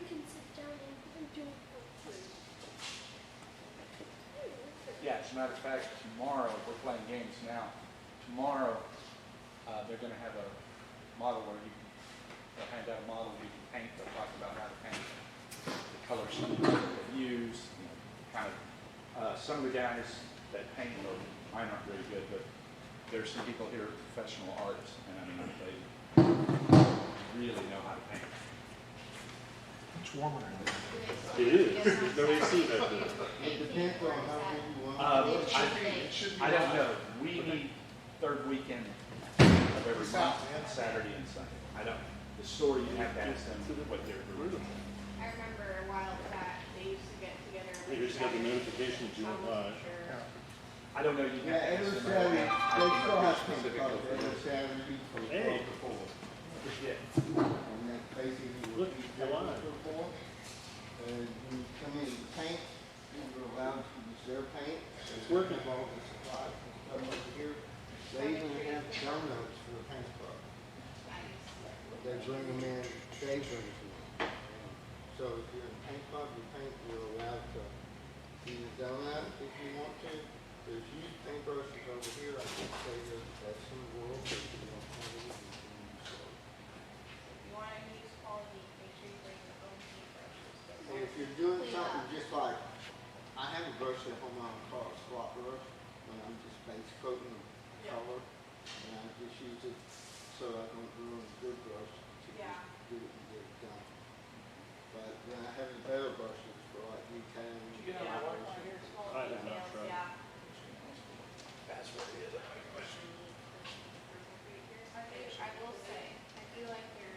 can sit down and do it for free. Yeah, as a matter of fact, tomorrow, we're playing games now. Tomorrow, they're going to have a model where they'll hand out a model you can paint. They'll talk about how to paint, the color schemes that they use, kind of, some of the guys that paint, mine aren't very good, but there's some people here, professional artists, and I mean, they really know how to paint. It's warmer in there. It is. There's no AC back there. It depends on how big you want. I don't know. We need third weekend of every month, Saturday and Sunday. I don't. The store, you have to ask them what they're doing. I remember a while back, they used to get together. You just got the notification that you went live. I don't know. You have to Yeah, ask every them. Saturday, they still have to Specific come of the every food. Saturday from Hey. 12 to 4. Yeah. And that's basically Look, what you you're pay live. for. And when you come in to paint, you're allowed to use their paint. It's working. All the supplies and stuff over here. They even have donuts for the paint club. They bring them in, they bring them in. So if you're in a paint club, you paint, you're allowed to use a donut if you want to. There's used paintbrushes over here. I can say that that's in the world, but you don't have any, you can use those. If you want to use quality, make sure you bring your own paintbrushes. And if you're doing something just like, I have a brush at home I call a squat brush, and I'm just base coating the color, and I just use it so I don't ruin a good brush to Yeah. just do it and get it done. But then I have the better brushes for like detailing. You get on my Wi-Fi here? Small I have not details, tried. yeah. That's where it is. I will say, I feel like your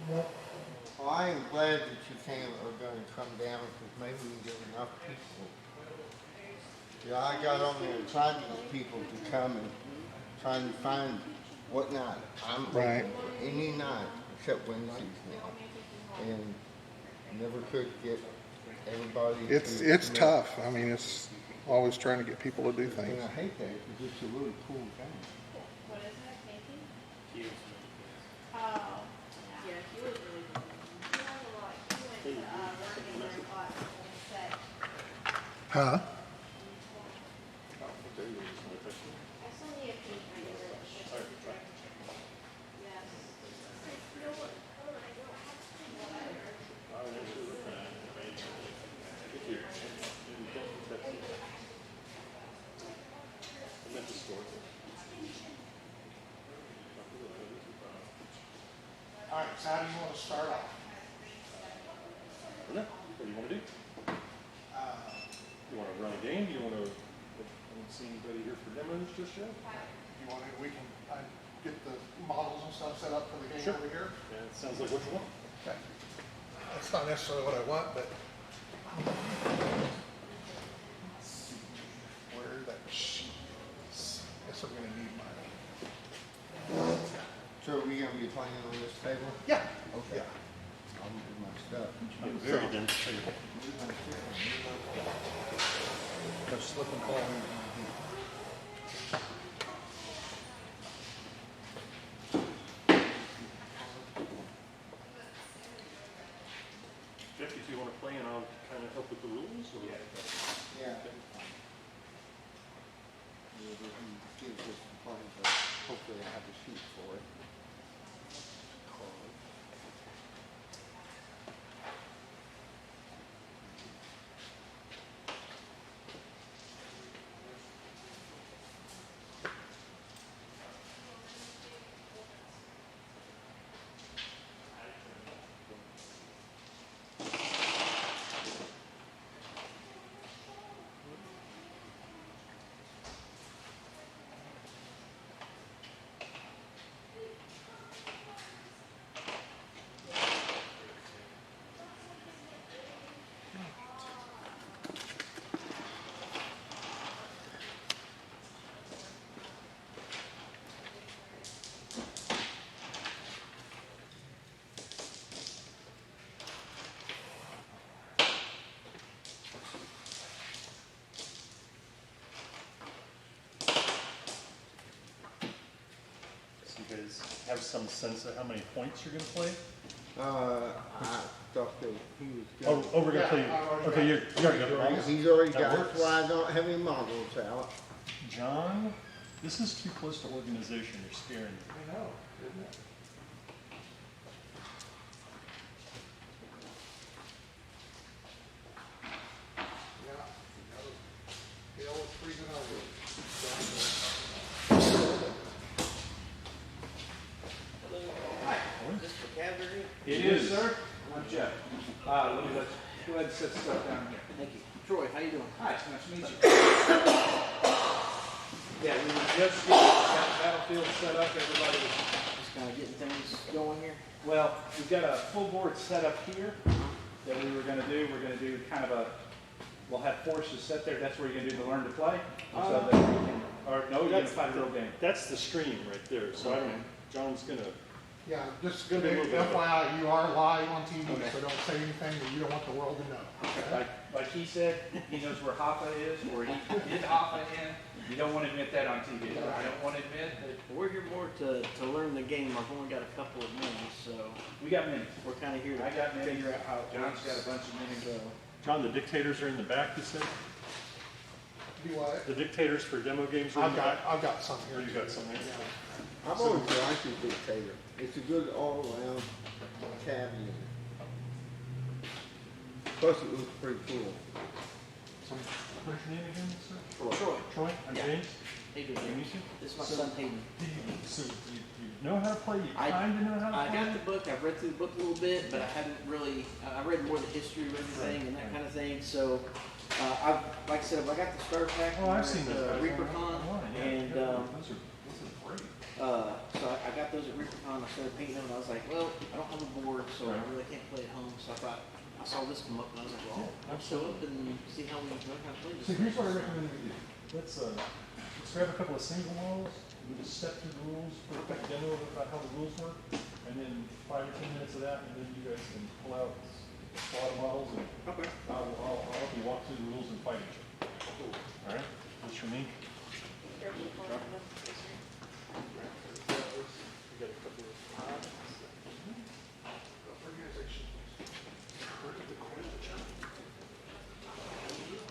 Well, I am glad that you are going to come down because maybe we can get enough people. Yeah, I got on there and tried to get people to come and trying to find what night. I'm Right. open any night except Wednesdays now. And never could get everybody. It's to commit. tough. I mean, it's always trying to get people to do And things. I hate that because it's a really cool thing. what is it, making? He was- Oh, yeah, he was really good. He has a lot, he went to, working there a lot, and said, Huh? Oh, there you go. Just my picture. I still need a paint by your ship. All right, try. Yes. Oh, there's the look at it. Look here. Maybe don't touch it. I'm at the store. All right, so how do you want to start off? What do you want to do? You want to run a game? Do you want to? I don't see anybody here for demos just yet. You want to, we can get the models and stuff set up for the game Sure. over here? Yeah, it sounds like what you want. Okay. That's not necessarily what I want, but let's see where that sheet is. Guess I'm gonna need mine. So are we going to be playing on this table? Yeah. Okay. Yeah. I'll move my stuff. I'm very dense. Go slip and fall in. Jeff, if you want to play and I'll kind of help with the rules? Or? Yeah. Yeah, but he gives us the plan, but hopefully I have a sheet for it. guys have some sense of how many points you're gonna play? I thought that he was Oh, gonna. oh, we're gonna Yeah, play, I've already okay, you already got the models? He's already That got, that's works. why I don't have any models out. John, this is too close to organization, you're scaring me. I know, isn't it? Yeah, Gail was freezing over. Mr. Cavalier? It is, sir. I'm Jeff. Let me go ahead and set stuff down here. Thank you. Troy, how you doing? Hi, it's nice to meet you. Yeah, we were just getting that battlefield set up. Everybody was, Just kind of getting things going here. well, we've got a full board set up here that we were gonna do. We're gonna do kind of a, we'll have forces set there. That's where you're gonna do the learn to play. So that we can, or no, you're gonna fight a real game. That's the stream right there, so I don't, John's gonna, Yeah, just Gonna be a little bit of a- FYI, you are live on TV, Okay. so don't say anything that you don't want the world to know. Okay? Like he said, he knows where Hoffa is, or he did Hoffa in. You don't want to admit that on TV. I don't want to admit that We're here more to learn the game. I've only got a couple of minis, so we got minis. we're kind of here I to got minis. figure out how it John's works. got a bunch of minis. So, John, the dictators are in the back, you said? Do what? The dictators for demo games are in the back? I've got some here. Oh, you got some here? I've always liked the Dictator. It's a good all-around CAV unit. Plus it looks pretty cool. What's your name again, sir? Troy, Troy? I'm Yeah. James. how you doing? Nice to meet you. This is my So- son Hayden. So you know how to play, you I- kind of know how to I play? got the book. I've read through the book a little bit, but I haven't really. I read more of the history of everything and that kind of thing. So, like I said, I got the starter pack. Oh, I've seen those the guys Reaper online, Con, yeah. and Those are great. so I got those at ReaperCon. I started painting them, and I was like, well, I don't have a board, so I really can't play at home. So I thought I saw this come up, and I was like, well, I'll show up and see how we learn how to play this. So here's what I recommend we do. Let's grab a couple of single models, we'll just step through the rules, for a quick demo about how the rules work, and then 5 or 10 minutes of that, and then you guys can pull out a lot of models, and Okay. I'll help you walk through the rules and fight each other. All right, that's for me. We got a couple of Organization.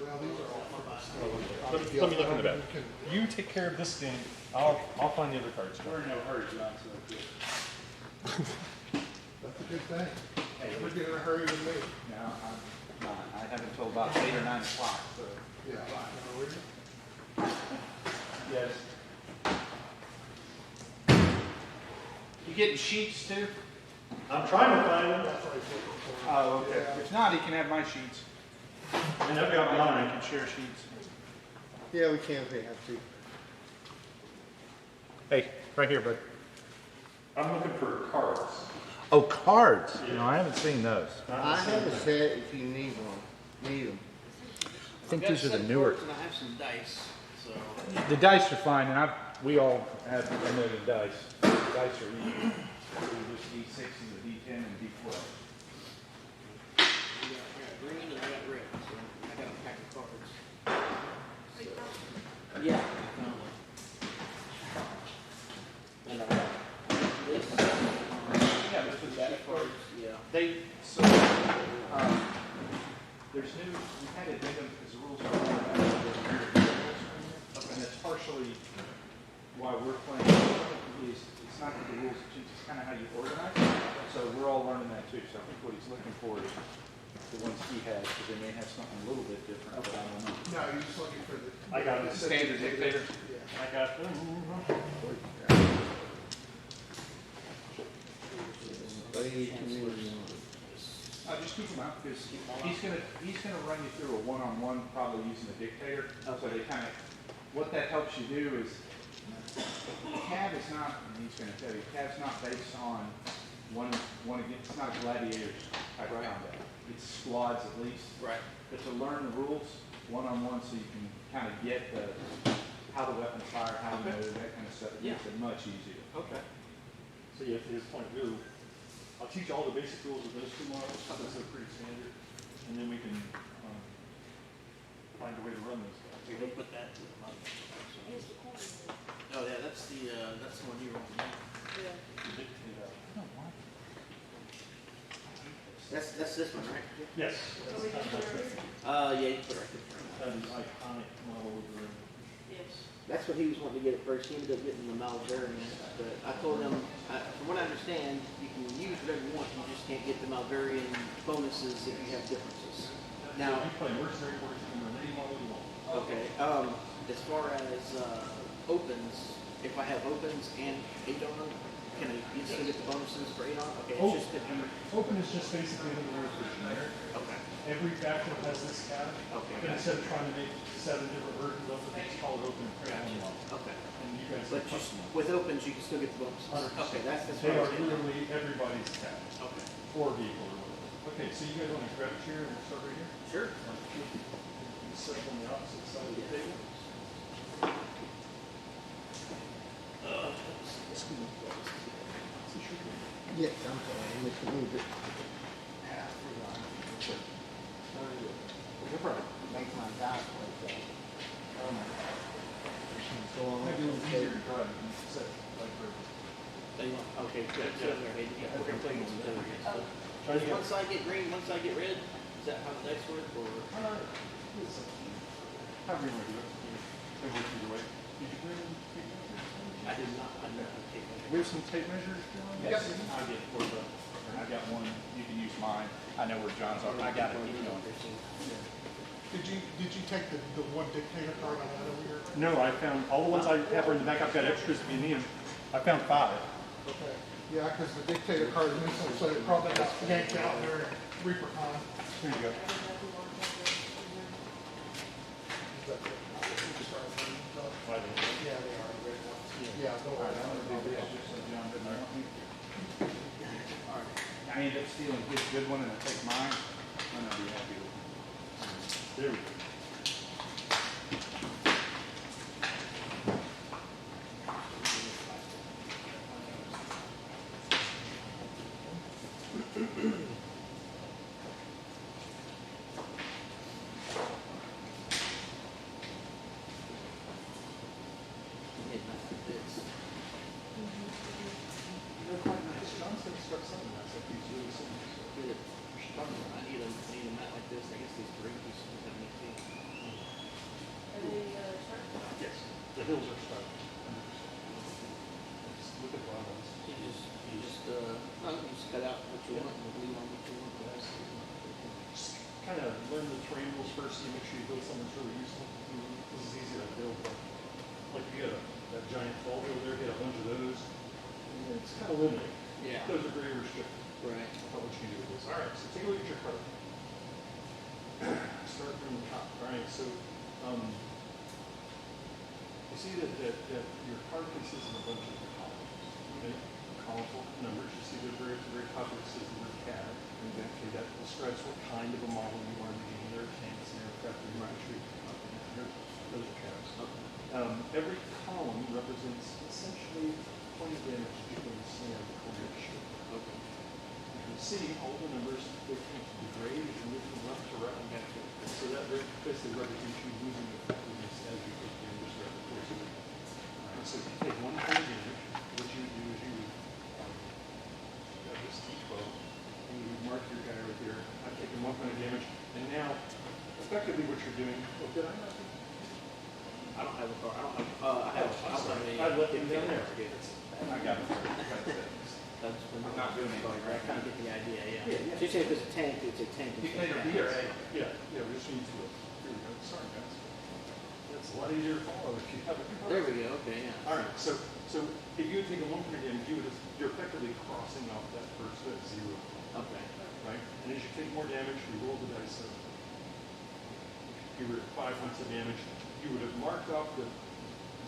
Well, these are all Let me look in the back. You take care of this thing, I'll find the other cards. We're in no hurry, John, so That's a good thing. Hey, We're getting in a hurry with me. no, I'm not. I have until about 8 or 9 o'clock, so. Yeah. No, we're- Yes. You getting sheets too? I'm trying to find them. That's what I was looking for. Oh, okay. If not, he can have my sheets. And I've got I mine. can share sheets. Yeah, we can if we have to. Hey, right here, bud. I'm looking for cards. Oh, cards. No, I haven't seen those. I have a set if you need one, need them. I think I've got these are a the set of newer. cards, and I have some dice. So The dice are fine, and we all have a million dice. Dice are easy. We just D6 and the D10 and D12. I got green and I got red. So I got a pack of cards. Yeah. And I got this. Yeah, this is that Cards. Yeah. They, so, there's new, we had addendum because the rules are, and that's partially why we're playing, is, it's not that the rules have changed, it's kind of how you organize. So we're all learning that too, so I think what he's looking for is the ones he has, because they may have something a little bit different, but I don't know. No, you're just looking for the. I got it. Standard dictator? Yeah. I got them. Play community on. Just keep them out, because he's gonna run you through a one-on-one, probably using the dictator. So they kind of, what that helps you do is, CAV is not, and he's gonna tell you, CAV's not based on one against, it's not a gladiators type of combat. It's squads at least. Right. But to learn the rules one-on-one, so you can kind of get how the weapons fire, how to move, that kind of stuff, it makes it much easier. Okay. So yeah, to his point of view, I'll teach all the basic rules of those two models, since they're pretty standard, and then we can find a way to run those guys. Here, let me put that to the mother. Here's the corner. Oh yeah, that's the one you were on. That's this one, right? Yes. That's kind of like Yeah, you put it right there. an iconic model of the room. Yes. That's what he was wanting to get at first. He ended up getting the Malvarian, but I told him, from what I understand, you can use whatever you want. You just can't get the Malvarian bonuses if you have differences. Now, You play mercenary force, you can run any model you want. okay. As far as opens, if I have opens and 8 on them, can I still get the bonuses for 8 on? Okay, Oh. it's just if you. Open is just basically another word for generic. Okay. Every faction has this CAV. Okay, But gotcha. instead of trying to make 7 different versions of it, it's called open and create one model. Okay. And you guys But can just customize. with opens, you can still get the bonuses. 100%. Okay, that's They what I are was getting at. literally everybody's CAV. Okay. Or vehicle or whatever. Okay, so you guys want to grab a chair and we'll start right here? Sure. You sit up on the opposite side of the table. Yes, I'm sorry, I missed a little bit. No problem. Make my guy like that. Maybe a little easier to drive if you sit like for. Okay, good. So, we're gonna play against each other again. So, Try to does get. one side get green, one side get red? Is that how the dice work, or? However you want to do it. They work either way. Did you bring tape measures? I did not, I did not take that. Here's some tape measures, John. Yes, I get four of them. I got one. You can use mine. I know where John's are. I got it. Keep going. Did you take the one dictator card I had over here? No, I found, all the ones I have are in the back. I've got extras if you need them. I found 5. Okay. Yeah, because the dictator card is missing, so it probably got yanked out there at ReaperCon. Here you go. Yeah, they are. Yeah, no All right, I'm worries. gonna do this just so John doesn't want me. All right. I end up stealing his good one and I take mine. I'm gonna be happy with it. There we go. They're quite nice. John's gonna start something else like these really simple. I need a mat like this. I guess these breakers have me too. Are they, sharp? Yes, the hills are starting. Just look at the ones. You just cut out what you want and leave on what you want. Just kind of learn the terrain rules first and make sure you build something that's really useful. This is easy to build. Like if you get that giant vault over there, get a bunch of those. And it's kind of limiting. Yeah. Those are very restricted. Right. About what you can do with this. All right, so take a look at your card. Start from the top. All right, so you see that your card consists of a bunch of columns. Okay? Colorful numbers. You see the very top of it says the word CAV. Okay, that describes what kind of a model you are making. There are tanks and aircraft and infantry. Those are CAVs. Every column represents essentially point of damage to people in slam before your ship. Okay. You can see all the numbers they tend to degrade as you move from left to right. So that basically represents you losing effectiveness as you take damage throughout the course of it. And so if you take 1 point of damage, what you would do is you would have this D12, and you would mark your guy right here. I've taken 1 point of damage, and now effectively what you're doing, oh, did I not do? I don't have a car. I have I left him down there. I got it. I'm not doing anything I right kind now. of get the idea, yeah. Yeah. So you say if it's a tank, it's a tank. Dictator B or A? Yeah, we just need to look. Here we go. Sorry, guys. That's a lot easier to follow if you have a computer. There we go, okay, yeah. All right, so if you had taken 1 point of damage, you're effectively crossing off that first at 0, Okay. right? And as you take more damage, you roll the dice up. If you were at 5 points of damage, you would have marked off the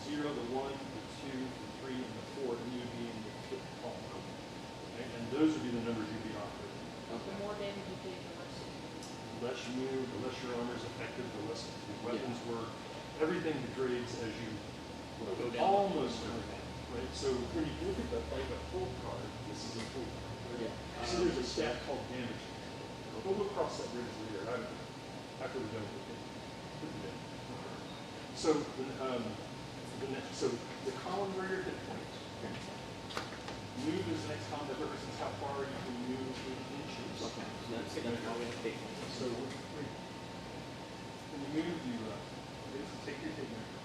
0, the 1, the 2, the 3, and the 4, and you would be in the fifth column. Okay? And those would be the numbers you'd be operating. The more damage you take, the less you The less you move, the less your armor is effective, the less your weapons work. Everything degrades as you Go down. almost everything, right? So when you look at the full card, this is a full card. Right? Yeah. See, there's a stat called damage. Go across that bridge later. After we're done with it. Put it in. So the column where your hit points. Okay. Move is the next column that represents how far you can move in inches. Okay, so that's all we have to take. So when you move, you basically take your tape measure,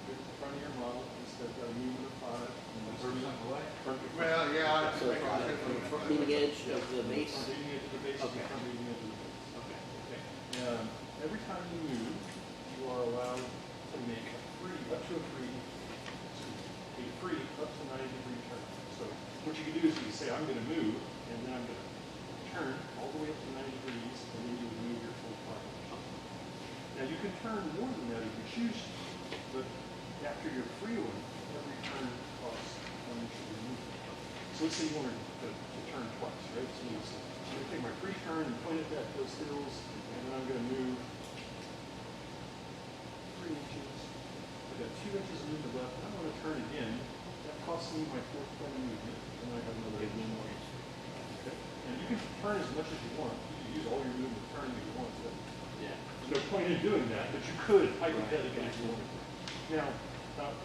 put it in front of your model, instead of moving the product. Well, yeah. So from leading edge of the base. From leading edge of the base to Okay. from leading edge of the base. Okay. Okay. Every time you move, you are allowed to make a free up to 90-degree turn. So what you can do is you can say, I'm going to move, and then I'm going to turn all the way up to 90 degrees, and then you would move your full part. Now you can turn more than that if you choose to, but after your free one, every turn costs 1 inch of movement. So let's say you wanted to turn twice, right? So you say, I'm going to take my free turn and point it at those hills, and then I'm going to move 3 inches. I've got 2 inches of movement left, and I want to turn again. That costs me my fourth point of movement, and then I have another 1 more inch. Okay? And you can turn as much as you want. You can use all your movement turning if you want to. Yeah. There's no point in doing that, but you could hypothetically if you wanted to. Now,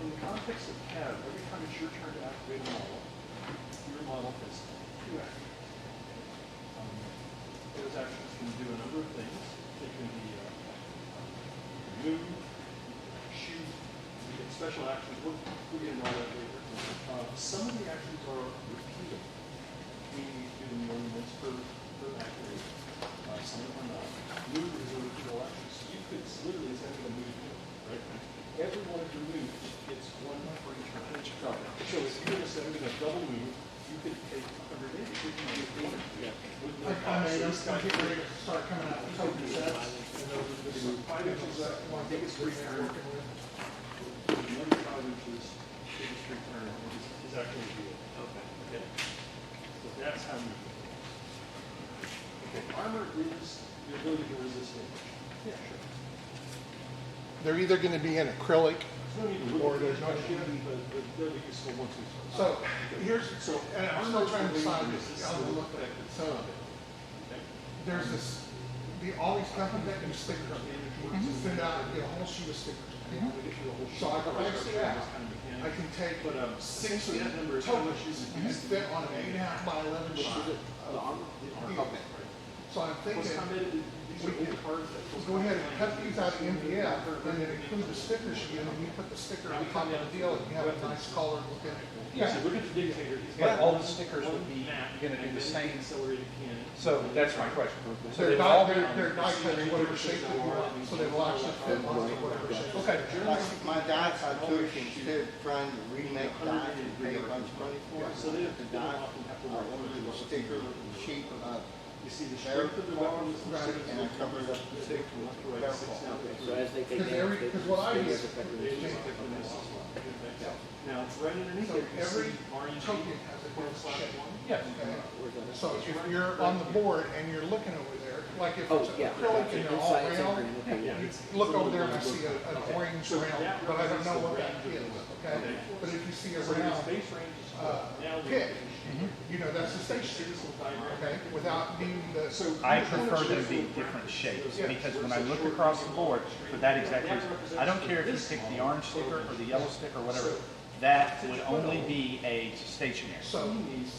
in the context of CAV, every time it's your turn to activate a model, your model has 2 actions. Those actions can do a number of things. They can be move, shoot, you get special actions. We'll get into all that later. Some of the actions are repeatable, meaning you do them more than once per activation. Some of them are not. Move is a repeatable action. So you could literally, it's having a move, right? Every one of your moves gets 1 for each turn. So if you're going to say, I'm going to double move, you could take 180. You could do 400. It's going to get ready to start coming out with token sets. And those are the 5 inches up, one biggest free turn. working with. Another 5 inches, biggest free turn is actually good. Okay. So that's how you do it. Okay. Armor is your ability to resist damage. Yeah, sure. They're either going to be in acrylic. There's no need to Or look there's at no it, but they'll be useful once we start. So here's, So and I'm still trying to decide this. I'll look at it. So there's this, all these companies that do stickers. Send out, get a whole sheet of stickers. So I can actually that. I can take 6 of the tokens and fit on an 8.5 by 11 sheet. The armor? Okay. So I'm thinking, we can go ahead and cut these out of MDF and then include the sticker sheet and you put the sticker on top of the deal and you have a nice color looking. Yeah, so look at the dictator. He's But got all the stickers would be gonna do the same. Accelerated cannon. So that's my question. So They're they would all die, be, they're die cut in whatever shape that you want, so they will actually fit onto whatever shape. okay. Like my diets I took, instead of trying to remake diets and pay a bunch of money for it, So they have the to diet, often have to I work wanted a sticker sheet of You see the their strength of the farm, weapons. and I covered up the stick with their farm. So as they take damage, they Because what I they did, affect Now, right underneath so it, you every see RNG token has a different shape. 1/1. Yes. Okay? So if you're on the board and you're looking over there, like if Oh, it's yeah. acrylic and they're all Inside it's round, green, okay, yeah. you look over there and I see an orange round, but I don't know what that is, okay? But if you see a So your round space range is now pit, you know, that's the station, okay? Without needing the. I prefer them to be different shapes, because when I look across the board, for that exact reason, I don't care if you pick the orange sticker or the yellow sticker or whatever, that would only be a stationary. So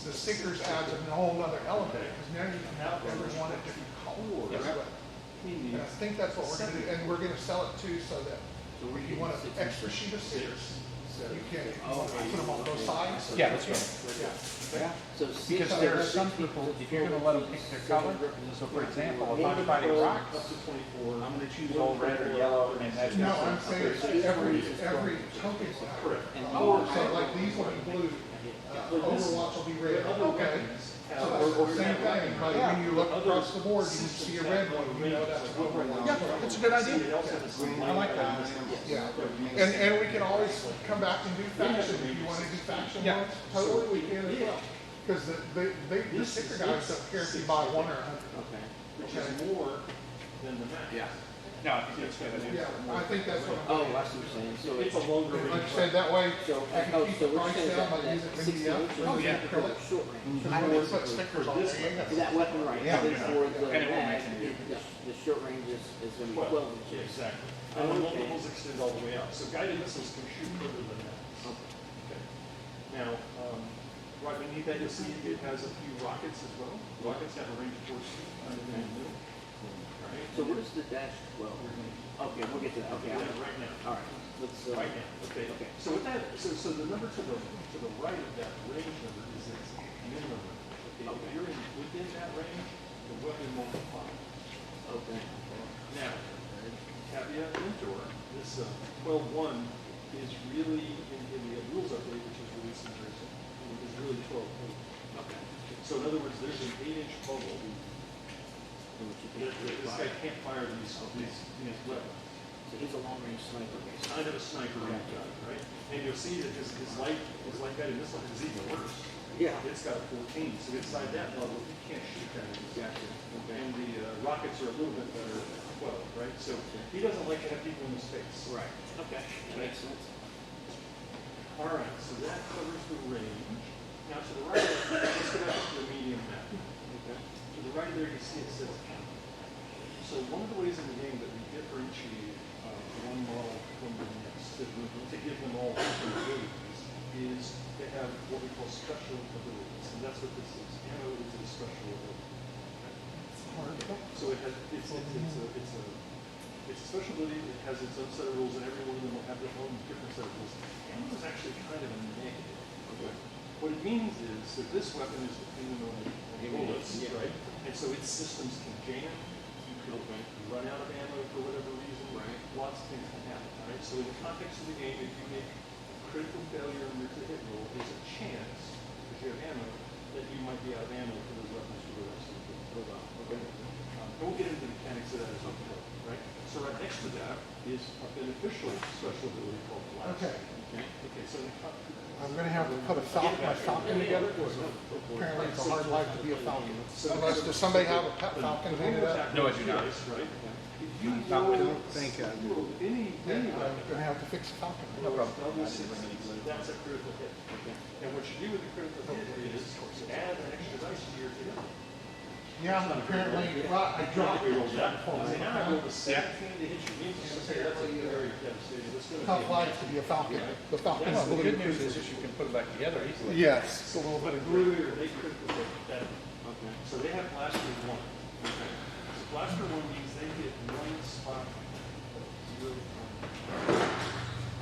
the stickers adds a whole nother element, because now you can have every one a different color. Yes. And I think that's what we're gonna do, and we're gonna sell it too, so that if you want an extra sheet of stickers, you can put them on both sides. Yeah, that's right. Yeah. So Because there are some people, if you're gonna let them pick their color, so for example, if I'm fighting rocks, Up to 24. I'm gonna choose all red or yellow, and that's. No, I'm saying every token. Correct. So like these will be blue, Overwatch will be red, okay? So same thing, but when you look across the board, you see a red one, you know that's Overwatch. Yeah, that's a good idea. I like that. Yeah, and we can always come back and do faction, if you wanna do faction Yeah. ones, totally we can as well. Cause the sticker guys don't care if you buy 1 or 100. Okay. Which is more than the max. Yeah. No, I think that's a good idea. Yeah, I think that's what I'm. Oh, I see what you're saying. So It's a longer Like range. you said, that way, So, I can oh, keep so the we're price saying down that, by that using 60 MDF. inches Oh, is yeah. for the short range. I don't want to put stickers on there. For that weapon, right? Yeah. But then for the And it won't mag, make any difference. the short range is gonna be 12 inches. Exactly. And the multiples extend all the way out. So guided missiles can shoot further than that. Okay. Now, Right beneath that, you'll see it has a few rockets as well. Rockets have a range of 4 feet in the middle. All right. So what is the dash 12? Okay, we'll get to that. Okay, Yeah, right now. all right. Let's. Right now, okay. Okay. So with that, so the number to the right of that range number is its minimum range. Okay. If you're within that range, the weapon multiplies. Okay. Now, caveat emptor, this 12.1 is really in the rules update, which is released in recent, is really 12.8. Okay. So in other words, there's an 8-inch bubble. This guy can't fire these weapons. So he's a long range sniper, basically. Kind of a sniper range gun, right? And you'll see that his light guided missile is even worse. Yeah. It's got a 14, so inside that bubble, you can't shoot that. Gotcha. Okay. And the rockets are a little bit better at 12, right? So he doesn't like to have people in his face. Right. Okay. That makes sense. All right, so that covers the range. Now to the right, let's go back to the medium map. Okay. To the right there, you see it says count. So one of the ways in the game that we differentiate one model from the next, to give them all different abilities, is to have what we call special abilities. And that's what this is. Ammo is a special ability. So it has, it's a special ability. It has its own set of rules, and every one of them will have their own different set of rules. Ammo is actually kind of a negative. Okay. What it means is that this weapon is dependent on bullets, right? And so its systems can jam. You can run out of ammo for whatever reason. Right. Lots of things can happen. Right. So in the context of the game, if you make a critical failure in your hit roll, there's a chance, if you have ammo, that you might be out of ammo for those weapons for the rest of the game. Okay. We'll get into the mechanics of that as well. Right. So right next to that is a beneficial special ability called blast. Okay. Okay. So I'm gonna have to put my falcon together, because apparently it's a hard life to be a falcon. Unless, does somebody have a pet falcon painted up? No, I do not. Right. If you I roll don't think I do. any Then I'm weapon, gonna have to fix the falcon. No problem. that's a critical hit. And what you do with the critical hit is add an extra dice to your hit. Yeah, apparently, well, I dropped We it. rolled that. See, now I rolled a 17 to hit you. Means to say that's a very devastating. That's gonna Tough be- life to be a falcon. The falcon. Well, the good news is you can put it back together easily. Yes, it's a little bit of glue. They critical hit better. Okay. So they have blaster 1. So blaster 1 means they hit one spot.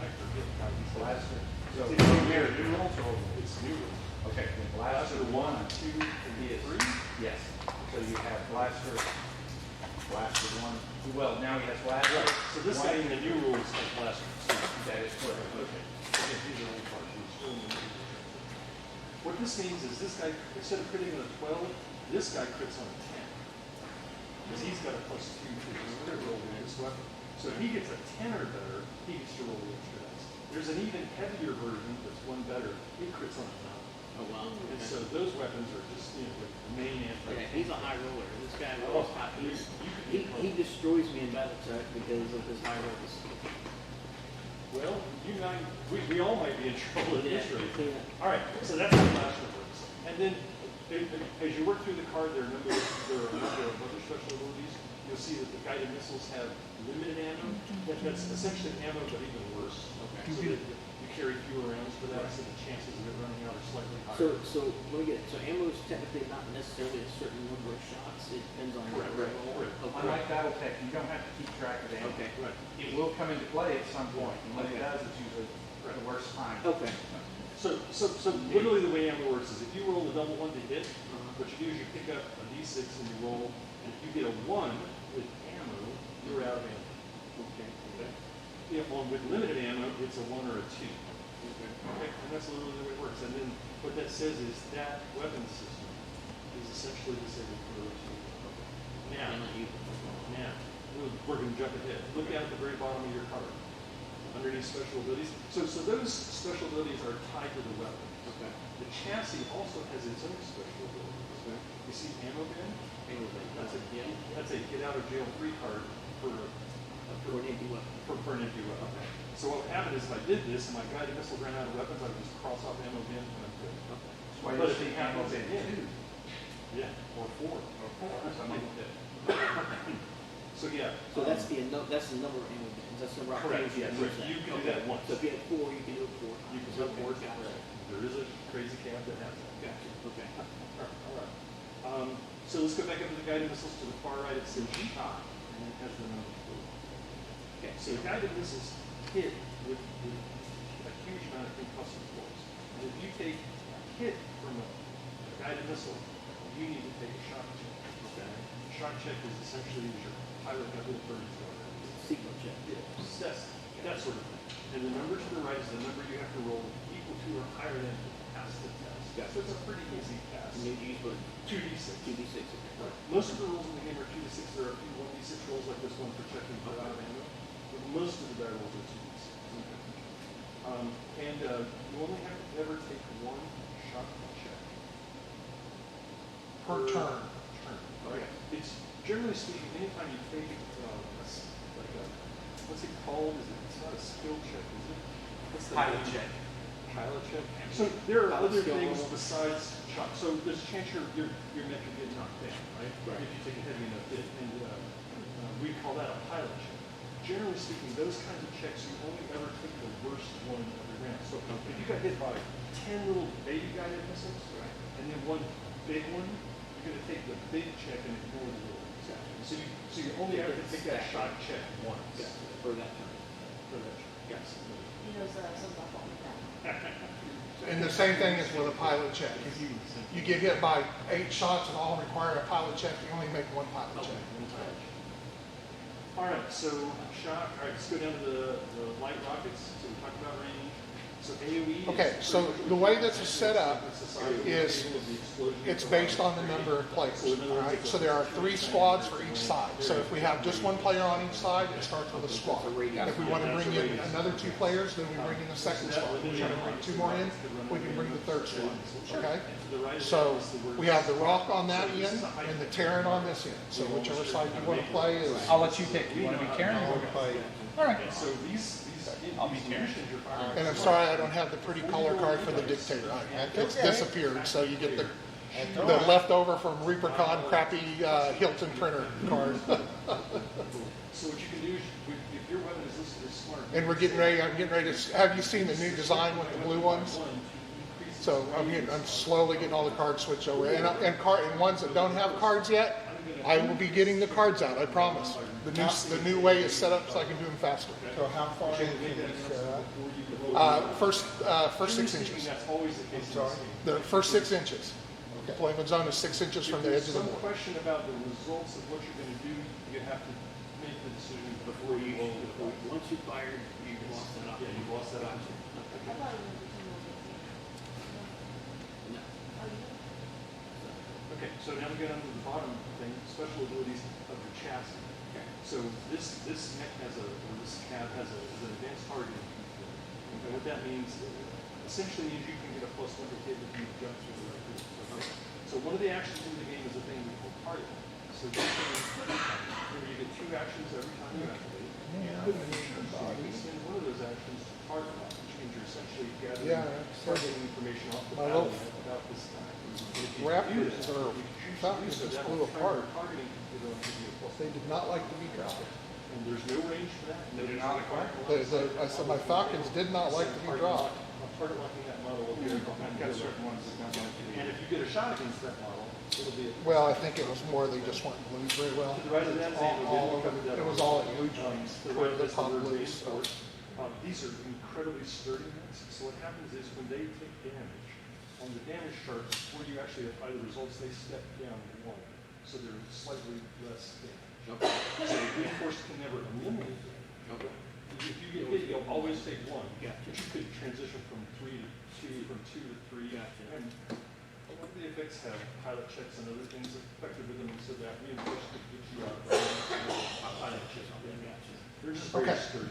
I forget how these Blaster. So It's new rules or it's new rules. okay, Blaster 1, 2, and 3. yes. So you have blaster 1. Well, now he has blaster. So this guy in the new rules has blaster. That is correct. Okay. Okay, these are old parts. We're still in the new rules. What this means is this guy, instead of critting on a 12, this guy crits on a 10. Because he's got a +2 to his crit roll with this weapon. So if he gets a 10 or better, he gets to roll the extra dice. There's an even heavier version that's one better. He crits on a 9. Oh wow. And Okay. so those weapons are just, the main anti. Yeah, he's a high roller. This guy Oh, rolls high. you could He destroys me in battle tech because of his high rolls. Well, you might, we all might be in trouble at this rate. Yeah. All right, so that's how blaster works. And then, as you work through the card, there are a number of other special abilities. You'll see that the guided missiles have limited ammo. That's essentially ammo, but even worse. Okay. So that you carry fewer rounds for that, so the chances of it running out are slightly higher. So let me get it. So ammo is technically not necessarily a certain number of shots. It depends on Correct, your right, roll. correct. Okay. Unlike Battletech, you don't have to keep track of ammo. Okay. Right. It will come into play at some point, and when it Okay. does, it's usually the worst time. Okay. So literally the way ammo works is if you roll a double 1 to hit, what you do is you pick up a d6 and you roll, and if you get a 1 with ammo, you're out of ammo. Okay. Okay? If one with limited ammo, it's a 1 or a 2. Okay. Okay? And that's literally the way it works. And then what that says is that weapon system is essentially disabled for the rest of the game. Yeah. Now, we're going to jump ahead. Look down at the very bottom of your card. Underneath special abilities. So those special abilities are tied to the weapon. Okay. The chassis also has its own special abilities. Okay. You see ammo bin? Ammo bin. That's Yeah. a get out of jail free card for For an empty weapon. an empty weapon. So what would happen is if I did this and my guided missile ran out of weapons, I would just cross off ammo bin and I'm good. Okay. That's why But you if see it happens ammo bin again- 2 Yeah, or 4. or 4, something like that. So yeah. So that's the number of ammo bins. That's the rock Correct, page yes. use that. You can do Okay. that once. So if you had 4, you can do it 4 times. You can put Okay, boards gotcha. correct. Do there is a crazy CAV that has that. Gotcha, okay. All right. So let's go back up to the guided missiles. To the far right, it says shot, and it has the number 4. Okay, so guided missiles hit with a huge amount of concussive force. And if you take a hit from a guided missile, you need to take a shock check. Okay? Shock check is essentially your pilot got little birdies going. Signal check. Yeah, that sort of thing. And the number to the right is the number you have to roll equal to or higher than to pass the test. Gotcha. So it's a pretty easy pass. You need to use what? 2d6. 2d6. Okay. Most of the rules in the game are 2d6. There are a few 1d6 rolls like this one for checking for out of ammo. But most of the die rolls are 2d6. You only have to ever take one shot check Per turn. Okay. It's generally speaking, anytime you take what's it called? It's not a skill check, is it? What's the Pilot name? check. Pilot check. So there are Pilot other skill things level. besides shock. So there's a chance your metric get knocked down, right? Right. If you take a heavy enough hit, and we call that a pilot check. Generally speaking, those kinds of checks, you only ever take the worst one every round. So if you got hit by 10 little baby guided missiles, and then one big one, you're going to take the big check and ignore the little ones. So you only ever take that shot check once. For that turn. For that check. Yes. He knows something about that. And the same thing is with a pilot check. If you get hit by 8 shots and all require a pilot check, you only make one pilot check. All right, so shock. All right, let's go down to the light rockets. So we talked about range. So AOE. Okay, so the way this is set up is it's based on the number of players. All right, so there are 3 squads for each side. So if we have just 1 player on each side, it starts with a squad. If we want to bring in another 2 players, then we bring in a second squad. If we want to bring 2 more in, we can bring the 3rd squad. Okay, so we have the rock on that end and the Terran on this end. So whichever side you want to play is. I'll let you pick. You want to be Karen? All right. So these I'll be Karen. And I'm sorry I don't have the pretty color card for the dictator. It's disappeared, so you get the leftover from ReaperCon crappy Hilton printer card. So what you can do is, if your weapon is listed as smart. And I'm getting ready to, have you seen the new design with the blue ones? So I'm slowly getting all the cards switched over. And ones that don't have cards yet, I will be getting the cards out, I promise. The new way is set up so I can do them faster. So how far in can you set up? First 6 inches. That's always the case. Sorry? The first 6 inches. Deployment zone is 6 inches from the edge of the If board. there's some question about the results of what you're going to do, you have to make the decision before you roll the ball. Once you fired, you lost that option. Yeah, you've lost that option. I thought it was No. Okay, so now we get onto the bottom thing, special abilities of your chassis. Okay. So this mech has this CAV has an advanced targeting feature. And what that means, essentially, is you can get a +1 to hit if you jump through the right hoops. So one of the actions in the game is a thing we call target. So you remember you get 2 actions every time you activate. You can spend one of those actions to target lock, which means you're essentially gathering targeting information off the My little battlefield about this guy. Raptors or Falcons just flew apart. Targeting computer will give you a +1. They did not like to be dropped. And there's no range for that. They do not require. I said my Falcons did not like to be dropped. I'm target locking that model over here. I've got certain ones that don't like to be. And if you get a shot against that model, it'll be a. Well, I think it was more they just weren't glued very well. To the right of that, All of it was all at glue joints. To the right of The that's top the word loose. reinforced. These are incredibly sturdy mechs. So what happens is when they take damage, on the damage chart, before you actually apply the results, they step down 1. So they're slightly less damage. Okay. So reinforced can never eliminate damage. Okay. If you get hit, you'll always take 1. Gotcha. But you could transition from 3 to 2, from 2 to 3. Gotcha. And a lot of the effects have pilot checks and other things affected with them, so that reinforced could get you out of pilot checks. They're just very Okay. sturdy.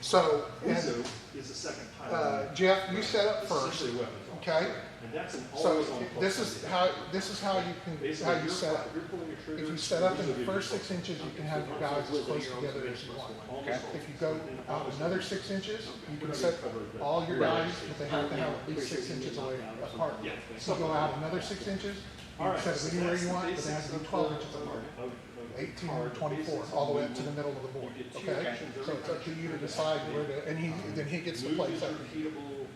So, Uzo is the second pilot. Jeff, you set up It's first, essentially weapons. okay? And that's an So always on. this is how you can, Basically, how you set up. You're pulling your trigger. If you set up in the Uzo first gives 6 inches, you can have your guys as close together as you want. almost If you go out another 6 inches, you can set all your guys, but they have to have at least 6 inches away apart. If you go out another 6 inches, you All can right, set so it anywhere that's you the want, but they have basics to be of 12 the- inches apart. of 18 or 24, all the way up to the middle of the board, okay? So it's up to you to decide where to, and then he gets to play Move is second. repeatable.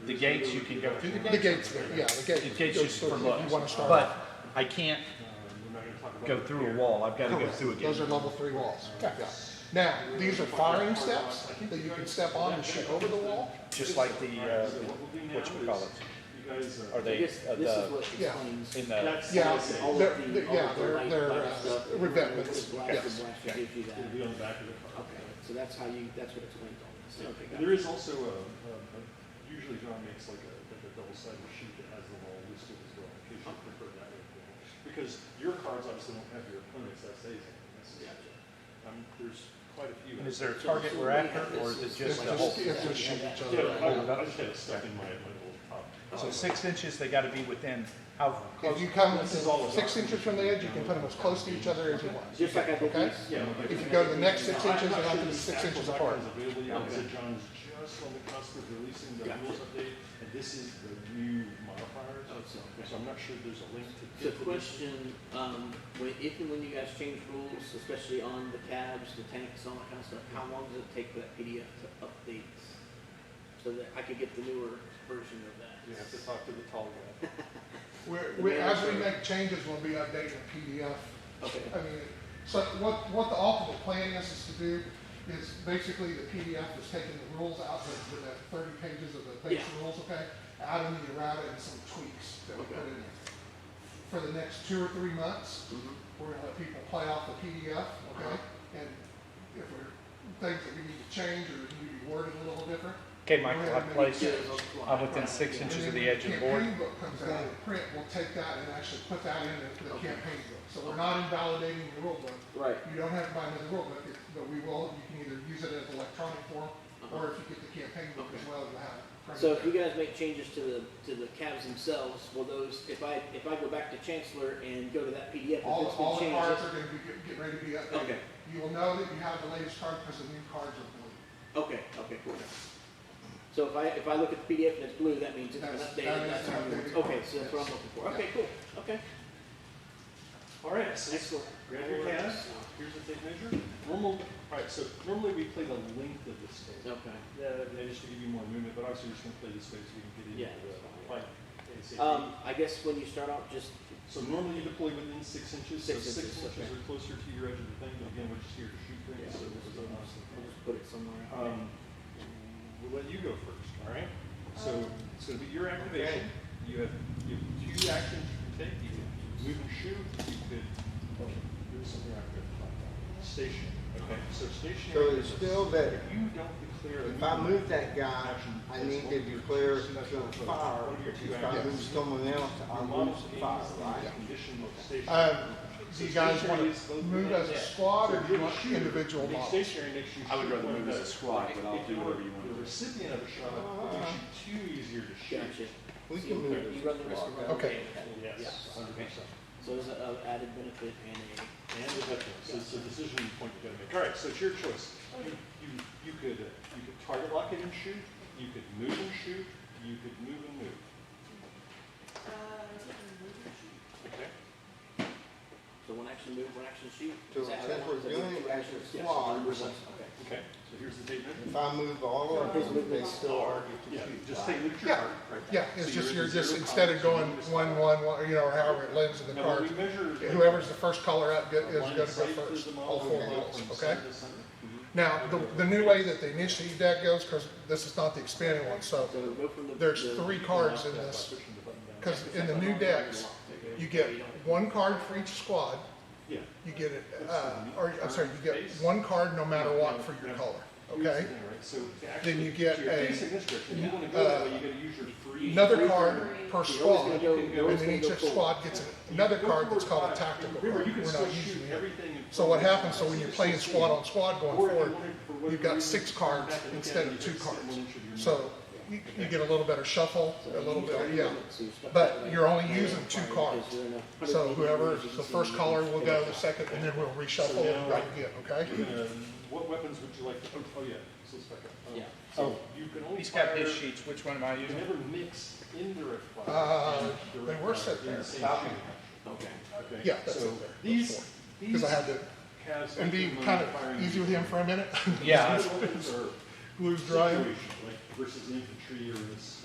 the gates, you can go through the gates. The gates there, yeah, the The gate. gates goes just through for if looks, You wanna start. but I can't We're not gonna talk about go it through a here. wall, I've gotta go Correct. through a gate. Those are level 3 walls. Yeah. Now, these are firing steps that you can step on and shoot over the wall. Just like the, So what we'll do now whatchamacallit. is You guys Are I they, guess this is what yeah. explains. in the, That's Yeah, all of they're, the- all yeah, of the light they're stuff. revetments, The blaster yes. blaster gives you It'll that. be on the back of the car. Okay, so that's how you, that's what explains all this. Okay, And got there it. is also usually John makes like a double-sided sheet that has the wall listed as well, in case you prefer that way. Because your cards obviously don't have your opponent's essays in them necessarily. There's quite a few. and is there a target we're after, or is it just the whole? You have to shoot each Yeah, other. I just had it stuck in my little top. So 6 inches, they gotta be within, how If close? you come This is all 6 inches from the edge, you can put them as close to each other as you want. Just like I did Okay? these. Yeah. If you go to the next 6 inches, I'm they not have sure to be this 6 inches actual apart. document is available yet. Okay. So John's just on the cusp of releasing the Gotcha. rules update, and this is the new modifiers. Oh, so, okay. So I'm not sure there's a link to. So get to this. question, if and when you guys change rules, especially on the cabs, the tanks, all that kind of stuff, how long does it take for that PDF to update? So that I could get the newer version of that? You have to talk to the tall guy. As we make changes, we'll be updating the PDF. Okay. I mean, so what the ultimate plan is to do is basically the PDF is taking the rules out, the 30 pages of the base Yeah. rules, okay? Adding the errata and some tweaks that we Okay. put in there. For the next 2 or 3 months, Mhm. we're gonna let people play off the PDF, okay? And if there are things that we need to change or need to be worded a little different. Okay, Mike, we're I gonna place make it, changes. I'm within 6 And inches then of the when edge of the board. campaign book comes out in print, we'll take that and actually put that in the Okay. campaign book. So we're not invalidating the rule book. Right. You don't have to buy another rule book, but we will, you can either use it as electronic form, or if you get the campaign book as well, you'll have it. printed So if you there. guys make changes to the cabs themselves, will those, if I go back to Chancellor and go to that PDF, if All it's been the changed? cards are gonna be, get ready to be updated. Okay. You will know that you have the latest card because the new cards are blue. Okay, cool. So if I look at the PDF and it's blue, that means it's been That updated, is that's an how it updated works. Okay, card, so that's what I'm yes. looking for. Okay, cool, okay. All right, so Excellent. grab your calves. Here's the tape measure. So normally we play the length of the state. Okay. Just to give you more movement, but obviously we're just gonna play this way so we can get into Yeah. the fight. ASAP. I guess when you start off, just, So normally you deploy within 6 inches, so 6 6 inches, inches okay. are closer to your edge of the thing, but again, we're just here to shoot yeah, things, so we'll this is just put it somewhere. we'll let you go first, all right? So it's gonna be your activation. You have 2 actions you can take. You can move and shoot. You could do something like that. Station. Okay. So stationary. So it's still that If you don't declare. if I move that guy, I need to declare he's gonna fire. If I move someone else, I'll lose the fire, right? Condition of station. Do you guys want to move as a squad or do you want individual Being models? stationary makes you. I would shoot rather one move as a better. squad, but I'll If do you're whatever you want to The do. recipient of a shot makes you 2 easier to shoot. Gotcha. We So can move you run the risk of it. running Okay. away. Yes, 100%. So there's an added benefit and a, And the veteran, so it's a decision point you gotta make. All right, so it's your choice. You could target lock it and shoot, you could move and shoot, you could move and move. Okay? so one action move, one action shoot. So Is that how since that we're works? doing it as a Yes. squad, Okay. Okay, so here's the tape measure. if I move all of them, they still argue to Yeah, shoot. just right? take, look at your Yeah. card. Right. Yeah, So it's just, in you're the just, zero instead of column, going so you just- 1, 1, 1, however it lands in the Now, when cards, we measure. whoever's the first color up is line going of to go sight to first, the all model, 4 from models, center okay? to center. Now, the new way that the initiative deck goes, because this is not the expanded one, so So go from the. there's the- 3 cards in this, Pushing the button down. because in the new decks, you get 1 card for each squad, Yeah. you get it, or, I'm sorry, you get 1 card no matter what for your color, Here's the okay? thing, right? So to actually- Then you get so you're a- facing this direction. You wanna go that way, you gotta use your free. Another card per You're always squad, gonna go- and you're always then gonna each go forward. squad gets another Go card that's forward called a 5. tactical Remember, card. you can We're still not shoot using it. everything in So what front of you. happens, so when you're playing squad on squad going forward, you've got 6 cards instead of 2 cards. So you get a little better shuffle, a little bit, yeah. But you're only using 2 cards. So whoever, the first caller will go, the second, and then we'll reshuffle it right again, okay? What weapons would you like to, oh yeah, so let's back up. Yeah. So you can only He's got fire, his sheets, which one am I you can using? never mix indirect fire. and They direct were fire set in there. the same shooting. Okay. Okay. Yeah, that's So it there. these, Because I had to, calves and be like kind firing- of easy with him for a minute. Yeah, These weapons are glue's drying. situation, like versus infantry or this,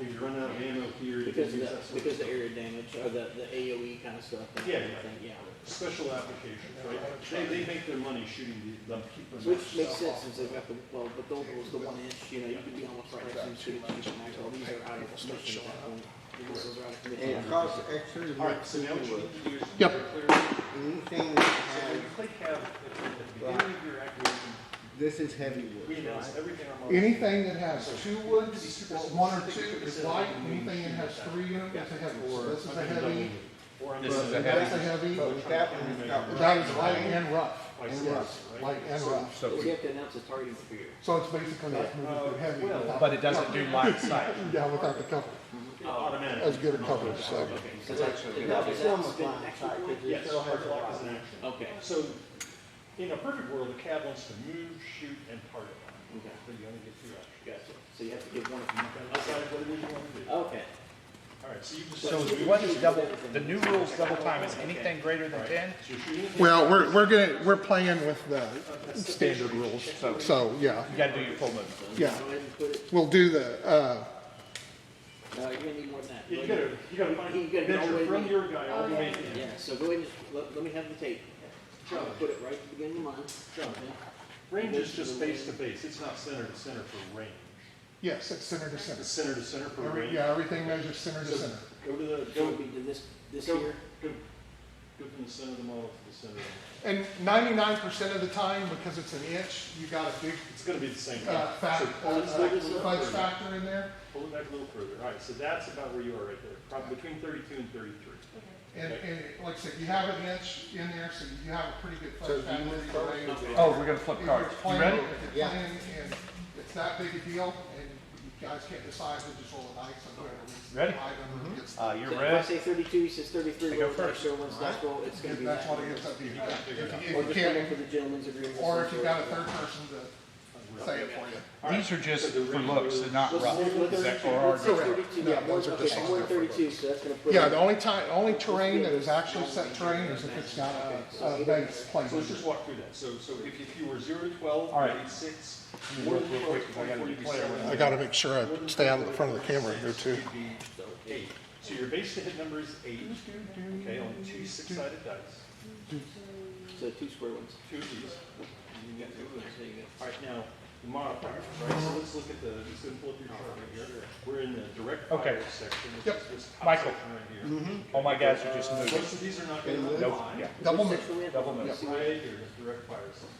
if you run out of ammo here, you can Because of use the, that sort because of the area damage, or the AOE kind of stuff. that Yeah, kind of thing, yeah. special applications, right? They make their money shooting the keep them. Which makes sense since they've got the, well, but the old was the 1 inch, you know, you could be almost right next to the shoot max. All these are out of commission at that point. These are out of And commission. it costs extra to All right, make so now what you wood. need to do is. Yep. Anything So that when you has, play CAV, at the beginning of your activation, this is heavy we wood, announce right? everything on model. Anything that has 2 woods, or 1 or 2 is light, anything that has 3 in it is a heavy. So this is a heavy, Or on This is a the- that's a heavy, But with that one, it's got. that is light and rough. Like And this, rough, right? light and rough. So, You have to announce the targeting figure. So it's basically like moving from heavy well, without. but it doesn't do line of sight. Yeah, without the cover, Automatic. as good a coverage, so. Okay, so that's, It's now, not is the that form of been line of actual sight, point? 'cause it Yes, still has target a lock is line. an action. Okay, So, in a perfect world, the CAV wants to move, shoot, and target lock. okay, But you only get 2 actions. gotcha. So you have to give one of them. Decide what it is you want to do. Okay. All right, so you So decide. what is double, the new rules double time is anything greater than 10? So you're shooting. Well, we're playing with the standard rules, so, yeah, You gotta do your full movement. yeah. Go ahead and put it, We'll do the, you're gonna need more than that. You gotta find, You gotta get all the measure way from to- your guy all the way in. Yeah, so go ahead and, let me have the tape. John, Put it right at the beginning of mine. John, range is just base to base, it's not center to center for range. yes, it's center to center. It's center to center for range. Yeah, everything measures center to So center. Go to the, So go, it would be to this go, here. go from the center of the model to the center. And 99% of the time, because it's an inch, you got a big It's gonna be the same. fudge factor in there. Pull it back a little further. All right, so that's about where you are right there, probably between 32 and 33. And like I said, you have an inch in there, so you have a pretty good So fudge do you factor. move either way. forward? Oh, we're gonna flip If cards. you're You playing- ready? If you're Yeah. playing and it's that big a deal, and you guys can't decide, then just roll a dice and whoever wins the Ready? item gets. You're So if I ready? say 32, he says 33, I go roll the dice, first. show one's dice roll, it's gonna be That's that. what it gets up to you. If Or you just come up can't, with a gentleman's agreement. or if you got a third person to say it for you. These are just for looks, they're not rough. Is that or Let's say are- 32, No, yeah, those are okay, just so on one there for 32, so that's gonna put. Yeah, it- the only terrain that is actually set terrain is if it's got a base plane. So let's just walk through that. So if you were 0 to 12, All right. grade 6, Let me more look than real 12, quick, 'cause I gotta 24, be you'd be clear. 7. I gotta make sure I stay out of the front of the camera here too. You'd be 8. So your base to hit number is 8. Okay, on 2 6-sided dice. So 2 square ones. 2 of these. You got 2 of those, there you go. All right, now, the modifiers, right? So let's look at let's go and pull up your chart right here. We're in the direct Okay. fire section. This Yep. is this top Michael. section right here. All my guys are just Most moving. of these are not going to Nope. Nope, line. yeah. Double Which move. section we have? Double move. Let's see Right what- here, direct fire system.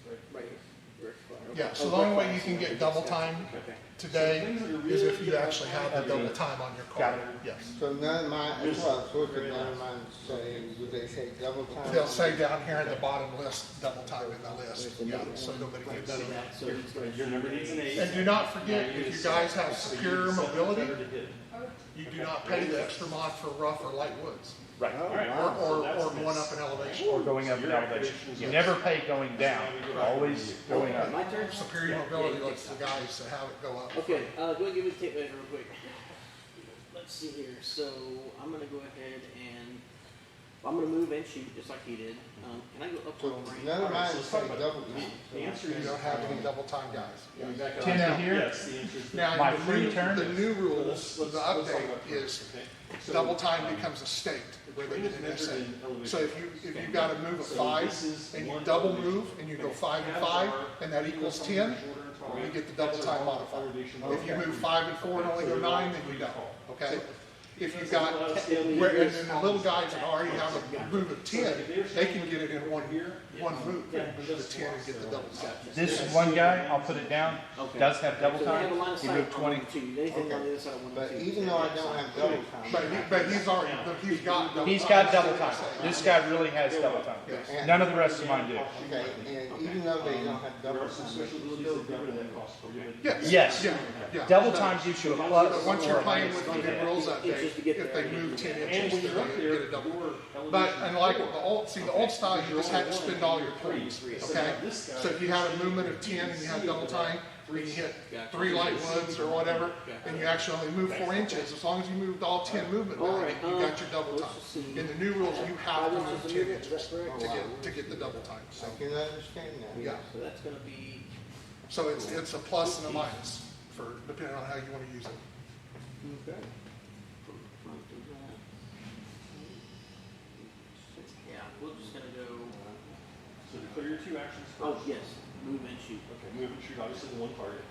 Right. Right here. Direct fire. Yeah, so Oh, the only direct way fire, you can so get double time Okay. today is if you actually have the double time on your Got card. it. Yes. So none of mine, that's what I was looking, none of mine say, would they say double time? They'll say down here in the bottom list, double time in the list, yeah, so nobody gets See it. that, so it's gonna. Your number needs an 8. And do not forget, if you guys have So you superior need 7 mobility, better to hit. you do not pay the extra mod for rough or light woods, Right. Oh, All right. wow. So that's or a going miss. up in elevation. Or going up in elevation. You never pay going down, always going up. My turn? Superior mobility lets the guys to have it go up. Okay, go ahead and give me the tape measure real quick. Let's see here, so I'm gonna go ahead and, I'm gonna move and shoot just like he did. Can I go up So one range? none of mine so say let's talk double about- time. The answer You is. don't have any double time guys. Can we back up? 10 to here? Yes, the answer is. Now, My the free new, turn? the new rules, the Let's talk update about is first, okay? So, double time becomes a state rather terrain than is an measured essay. in elevation. So if you gotta move a So 5 this is and you one double elevation. move and you go Okay. 5 and Cabs 5 are and that equals 10, you get the double time modifier. If you move 5 and 4 and only go 9, then you don't, okay? If you've got, where, and then the little guys that already have a move of 10, they can get it in one move, and move the 10 and get the double time. This one guy, I'll put it down, Okay. does have double So they have a time. line of He sight moved on 20. 1 and 2. Anything on the other side of 1 But and 2. even though I don't have double time. But he's already, he's got double time. He's got double time. This guy really has double time. and- None of the rest of mine do. Okay, and even though they don't have There double are some time, special they abilities that give you that cost for you. Yes. Yes. Yeah, yeah. Double time gives you a But plus once or you're a playing minus. with the new rules update, if they move 10 And inches, when then you're up they there, get a double. your But, elevation- and like the old style, you just had to spend all your points, okay? So if you had a movement of 10 and you had double time, and you hit 3 light woods or whatever, and you actually only move 4 inches, as long as you moved all 10 movement All value, right, you got your double let's time. just see. In the new rules, you have to 5 move inches 10 of movement, is inches that correct? to get the double time, so, I can understand that. yeah. So that's gonna be, So it's a plus and a minus for, depending on how you want to use it. Okay. Front of that. Yeah, we're just gonna go, So declare your 2 actions first. oh, yes, move and shoot. Okay, move and shoot, obviously the 1 target.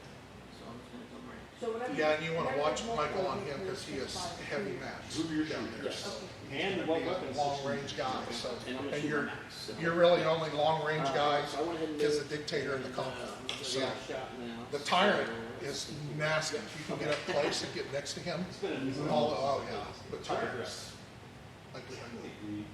So I'm just gonna come right. So whatever. Yeah, and you want to watch Michael on him because he is heavy max Move your down there. shoot, yes. So And he's what gonna be weapons? a long-range guy, so, And I'm gonna and shoot you're, my max, so. you're really only long-range guys So I went ahead and is moved, the dictator and the and, conqueror. I'm gonna So go shot now. the tyrant So- is nasty. You can get up close and get next to him. It's been a Oh yeah, the tyrant is like, technically,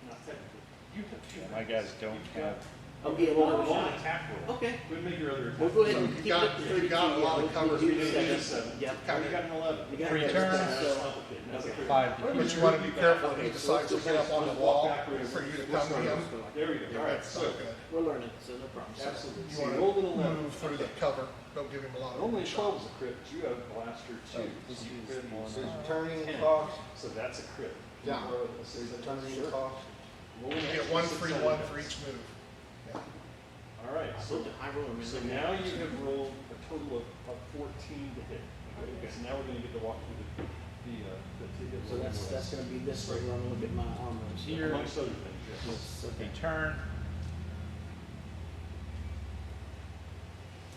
not technically. You have 2 My guys don't have. Oh, yeah, well, one attack roll. okay. Go ahead and make your other We'll attack. go ahead So and you keep it got- up to you 32. got a lot of Yeah, cover. we'll do You did 7. 7. Yep. Now you got an 11. You got Free it. turn. So- Complicated. That's Okay. a 5. but you want to be careful if he decides to get up on the wall for you to come to him. There we go. All right, That's so not good. We're learning, so no problem. absolutely. You So want you rolled an to 11. move through the cover. Don't give him a lot of Normally 12 shots. is a crit, but you have blaster 2. This So you crit on is a turning 10. cost, So that's a crit. Yeah. Sure. turning cost. Roll an You get extra one 6 free on one that. for each move. Yeah. All right, so I roll them in. So now you have rolled a total of 14 to hit. Okay, so now we're gonna get to walk through the hit. So that's gonna be this way, where I'm gonna look at my armors here. Amongst other things, yes. Yes, A okay. turn.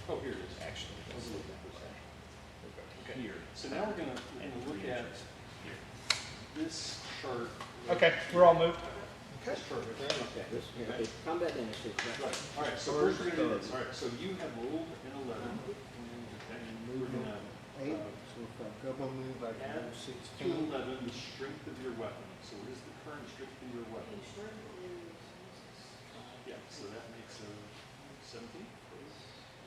Oh, here it is. Actually, Let's look at this. okay. Here. So now we're gonna look at this chart. Okay, we're all moved. Okay. This chart right there. Okay, this, okay, combat damage, Right, all right, so first we're gonna do this. All right, so you have rolled an 11. And we're gonna 8, so if I double move, I can add move to 16. 11 the strength of your weapon. So what is the current strength of your weapon? Yeah, so that makes a 17.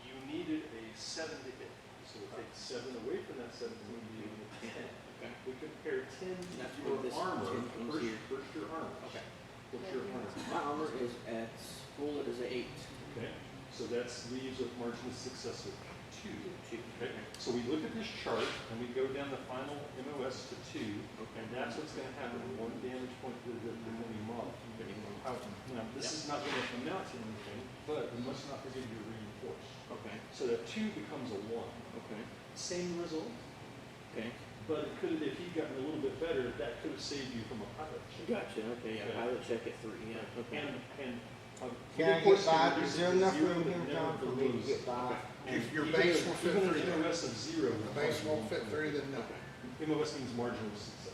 You needed a 7 to hit. So we'll take 7 away from that 17 to be able to 10. Okay. We compare 10 to That's your where this armor. 10 comes here. First your armor. Okay. What's your armor? My armor is at full, it is an 8. Okay, so that's leaves with margin of success of 2. Shoot. Okay, so we look at this chart and we go down the final MOS to 2, and that's what's going to happen. 1 damage point to the enemy model. Now, this is not going to amount to anything, but we must not forget your reinforce. Okay. So that 2 becomes a 1. Okay. Same result, Okay. but it could have, if he'd gotten a little bit better, that could have saved you from a pilot check. Gotcha, okay, yeah, Okay. pilot check at 3, yeah, okay. And Can I of course, get by? reduce Is there it to enough 0, room but here, never John, for me to lose. get by? If your Even base a- will fit even through an there. MOS of 0. The base won't fit through, then no. MOS means marginal success.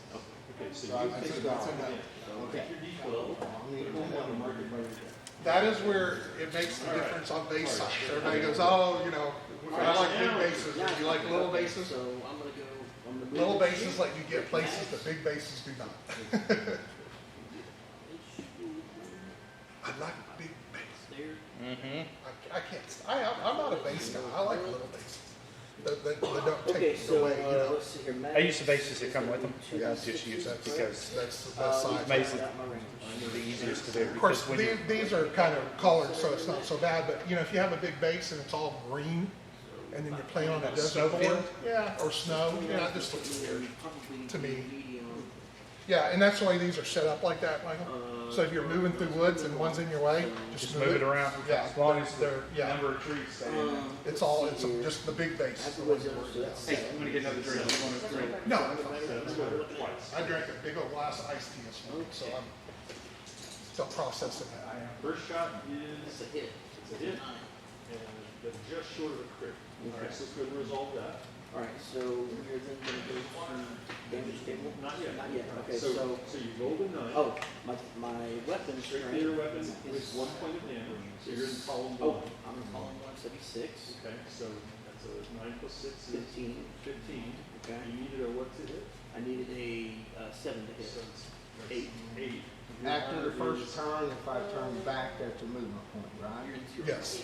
Okay, so So I you think take that's off enough. Take your D12, I'll need put it one on the more. market by your That is where it makes the difference on base size. Everybody goes, oh, you know, I like big bases. Now You like little okay, bases? So I'm gonna go, I'm gonna move. Little it bases here. let you get places, but big bases do not. I like big bases. There, Mm-hmm. I can't, I'm not a base guy. I like little bases. That don't okay, take so, away, you know. let's see here. I use the bases that come with them. I just use that because That's the best size. Makes it the easiest to do. Of course, Because when you- these are kind of colored, so it's not so bad, but you know, if you have a big base and it's all green, and then you're playing on a desert Snowboard? field, yeah, or snow, yeah, it just looks weird. Probably to me. medium. Yeah, and that's why these are set up like that, Michael. So if you're moving through woods and one's in your way, just move it around. Yeah, As long as they're, the yeah, number of trees stay in there. it's all, it's just the big base. is the one you're worried about. Hey, I'm gonna get another drink. You want a drink? No, Let's go there twice. I drank a big old glass of iced tea this morning, so I'm still processing that. First shot That's is, a hit. it's a hit, and that's just short of a crit. All right, so let's go and resolve that. Alright, so you're then gonna go to damage table? Not yet. Not yet, okay, So so, you rolled a 9. oh, my weapon Strength of strength your weapon is, with 1 point of damage, so you're in column 1. oh, I'm in column 176, Okay, so that's a 9 plus 6 is 15, 15. okay. You needed a what to hit? I needed a 7 to hit. So it's 8. 8. After the first turn, if I turn back, that's a movement point, right? You're in 0. Yes.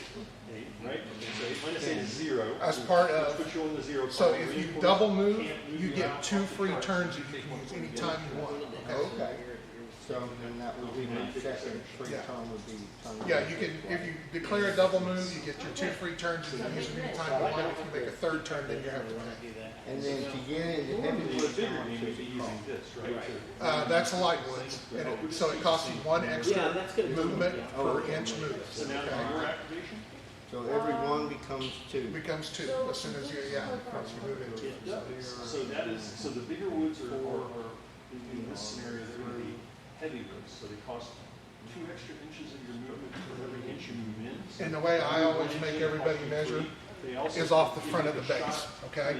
8, right? So 8 minus 8 is 0. As part Which of, puts you on the 0 so column. if you Reinforced double move, can't move you get out 2 off the free chart. turns that you can use anytime you want. Okay. So then that would be my second free Yeah. turn would be turn. Yeah, you can, if you declare a double move, you get your 2 free turns, you can use them anytime you want. If you make a third turn, then you have to run it. Do that. And then to get into Normally, with a heavyweight, bigger how much game, does you'd be it cost? using this, right? That's a light woods, and so it costs you 1 Yeah, extra that's gonna be- movement yeah. per inch moved. So now Okay? your activation? So every one becomes two. It becomes two as soon as you, once you move into it. So that is, so the bigger woods are in this scenario, they're gonna be heavy woods, so they cost 2 extra inches of your movement for every inch you move in. And the way I always make everybody measure is off the front of the base, okay?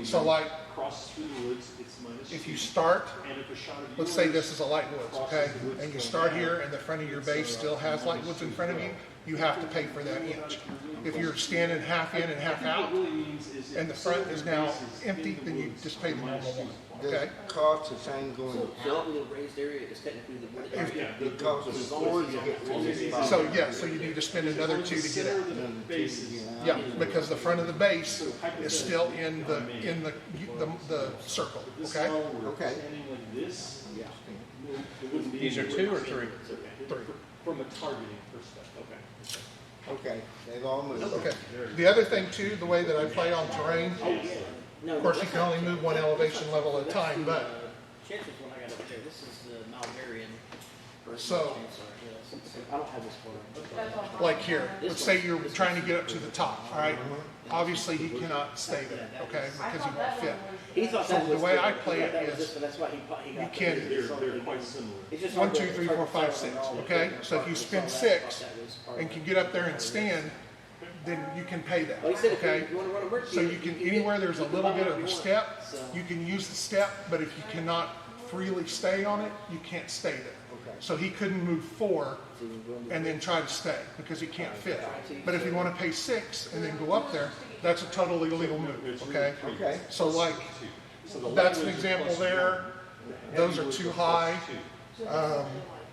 So like, Crosses through the woods, it's minus if 2. you start, And if a shot of let's say this is a light woods, okay? And you start here and the front of your base still has light woods in front of you, you have to pay for that inch. If you're standing half in and half out, and the front is now empty, then you just pay the normal one, okay? The cost the same going So that out. little raised area is technically the wood area. It costs before you get to this spot. So, yeah, so you need to spend another 2 to get out. Yeah, because the front of the base is still in the circle, okay? Okay. Standing like this, Yeah. it wouldn't be. These are 2 or 3? From a targeting perspective. Okay, they've all moved. Okay. The other thing too, the way that I play on terrain, No, of course you can only move one elevation level at a time, but Chances when I got up there, this is the Malvarian. So- I don't have this photo. like here, let's say you're trying to get up to the top, all right? Obviously he cannot stay there, okay, because he won't fit. He thought So that the was way the- I play it that was is, but that's why he got. you can- They're quite similar. It's just 1, hard 2, to- 3, it's 4, hard to 5, tell 6, all the okay? different So if you parts. spin I 6 thought that was part and of can it. get up there and stand, then you can pay that, Well, he said if okay? you wanna run a work So you can, anywhere there's a little bit of a step, So- you can use the step, but if you cannot freely stay on it, you can't stay there. Okay. So he couldn't move 4 So you go into- and then try to stay because he can't fit. But if you want to pay 6 and then go up there, that's a totally legal move, okay? Okay. So like, So the that's an light woods are example plus there. 1, Those the are heavy too woods high. plus 2.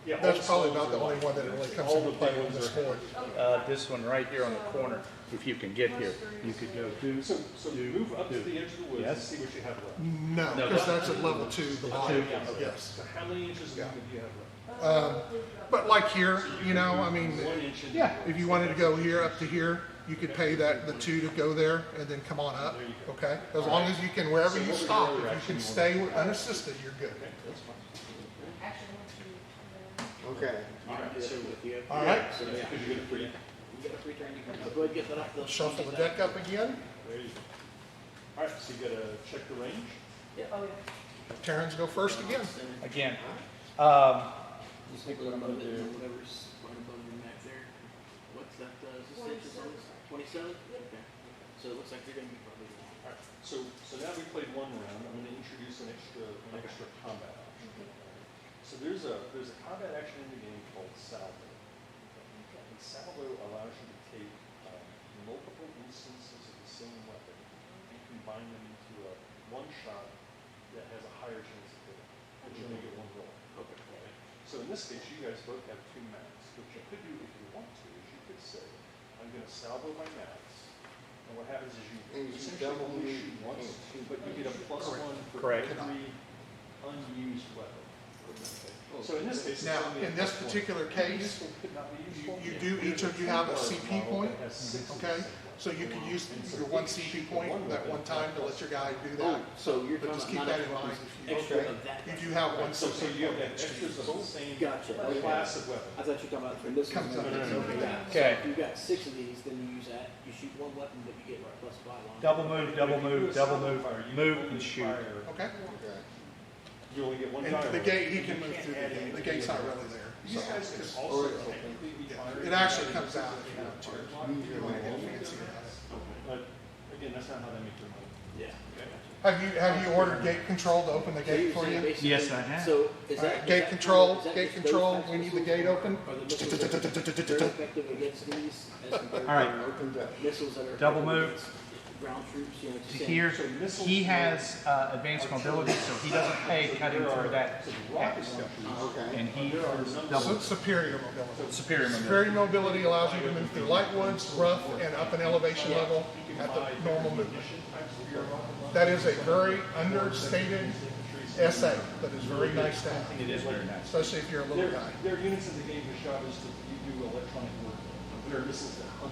Yeah, all That's the probably stones about the are only light. one that really comes All into the play big with ones this are board. This one right here on the corner, if you can get here, you could go do, So move up to the edge of the woods and Yes. see what you have left. No, No, because that's at level 2, the bottom, yes. So how many inches of movement do you have left? But like here, you know, I mean, 1 inch. in- yeah, if you wanted to go here up to here, you could pay the 2 to go there and then come on up, okay? As long as you can, wherever you stop, if you can stay unassisted, you're good. Okay. You can do that with you. All right. So, yeah. Because you get a free. You get a free turn, you can go ahead and get that off the. Shuffle the deck up again. There you go. All right, so you gotta check the range. Terrence go first again. again. Just take a look above it, and whatever's right above your neck there. What's that, is this inches on this? 27? Okay. So it looks like they're gonna be probably long. All right, so now we played 1 round. I'm gonna introduce an extra combat option. So there's a combat action in the game called salvo. And salvo allows you to take multiple instances of the same weapon and combine them into a one shot that has a higher chance of hitting, but you only get 1 roll. Okay. So in this case, you guys both have 2 mats. What you could do if you want to is you could say, I'm going to salvo my mats. And what happens is you And you essentially double only move, shoot once, you can't shoot but you get a +1 for Correct. every unused weapon. So in this case, it's Now, only a in this +1. particular This case, one could not be you useful. do, each of you have a CP point, That has 6 of the okay? same So you can use your 1 CP point that one time to let your guy do that. So you're But talking just about keep not that in mind. extra Okay. of that. You do have 1 So CP you have point. that extras of the same Gotcha. Okay. class of weapon. I thought you were talking about from this Comes one. up. Okay. Okay. So if you've got 6 of these, then you use that. You shoot 1 weapon, but you get +5 on. Double move, double move, double move, move and shoot. Okay? You only get 1 And die the roll. gate, he can move through the gate. The gate's not really there. These So, guys can also technically be fired. it actually comes out if you want to. If you want to get fancy about it. But again, that's not how they make their money. Yeah. Have you ordered gate control to open the So you're gate for saying you? basically- Yes, I have. So is All that? right, is gate that control, is that gate just those control, types we of need the missiles? gate open. Are the missiles very effective against these as compared All right. to Opened up. missiles that are Double effective move. against ground troops, you know, To just saying- here, So missiles he has advanced mobility, so he doesn't pay cutting through that rocket X. launchers. Okay. And he is So double superior mobility. superior mobility. Superior mobility allows you to move through light woods, rough, and up an elevation level at the normal movement. That is a very understated essay, but it's very nice to have, It is very nice. especially if you're a little guy. There are units in the game whose job is to do electronic work. Where this is the hunt.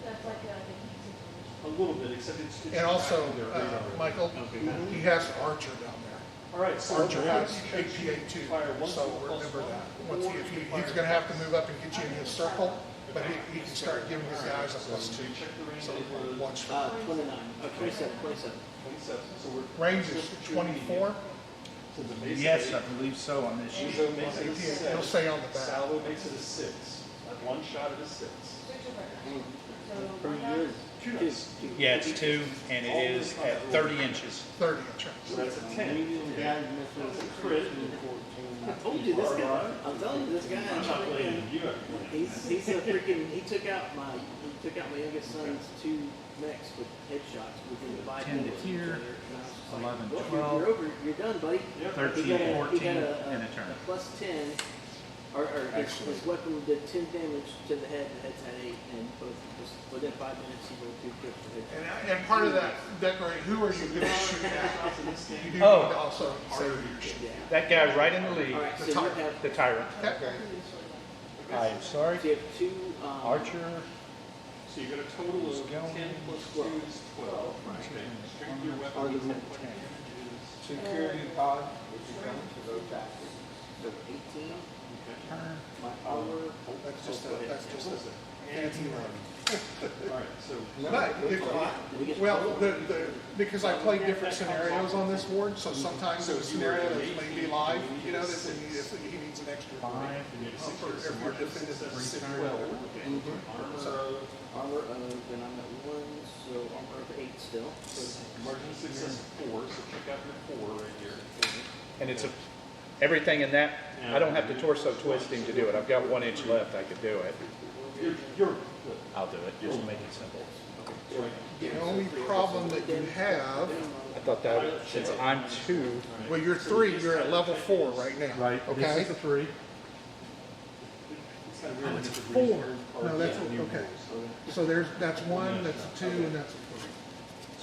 That's like A little bit, except it's. And also, tracking their radar. Michael, he has Archer down there. All right, so Archer has you choose APA too, fire one so plus remember one, that. Once or he, you he's fire- gonna have to move up and get you in his circle, but he can start giving his guys a +2. So watch for 29, 27, 27. 27, so we're. range is 24. So the base Yes, is I believe so on this sheet. Enzo makes it a seven. It'll say on the back. Salvo makes it a 6. One shot at a 6. Per year. Yeah, it's 2, and it is at 30 inches. 30 inches. So that's a 10. Medium guide missiles is Crit. 14. I told you this guy. I'm telling you this guy. I'm not blaming you. He's a freaking. He took out my youngest son's 2 mechs with headshots within 5 10 to minutes. here, Like, 11, well, 12, You're over. You're done, buddy. 13, He got a- 14, he got and a turn. +10, or his weapon did 10 damage to the head. The head's had 8, and both just within 5 minutes he rolled 2 crits for headshot. And part of that, decorate, who are you going to shoot at? You do need Oh. to also say who you're shooting. Yeah. That guy right in the lead, All right. So The you tyrant. have. the tyrant. Okay. I am sorry. So you have 2. Archer, So you got a total of 10 plus 2 is 12. Okay. Strength of your weapon. Are the is- security pod, which is coming to those tactics. So 18. turn. My armor. That's just a fancy run. All right, so. But if, well, because I play different scenarios on this board, so sometimes there's a scenario that may be live, you know, that he needs an extra 5, if you're defending the city well. Armor of, and I'm at 1, so armor of 8 still. So Margin of success is 4, so check out your 4 right here. and it's everything in that, I don't have to torso twisting to do it. I've got 1 inch left, I could do it. You're I'll do it, just to make it simple. The only problem that you have, I thought that, since I'm 2, well, you're 3, you're at level 4 right now. right, Okay? this is a 3. It's kind of weird. Oh, it's that the 4. reserve No, are that's, new okay. rules. So that's 1, that's a 2, and that's a 3.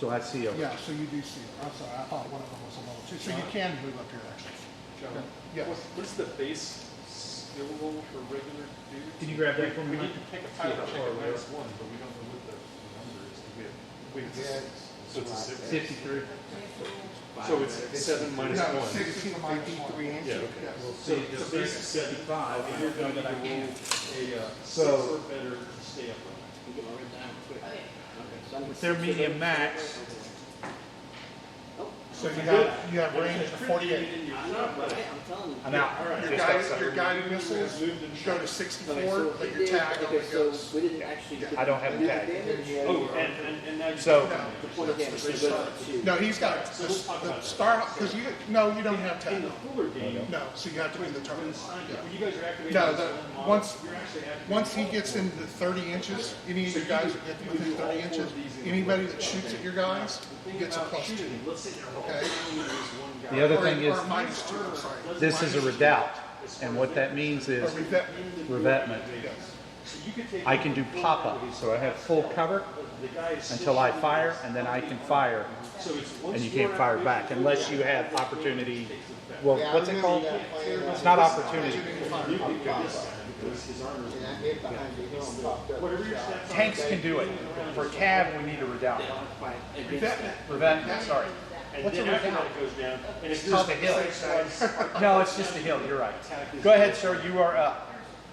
So I see a, Yeah, so you do see it. I'm sorry, I thought one of them was a level 2. So you can move up here, actually. John, Yes. what's the base skill roll for regular dudes? Can you grab that for me? We can pick a pilot, check a -1, but we don't know what the number is. We have so it's a 6. 53. So it's 7 minus No, 1. 16 minus 1. Yeah, okay. Yes. So the base is 75, and you're going to need to roll a 6 So- or better to stay upright. you get my red down quick. Okay, so I'm With their medium max, Oh, So you have range of 48. I'm not right. I'm telling you. I'm out. Your guided missiles go to 64, but your tag only so goes. we didn't actually. I don't have a do the tag. damage. Oh, and now you. So- The point of damage. So it goes up to- No, he's got So we'll talk the about that. start, because you don't have In tag. the fuller game, No, so you have to be the turn. when you guys are activating. No, this model, once- you're actually activating Once he all gets four. into 30 inches, any of you guys that get within 30 inches, anybody that shoots at your guys gets a +2. Let's say they're all Okay. shooting this one guy. the other thing is, Or -2, I'm sorry. this is a redoubt, and what that means Or is revet- revetment. yes. So you could take I can do pop-up, so I have full cover the guy is still until I shooting. fire, and then I can fire, So it's once and you you're can't fire activated, back unless you have opportunity. Well, Yeah, I what's it remember called? that playing It's on- not opportunity. because his armor is. And I hit behind the hill and popped up. Whatever your stats are. Tanks can do it. For CAV, we need a redoubt. Fight against Revetment. Revetment, sorry. And What's a then after redoubt? that it goes down. And if It's called the hill. No, it's just a hill, you're right. Go ahead, sir, you are up.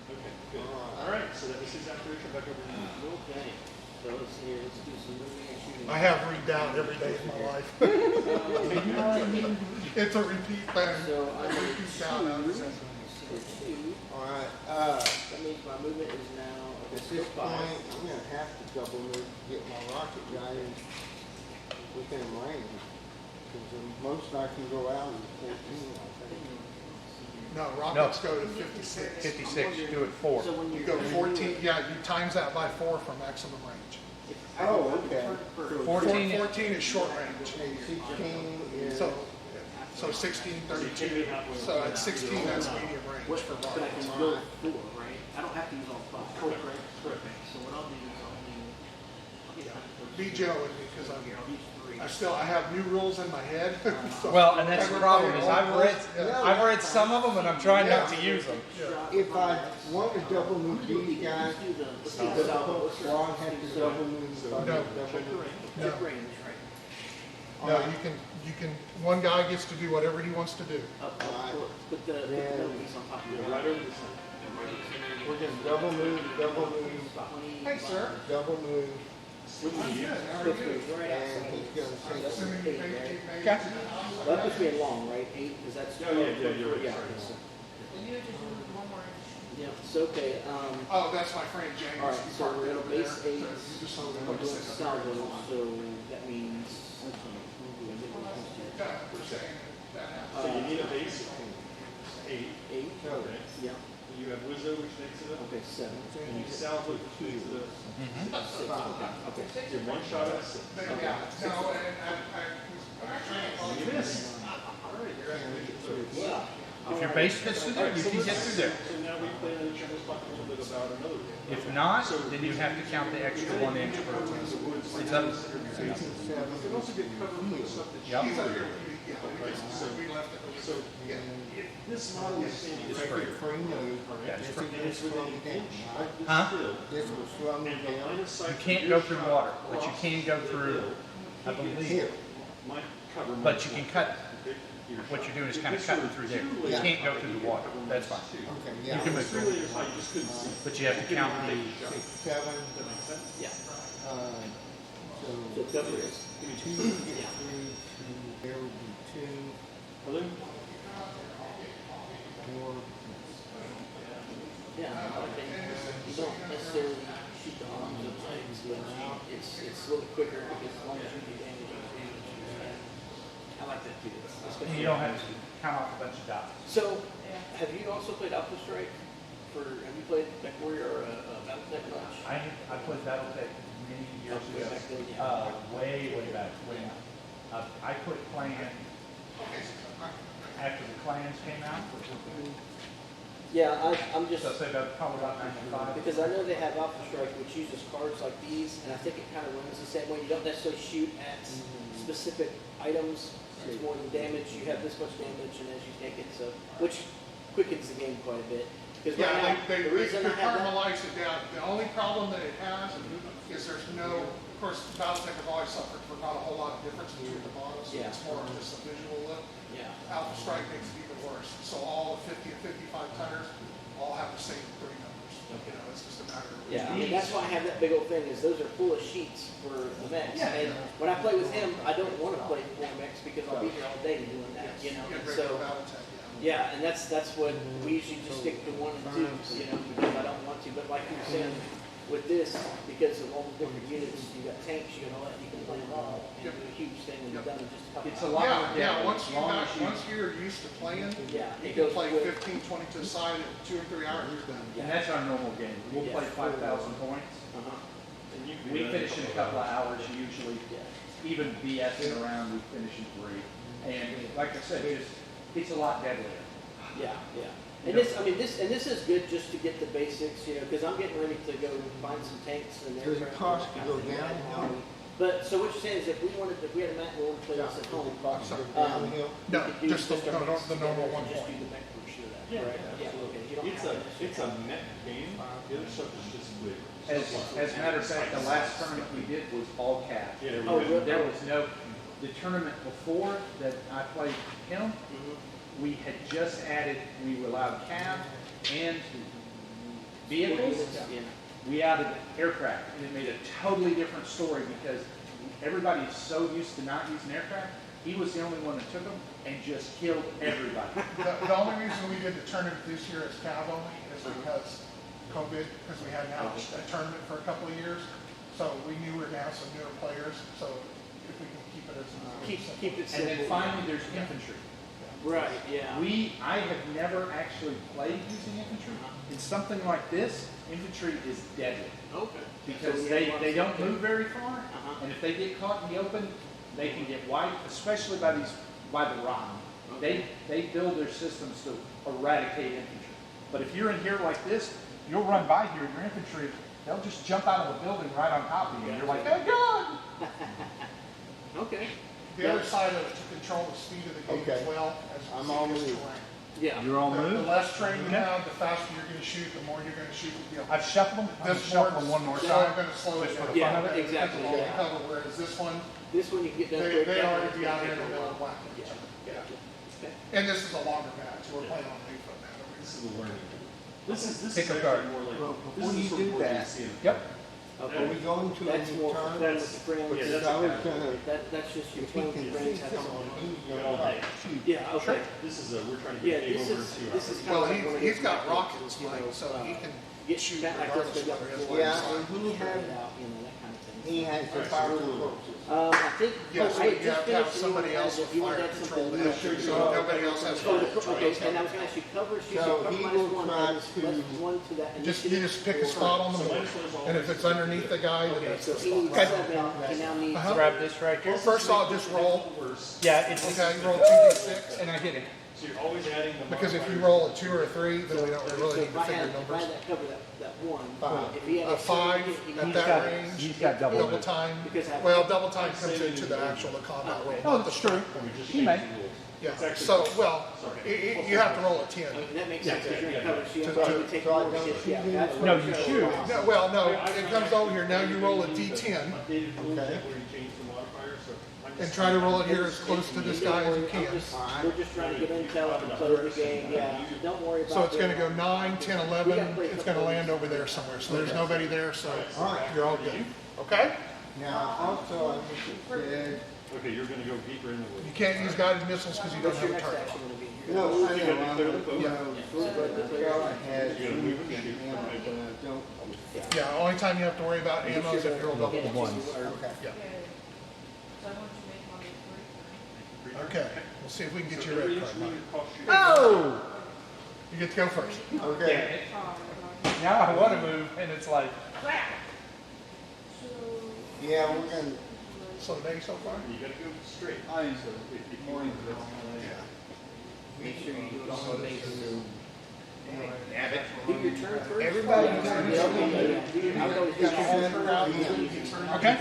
Okay, good. All right, so this is after we come back over to you. Okay, so let's see here, let's do some moving and shooting. I have redoubt every day of my life. It's a repeat thing. So I'm going Repeat down. to All right, that means my movement is now, at this point, I'm gonna have to double move to get my rocket guy in within range. Cause the most I can go out is 14, I think. No, rockets go to 56. 56, do it 4. so when You you go 14, yeah, you times that by 4 for maximum range. Oh, okay. 14 14 is short range. And 16 is. So 16, 32. So at 16, that's medium range What, for but I rockets. can go 4, right? I don't have to use all 5. Correct. So what I'll do is I'll get Be Joe with me because I have new rules in my head. So Well, and that's the problem, is Yeah. I've read some of them, and I'm trying not to use them. If I want to double move these guys, do the, let's do does the the salvo. whole squad have to double move? No. Check range, right? No, you can, you can, one guy gets to do whatever he wants to do. Put the penalties on top of Yeah, it. right over the center. We're gonna double move, Hey, sir. double move, I'm good, how are you? and he's gonna take Assuming you made Okay. Well, that puts me in long, right? 8, because that's. Yeah, you're right. Yeah. Sorry. And you would just move one more inch. Yeah, it's okay. Oh, that's my friend James. All right, He so parked we're over at there. base So 8. you just hold it We're up and doing sit salvo, up so that means. there. Yeah, we're saying that happens. So you need a base of 8, 8. okay? Yeah. You have Wizzo, which makes it up, Okay, 7. and you salvo, which makes it up. 6. Okay. You're one shot at 6. But yeah, no, and I'm trying to. You missed. All right, you're at Yeah. If your base fits through there, you can get through there. So now we plan on each other's talking a little bit about another game. If not, then you have to count the extra 1 inch per twist. It's up. You can also get covered with stuff that you. Yep. So, if this model is saying it's free. free move, Yeah, it's free. and it's within an inch of this Huh? hill, this will slow me and the line down of sight You from can't your go through shot water, but you across can go the through, hill, I believe, here. might cover but much you can more. cut, Okay, your what shot. you're doing is If kind of this cutting were through there. two You lanes, can't go through the water, cover that's much fine. too. Okay, You yeah. can If move it's 3 through, layers high, you just couldn't see. but you have to count the, 6, 7, Does that make sense? Yeah. so So cover is. 2, 3, 2, there would be 2, Hello? 4, Yeah, I think you don't necessarily shoot the arms of legs, but it's a little quicker because as long as you do damage, you can. I like that too. and you don't have to count off a bunch of dots. So, have you also played Alpha Strike? Have you played Mech Warrior or Battletech much? I played Battletech many years Way ago. back then, yeah. Way back when. I quit playing after the clans came out, Yeah, I'm just, so I say about probably about 95. because I know they have Alpha Strike which uses cards like these, and I think it kind of runs the same way. You don't necessarily shoot at specific items. It's more than damage. You have this much damage, and as you take it, so which quickens the game quite a bit. Because right Yeah, now, they the reason I have that, caramelize it down. The only problem that it has is there's no, of course, Battletech has always suffered for not a whole lot of difference between the models. So Yeah. it's more of just a visual look. yeah, Alpha Strike makes it even worse. So all the 50 and 55 tonners all have the same 3 numbers. You know, it's just a matter of. yeah. I mean, that's why I have that big old thing. Is those are full of sheets for the mechs. Yeah. And when I play with him, I don't want to play 4 mechs because I'll be here all day doing that. You know, Get and rid of so. Battletech, yeah. Yeah, and that's what we usually just stick to 1 and 2, you know, because I don't want to. But like you were saying, with this, because of all the different units, you got tanks, you got all that, you can play them all and do a huge thing when you're done in just a couple It's a hours. lot more Yeah, damage. once you long got, as you- once you're used to playing, Yeah, you it can goes play quick. 15, 20 to a side in 2 or 3 hours, you're done. And that's our normal game. We'll Yeah. play 5,000 points. Uh-huh. And you can We do that finish in a couple of hours usually. Yeah. Even BSing around, we finish in 3. And like I said, it's a lot deadlier. Yeah, yeah. And this is good just to get the basics, you know, because I'm getting ready to go find some tanks and Does it aircraft. cost and to go that kind of thing. downhill? But, so what you're saying is if we had a map and we wanted to play this at home, Cost to go Um, downhill? No, we could do just the, our no, mechs the normal together 1 and just point. do the mech version of that, Yeah, correct? Yeah, okay. You don't It's have a, to it's a mech game, the other stuff is just flavor. As a matter of fact, the last tournament we did was all CAV. Yeah, Oh, really? There was no, the tournament before that I played him, Mhm. we had just added, we were allowed CAV and vehicles. Yeah. We added aircraft, and it made a totally different story because everybody's so used to not using aircraft. He was the only one that took them and just killed everybody. The only reason we did the tournament this year as CAV only is because COVID, because we hadn't had a tournament for a couple of years. So we knew we were gonna have some newer players, so if we can keep it as. Keep it And simple. then finally, there's infantry. Right, yeah. I have never actually played using infantry. In something like this, infantry is deadly. Okay. Because So we have they lots don't of- move very far, Uh-huh. and if they get caught in the open, they can get wiped, especially by the rock. They build their systems to eradicate infantry. But if you're in here like this, you'll run by here, your infantry, they'll just jump out of a building right on top of you, and you're like, oh God! Okay. The other side of it, to control the speed of the game Okay. as well, as I'm we all see this moved. terrain. Yeah. You're on The move. less train you Okay. have, the faster you're gonna shoot, the more you're gonna shoot. You know, I've shuffled them. I'm this gonna shuffle board's them one more now time. I'm gonna slow it Just for down. the Yeah, fun of it. exactly, Because of all the yeah. cover, whereas this one, This one you can get done quick. they that already one be you out can here in the take middle a of while. whacking. Yeah. Yeah. Okay. And this is a longer match. We're playing on 8 foot now. This is a learning. This is Pick a actually card. more like. Well, this before is you sort of do more that- DCM. Yep. Are Okay. we going to That's any more for tournament? fun with friends. Yeah, Because that's I was a gonna, That's just your if he fun can with friends. fix Have them, fun. he's Yeah, gonna okay. shoot. Yeah, okay. This is we're trying to Yeah, get this over is, 2 this hours. is kind Well, of like one of he's those got things, rockets, you know, Mike, so he can get shoot back like regardless this, of but where his you Yeah, legs are. and he know, had, that kind of thing. he has the Alright, so fire we're- control. I think. Yeah, so I you have to have somebody else with You wanted fire to add control to something help you, new. so nobody else has Oh, fire the, control. okay, and I was gonna ask you cover, so you So cover he minus will one, try plus to- one to that. Just, you initiative just pick a or- spot on the So board, minus one is all- and if it's underneath the guy, then Okay, that's so the he needs spot. 7, he now needs. Uh-huh. Grab this right here. Well, first I'll just roll, Yeah, it's, okay, roll 2d6, and I hit it. So you're always adding the. because if you modifiers. roll a 2 or a 3, then we don't So really need if to I figure had, if I numbers. had that cover, that one, Five. if he had A a 5 at He's that got- range, he's got double double move. time, Because I- well, double time comes into the actual combat roll, Oh, not the that's true. strike. We just He changed may. the rules. Yeah, so, well, you have to roll a 10. I mean, that makes sense, Yeah, because you're yeah, in cover, so you have yeah. to take So I more don't shit, shoot yeah, him? that's what No, I'm you saying. shoot. No, well, no, it comes over here, now you roll a D10, Updated rules Okay. that where you change the modifier, so. I'm and just- try to roll it here as close to this guy as you can. We're just trying to get intel and play the game, yeah, don't worry about. So it's gonna the- go 9, 10, 11, it's gonna land over there somewhere, so there's nobody there, so you're all good, okay? Now, also, I think it said, Okay, you're gonna go deeper in the You woods. can't use guided missiles because you don't What's have your a next target. action gonna be? no, I You know, gotta declare the vote. you know, Carol has You gotta move and movement shoot. ammo, but I don't. Yeah, only time you have to worry about ammo is if you roll double Yeah, ones. just- or- Okay. Yeah, So I want you to make one of the okay, we'll see if we can get you a Every red inch card, we Mike. need to cost you. Oh! You get to go first. Okay, Now I want to move, and it's like, yeah, we're gonna, So day so far? You gotta go straight. morning. Make sure you do it all in base. damn it. Do your turn first. Everybody Yeah, do yeah, your yeah, turn. yeah, yeah. Do your- I would always do Yeah, your all turn. turn out, Yeah. you can turn out. Okay.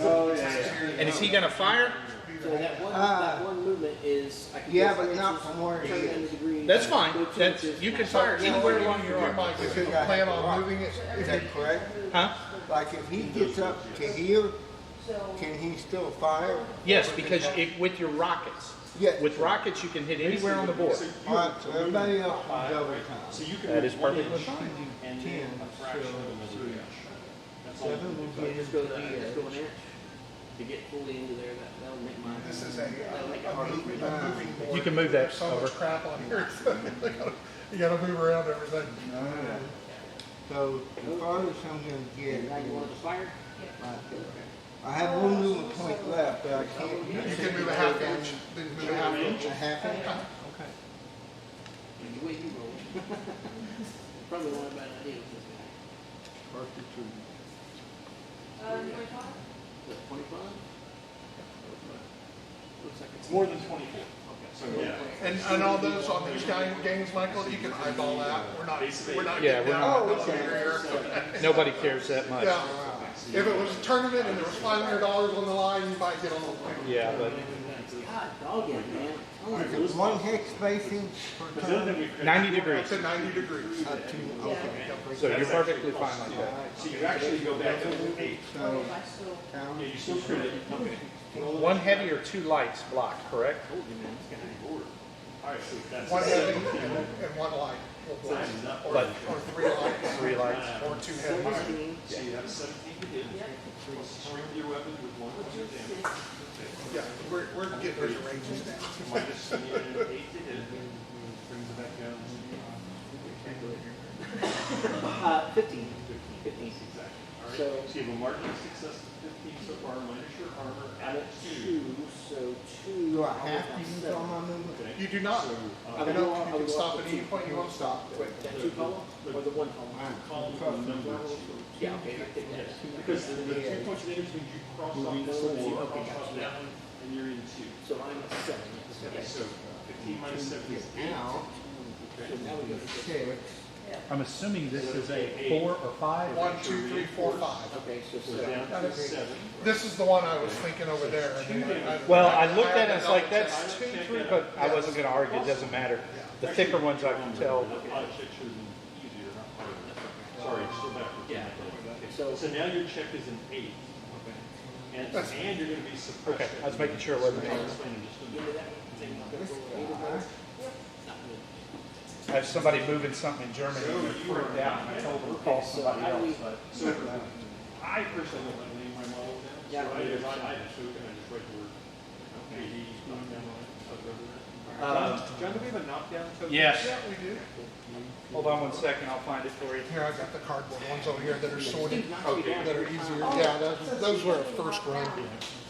Oh, yeah. And is he gonna fire? So that one movement is. I can Yeah, go but 4 not inches, from where he turn is. 90 degrees, That's fine. go 2 That's, inches. you can So- fire anywhere along your Your arm. Mike, if you plan on moving it, Is if that you, correct? Huh? Like if he gets up to here, can he still fire? Yes, because with your rockets. Yes. With rockets, you can hit anywhere on the board. Alright, so everybody else is overtime. So you can That move is 1 perfectly inch fine. and then a fraction of another inch. That's all. 7 will So get just into go, the just go an edge. inch to get fully into there, that'll make mine. this is a That'll make it a harder. moving board. You can move that There's so over. much crap on here, you gotta move around everything. So the farthest I'm gonna get Now you want is to fire? right there. I have one movement point left, but I can't You use can it. move a half inch, then move a half inch. A half inch? Okay. The way you roll. Probably not a bad idea with this guy. Perfect to- 25? What, 25? Looks like it's More than 24. Okay. So, yeah. And all those on these games, Michael, you can eyeball that, we're not Yeah, getting we're down not- on millimeter here. Nobody cares that much. Yeah, if it was a tournament and there was $500 on the line, you might get a little. Yeah, but God, dog it, man. Oh, Is it one hex spacing per But the other turn? thing we forgot. 90 degrees. It's at 90 degrees. Up to, okay. So you're perfectly fine like that. So you actually go back to 8. So, If I still. count. Yeah, you still crit it. Okay. One heavy or 2 lights blocked, correct? All right, so that's. One heavy 17. and one light. Or But 3 lights, 3 lights. or 2 heavy. 17. So you have a 17 to hit. String your weapon with 1 or 2 damage. Yeah, we're getting rid of ranges now. Minus 8 to hit. Brings it back down. 15. 15. Exactly. All right. So- So you have a marking success of 15 so far, minus your armor I'm at at 2. 2, so 2. Do I have to use all my movement? Okay. You do not. So, You know, you can stop at any point you want to stop. That 2 column or the 1 column? columns are numbered. Yeah, okay, I think that. Because the 2 points of damage means you cross off this one, you cross off that one, and you're in 2. So I'm at 7. Yes. So 15 minus 7 is 8. Out, So now we go to 6. 6, I'm assuming this is a 4 or 5. 1, 2, 3, 4, 5. Okay, so So down to 7. This is the one I was thinking over there. And then Well, I looked at it, had it's to like, double that's check. 2, 3, but I wasn't gonna argue, it doesn't matter. The thicker ones I can tell. Auto check should have been easier, not harder. Sorry, it's still backwards. Yeah. So now your check is an 8. And you're gonna be suppressed. Okay, I was making sure it wasn't I'll 8. explain in just a Into minute. that. I have somebody moving something in Germany and they're freaked out, and I told them to call somebody else, but. So I personally don't like laying my model down. Yeah. So I just write the word KD, knockdown on it. I'd rather that. John, do we have a knockdown token? Yes. Yeah, we do. Hold on 1 second, I'll find it for you. Here, I've got the cardboard ones over here that are sorted, Okay. that are easier. Yeah, those were a first run.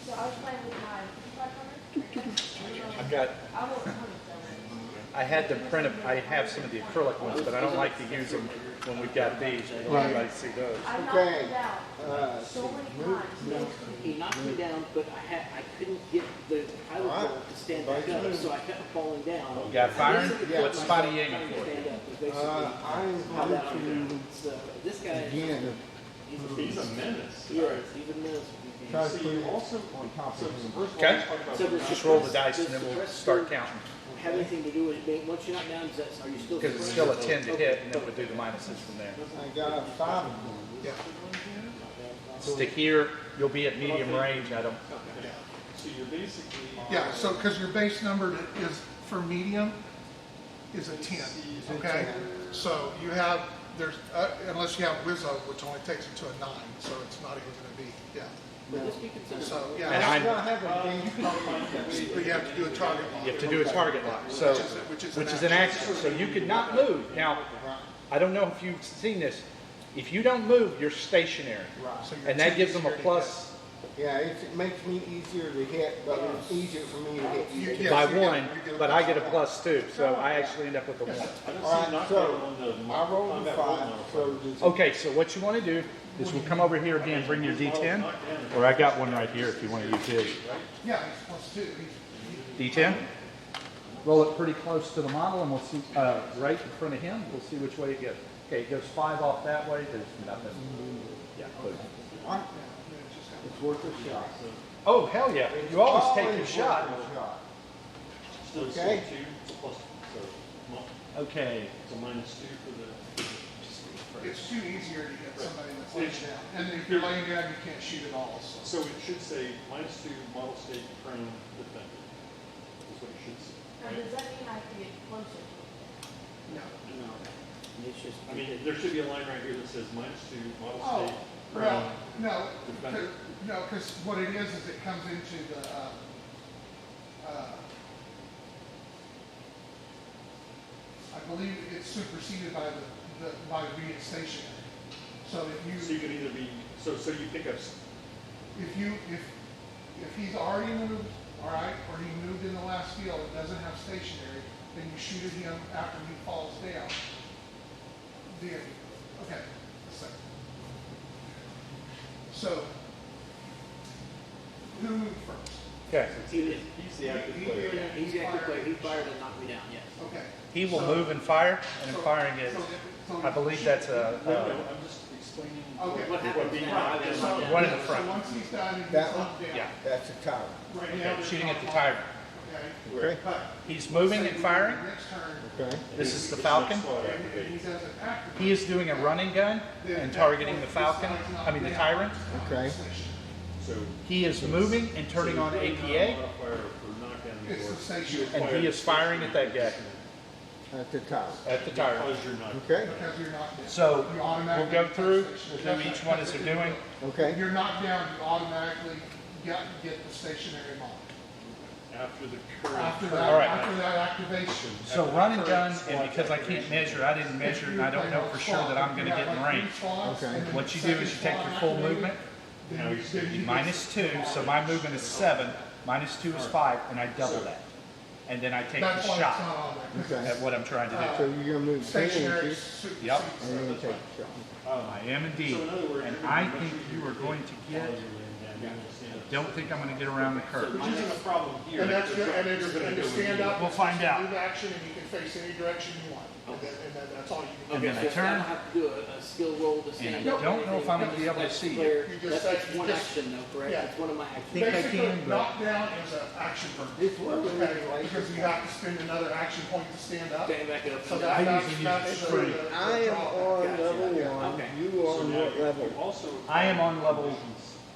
So I was playing with my 55 I've got, I won't come I had them print, I have some of the acrylic ones, but I don't like to use them when we've got these. I don't want anybody to see those. I knocked Okay. it out so many times. He knocked me down, but I couldn't get the pilot Alright. ball to stand back up, so I kept falling down. You got firing? Yeah. What spot are you aiming Trying to for? stand up was basically I'm how that going went to, down. So this guy, again, He's a menace. yes, he's a menace. try to So put you it also, on top so of him. first of all, Okay. let's talk about. So does Just roll the dice and then we'll start counting. Have anything to do with being, once you're knocked down, are you still? Because it's still a 10 to hit, and then we'll do the minuses from there. I got 5 of them. Yeah. Stick here, you'll be at medium range, I don't, So you're basically. Yeah, so, because your base number is, for medium, is a 10, okay? So you have, there's, unless you have Wizzo, which only takes it to a 9, so it's not even gonna be, yeah. Would this be considered? So, And yeah, I- I don't have a base. but you have to do a target lock. you have to do a target lock, so, Which is which is an action, so you could not move. Now, I don't know if you've seen this, if you don't move, you're stationary. So your And that 10 gives is them a here to plus Yeah, it makes me easier to hit, but it's easier for me to hit you. You- yes, by you get- 1, you get but I get a plus 2, so I actually end up with a 1. I don't All right, see knockdown so on the. I rolled a combat 5, roll model. so does Okay, so what you want to do is we'll come over here again, bring your D10, or I got one right here if you want to use his. Yeah, he's plus 2. D10. Roll it pretty close to the model and we'll see, right in front of him, we'll see which way it goes. Okay, it goes 5 off that way, there's nothing. Yeah, put it. it's worth a shot. Oh, hell yeah, you always take your worth shot. a shot. Still Okay. 2, it's a plus, so Okay, it's a -2 for the. It's too easier to get somebody that's laying down. And if you're laying down, you can't shoot at all, so. So it should say -2, model state, prone, defender. That's what it should say, Now, right? does that mean I have to get closer? No. No, it's just. I mean, there should be a line right here that says -2, model Oh, state, well, prone. no, Defender. because what it is it comes into the, I believe it's superseded by by being stationary. So So you can either be, so you pick up, if he's already moved, all right, or he moved in the last field and doesn't have stationary, then you shoot at him after he falls down. Then, okay, a second. So, who moved first? okay. He did. he's the active He player. did. He's the active player. He fired and knocked me down, yes. Okay. He will So- move and fire, and so- in firing it, so- I believe that's a, No, I'm just explaining. Okay. What happened being now? knocked So- down. One in the front. So once he's done and he's That knocked down. yeah, That's a tower. Right okay, now, there's shooting not at the one. tyrant. Okay. Okay? But. He's moving and firing. Next turn, Okay. This is the Falcon. and he doesn't activate. He is doing a running gun and targeting the Falcon, I mean the Tyrant. Okay. So. He is moving and turning on APA, Modifier for knockdown It's the or station, and he is firing at that guy, At the tower. at the Tyrant. because you're not. Okay? because you're not down. So, You we'll automatically go through, station. we'll do each one as they're doing. Okay? If you're not down, you automatically get the stationary mod. After the current. After All right. that activation. So run and gun, and because I can't measure, I didn't measure, and I don't know for sure that I'm gonna get in range. Okay. What you do is you take your full movement, -2, so my movement is 7, -2 is 5, and I double that. And then I take the That's why it's not shot on there. Okay. at what I'm trying to So do. you're gonna move 10 Stationary. inches Yep. and then take the shot. I am indeed, and I think you are going to get Don't think I'm gonna get around the curve. Which isn't a problem here. And that's, You're and it's, gonna and do to it. stand up. We'll find out. Move action and you can face any direction you want. And then that's all you can do. And then I So I turn. don't have to do a skill roll to stand And I up. or don't know if I'm gonna anything. be able to That's see clear. You just That's say- just one just- action though, correct? yeah. It's one of my actions. think I Basically, can, but- knockdown is an action verb. It's working Okay, like. because you have to spend another action point to stand up. Stand back up. So I that's usually use that's the the straight. I am on level one, Okay. you are on what level? Also. I am on level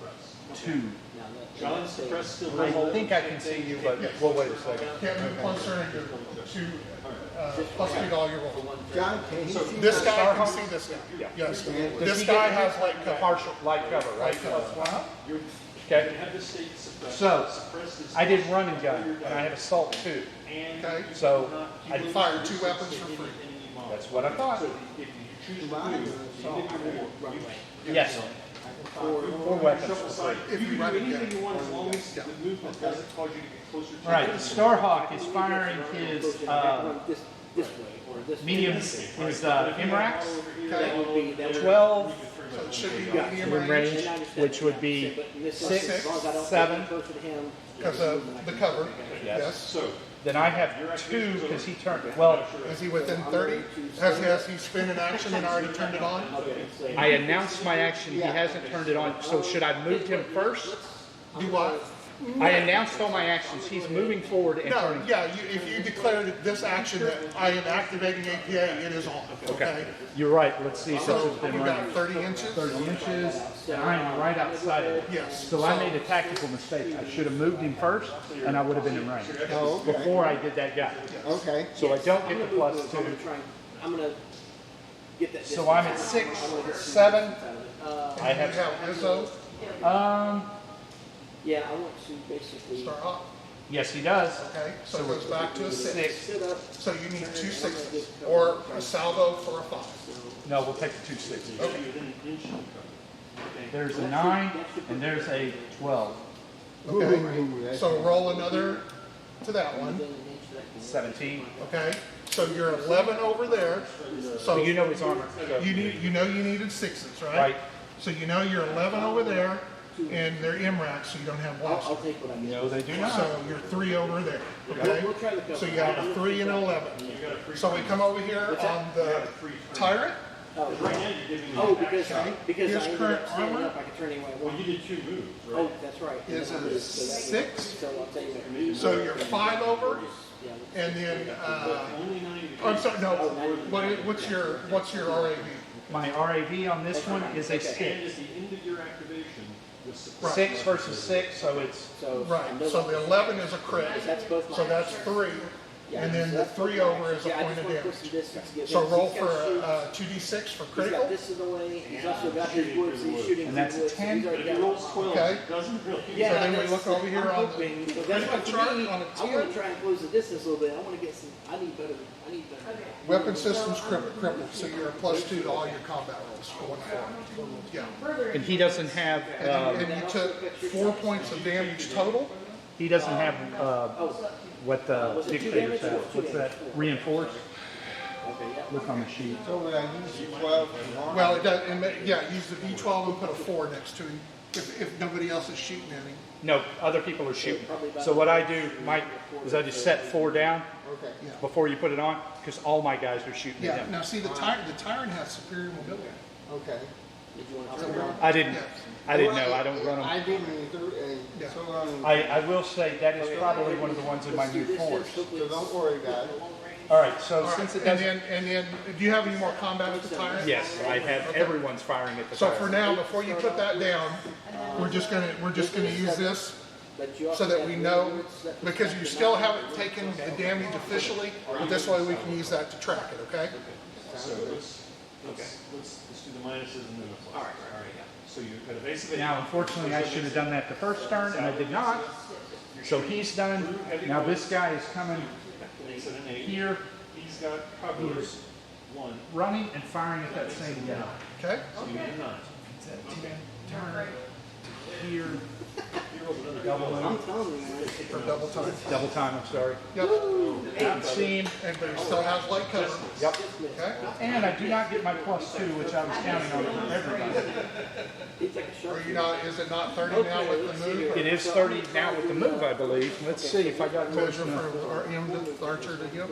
Press. 2. Now, John's press still. I think I can see you, but we'll wait a second. Can't move closer and you're plus 2 to all your rolls. John, can he So see This my- guy can see this guy. Yes. This guy has light cover. Partial light cover, right? You Okay. have the state suppress. So, Suppress is- I did run and gun, and I have assault 2. And Okay. you So, cannot- I you fired lose 2 the weapons resistance for to free. any enemy model. That's what I thought. So if you choose to Mine move, is you assault. get your Run you- away. Yes. Or weapons. Shuffle side. If You you can run do it, anything yeah. you want as long as Yeah. the movement doesn't cause you to get closer to. All right, the enemy. Starhawk is firing his Run this way or this way. medium, But if his you have a MRAX, model over here, That would be, that would. 12 So it should be Yeah. medium in range range, And I understand which would that, be but in this 6, instance, as long as I don't get 7. closer to him. because of the cover. Yes. Yes. So, Then I have 2 because he turned, well, Is he within 30? Has he spent an action and already turned it on? Okay, so. I announced my action, he hasn't turned it on, so should I move him first? Do what? I announced all my actions, he's moving forward and No, turning. yeah, if you declared this action that I am activating APA, it is on, okay? You're right, let's see, since So it's been we've got running 30 inches? 30 inches, and I'm right outside of it. Yes. So I made a tactical mistake, I should have moved him first, and I would have been in range, Oh, okay. before I did that guy. Okay. So I don't get the plus I'm gonna 2. try, I'm gonna get that. So I'm at 6, 7, I You have, have Izzo, Yeah, I want to basically start off, yes, he does. okay? So it goes back to a 6. sit up. So you need 2 6s, or a salvo for a 5. No, we'll take the 2 6s. you're within an inch of the cover. Okay. There's a 9, and there's a 12. Ooh, Okay, that's- so roll another to that one, 17. okay? So you're 11 over there, so So you know his armor. you needed 6s, right? Right. So you know you're 11 over there, and they're MRAC, so you don't have I'll blaster. take what I get. No, they do not. So you're 3 over there, okay? We'll try the cover. So you have a 3 and an 11. So we come over here on the tyrant, Oh, Right now, you're giving me oh, an because, action. because His I ended current up standing armor? up, I could turn anyway I Well, want. you did 2 moves, right? Oh, that's right. And is then I a moved, so that- 6, So I'll tell you what. so you're 5 over, Yeah. and then, Only 90 degrees. I'm sorry, no, what's your RAV? My RAV on this one is a And 6. at the end of your activation, the suppress. 6 versus 6, so it's, So. Right, so the 11 is a crit, That's both my. so that's 3, and then the 3 over is a Yeah, I point just of want to put damage. some distance to get So him. roll He's for got shoot. 2d6 for He's got critical, this in the way, he's also got his woods, he's shooting. And that's through woods, 10? he's But already if he got- rolls 12, Okay. it doesn't really. Yeah, So then we that's- look over here I'm on the hoping, but that's critical what for chart me, on a I want 10. to try and close the distance a little bit, I want to get some, I need better, weapon systems crippled, so you're a +2 to all your combat rolls going forward. Yeah, and he doesn't have, and you took 4 points of damage total, he doesn't have, what the Was it 2 dictators damage or have. 2 What's that? damage? Reinforced? Okay, yeah. Look on the sheet. So when I use the 12 tomorrow. well, it does, yeah, use the D12 and put a 4 next to him, if nobody else is shooting at him. No, other people are shooting. So what I do, Mike, is I just set 4 down Okay. Yeah. before you put it on, because all my guys are shooting at Yeah, him. now see, the tyrant has superior mobility. Okay. Did you want to? I didn't Yes. know, I don't run them. I didn't either, and Yeah. so, I will say that is probably one of the ones in my new force. so don't worry, guys. All right, so All right, since it and doesn't, then, do you have any more combat with the tyrant? yes, I have, everyone's firing at the So tyrant. for now, before you put that down, we're just gonna use this so that we know, because you still haven't taken the damage officially, but this way we can use that to track it, okay? So let's do the minuses and then the plus. All right. So you've got a base of 8. Now, unfortunately, I should have done that the first turn, and I did not. So he's done. Now this guy is coming Base of an 8. here, He's got cover. He's- 1. running and firing at that same guy. Okay? So you need a 9. Turn here, I'm telling you, man. for double time. Double time, I'm sorry. Yep, And seam. and but it still has light cover. Yep. Okay, And I do not get my +2, which I was counting on for everybody. It's like a shark. are you not, is it not 30 now with the move? It is 30 now with the move, I believe. Let's see if I got Measure close enough. for our M to Archer to you?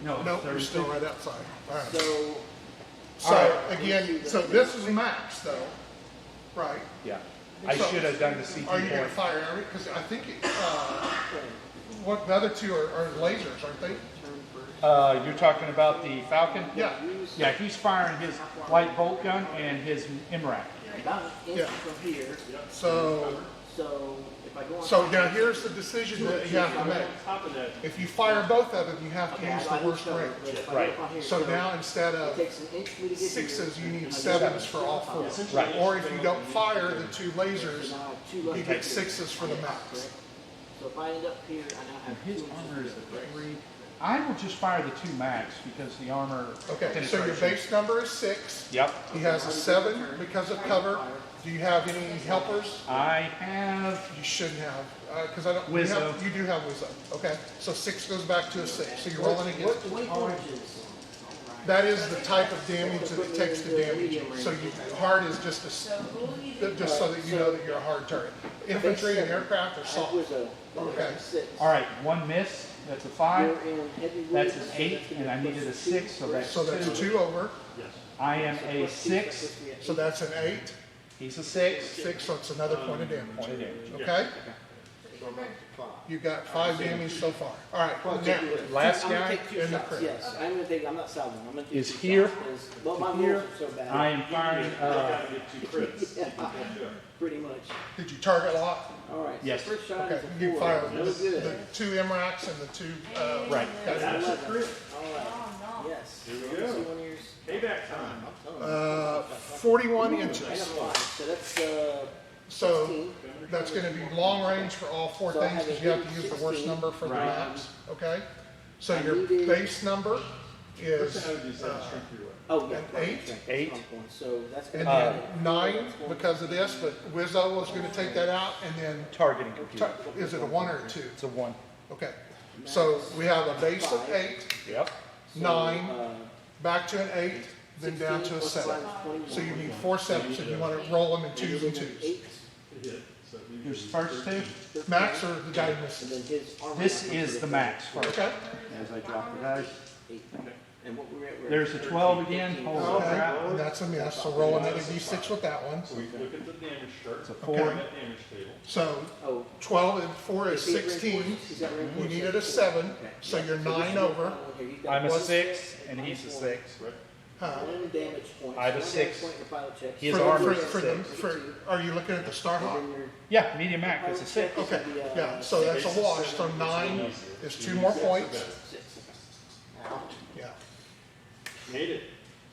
No, Nope, you're 32. still right outside. All right. So, So again, so this is max though, right? Yeah. I So, should have done the CT Are you gonna point. fire every, because I think, what, the other two are lasers, aren't they? You're talking about the Falcon? Yeah, Yeah, he's firing his light bolt gun and his MRAP. about an inch Yeah. from here, so, so if I go on. so now here's the decision that you have to make. Top of that, If you fire both of them, you have to use the worst range. Right. So now instead It of takes an inch for me to get sixes, here. you need sevens for all four. Right. Or if you don't fire the two lasers, Now I have two you left. get sixes for the max. Correct? So if I end up here, I now have His two armor is inches a of 3. I will just fire the 2 max because the armor. Okay, so your penetration- base number is 6. Yep. He has a 7 because of cover. Do you have any helpers? I have. You shouldn't have, because I don't, Wizzo. you do have Wizzo. Okay, so 6 goes back to a 6, so you're rolling again. 24 inches. That is the type of damage that it takes to damage you. So hard is just just so that you know that you're a hard target. Infantry and aircraft are That soft. was a, Okay. 6. All right, 1 miss. That's a 5. You're in heavy That's woods, an so 8, that's gonna and I be needed a plus 6, so that's So that's 2. 2 over, I am a 6. so that's an 8. He's a 6. 6, so it's another point of damage. Point of damage. Okay? You got 5 damage so far. All right, now, Last I'm gonna guy take 2 in the shots, crit. yes. I'm gonna take, I'm not salving, I'm gonna take is 2 here. shots, 'cause- Well, my Here. rolls are so bad. I am firing. gotta get 2 crits. Yeah, pretty much. did you target lock? All right, so Yes. first shot Okay, is a you 4. fire No the good. 2 MRACs and the 2, Right. That's guys. 11. All right, Oh, no. yes. Here we Let me go. see one of yours. Payback time. I'm telling you. 41 I got inches. 5, so that's, So 16. that's gonna be long range for all 4 So I things, have a because you have to hit use the worst 16. number for the Right. max, okay? So I your needed- base number What's is, the how do you say shrink your way? Oh, yeah. An right, 8? right, 8. that's one point. So that's and gonna then be 9 because of this, but Wizzo was gonna take that out, and then, Targeting computer. is it a 1 or a 2? It's a 1. Okay, so we have a base of 8, Yep. 9, back to an 8, then down to a 7. So you need 4 sevens, and you wanna roll them in 2s and 2s. 8, Hit. So you Here's use the first 2. Max or the guy who and misses? then his armor. This is the max first. Okay, As I drop the dice. 8. And what we're at, we're There's a 12 again. Holy okay, crap. and that's a miss, so roll another d6 with that one. So we look at the damage chart. It's a Look 4. at that damage table. So Oh, 12 and 4 is see it 16. reinforced? Is that You reinforced? needed a 7, Okay. so Yeah. you're this 9 is the over. one here. You've got I'm a What's- 6, and he's a 6. Right. Huh? One damage point. I have a One 6. damage point in the pilot check. His For, armor for, is for, the, 6. for, are you looking at the Starhawk? And then your Yeah, medium max. It's a 6. pilot check is Okay, gonna be, yeah, so that's a wash, so 9 is 2 more points. 6. Yeah, Made it.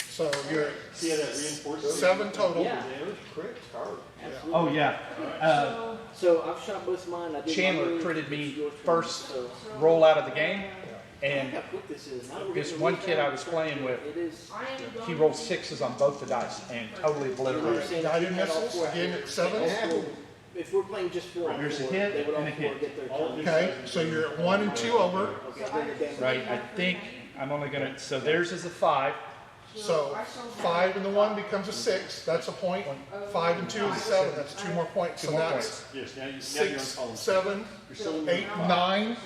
so you're See how that reinforces? 7 total. Yeah. Damage, crit, card. Absolutely. Oh, yeah. So I've shot both mine. I did Chandler my move, critted it's me your turn. first So, roll out of the game, look and how quick this is. Now we're this getting one really kid I fast. was playing with, It is. he rolled 6s on both the dice and totally obliterated. Guy didn't miss us, again at 7. If we're playing just 4 on There's a 4, hit they would all and a 4 hit. get their All turn. these Okay, so you're at 1 and 2 over. Okay, then your damage. Right, I think I'm only gonna, so theirs is a 5. So 5 and the 1 becomes a 6, that's a point. 5 and 2 is a 7, that's 2 more points. So more that's Yes, now you're on 6, column. 7, You're still 8, 9.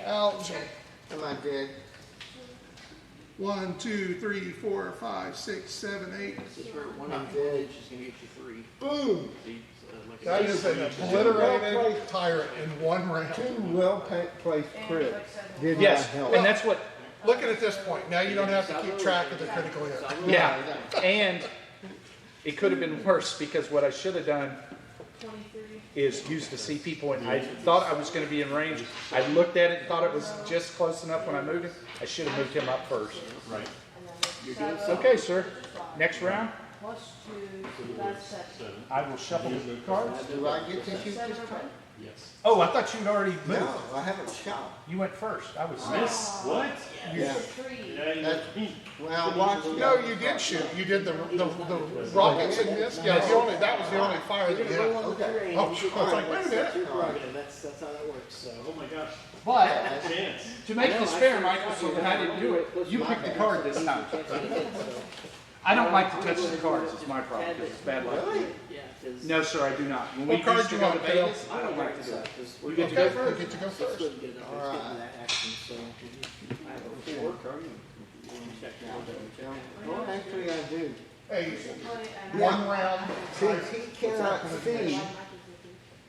Ouch. Am I dead? 1, 2, 3, 4, 5, 6, 7, 8. If you're at 1 advantage, it's going to get you 3. Boom! See, like That is an obliterated tyrant in 1 round. 2 well-placed crits did not Yes, help. and that's what, Looking at this point, now you don't have to keep track of the critical hit. yeah, and it could have been worse, because what I should have done is use the CP point. I thought I was gonna be in range. I looked at it and thought it was just close enough when I moved him. I should have moved him up first. Right. Okay, sir. Next round, +2, that's 7. I will shuffle the cards. Do I get to shoot this time? Yes. Oh, I thought you'd already moved. No, I haven't shot. You went first. I was Miss, what? Yeah. Three. Yeah, you That's- know. Well, watch. No, you did shoot. You did the rockets and this. Yeah, that was the only fire that you Go had. on with your aim. Oh, I was like, wait a That's minute. your prerogative. That's how that works, so. Oh my gosh. But Chance. to make No, this I fair, should- Michael, so that I didn't do it, you picked the card this time. Can't see it, so. I don't like to touch the cards. It's my problem. 'Cause it's bad luck. Yeah, 'cause No, sir, I do not. When What we card used to you go want, to fail, Vegas? I don't like to do that, 'cause we're You get to Okay, go you first. get to go Let's first. go and get it up. Let's get to that action, so. I have a 4. Check now. Well, actually, I do. Hey, one round. Since he cannot see,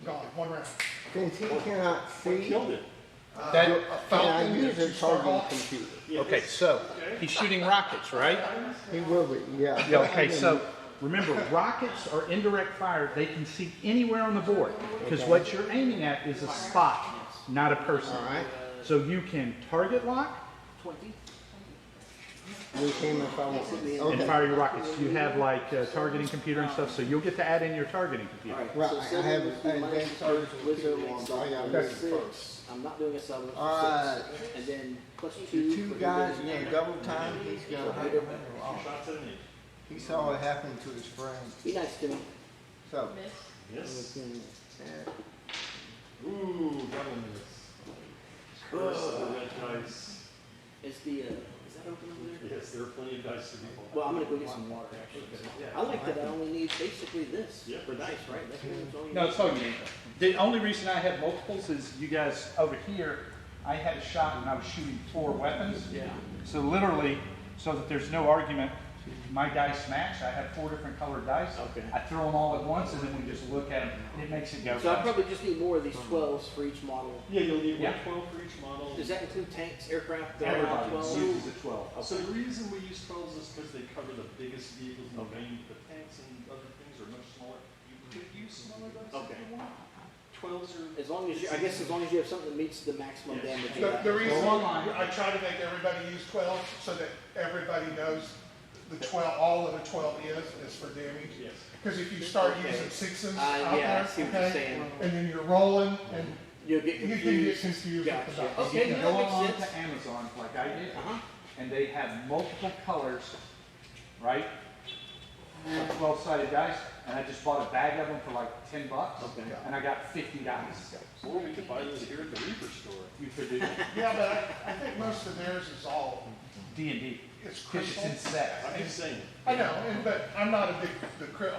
Gone, one round. since he cannot see, Killed it. That, A can I Falcon use that you a start targeting off. computer? okay, so he's shooting rockets, right? He will be, yeah. Yeah, okay, so remember, rockets are indirect fire. They can see anywhere on the board because what you're aiming at is a spot, not a person. All right. So you can target lock 20. We came if I want. and Okay. fire your rockets. You have like targeting computer and stuff, so you'll get to add in your targeting computer. Alright, Right, so I 7 have minus an 2 minus advanced 2 targeting Wizard computer makes on, so I gotta up do it 6. first. I'm not doing a 7. All right. And then plus 2. The two for guys, your you know, wizard. double time, he's gonna hit him. Two shots at an eight. He saw it happen to his friend, Be nice to me. so. Yes. we can, Ooh, double miss. Curse of the red dice. Is that open over there? Yes, there are plenty of dice to be pulled. Well, I'm gonna go get some water actually. 'Cause I like that I only need basically this Yeah. for dice, right? That's pretty much all you No, need. it's all you need. The only reason I have multiples is you guys over here, I had a shot and I was shooting 4 weapons. Yeah. So literally, so that there's no argument, my dice match. I have 4 different colored dice. Okay. I throw them all at once and then we just look at them. It makes it go So I fast. probably just need more of these 12s for each model. Yeah, you'll need Yeah. 112 for each model. Does that include tanks, aircraft? Everybody 12? uses a 12. So the reason we use 12s is because they cover the biggest vehicles in the range. The tanks and other things are much smaller. You could use smaller dice Okay. if you want. 12s are. As long as you, I guess as long as you have something that meets the maximum Yes. damage. The reason I try to make everybody use 12 so that everybody knows the 12, all of the 12 is for damage. Yes. Because if you start Okay. using 6s out Yeah, I there, see what you're okay, saying. and then you're rolling, and You'll get you can get confused. confused with the Gotcha. dice. Okay, You can no, go that makes on sense. to Amazon like I did, Uh-huh. and they have multiple colors, right? 12-sided dice, and I just bought a bag of them for like $10, Okay. and I got 50 dice. Or we could buy those here at the Reaper store. You could do Yeah, but I think most of theirs is all, D&D. it's Because it's crystal. in sets. I'm just saying. I know, but I'm not a big,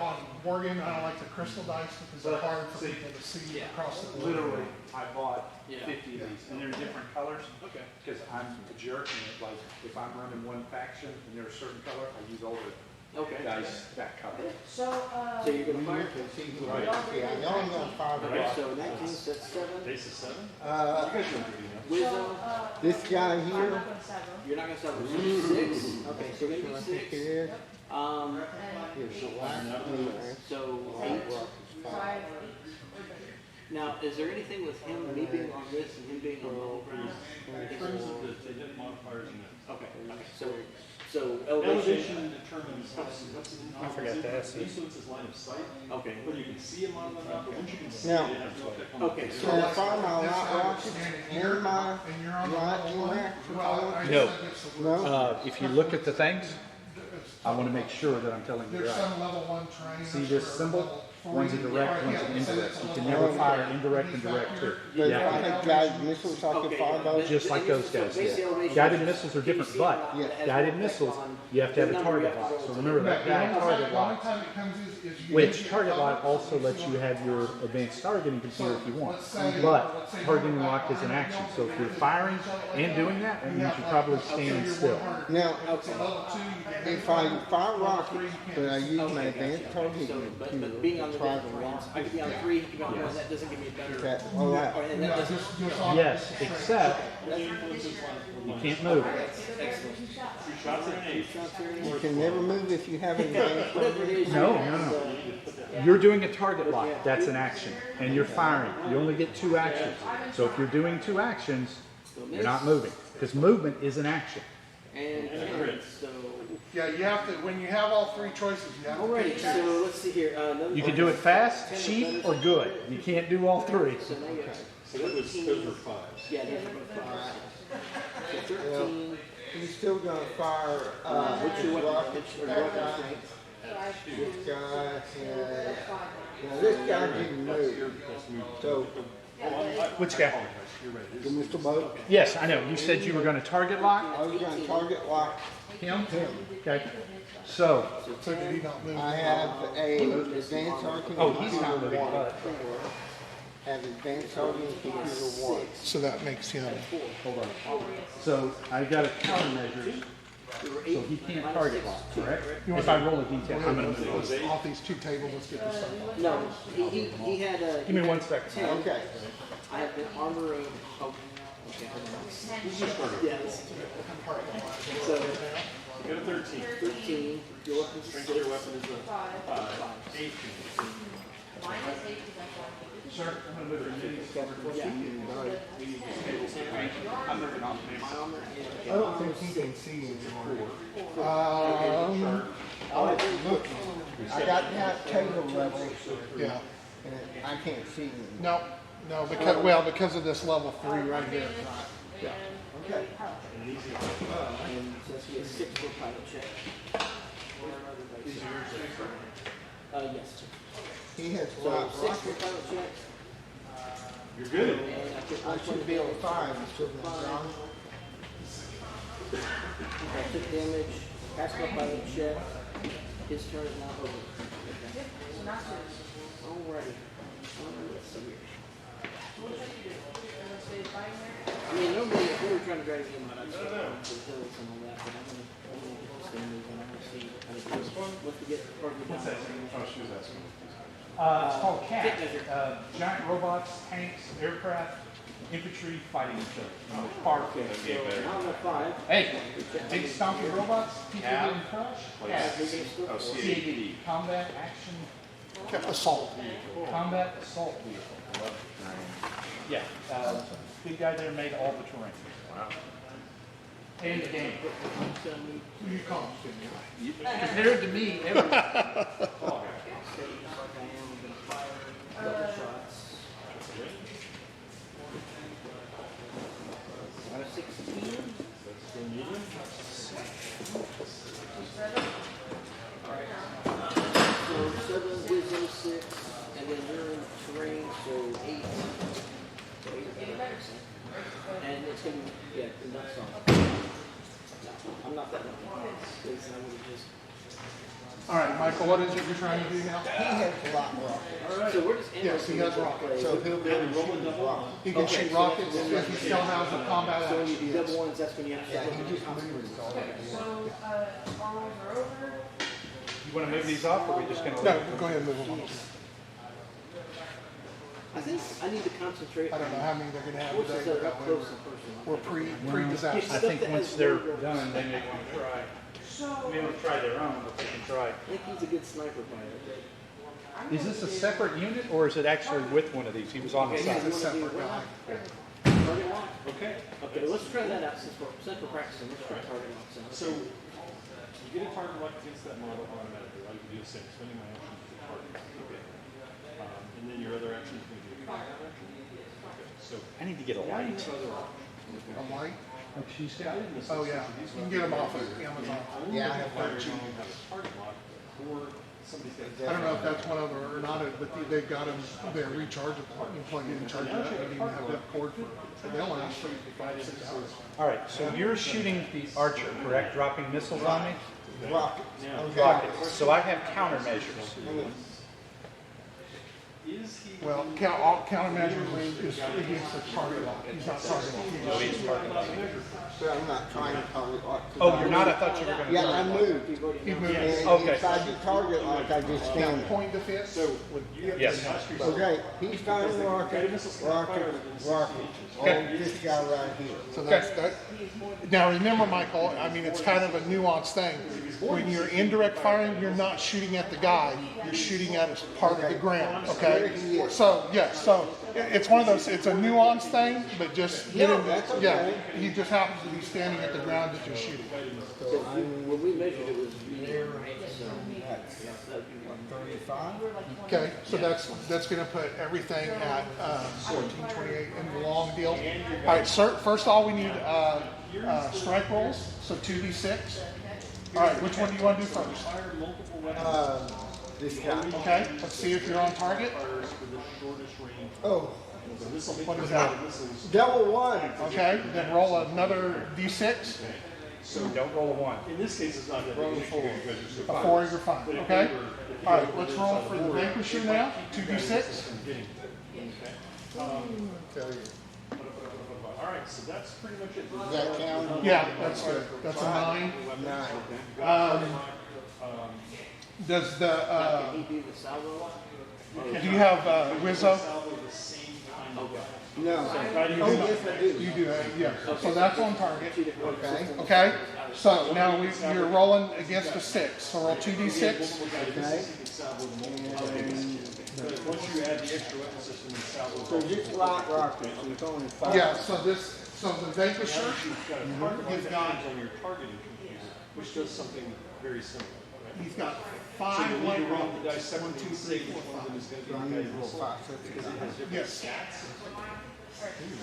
on Morgan, I don't like the crystal dice because they're hard for See, people to see yeah. across the board. Literally, I bought Yeah. 50 of these, and they're different colors, Okay. because I'm a jerk, and it, like, if I'm running one faction and they're a certain color, I use all the Okay. dice that color. So, So you're gonna fire? Right. Yeah, y'all only got 5 Okay, rockets. so in that case, that's 7. Base is 7? You Uh, guys don't do enough. Wisdom, this guy I'm here, not gonna sever. you're not gonna start with 6. Okay, so maybe I think it 6. is, Um, here's the last one there. so 8. 5 rockets, 5. 5. Now, is there anything with him, me being on this and him being on level ground? In terms of the hit modifiers and the Okay, so elevation. elevation determines what's I forgot to ask this. influences line of sight. Okay. Whether you can see a model or not, but once you can see Now- it, it has no effect on the Okay, So if I'm a lot rockets in my And you're on the right level in one, there, well, I No. said it's a- no? If you look at the things, I want to make sure that I'm telling you There's right. some level 1 trainers. See this that are symbol? level One's a 3. direct, one's an indirect. You can never fire indirect and direct too. But if I Yeah, had guided missiles, I could fire those. just like those guys, yeah. Guided missiles are different, but guided missiles, you have to have a target lock. So remember that guy target The only lock, time it comes is you which get target cover, lock also lets you have your advanced targeting computer if you want. But targeting lock is an action. So if you're firing and doing that, that means you're probably standing still. Now, It's a level 2, you get if I fire rockets, but I use my advanced targeting So, but computer being on to the try different to ones, rock. I could be on 3, he could be on 1, that doesn't give me a better. Okay, all right. Or, and that doesn't, just on. Yes, except influences line of you can't move. excellent. 2 shots at an 8. Shots here. You can never move if you have an advanced Whatever it is. No, you no, have, no. You're doing a target lock, that's an action. And you're firing. You only get 2 actions. So if you're doing 2 actions, So you're not moving. Because movement is an action. And 10, so. Yeah, you have to, when you have all three choices, you have to Alrighty, pick two. so let's see here. You can do it fast, cheap, or good. You can't do all three. So now you have So that was, those were fives. yeah, those are both fives. So 13. He's still gonna fire, What's your weapon? rockets Or at weapon that guy. strength? This guy has, now this guy didn't move, so, Which guy? You're right. the Mr. Boat, Yes, I know. You said you were going to target lock I was gonna target lock him? him. Okay. So, So did he not move? I have a advanced arcing oh, he's not computer moving, one, but have advanced arcing computer one. So that makes him. hold on. So I got a countermeasures. So he can't target lock, correct? If I roll a d10, I'm going to move. Let's off these two tables, let's get this stuff off. No, he had a. Give me 1 second. 10. Okay, I have the armor of. Oh, okay, hold on. Yeah, this is so You got a 13. 13. Your weapon's Strength of your weapon is a 5. 18. Sir, I'm going to move your Yeah. I'm moving on. My armor I don't think he can see anymore. Look, I got that table level, Yeah. and I can't see anymore. No, no, because of this level 3 right here. Okay. and since he has 6 for pilot check. Yes. He has So rock 6 for rockets. pilot check. You're good. And I took I 1 should be able to fire him, shouldn't I, John? I took damage. Passed my pilot check. His turn is now over. Okay. Alrighty. Let's see here. I mean, normally if we were trying to drag him out, I'd start going to the hills and all that, but I'm gonna stay moving. I want to see how to do this. Once we get further down. Oh, she was asking. It's called CAV. Tape measure. Giant robots, tanks, aircraft, infantry fighting each other. Park. I'm at 5. Hey, big stomping robots, people CAV? getting crushed. Oh, CAV, combat action, Assault. combat assault vehicle. Yeah, big guy there made all the terrain. Wow. And the game. Who you call him? Compared to me, everything. Double shots. Out of 16. So 7 gives him 6, and then you're in terrain, so 8. So 8 attacks. And it's going to be, yeah, that's all. No, I'm not that lucky. Because I would have just. All right, Michael, what is it you're trying to do now? He has a lot of rockets, So we're just Yes, he has rockets. so he'll be able to shoot his rockets. He can shoot rockets if he still has a combat So when you action. do double ones, that's when you have to. Yeah, he just moves all that. You want to move these off, or are we just going to? No, go ahead and move them on. I think I need to concentrate. I don't know how many they're gonna have Forces today, that but are that up way close and personal. we're pre-disaster. I think once they're done, they may want to try. They want to try their own, but they can try. I think he's a good sniper pilot. Is this a separate unit, or is it actually with one of these? He was on the He's side. a separate guy. Target lock. Okay. Okay, let's try that out since we're practicing. Let's try target locks out. So you get a target lock against that model automatically. All you can do is say, spending my action to target. Okay. And then your other action is going to be a combat action. Okay. So I need to get a now you light. have other A options. light? Like she's got. Oh, yeah. You can get them off of Amazon. Yeah, I have Fire, one. you can have a target lock, or somebody's got I don't know if that's one of them or not, but they've got them, they're rechargeable. You plug in and charge it up. They don't even have that cord for it. They'll last for 5-6 hours. All right, so you're shooting the archer, correct? Dropping missiles on me? Rockets. Okay. Rockets. So I have countermeasures. Is he? Well, countermeasures is against the target lock. He's not target lock. So I'm not trying to target lock. Oh, you're not? I thought you were going to. Yeah, I moved. He moved. And Okay. if I do target lock, I just stand Now, there. point defense. So you have Yes. to ask yourself. Okay, he's firing rocket, rocket, rocket. On this guy right here. So that's that. Now remember, Michael, I mean, it's kind of a nuanced thing. When you're indirect firing, you're not shooting at the guy, you're shooting at a part of the ground, okay? So, it's one of those, it's a nuanced thing, but just get him, that's yeah, okay. he just happens to be be standing at the ground that you're shooting. So when we measured, it was medium, right? So That's that'd be one. 35. Okay, so that's gonna put everything at 1428 in the long deal. All right, sir, first of all, we need strike rolls, so 2d6. All right, which one do you want to do first? Fire multiple weapons. This guy. Okay, let's see if you're on target. Fires for the shortest range. Oh, So this will make What you is that? missiles. double one. Okay, then roll another d6. So Don't roll a 1. in this case, it's not that big. Because you're so A far. 4 you're fine, But if okay? you were- if you All right, were let's on roll the for the board, Vanquisher it now, might keep 2d6. from getting you. Okay. Tell you. All right, so that's pretty much it. Does that count? Yeah, that's good. That's a 9. 9. Does the, Can he do the salvo? do you have Wizzo? Salvo the same kind of weapon. No. Oh, yes, I do. You do, yeah. So that's on target. Okay. Okay, so now you're rolling against a 6, so roll 2d6. Okay. But once you add the extra weapon system and salvo. So just light rockets, it's only 5. Yeah, so the Vanquisher, You've got a target He's got- range on your targeting computer, which does something very similar. right? he's got So 5 you need light to roll the rockets. dice separately and say which one of them is going to be So I the need guided to roll missile, 5. So because it has different Yes. stats.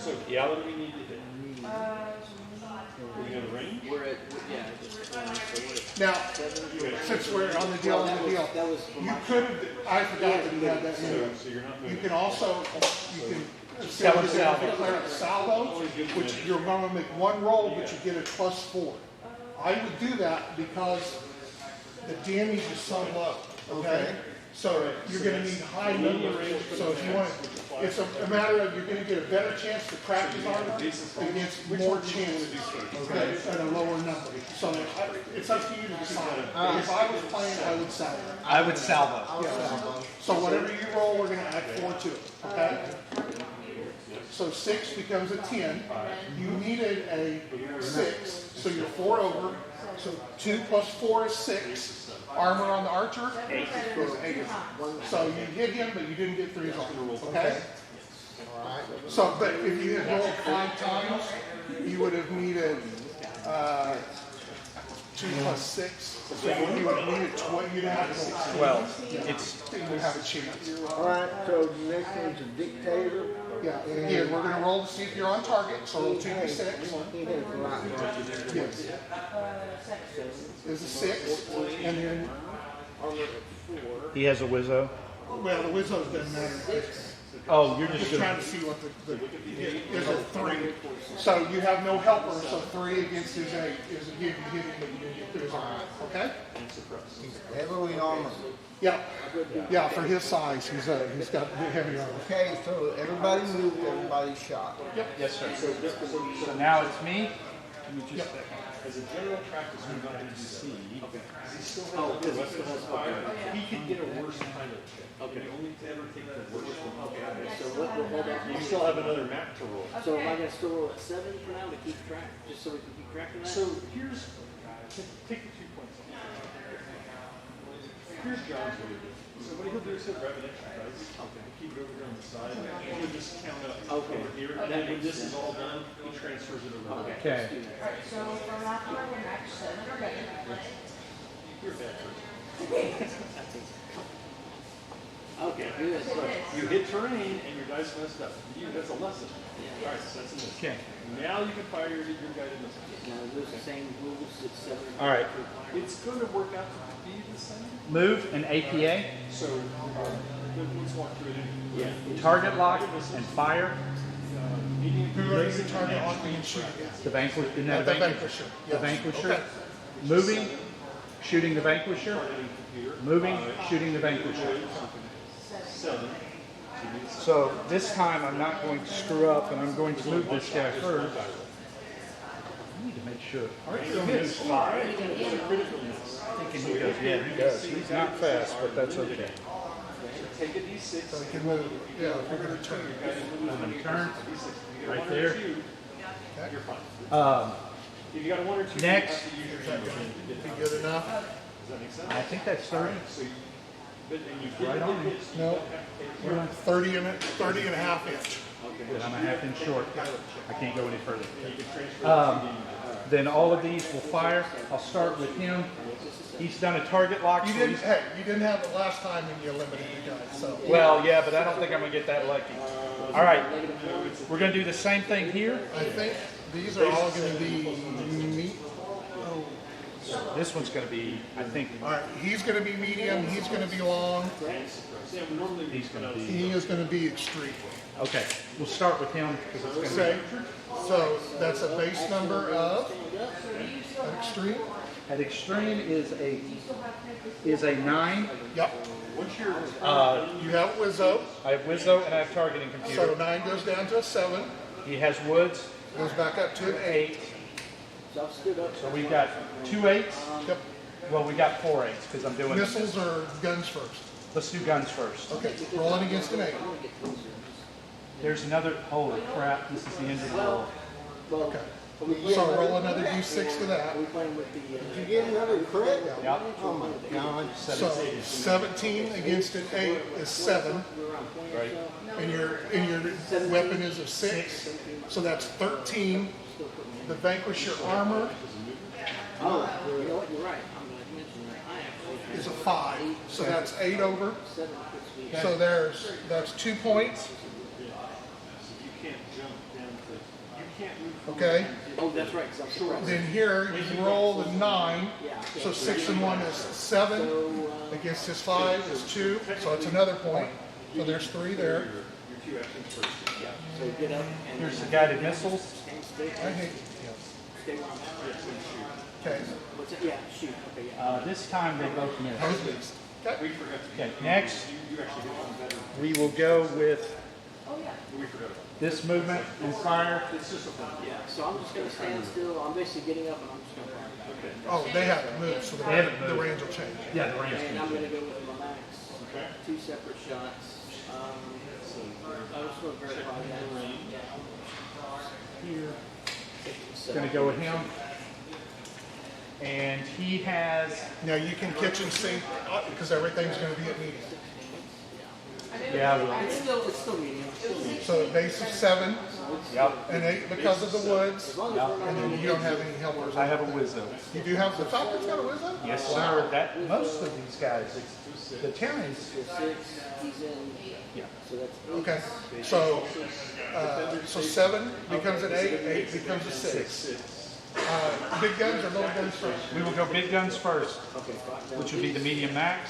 So, yeah, what do we need to hit? Are we going to range? We're at, yeah, just, so we're at Now, 7. since we're on the deal, That was for you my. could have, I forgot that you had that in there. So you're not You moving. can also, you can declare a salvo, which you're gonna make 1 roll, but you get a +4. I would do that because the damage is so low, okay? So you're gonna need high numbers, so if you want, it's a matter of, you're gonna get a better chance to crack his armor against more chances, okay, at a lower number. So it's up to you to decide. If I was playing, I would salvo. I would salvo. So whatever you roll, we're gonna add 4 to it, okay? So 6 becomes a 10. You needed a 6, so you're 4 over. So 2 plus 4 is 6. Armor on the archer is 8. So you hit him, but you didn't get through his armor, okay? So, but if you had rolled 5 times, you would have needed 2 plus 6. So you would have needed 12. You'd have to roll 12. You would have a chance. All right, so the next one's a dictator. Yeah, again, we're gonna roll to see if you're on target, so roll 2d6. He has a light rocket. Yes. Is a 6, and then, He has a Wizzo. well, the Wizzo's doesn't matter. Oh, you're I'm just just trying doing. to see what there's a 3. So you have no helper, so 3 against his 8 is again, you hit him, but you didn't get through his armor, okay? Heavily armored. Yeah, for his size, he's got heavy armor. Okay, so everybody moved, everybody shot. Yes, sir. So now it's me. Give me just a second. As a general practice, we're not going to see. He still has Oh, other because he weapons still has to fire. fire. He could get a worse pilot check. Okay. You only ever take the worst one. So what, we'll hold on. You still have another map to roll. So am I gonna still roll at 7 for now to keep track, just so we can keep track of that? So here's, take the 2 points. Here's John's way to do it. So what he'll do is he'll grab an extra dice, keep it over here on the side, and he'll just count up Okay. over here. And then when this is all done, he transfers it over. Okay. Alright, so from that point, we're match 7 or better. You're a bad person. Okay, good. You hit terrain and your dice messed up. That's a lesson. All right, so that's a lesson. Okay. Now you can fire your guided missile. Now, those the same rules, it's 7. All right. It's going to work out to be the same. Move and APA. So let's walk through it. Yeah. Target lock and fire. Medium Who are you the target on me and shooting at? The Vanquisher. Isn't that The a Vanquisher? Vanquisher. The yes. Vanquisher. Okay. Moving, shooting the Vanquisher. computer. Moving, shooting the Vanquisher. 7. So this time I'm not going to screw up, and I'm going to move this guy first. I need to make sure. Archer only moves 5. Thinking he does. Yeah, he does. He's not fast, but that's okay. Take a d6. So we can move, yeah, we're gonna turn. Turn right there. You're fine. If you got a 1 or 2, Next. you have to use your hand to get Be it. good enough? Does that make sense? I think that's 30. So you, but and you get Right on. hit, so you No. don't have to take We're 30 and a half inch. Good, I'm a half inch short. I can't go any further. You can transfer Um, it to then all of these will fire. I'll start with him. He's done a target lock. You so didn't, he's- hey, you didn't have it last time when you eliminated guys, so. Well, yeah, but I don't think I'm gonna get that lucky. All right, we're gonna do the same thing here. I think these are all gonna be meat. This one's gonna be, I think, All right, he's gonna be medium, he's gonna be long, he's gonna be, he is gonna be extreme. okay, we'll start with him because it's gonna Okay, so that's a base number of, an extreme? be, at extreme is a 9. Yep. You have Wizzo, I have Wizzo and I have targeting so computer. 9 goes down to a 7, He has Woods, goes back up to an 8. 8. So we've got 2 8s. Yep. Well, we got 4 8s because I'm doing, Missiles or guns first? let's do guns first. Okay, rolling against an 8. There's another, holy crap, this is the end of the world. Okay. So roll another d6 to that. Did you get another crit? Yep. Oh my God. So 17 against an 8 is 7, Right. and your weapon is a 6, so that's 13. The vanquish your armor Oh, you know what, you're right. I'm gonna mention that. I actually is a 5, so that's 8 over. 7 puts me. So that's 2 points. You can't jump down to, you can't move from Okay. Oh, that's right, because I'm short. Then here you roll the 9, so 6 and 1 is 7. Against his 5 is 2, so it's another point. So there's 3 there. your 2 actions first. Yeah, so get up and. Here's the guided missiles. Stay, I hate. stay where I'm at. Okay. What's it? Yeah, shoot. Okay, yeah. This time they both miss. Both missed. Okay. We forgot to. Okay, next You actually hit one better. we will go with We forgot about this movement and fire. it. It's just a fun. Yeah, so I'm just gonna stand still. I'm basically getting up and I'm just gonna fire back. Okay. Oh, they haven't moved, so They haven't the moved. range will change. Yeah, the range. And I'm gonna go with my max. Okay. 2 separate shots. I just want to verify that. Yeah. Here. So- Gonna go with him. And he has, Now you can kitchen sink, because everything's gonna be at medium. yeah, well, It's still medium. So a base of 7 yep, and 8 because of the woods, As long as yep. we're not and then you don't have any helpers. I have a Wizzo. You do have the Falcon's got a Wizzo? Yes, sir. That, most of these guys, the Terrans, 6, he's in. yeah. So that's 8. Okay, so 7 becomes an 8, 8 becomes a 6. Big guns or little guns first? We will go big guns first, Okay, fine. which would be the medium max.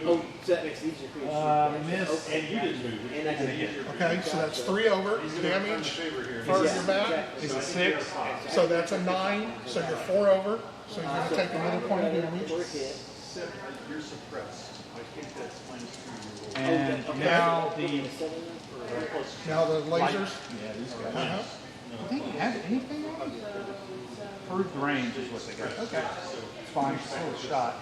Oh, so that makes it easier for you. Miss. And you didn't move it. And I And a did. hit. Okay, so that's 3 over, damage, for your back. Is a 6. So that's a 9, so you're 4 over, so you're gonna take another point of damage. Work hit. You're suppressed. I think that's -2 And now the, Now the lasers, yeah, these guys. uh-huh. Do they have anything on them? Improved range is what they got. Okay. It's fine, it's still a shot.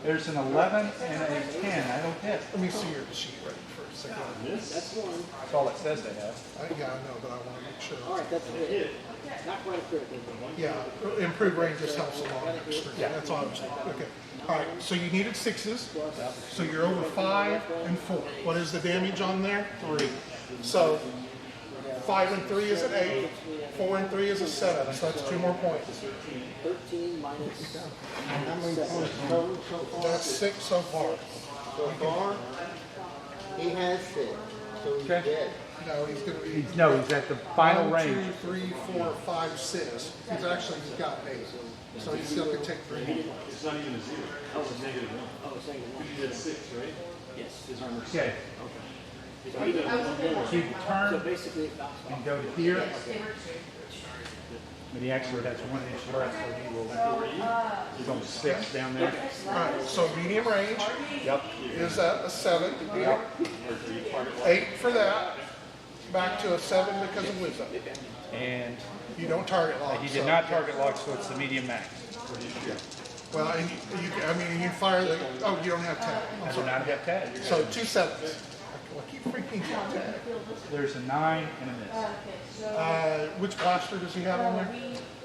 There's an 11 and a 10. I don't hit. Let me see your sheet right for a second. That's one. That's all it says they have. Yeah, I know, but I wanna make sure. All right, that's a hit. Not quite a critical. Yeah, improved range just helps along the extreme. Yeah. That's all I was saying. Okay. All right, so you needed 6s, so you're over 5 and 4. What is the damage on there? 3. So 5 and 3 is an 8, 4 and 3 is a 7, so that's 2 more points. 13 minus. How many points total so far? That's 6 so far. So far, he has 6, so he's Okay. dead. No, he's gonna be. No, he's at the final 1, range. 2, 3, 4, 5, 6. He's got 8, so he still can take 3 more. It's not even a 0. Oh, it's -1. Oh, it's saying one. You did 6, right? Yes. His armor's 6. Okay. So he does one more. So you can So turn basically it bounced off. and go to here. But he actually has 1 inch left, so he will, he's on 6 down there. All right, so medium range Yep. is at a 7. Yep. 8 for that. Back to a 7 because of wisdom. And You don't target lock. he so- did not target lock, so it's the medium max. Well, and you fire the, oh, you don't have tag. I do not have tag. So 2 7s. I keep freaking out tag. There's a 9 and a miss. Which blaster does he have on there?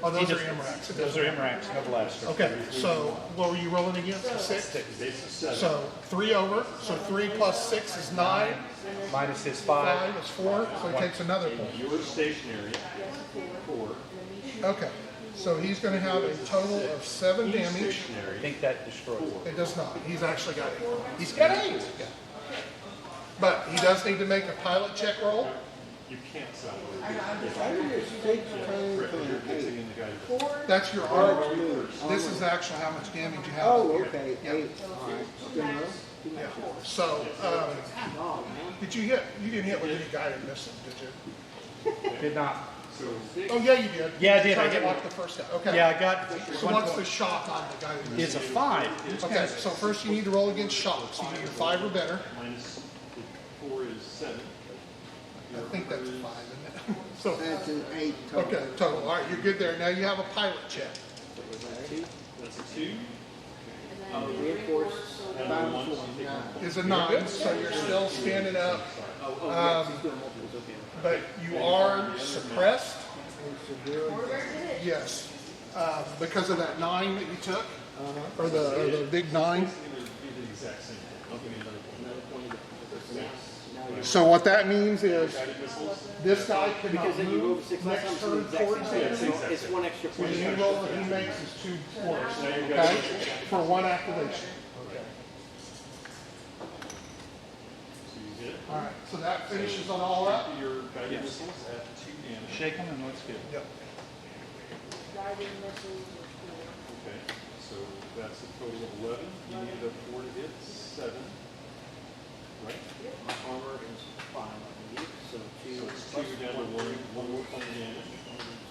Oh, those He are just- MRACs. Those are MRACs, no blaster. Okay, so what were you rolling against? A 6? Base is 7. So 3 over, so 3 plus 6 is 9, Minus his 5. 5 is 4, so he takes another point. You're stationary. 4. Okay, So he's gonna have a total of 7 damage. I think that destroys it. It does not. He's actually got 8. He's got 8. Yeah. But he does need to make a pilot check roll. You can't sell it. How do you take the train You're from fixing in the guy. That's your armor. This is actually how much damage you have. Oh, here. okay, Yeah. 8, all right. Good enough. Yeah. So, did you hit? You didn't hit with any guided missiles, did you? Did not. So, Oh yeah, you did. Yeah, I did. I Target did. locked the first guy. Okay. Yeah, I got So what's the shock on the guided It's missile? a 5. Okay. So first you need to roll against shocks. You need a 5 or better. minus 4 is 7. I think that's a 5, isn't it? So That's an 8 total. okay, total. All right, you're good there. Now you have a pilot check. That's a 2. Reinforced. And Five, then 1, so four, you take nine. 1. Is a 9, so you're still standing up. Yeah, she's doing multiples, okay. But you are suppressed. And severely damaged. Yes, because of that 9 that you took, or the big 9. It's going to be the exact same. I'll give you another point. Another point of the, now you're. So what that means is Guided missiles? this guy cannot Because then you roll move 6 next last turn time, so towards the the exact enemy. same. It's 1 extra point. Any roll that he makes is 2 worse, okay? For 1 activation. So you get it. All right, so that finishes it all up. Your guided missiles at 2 damage. Shake them and let's go. Yep. Guided missiles or Okay, so that's a total of 11. You needed a 4 to hit, 7. Right? My armor is 5, I believe, so 2 So it's plus 2 down to 1 more point of damage.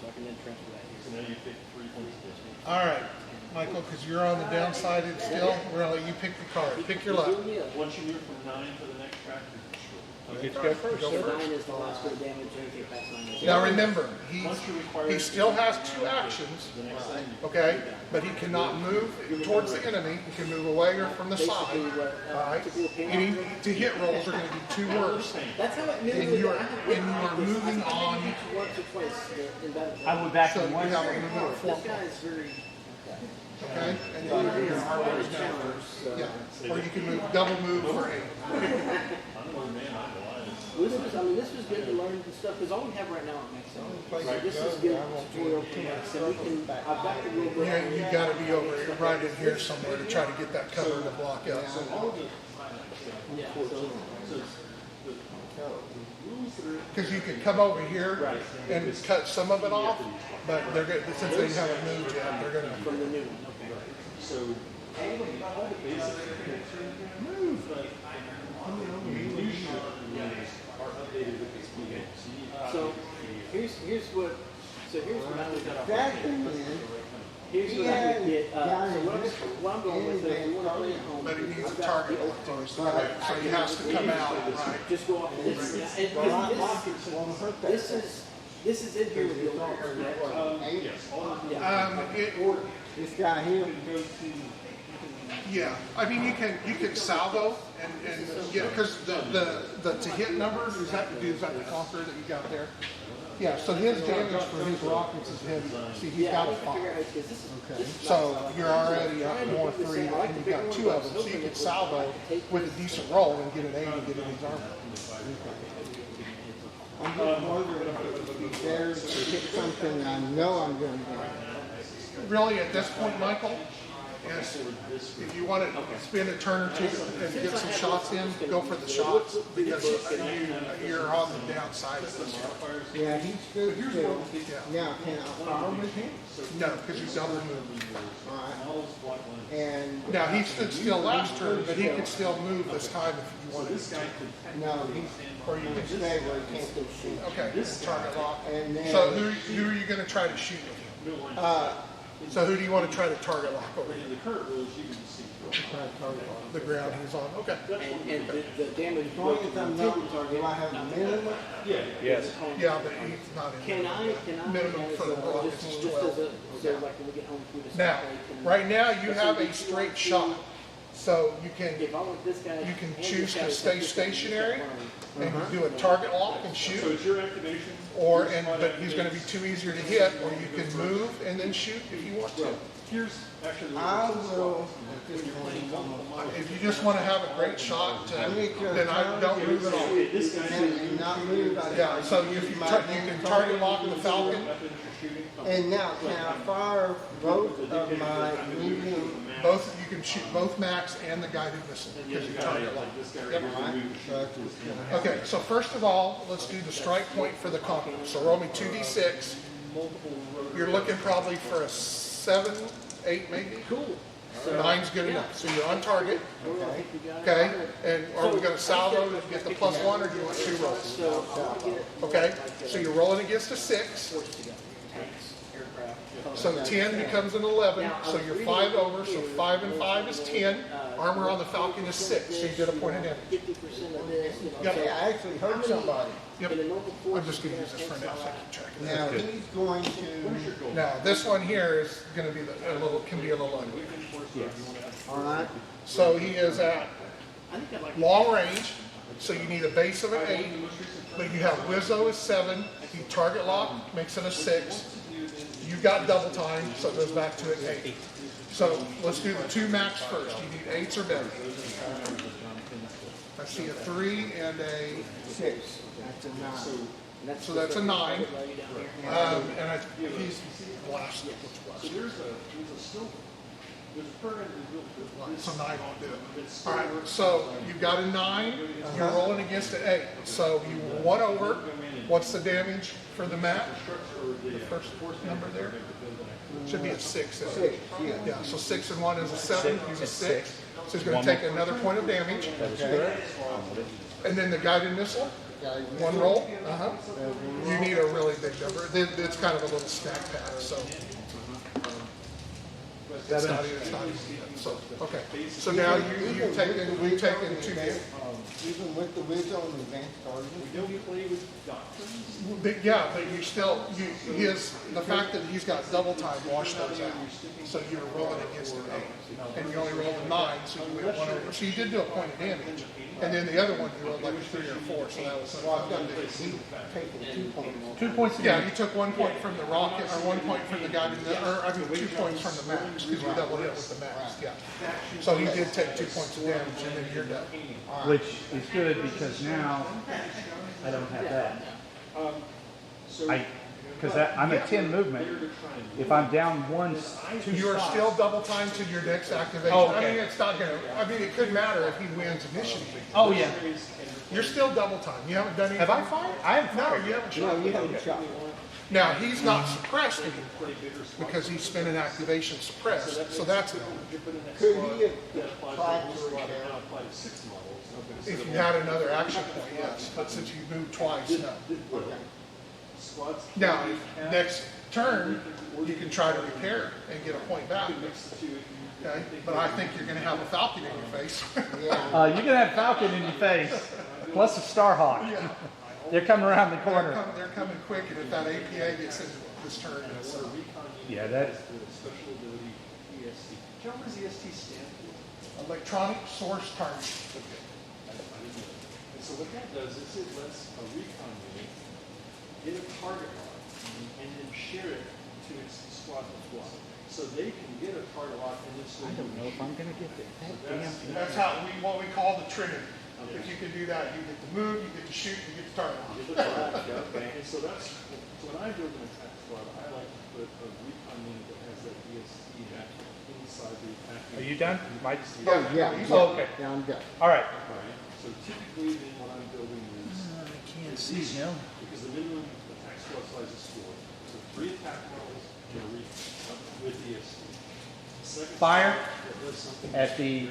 So I can then transfer that So here. now you take 3 points of damage. All right, Michael, because you're on the downside still, we're gonna let you pick the card. Pick your luck. Once you move from 9 to the next track, you're destroyed. You get to go first. Go So first. 9 is the last bit of damage, anything past 9 is. Now remember, Once you're required he to still move has from 2 9 to actions. The next thing. Okay, but he cannot move towards the enemy, he can move away or from the side. Basically what, All right, any to hit rolls are gonna be 2 worse. That's how it And moves. you are moving on, Once or twice in battle. I would back so in you one. have a movement of 4 This guy is very. okay? And then your armor is down. Yeah, or you can move, double move for 8. I'm an old man, I realize. Well, this was good to learn and stuff, because all we have right now at Mexico. So this is good tutorial for us, and we can, I've got the rule book. You gotta be over here, right in here somewhere to try to get that cover to block up. Yeah, so, Because you could come over here and cut some of it off, but they're gonna, since they haven't moved yet, they're gonna. from the new one, okay. So all the basic move, but usually are updated with this new game. So, here's what I would got off. Back in then, Here's what I would get, so what I'm going with, if we wanna play at home. But he needs a I've got target the lock too, so he has to come out, right? Just go off of this, and, this is in here with the alarm, correct? Yes, all of them. Yeah. this guy here, Yeah, I mean, you can salvo and get, because the to hit number, is that the conqueror that you got there? Yeah, so his damage for his rockets is heavy. See, he's Yeah, got I a want to figure out, 5. because this is. So you're already up more 3, and you've got 2 of them, so you can salvo with a decent roll and get an 8 and get in his armor. I'm just wondering if it would be better to pick something I know I'm gonna get. Really, at this point, Michael, is if you want to spend a turn or 2 and get some shots in, go for the shots, because you're on the downside of this. Yeah, he's good still. Yeah. Now, can I fire with him? No, because you double move. Alright. And, Now, he stood still last turn, but he could still move this time if you wanted to. no, he's, Or you he can can stay where he can't go shoot. Okay, target lock. And then, So who are you going to try to shoot with him? So who do you want to try to target lock over In here? the current rules, you can see. The ground he's on, okay. And the damage. as long as I'm not, do I have a minimum? Yeah. Yes. Yeah, but he's not in. Can I, Minimum for the rockets is just 12. as a, so like when we get home through the. Now, right now, you have a straight shot. So you can If I want this guy. you can and choose this guy to stay this guy, and this guy stationary running, and do a target lock and So shoot, it's your activation. or Here's my but he's going to be activation. too easier to hit, or you can move and then shoot if you want to. Well, here's actually. I will, at this point, If you just want to have a great shot, then I don't move at all. This guy's. and not move. Yeah, so if you can target lock the Falcon, Weapons you're shooting. And now, can I fire both of my medium? both you can shoot both max and the guided missile because you target lock. Like this guy right here. Alright, so I can- Okay, so first of all, let's do the strike point for the combo. So roll me 2d6. You're looking probably for a 7, 8 maybe. Cool. 9's good enough. So you're on target. Okay. Okay, and are we going to salvo to get the +1, or do you want 2 rolls? So I want to get. Okay, so you're rolling against a 6. Force together. Tanks, aircraft. So 10 becomes an 11, so you're 5 over, so 5 and 5 is 10. Armor on the Falcon is 6, so you get a point of damage. 50% of this, you know. Yep. Okay, I actually hurt somebody. Yep. In a normal force, I'm just going to use this for now so I can check it. Now, he's going to, Now, this one here is going to be can be a little ugly. all right, So he is at I think I like. long range, so you need a base of an 8, but you have Wizzo is 7, you target lock, makes it a 6. You got double time, so it goes back to an 8. So let's do the 2 max first. You need 8s or better. I see a 3 and a, 6, that's a 9. so that's a 9. And he's blasted. So there's a silver. There's a program that built So 9 won't do it. All right, so you've got a 9, you're rolling against an 8. So you 1 over. What's the damage for the map? The first number there? Should be a 6. isn't it? 6, yeah. Yeah, so 6 and 1 is a 7, use a 6. So he's going to take another point of damage. Okay. And then the guided missile, 1 roll. You need a really big number. It's kind of a little snack pack, so. It's not easy. So, okay. So now you've taken 2 damage. Even with the Wizzo and advanced targeting? We don't play with doctrines. Yeah, but you still, the fact that he's got double time washed those out. So you were rolling against an 8, and you only rolled a 9, so you went 1 over. So you did do a point of damage. And then the other one, you rolled like a 3 or 4, so that was. Well, I've got to taking 2 points. 2 points. Yeah, you took 1 point from the rocket, or 1 point from the guy, or I mean 2 points from the max, because you doubled it with the max, yeah. So he did take 2 points of damage, and then you're done. Which is good because now I don't have that. Because I'm at 10 movement. If I'm down 1, 2 You are spots- still double time to your next activation. Oh, I okay. mean, it's not gonna, I mean, it could matter if he wins initiative. Oh, yeah. You're still double time. You haven't done anything. Have I fired? I haven't No, fired. you haven't No, shot. you haven't shot. Now, he's not suppressed anymore because he's spent an activation suppressed, so that's good. Could he have tried to repair? If you had another action point, yes, but since you moved twice, no. Now, next turn, you can try to repair and get a point back. Okay, but I think you're gonna have a Falcon in your face. Yeah. You're gonna have Falcon in your face, plus a Starhawk. Yeah. They're coming around the corner. They're coming quick, and if that APA gets into this turn, it's, Yeah, that. Special ability EST. Do you know what does EST stand for? electronic source target. And so what that does is it lets a recon unit get a target lock and then share it to its squad. So they can get a target lock and then still. I don't know if I'm gonna get there. That's what we call the Trinity. If you can do that, you get to move, you get to shoot, you get to target. And so when I build an attack squad, I like to put a recon unit that has that EST inside the attack. Are you done, Mike? Oh, yeah. Oh, okay. Yeah, I'm done. All right. So typically then what I'm building is. I can't see him. Because the minimum attack squad size is 4. So 3 attack models and a recon with EST. Second Fire that does something at the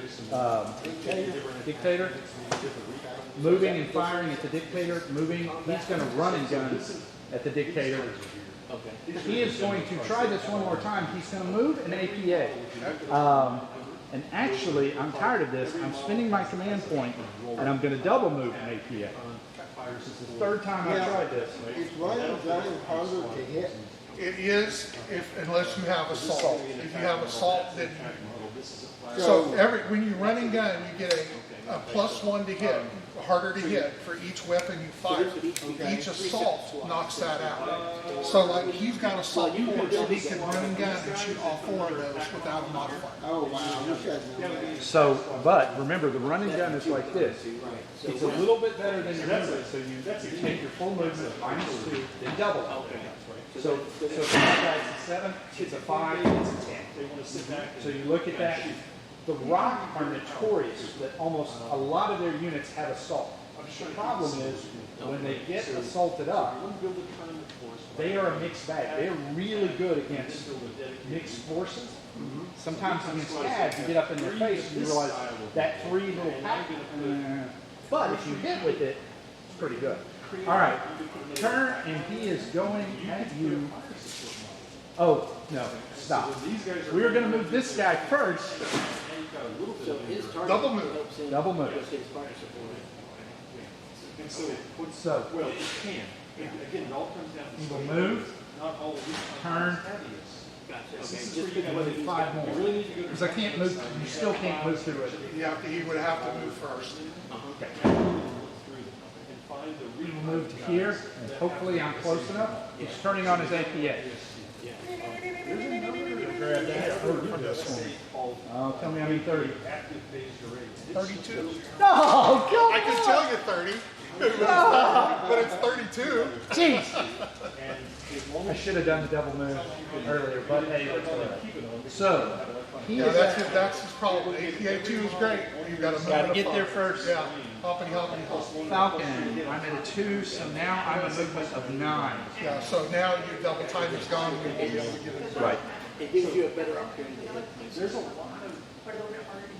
dictator. Moving and firing at the dictator. Moving. He's going to run and gun at the dictator. Okay. He is going to try this one more time. He's going to move an APA. And actually, I'm tired of this. I'm spending my command point, and I'm going to double move an APA. This is the 3rd time I've tried this. Is running gun harder to hit? It is, unless you have assault. If you have assault, then So when you run and gun, you get a +1 to hit, harder to hit for each weapon you fire. Each assault knocks that out. So like he's got assault 4, so he can run and gun and shoot all 4 of those without a modifier. Oh, wow, you said no. So, but remember, the running gun is like this. It's a little bit better than your movement, so you take your full movement -2, then double it. So if that guy's a 7, it's a 5, it's a 10. They want to sit back. So you look at that. The Rock are notorious that almost a lot of their units have assault. The problem is when they get assaulted up, they are a mixed bag. They're really good against mixed forces. Sometimes against CAV, you get up in their face and you realize that 3 little pack. But if you hit with it, it's pretty good. All right, turn, and he is going at you. Oh, no, stop. We're going to move this guy first. So his target Double move. helps him- Double move. helps his partner support. And so, what's, So, well, it can. Again, it all comes down to. he will move, Not all of these. turn, Gotcha, okay, This is just where you pick gotta one of do these 5 guys. more. You really need to go to. Because I can't move, you still can't move through it. You would have to move first. Okay. And find the He will move to here, and hopefully I'm close enough. He's turning on his APA. Grab that from this one. Oh, tell me I'm in 30. 32. No, I can tell you 30, but it's 32. Jeez. I should have done the double move earlier, but hey, that's all right. So, he Yeah, is at, that's his problem. APA 2 is great. You got to move. gotta at a get there 5. first. Yeah, hoppity hoppity hop. Falcon. I'm at a 2, so now I'm a movement of 9. Yeah, so now your double time is gone. We will be able to get it. Right. It gives you a better opportunity to hit. There's a lot of,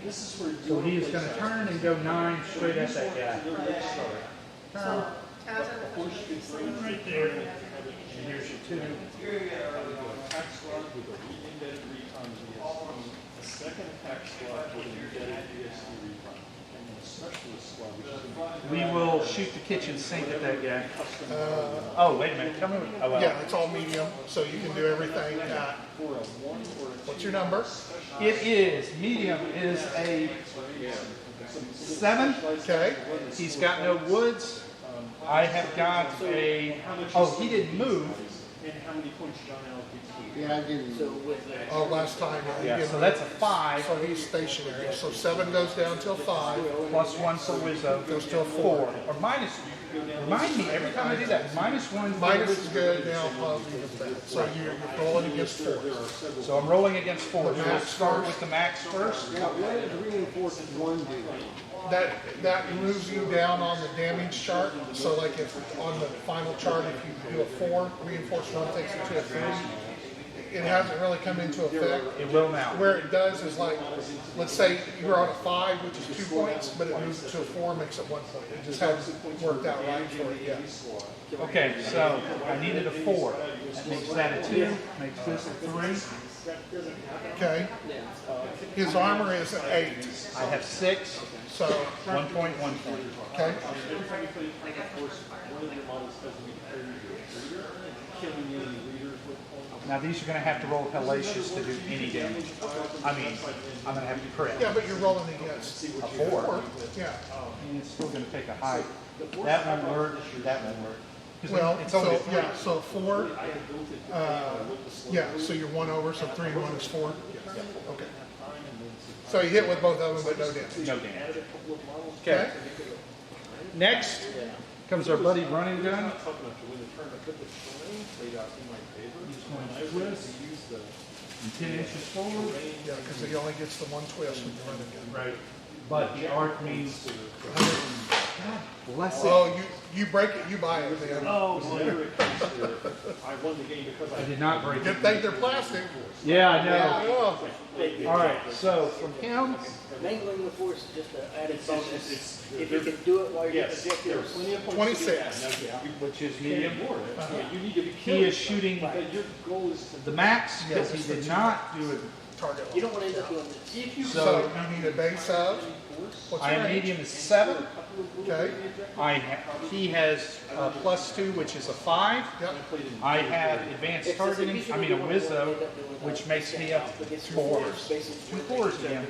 this is where. So he is going to turn and go 9 straight at that guy. Turn. Right there. And here's your 2. Attack squad with a re-embedded recon VSD, a second attack squad with an embedded VSD recon, and then a specialist squad, which is. We will shoot the kitchen sink at that guy. Oh, wait a minute. Tell me. Oh, well. Yeah, it's all medium, so you can do everything. For a 1 or a 2. What's your number? It is. Medium is a 7. Okay. He's got no woods. I have got a. Oh, he didn't move. And how many points John allocates to you? Yeah, I didn't. So with that, Oh, last time. Yeah, so that's a 5. So he's stationary. So 7 goes down till 5. Plus 1 for Wizzo. Goes to a 4. Or minus. Remind me every time I do that. -1. Minus is good, now positive is bad. So you're rolling against 4. So I'm rolling against 4. The So we'll max start first. with the max first. Now, what does reinforced 1 do? That moves you down on the damage chart. So like if on the final chart, if you do a 4, reinforced 1 takes it to a 3. It hasn't really come into effect. It will now. Where it does is like, let's say you're on a 5, which is 2 points, but it moves it to a 4, makes it 1 point. It just hasn't worked out right for it yet. Okay, so I needed a 4. That makes that a 2. Makes this a 3. Okay? His armor is an 8. I have 6. So, 1 point, 1 point. okay? Every time you play Attack Force, one of your models has to be carried with a leader, killing the enemy leaders with points. Now these are going to have to roll hellacious to do any damage. I mean, I'm going to have to crit. Yeah, but you're rolling against A 4. Yeah. And it's still going to take a high. That won't work. That won't work. 'Cause Well, it's only a so, 3. yeah, so 4, yeah, so you're 1 over, so 3 and 1 is 4. Yeah, okay. So you hit with both of them, but no damage. No damage. Okay. Next comes our buddy running gun. Tough enough to win the turn, but the terrain played out in my favor. He's going I to was able twist. to use the And 10 inches forward. Yeah, because he only gets the 1 twist when you're running gun. Right. But the arc means. God bless it. Oh, you break it, you buy it, man. Oh, I won the game because I did not break Good it. thing they're plastic. Yeah, I know. Oh, All right. So from him, mangling the force is just an added bonus. If you can do it while you're Yes, getting there are objectives. plenty of points. to 26. get. Now, which is you medium. can't board it. Yeah, you need to be He killing is shooting but your goal is to the max because he did not do a target You don't line. want to end up doing this. If you. So you need a base of, what's I your am range? medium is 7. Okay, He has +2, which is a 5. yep, I have advanced targeting, I mean a Wizzo, which makes me up 4s. 2 4s again.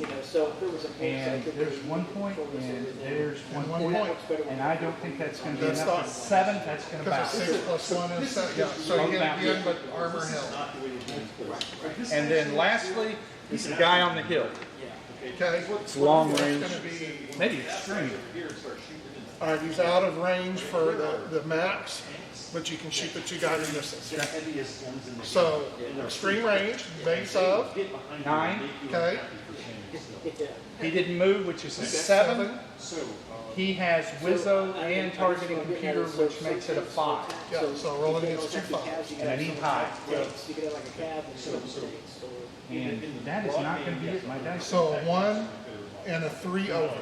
You know, so if there was a point And cycle there's where 1 you point, control the and server, there's And 1 1 point. point. And I don't think that's going to be That's enough. not- At 7, that's going to because it's bounce. 6 plus 1 is 7, yeah, so you get again, but armor held. And then lastly, is the guy on the hill. Okay? It's long That's range, gonna be, maybe extreme. all right, he's out of range for the max, but you can shoot the 2 guided missiles. So, extreme range, base of, 9. okay, He didn't move, which is a 7. He has Wizzo and targeting computer, which makes it a 5. yeah, so rolling against 2 5s. And I need high. you could have like a CAV and some mistakes, or And that is not going to be it. My dice. So a 1 and a 3 over.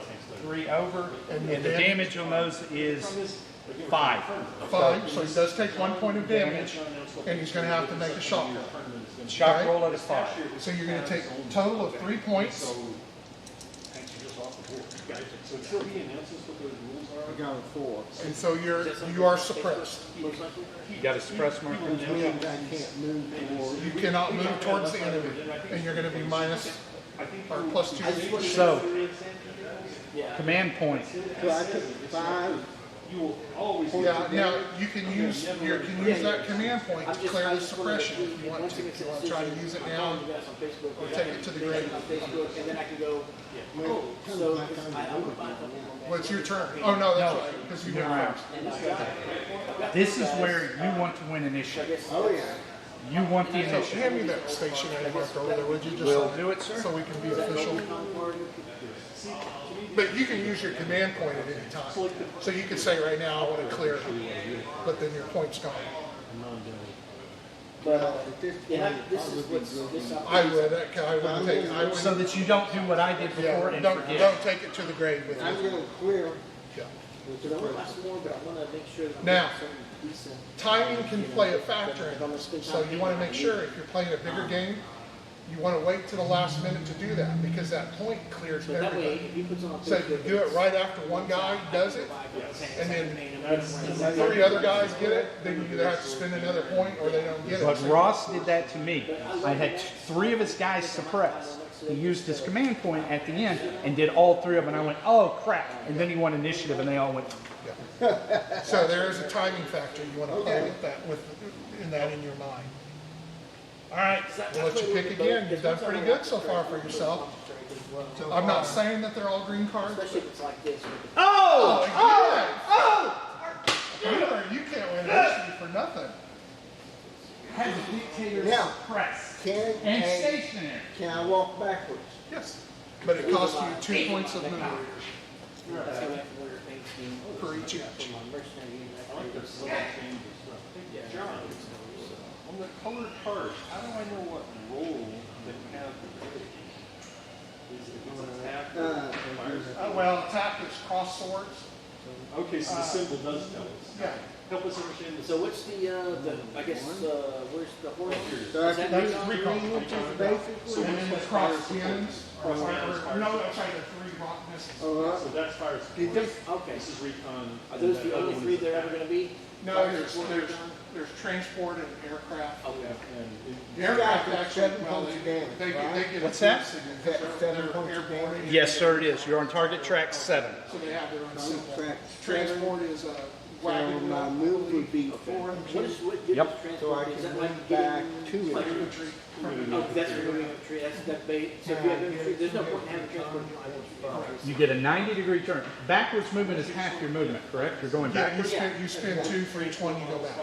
3 over. And And the the damage on those is 5. 5, so he does take 1 point of damage, and he's gonna have to make a shot roll. Shock Okay. roll at a 5. So you're gonna take a total of 3 points. So until he announces what those rules are. I got a 4. And so you are suppressed. most likely. You got a suppress marker? Which means I can't move toward. You cannot move towards the enemy, and you're gonna be minus, or plus 2. So, Yeah. command point. So I took 5. You will always. Yeah, now, you can use that command point to clear the suppression if you want to. If you wanna try to use it now, or take it to the grave. On Facebook, and then I can go, oh, so I would buy something. What's your turn? Oh, no, that's right, because you went Right. first. This is where you want to win initiative. Oh, yeah. You want the So initiative. hand me that stationary marker over there, would you, just Will so, do it, sir. so we can be official? But you can use your command point at any time. So you could say right now, I want to clear, but then your point's gone. But, At this yeah, point, this is what's, this. I would take, I would, So that you don't do what I did yeah, before and don't forget. take it to the grave with I'm you. gonna clear Yeah. with So the I want to press. last more, but I want to make sure that I'm Now, getting some decent. Timing can play a factor in this, so you want to make sure if you're playing a bigger game, you want to wait to the last minute to do that, because that point clears But that way, everybody. if you put something on So you Facebook, do it right after one guy does it, and then 3 other guys get it, then you either have to spend another point or they don't get it. But Ross did that to me. I had 3 of his guys suppressed. He used his command point at the end and did all 3 of them. And I went, oh crap. And then he won initiative and they all went, So there is a timing factor you want to play with that, in that in your mind. All right, we'll let you pick again. You've done pretty good so far for yourself. I'm not saying that they're all green cards, especially but if it's like this. Peter, you can't win initiative for nothing. had the dictator Now, suppressed Can, and can, stationary. can I walk backwards? Yes, but it costs you 2 points of movement That's how I have to wear your paint scheme. for each inch. For my mercenary unit, I I like created those a little changes. Yeah. John, on the colored cards, how do I know what role they have to play? Is it attack or fire? Well, attack is cross swords. Okay, so the symbol does tell us. Yeah. Help us understand this. So what's the I guess, where's the horse? So I Is that can use that's recon? recon. green, which is basically. And then the cross cannons, no, I'm sorry, the 3 rock missiles. So that's fire. Did this- Okay. This is recon. Are those and the that only other 3 one is they're ever attack. gonna be? No, there's transport and aircraft. Okay. And The aircraft Got actually, 7 well, points of damage, they right? get. What's that? Is that 7 points of damage? Yes, sir, it is. You're on target track 7. So they have their own symbol. Track Transport is a So wagon my wheel. move would be What 4. is, what gives Yep. us So transport? I Is can that move like back getting? 2 like- inches. Infantry. Oh, that's removing infantry, that's bait. So if you have infantry, there's no point in having transport. if you don't have infantry. You get a 90-degree turn. Backwards movement is half your movement, correct? You're going Yeah, backwards. you spend 2 for each one you go back.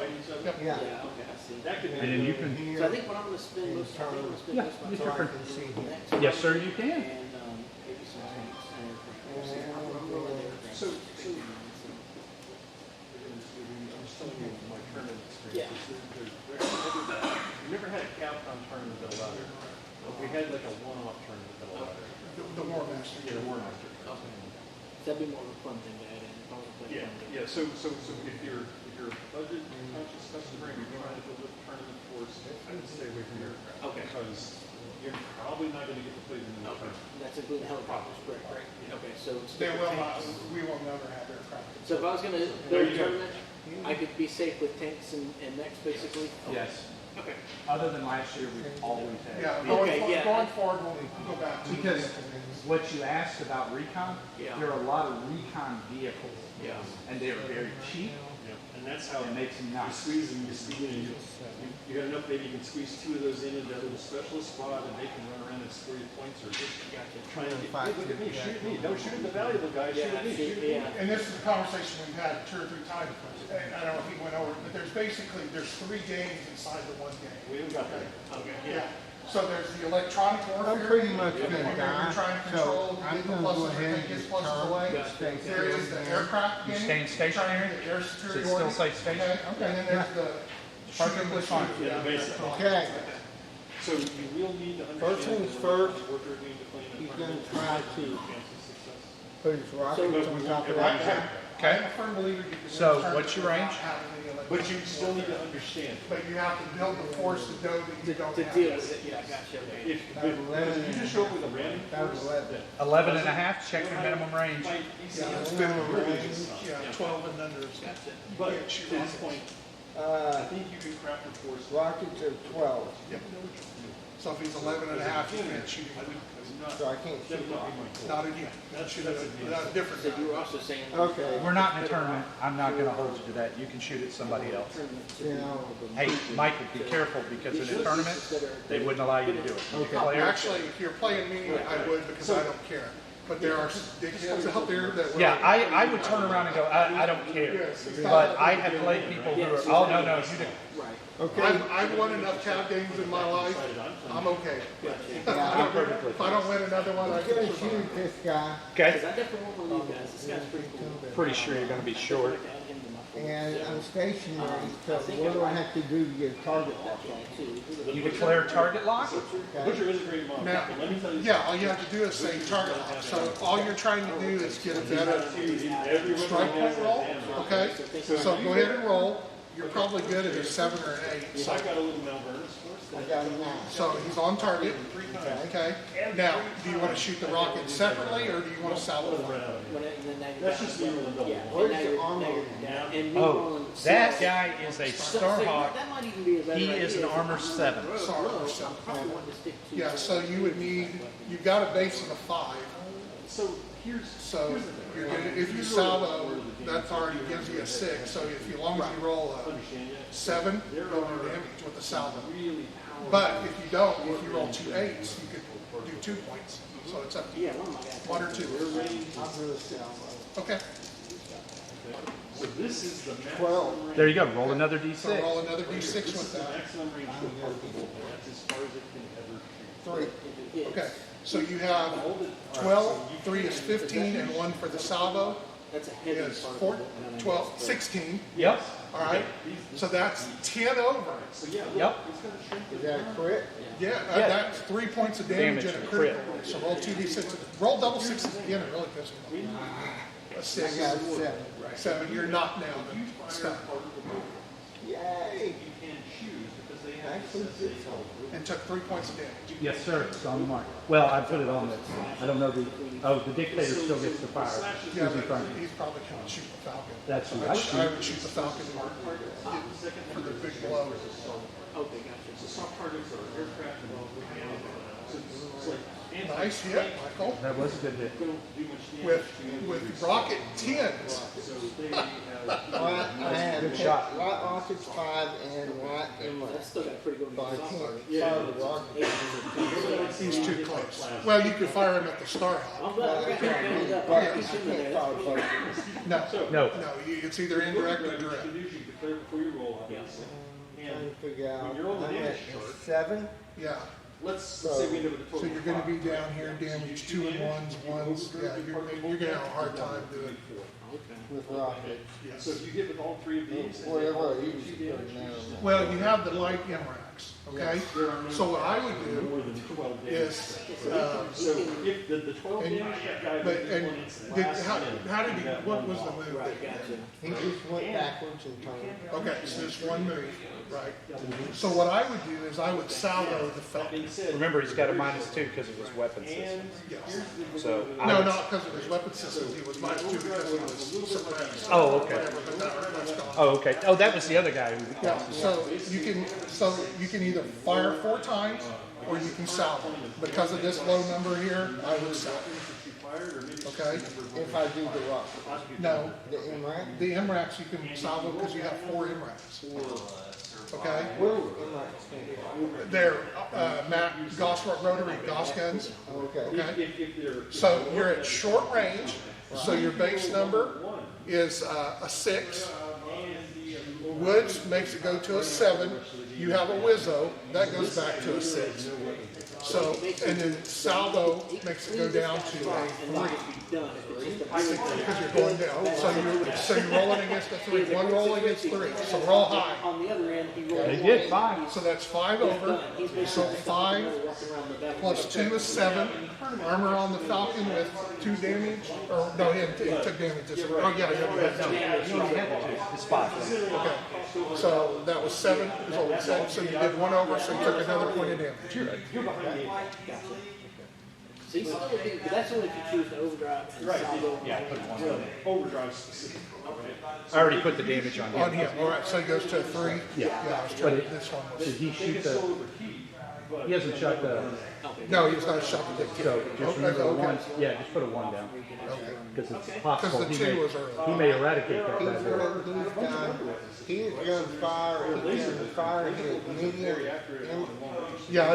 Yep. Yeah. Yeah, okay, I see. That could be. And then you can, So I think what I'm gonna spend most, I think I'm gonna spend Yeah, most of my use So your I time. turn. can see here. next yes, sir, you can. And, maybe some tanks and aircraft. I'm rolling aircraft. So, I'm just telling you my tournament Yeah. experience. We never had a Capcom tournament that allowed it. But we had like a one-off tournament that allowed it. The War Master. Yeah, the War Master. Okay. That'd be more of a fun thing to add in. If I was to play Yeah, fun game. yeah, so if you're a budget conscious customer and you're trying to build a tournament course, I would stay away from aircraft. Okay. Because you're probably not gonna get to play them in the tournament. That's including helicopters, correct, right? Okay, so it's They different will not, tanks. we will never have aircraft. So if I was gonna There build you a go. tournament, I could be safe with tanks and mechs basically? Yes. Okay. Other than last year, we've always had. Yeah, yeah. going forward, we'll go back to. Because what you asked about recon, Yeah. there are a lot of recon vehicles, Yeah. and they are very cheap, Yeah, and that's how and makes them you nice. squeeze them, you got enough, maybe you can squeeze 2 of those into that little specialist squad, and they can run around and score you points, or just try and get, hey, look at me, shoot me, don't shoot at the valuable guy, shoot at me, shoot at me. Yeah. And this is a conversation we've had 2 or 3 times, and I don't know if he went over, it, but there's 3 games inside the one game. We haven't got there. Okay. Yeah, so there's the electronic warfare. I'm pretty much where gonna you're die, trying to so control the I'm vehicle gonna go pluses or ahead take his and pluses turn away. stay There is the aircraft You game. staying stationary? The air Does superiority. it still say stationary? Okay, and then there's the. Perfectly fine. Yeah, the basic. Okay, So you will need to First understand. things first, the worker need to play in a he's tournament. gonna try to Chance of success. put his rockets on top of that. I'm Okay, a firm believer you can. So, win tournaments what's your without range? having any But electronic you still need to warfare. understand, But you have to build the force to know that you don't To have. deal with it, yeah, I got you, okay. if you just show up with a random That was force, 11. 11 and a half, check your minimum range. fight Yeah, easy, it's you're minimum gonna range. get stuff. Yeah, 12 and under. Gotcha. But to this point, I think you can craft a force. Rockets are 12, So if he's 11 and a half, you can't shoot I him. would not, so I can't that shoot would not be rockets. my goal. Not again. Shoot it without a different So you were guy. also saying. Okay. We're not in a tournament, I'm not gonna hold you to that, you can shoot at somebody else. You know, Hey, Michael, be careful, because in a tournament, they wouldn't allow you to do it. You declare- Actually, if you're playing me, I would because I don't care. But there are dickheads out there that will. Yeah, I would turn around and go, I don't care. But I have played people who are, oh, no, you do. Right. okay, I've won enough CAV games in my life, I'm okay. If I don't win another one, I I'm gonna can survive. shoot this guy, Okay, Because I definitely want one of you guys. This guy's pretty cool. pretty sure you're gonna be short. and I'm stationary, so what do I have to do to get a target lock on? You declare target lock? Butcher is a great model, Now, but let me tell you. yeah, all you have to do is say target lock. So all you're trying to do is get a better strike point roll, okay? So go ahead and roll. You're probably good at a 7 or an 8. So I got a little Mount Vernon force. I got a 9. So he's on target, okay? Now, do you want to shoot the rocket separately or do you want to salvo one? That's just the rule of double. Yeah. Where's and now the you're- armor? now you're down. And me Oh, rolling that slow. guy is a So Starhawk. that might even be a better He is an idea. armor 7. Low, Sorry, low, so- I'm probably wanting to stick to. Yeah, so you would need, you've got a base of a 5. So here's So the thing. you're gonna, if you salvo, that already gives you a 6. So if you, as long as you roll a Understand yet? 7, you'll do damage with the salvo. Really powerful. But if you don't, if you roll 2 8s, you could do 2 points. So it's up to you. Yeah, one of my guys. 1 or 2. I'll do a salvo. Okay, So this is the maximum 12. range. There you go, roll another so roll D6. another D6 This is with the that. maximum range for particle. That's as far as it can ever shoot. 3. Okay, so you have 12, 3 is 15, and 1 for the salvo That's a heavy is part. 4, 12, 16. Yep, All right, so that's 10 over. So yeah, look, Yep. it's gonna shrink Is the that a crit? Yeah, Yeah. that's 3 points of damage Damage and a and critical. crit. So roll 2d6. Roll double 6s again, it really pisses me off. A I 6, got a 7. 7, you're not now, but stop. Yay! you can choose because they have Actually, this did so. And took 3 points of damage. yes, sir, it's on the mark. Well, I put it on the, I don't know the dictator still gets the fire. Yeah, Who's in front? but he's probably going to shoot the Falcon. That's who I I shoot. would shoot the Falcon for the big blow. Okay, gotcha. So soft targets are aircraft and so it's like Nice hit, Michael. That was a good hit. don't do much damage With rocket 10s. So they have. Right, I have Good shot. right rockets 5 and right inlet. That's still got a pretty good But I soft can't target. fire the rocket. He's too close. Well, you could fire him at the Starhawk. I'm glad I got that hand up. But I I keep shooting can't there. fire That's both. No, No, no, it's either indirect or What you direct. can do is you declare before you roll, obviously. Trying And to figure out, when you're on the I'm damage at chart, 7. Yeah, let's say we end up with a total. so you're gonna be of 5, down right? here, So you damage do 2 and damage, 1s, you 1s. overdo Yeah, the you're gonna have a hard time doing. With rockets. So if you hit with all 3 of these. and they Whatever all I do use 2 to put damage, them you just- down. Well, you have the light MRAX, okay? So what I would do More than 12 days. is, So if the 12 and- damage guy but, did and one incident did, last minute, how did he, got what one was the off. move Right, that he did? gotcha. He just went backwards and turned. Okay, so there's one move, right? So what I would do is I would salvo the That Falcon. being said, Remember, he's got a -2 because of his weapon system. and Yes. here's the So I No, would- not because of his weapon systems, he was -2 because he was suppressed. Oh, okay. Whatever, but that's gone. Oh, okay. Oh, that was the other guy who. Yeah, so you can either fire 4 times or you can salvo. Because of this low number here, I would salvo. Okay? If I do the rock, No, the MRAC, the MRAPs you can salvo because you have 4 MRAPs. Okay? where would MRAC stand for? They're Gauss rotary Gauss guns. Okay. Okay? So you're at short range, so your base number is a 6. Woods makes it go to a 7. You have a Wizzo, that goes back to a 6. So, and then salvo makes it go down to a 3. Because you're going down. So you're rolling against a 3. One roll against 3. So roll high. On the other end, he rolled. They did 5. So that's 5 over. So 5 plus 2 is 7. Armor on the Falcon with 2 damage. Or no, he took damage. Oh yeah, he had damage. He only had the 2. It's 5. Okay. So that was 7 is what we said. So you did 1 over, so you took another point of damage. Gotcha. See, so that's only if you choose to overdrive and salvo. Yeah, I put 1 on it. Overdrive specific. I already put the damage on On him. him. All right. So he goes to a 3. Yeah. I was But trying. it- This one was. Did he shoot the? He hasn't shot the. No, he was not shot the dick. So just remember the Okay. 1. Yeah, just put a 1 down Okay. because it's Because possible the he 2 may was early. he may eradicate that He's bad boy. he's gonna fire, he's gonna fire his medium, Yeah,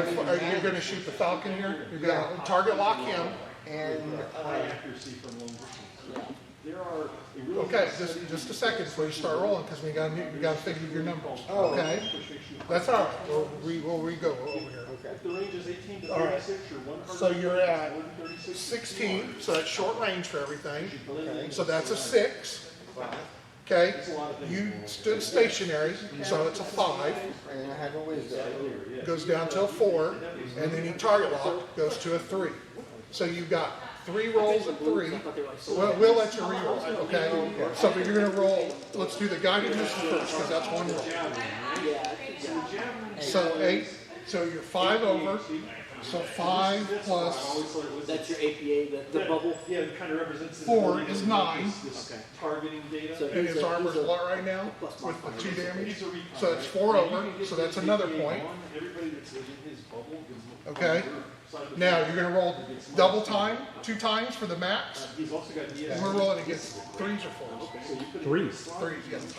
you're going to shoot the Falcon here. You're going to target lock him. and, Accuracy from long distance. There are a real Okay, just a second before you start rolling, because we got to figure your numbers. Oh. Okay, that's all right. We'll re-go over here. okay. the range is 18 to All right. 36 or 100. So you're at 136. 16, so that's short range for everything. Okay. So that's a 6. Okay, you stood stationary, so it's a 5. And I have a Wizzo. Goes down to a 4, and then you target lock goes to a 3. So you've got 3 rolls of 3. We'll let you re-roll, okay? So but you're going to roll. Let's do the guided missile first, because that's 1 roll. So 8. So you're 5 over. So 5 plus That's your APA, the bubble. Yeah, it kind of represents. 4 is 9. This targeting data. So And his armor's what right now? With the 2 damage. So it's 4 over. So that's another point. Everybody that's in his bubble is Okay. Now you're going to roll double time, 2 times for the max. He's also got the And we're rolling against 3s or 4s. 3. 3s, yes.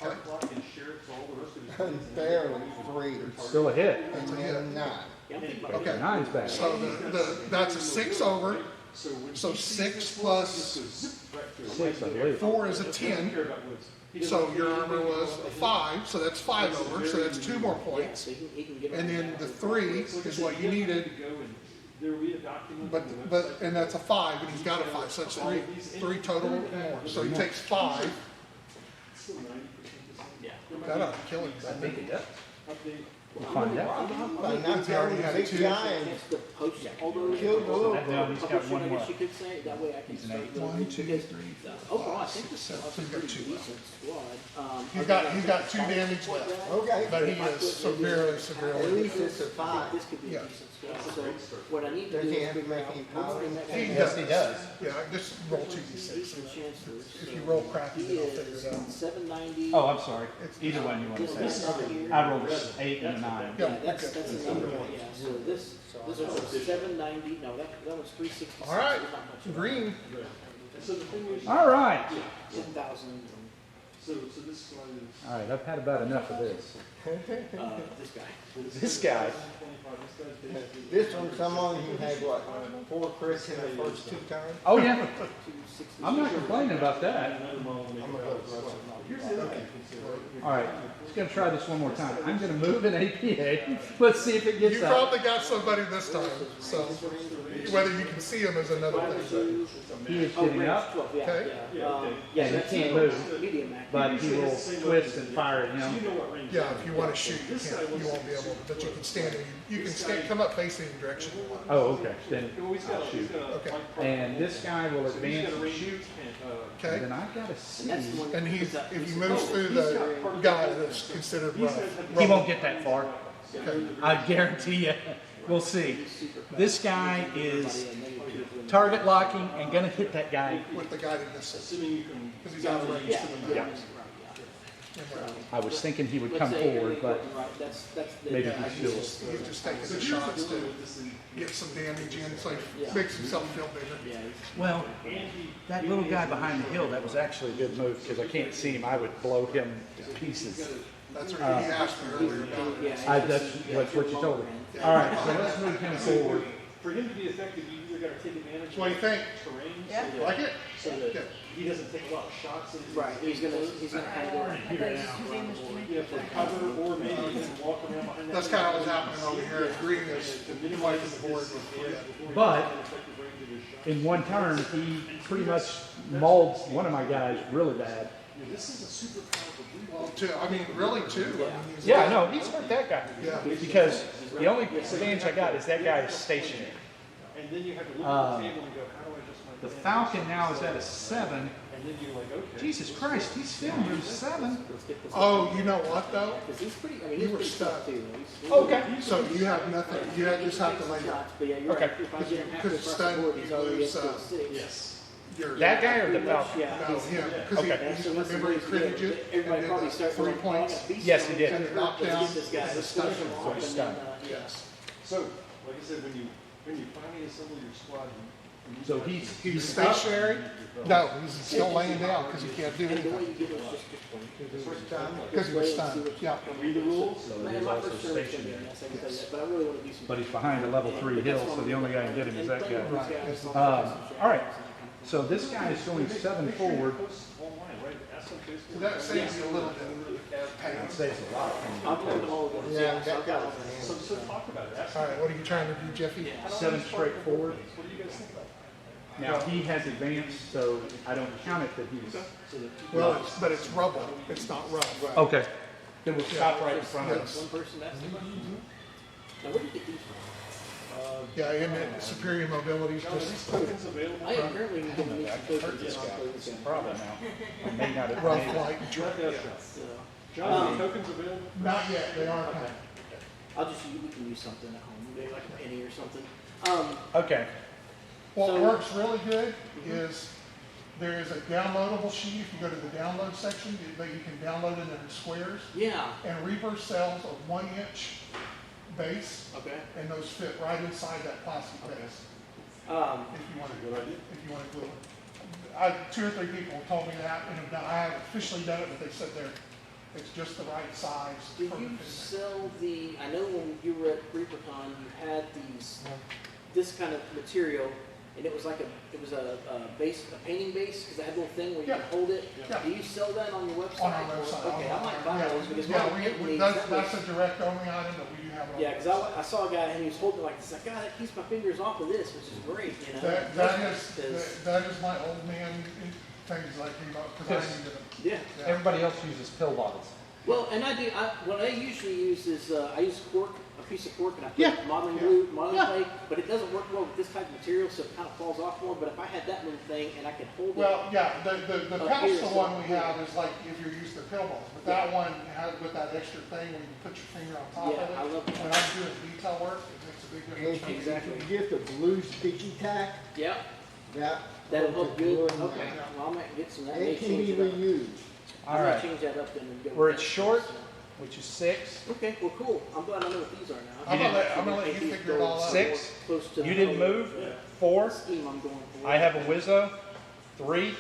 Okay. clock and sheriffs, all the rest of his. Unfairly, 3, Still a hit. and then 9. Okay. 9's back. So that's a 6 over. So 6 plus 6, I believe. 4 is a 10. So your armor was a 5, so that's 5 over. So that's 2 more points. So he can get And then the 3 is what you needed. But and that's a 5, and he's got a 5, so that's 3 total more. So he takes 5. That ought to kill him. I think it does. We'll find out. By not He already had big 2. guy and It's the post, all those. killed the little. Now he's got Publishing, 1 I more. guess you could say, that way I can start. 1, 2, 3, 4, Overall, I 5, think 6, this 7. is So a he's got pretty 2 left. decent squad. He's got 2 damage left. Okay. But he is severely, At severely. least it's a 5. This could be Yeah. a decent squad, so what I need to Does do he is. have to make any power? He Yes, he does. Yeah, just roll 2d6. Decent chances. If you roll crappy, He then I'll figure is it out. 790. Oh, I'm sorry. Either one you want to This say. number here. I rolled an 8 and a 9. Yeah, that's the number, yeah, so this was 790, no, that was 366. All right, There's not much. green. So the thing is, All right. 10,000, so this slide is. All right, I've had about enough of this. this guy. This guy. 25, this guy's basically. This one, someone who had what, 4 crits in the first 2 times? Oh, yeah. 260. I'm not complaining about that. Here's the other thing. All right, just gonna try this one more time. I'm gonna move an APA. Let's see if it gets You up. probably got somebody this time, so whether you can see him is another thing. He is Oh, getting range up, 12, yeah, Okay. yeah. Yeah, he that's can't the move. Medium act. but he will twist and fire at So you him. know what range. Yeah, if you you want to shoot, you can't, you won't be able to, but you can stand there, you can stand, come up facing the direction you want. Oh, okay, then Well, he's got I'll a- he's shoot. got a Okay. white part. And this guy will So he's advance got a and range shoot, Okay, and then I gotta And see. that's the one. and he's, that- if he moves through the guy that's considered rough. He won't get that far. Okay. I guarantee you. We'll see. This guy is target locking and gonna hit that guy. With the guided missile, Assuming you can. because he's out of range Yeah, to the yeah, middle. I was thinking he would Let's come say forward, everything but working right, that's the. maybe Yeah, he's he's still. just taking the shots to get some damage in, so he makes himself feel bigger. Yeah, Well, that little guy behind the hill, that was actually a good move because I can't see him. I would blow him to pieces. That's what he asked me earlier about. yeah. That's what you told him. All right, so let's move him forward. For him to be effective, you either gotta take advantage What do you of think? terrain. Yeah. So that, Like it? so that Yeah. he doesn't take a lot of shots. And Right, he's gonna handle it. Yeah, for cover, or maybe even walk around behind that. That's kind of what's happening over here. Green is wiping the board with red. But in one turn, he pretty much mauled one of my guys really bad. This is a super powerful blue. Well, two, I mean, really two. I mean, he's- Yeah, no, he's hurt that guy. Yeah. Because the only advantage I got is that guy is stationary. And then you have to look at the table and go, how do I adjust my The hand? Falcon now is at a 7. And then you're like, okay. Jesus Christ, he's still moved 7. Oh, you know what though? Because he's pretty, I mean, You he's were pretty stuck. tough too. He's Okay. So you have nothing, you just have to lay down. shots, but yeah, you're Okay. right. If I Because get you him halfway could've across the stunned, board, he's you already lose, up to 6. Yes. Your, That guy or the Pretty much, Falcon? yeah. no, him, because Okay. That's the remember he critted you and Everybody did probably the starts 3 points? Yes, he did. And it knocked down. Let's get this guy. It's a Let's stun. finish him off, So he's and stunned. then, Yes. So, like I said, when you finally assemble your squad, you So he's He's up. stationary? No, he's still laying down because he can't do And the way anything. you get it is just First time. Because he was stunned, yeah. read the rules. So Man, he's my also first service should be stationary. nice, I can tell you that, but I really want to do some. But he's behind a level 3 hill, so the only guy who can get him is that guy. Right. All right. So this guy is going 7 forward. Post online, right? Ask them So Facebook. that saves you a little bit of pain. It saves a lot. I'll put them all over. Yeah, So I've that got guy's all- So talk about it. Ask All right, what are you trying to do, Jeffy? 7 straight forward. What do you guys think about that? Now he has advanced, so I don't count it that he's. Well, but it's rubble, it's not rough. Okay. Then we'll stop right in front of Yes. us. One person, that's the question. Now, where did you get these from? Yeah, and that superior mobility is just Tokens available. I apparently need to make some tokens. This Yeah, guy, I'll play it's this a guy. problem now. I may not have rough made it. light and Let yeah. that show. So, John, are tokens available? Not yet, they are okay. coming. I'll just, we can use something at home, maybe like a penny or something. Okay. What So- works really good is there is a downloadable sheet, if you go to the download section, that you can download it in squares, Yeah, and reverse cells of 1-inch base, okay. and those fit right inside that plastic base. If you want to, if you want to glue it. 2 or 3 people told me that, and I haven't officially done it, but they said it's just the right size. Do for the you fitting. sell the, I know when you were at ReaperCon, you had this kind of material, and it was like it was a base, a painting base, because it had a little thing where you Yeah. could hold it. Yeah. Do you sell that on your website? On our website. Okay, I might buy Yeah, those, because yeah, one of the that's a direct only item, but we do have it on. yeah, because I saw a guy and he was holding it like this, like, God, that keeps my fingers off of this, which is great, you know? That is my old man things I came up, because I needed them. Yeah. Yeah. Everybody else uses pill bottles. Well, and I do, what I usually use is, I use cork, a piece of cork, and I put Yeah. modeling Yeah. glue, modeling Yeah. clay, but it doesn't work well with this type of material, so it kind of falls off more, but if I had that little thing and I could hold it. Well, yeah, the Up here, pedestal so- one we have is like if you're used to pill balls, but that one has with that extra thing when you put your finger on top Yeah, of it. I love that. When I'm doing detail work, it makes a big And difference. if you, Exactly. if you get the blue sticky tack, Yeah, that. that'll holds help it good, glue in okay, there. well, I might get some, that And may it can change be it up. reused. I All might right. change that up then and go. We're with at that. short, which is 6. Okay, well, cool, I'm glad I know what these are now. I'm gonna let you figure it all out. 6. Close to You didn't the move. 4. scheme I'm going for. I have a Wizzo. 3.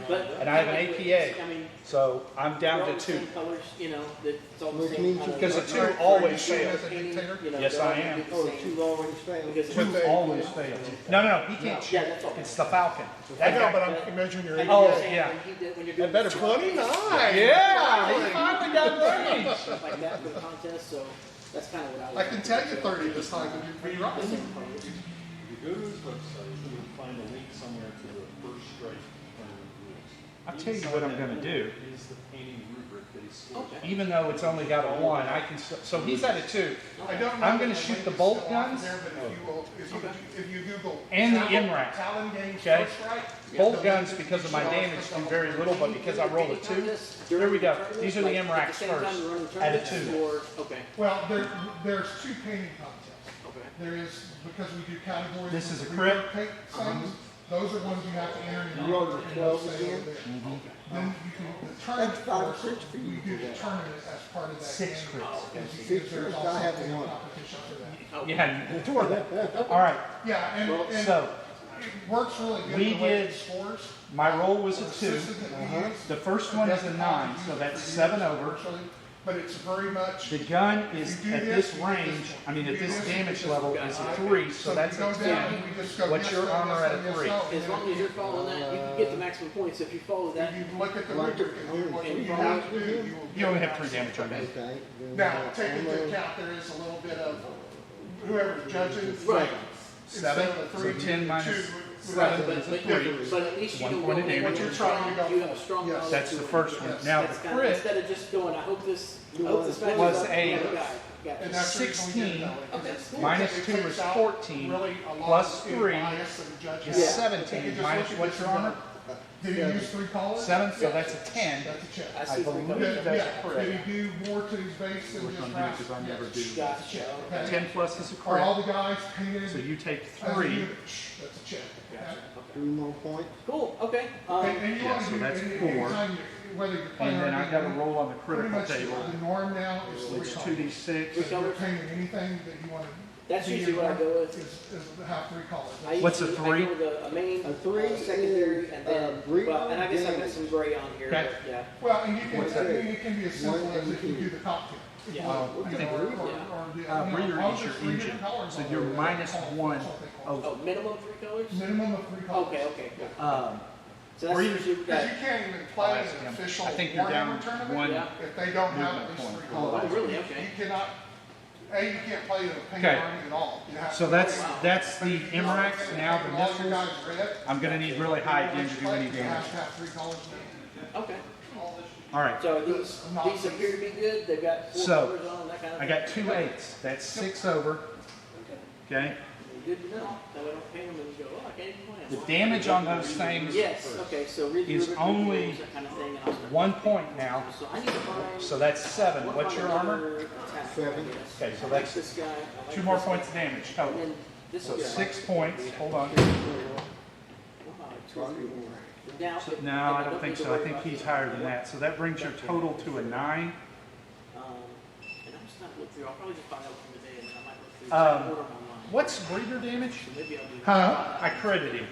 But and I have an APA. I mean, So I'm down they're all to the 2. same colors, you know, that it's all the Which same means kind of. Because the All 2 right, always are you shooting fails. as a dictator? You know, Yes, they're all I am. the Oh, same. two always failed. Because But 2 they- always fails. No, he can't shoot. Yeah, that's all. It's the Falcon. I That know, guy, but I'm measuring your And Oh, APA. you're yeah. saying when you're That doing better the 29. yeah, he finally got range. stuff like that for the contest, so that's kind of what I I like. can tell you 30 this time, but you're right. If you go to his website, you will find a link somewhere to the first strike under the rules. I tell you what I'm gonna do. Is the painting rubric that he scores. Okay. Even though it's only got a 1, I can, so he's at a 2. I don't know I'm if gonna the shoot link the is bolt still on guns. there, but if you Google. And the Talon- MRAP. Talon Games Okay. First Strike. Bolt the guns, link because of my shows damage, the do whole very little, but because I rolled a 2, there we go. These are the MRACs first, at a 2. Okay, Well, there's 2 painting contests. okay. There is, because we do categories. This is of a crit. rework paint things, those are ones you have to enter in. You rolled a and 12 they'll say again? over there. Then you can, the tournament, That's 5 or course, 6 for you we to do do the that. tournament as part of that. 6 game. crits. Because 6 there's crits, also I have a one. competition for that. Yeah, you tore that. All right, Yeah, and so it works really good. we the way did- it scores. my roll was a The 2. system that we use The first one is a 9, so that's 7 over. But it's very much. The gun is If you do at this, this you do range, this. I mean, You at do this this, you damage do level this. is a 3, so So that's we go a down 10. and we just go, What's yes, your no, armor yes, at no, a yes, 3? no, and As then long as you're following that, you can get the maximum points if you follow that. If you look at the Like rubric it- and do what and you you have to do, follow- you will. You only have 3 damage on that. Okay. then Now, we take into have account, there is a little bit of whoever's judging. Right. Instead 7, of a so 3, 10 minus 2, 7 But, is a but, 3. but at least you 1 know point of when damage. you're You're trying to go you have a for. strong Yes. knowledge That's to the it. first one. Yes. Now, the That's kinda, crit instead of just going, I hope this matches Was up. a- Yeah, got it. And Gotcha. that's the reason we did it that way, 'cause Okay, it- cool. Minus it 2 takes is out 14, really a lot plus of 3 bias that the judge is has. Yeah. 17. You just Minus look at what's this your and armor? go, Did he use 3 collars? 7, so that's a 10. That's a check. I I see 3 believe colors. that's Yeah, a did crit. he do more to his base than Which just one brass? because I never Yes. do. Gotcha. Check, Okay. okay? 10 plus is a Are all crit. the guys painted? So you take as a 3. unit? That's a check. Gotcha. 3 more points. Cool. Okay. And you Yeah, want to so do, that's and 4. anytime whether you're playing. And then I got to roll on the Pretty critical much table. the norm now is It's 3 2d6. If you're painting anything that you want to. That's be usually what I in, go with. Is to have 3 colors. I What's a usually- 3? I go with a main, A 3 secondary, is, and then, breeder well, and I guess I got damage. some gray on here, Okay. but yeah. Well, and you can, What's I that? mean, it can be as simple One as and if you two. do the top tier. Yeah. You know, I think or breeder- the, breeder well, is your there's 3 engine. different colors So on you're there. minus That's 1 what they call it. Oh, minimum 3 colors? Minimum of 3 colors. Okay, okay, cool. So that's breeder- usually Because that. you can't even play ask an him. official I think you're down Warhammer tournament 1 Yeah. if they don't have movement at least point. 3 Oh, colors. Oh, really? Okay. You cannot, you can't play the paint Okay. army at all. You have So to that's play- that's the If you MRACs. don't Now paint the all your missiles. guys red, I'm going to need really high again to do any you have damage. to have 3 colors now. Okay. All right. So these appear to be good. They've got 4 So, colors on them, that kind of I thing. got 2 8s. That's 6 over. Okay. Good to know. That way I don't paint them and you go, oh, I can't even play The them. damage on those things Yes, okay, so read the is rubric, only rules, that kind of thing, and I'll start. 1 point now. So I need to find. So that's 7. what What's kind your of armor? other attack, 7. I guess. Okay, so I like that's this guy. I like 2 more this points of guy. damage And total. then this So guy. 6 points. Hold on. Wow, 2 or 3 more. Now, So, if- no, if I don't need think to so. I worry think about he's this, higher than that. So that brings your total to a 9. And I'm just not look through. I'll probably just find out from today, and then I might look through. Um, Order them online. What's breeder damage? So maybe I'll do. Huh? I critted him.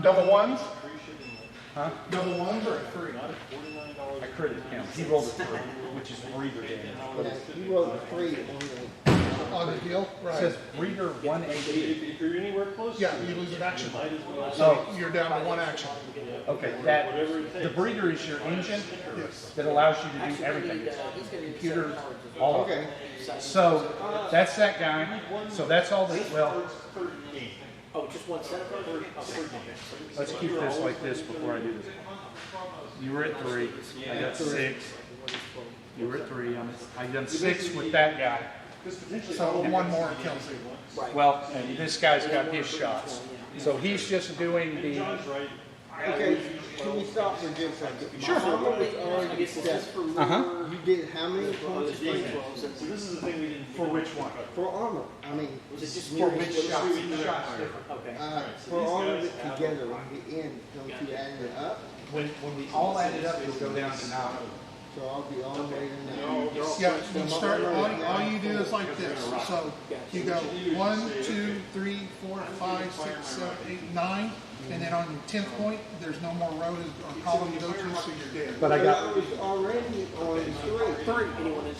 Double ones? Huh? Double ones or 3? I critted him. He rolled a 3, which is breeder damage. But Yeah, it you wrote a 3 On the deal? says breeder 180. If you're anywhere close. Yeah, to you it, lose an action. Might as well. So, You're down to 1 action. okay, that the breeder is your engine Yes. that allows you to do Actually, everything. he's gonna need Computer, 7 cards as well. all of it. Okay. So that's that guy. So that's all the, well, Oh, just 1 set of cards? Okay. let's keep this like this before I do this. You were at 3. I got 6. You were at 3. I done 6 with that guy. So 1 more kills you. Right. Well, and this guy's got his shots. So he's just doing the, Okay, can we stop for just a second? Sure. My armor was I already guess this is set. for Uh-huh. You did how many points for that? So this is the thing we didn't. for which one? For armor, I mean, Was it just For which shots? Each shot's different. Okay. for all of it together, on the end, don't you add it up? When we all add it up, it'll go down to 9. So I'll be all the way to 9. Yeah, you start, all you do is like this. So you go 1, 2, 3, 4, 5, 6, 7, 8, 9. And then on your 10th point, there's no more row or column to go to, so you're dead. But I I got, was already on 3.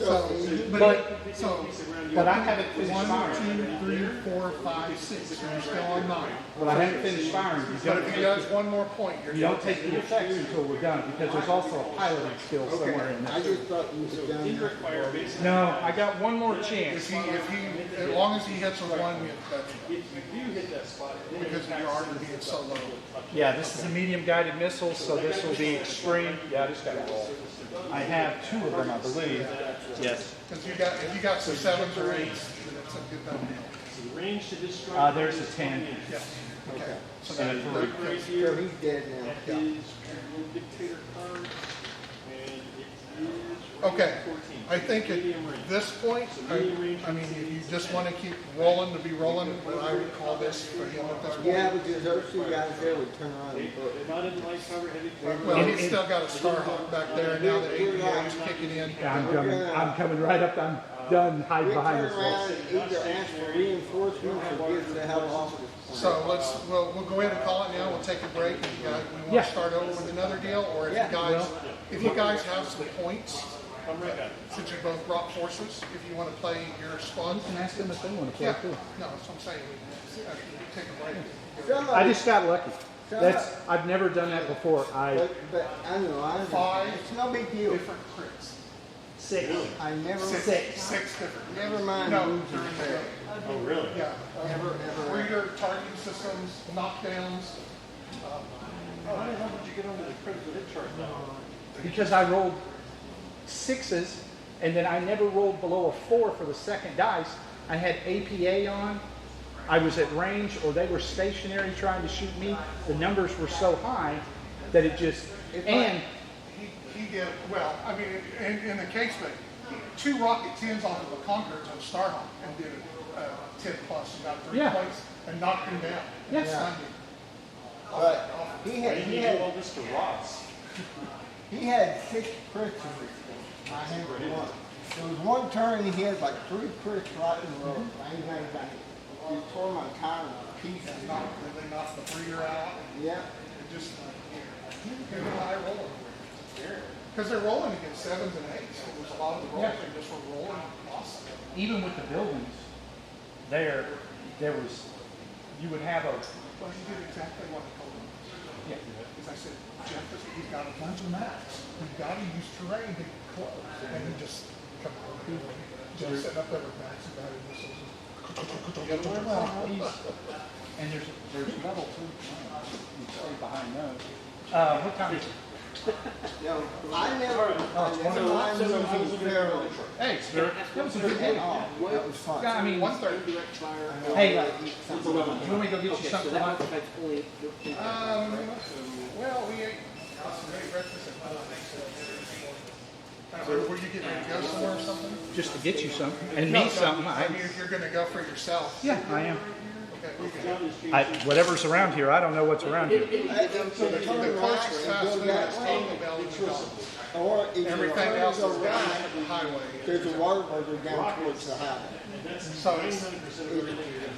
So, but I haven't finished 1, firing. 2, 3, 4, 5, 6. So you're still on 9. But I haven't finished firing. But if he does 1 more point, you're You dead. don't take the effects until we're done because there's also a piloting skill somewhere here in I this. just thought you was So done. indirect fire basically. No, I got one more chance. As long as he hits with one, that's If you do hit that spot, then because of your armor being so low. Yeah, this is a medium guided missile, so this will be extreme. Yeah, I just got to roll. I have 2 of them, I believe. Yes. Because if you got some 7s or 8s, then it's a good done deal. So the range to this strike. There's a 10. Yeah. Okay. So And a 3. Right So here he's dead now. is your dictator card, and it is Okay. 14. I think at Medium range. this point, I mean, if you just want to keep rolling to be rolling, what I would call this for him at this Yeah, point. because those 2 guys there would turn around and put. They're not in light cover, heavy cover. Well, he's still got a Starhawk back there, and now the APA is kicking in. Yeah, I'm coming right up. I'm done. Hide We behind turn this. around and either ask for reinforcements or get the hell off this point. So we'll go ahead and call it now. We'll take a break. If you guys, we want Yeah. to start over with another deal, or if Yeah. you guys have some points, Come right back. since you both brought forces, if you want to play your squad. You can ask them if they want to play Yeah, too. no, that's what I'm saying. We have to take a break. I just got lucky. I've never done that before. But I know, I understand. 5 It's no big deal. different crits. 6. I never, Six different. never mind No, losing during the fair. day. Oh, really? Yeah. Never. Reader, targeting systems, knockdowns. How the hell did you get onto the critical hit chart now? Because I rolled 6s, and then I never rolled below a 4 for the second dice. I had APA on. I was at range, or they were stationary trying to shoot me. The numbers were so high that it just, and He did, well, I mean, in the case, but 2 rocket 10s off of a Concord on Starhawk and did a 10 plus, and got 3 Yeah. points and knocked him down. Yeah. And stunned him. But he Why had, didn't he you do had, all this to Ross? he had 6 crits in this thing. I handled 1. There was one turn he had like 3 crits right in a row. Bang, bang, bang. He tore my tire to pieces. And they knocked the breeder out. Yeah. It just, give it a high roller. Because they're rolling against 7s and 8s. So there's a lot of the rolls, they just were rolling awesome. even with the buildings, there was, you would have a, Well, he did exactly what I told him. yeah, Because I said, Jeff, he's got a bunch of maps. He's got to use terrain to close. And he just, come on. Jeff sitting up there with maps and guided missiles. well, and there's level 2. You stay behind those. What time is it? No, I never, I never losing fair. Hey, Spirit, that was a good hit. Oh, that was fun. Yeah, I mean, 1:30. Indirect fire. hey, you want me to go get you Okay, so something? that Mike? affects only 14. Well, we ate some great breakfast at were you getting ready to go somewhere or something? Just to get you something, and No, me something. I mean, if you're going to go for yourself. Yeah, I am. Okay, we can. Whatever's around here, I don't know what's around here. So the closest fast food is Taco Bell and McDonald's. Or if you Everything turn else to is the down right, the highway. there's a water burger down towards the highway. So it's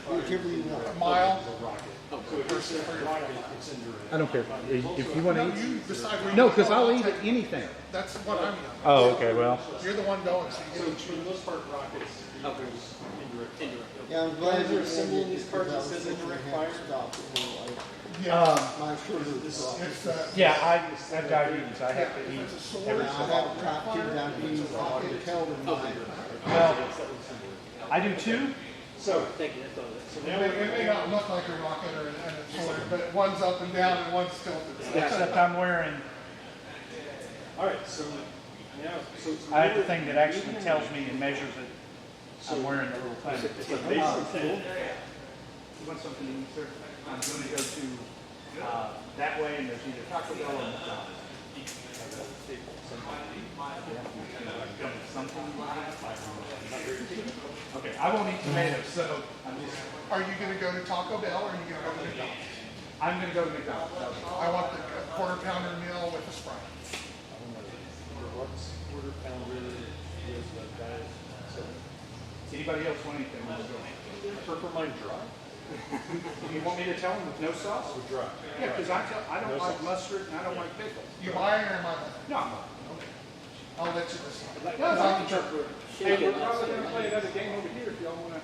Whichever you want. a mile. I don't care. If you want No, to eat. you decide where you No, want to because go. I'll I'll eat take- anything. That's what I'm, Oh, okay, well. you're the one going, so you So get to for choose. the most part, rockets, there's indirect. Yeah, I'm glad Is there a you symbol in ended these it cards because that I was says thinking indirect I had fire? to stop it anyway. Yeah, My shoulder was off. it's, Yeah, I have diabetes. I have to eat. it's a sword. every I so have often. type 2 diabetes, I can tell them mine. Well, I do too. So, Thank you, that's all. so It now may, we're. it may not look like a rocket or a sword, but one's up and down and one's tilted. Except I'm wearing, All right, so now, so. I have the thing that actually tells me and measures it. I'm wearing the little thing. It's a basic thing. You want something to eat, sir? I'm going to go to that way, and there's either Taco Bell or McDonald's. Something like that. Okay, I won't eat tomatoes, so I'm just. Are you gonna go to Taco Bell or are you gonna go to McDonald's? I'm going to go to McDonald's. I want the quarter pounder meal with the Sprite. What's quarter pounder with the diet? So, Anybody else want anything? We'll go. prefer mine dry. You want me to tell them with no sauce? Or dry? Yeah, because I don't like mustard and I don't like pickles. You buying or am I buying? No, I'm not. I'll let you decide. No, I'm hey, we're probably going to play another game over here if y'all want to.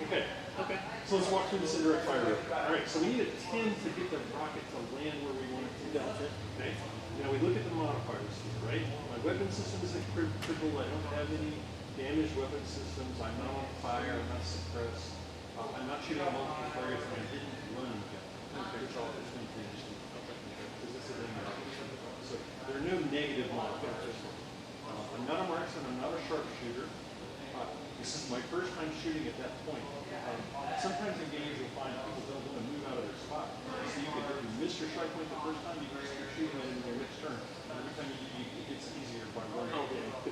Okay. Okay. So let's walk through this indirect fire. All right, so we need a 10 to get the rocket to land where we want it to. Gotcha. Okay? Now we look at the modifiers here, right? My weapon system is critical. I don't have any damaged weapon systems. I'm not on fire. I'm not suppressed. I'm not shooting at multiple targets, and I didn't run yet. Okay, which all is one thing. Because this is so there are no negative modifiers. I'm not a marksman. I'm not a sharpshooter. This is my first time shooting at that point. Sometimes in games you'll find people don't want to move out of their spot. So you could, if you miss your strike point the first time, you can start shooting it in the next turn. Every time it gets easier by running.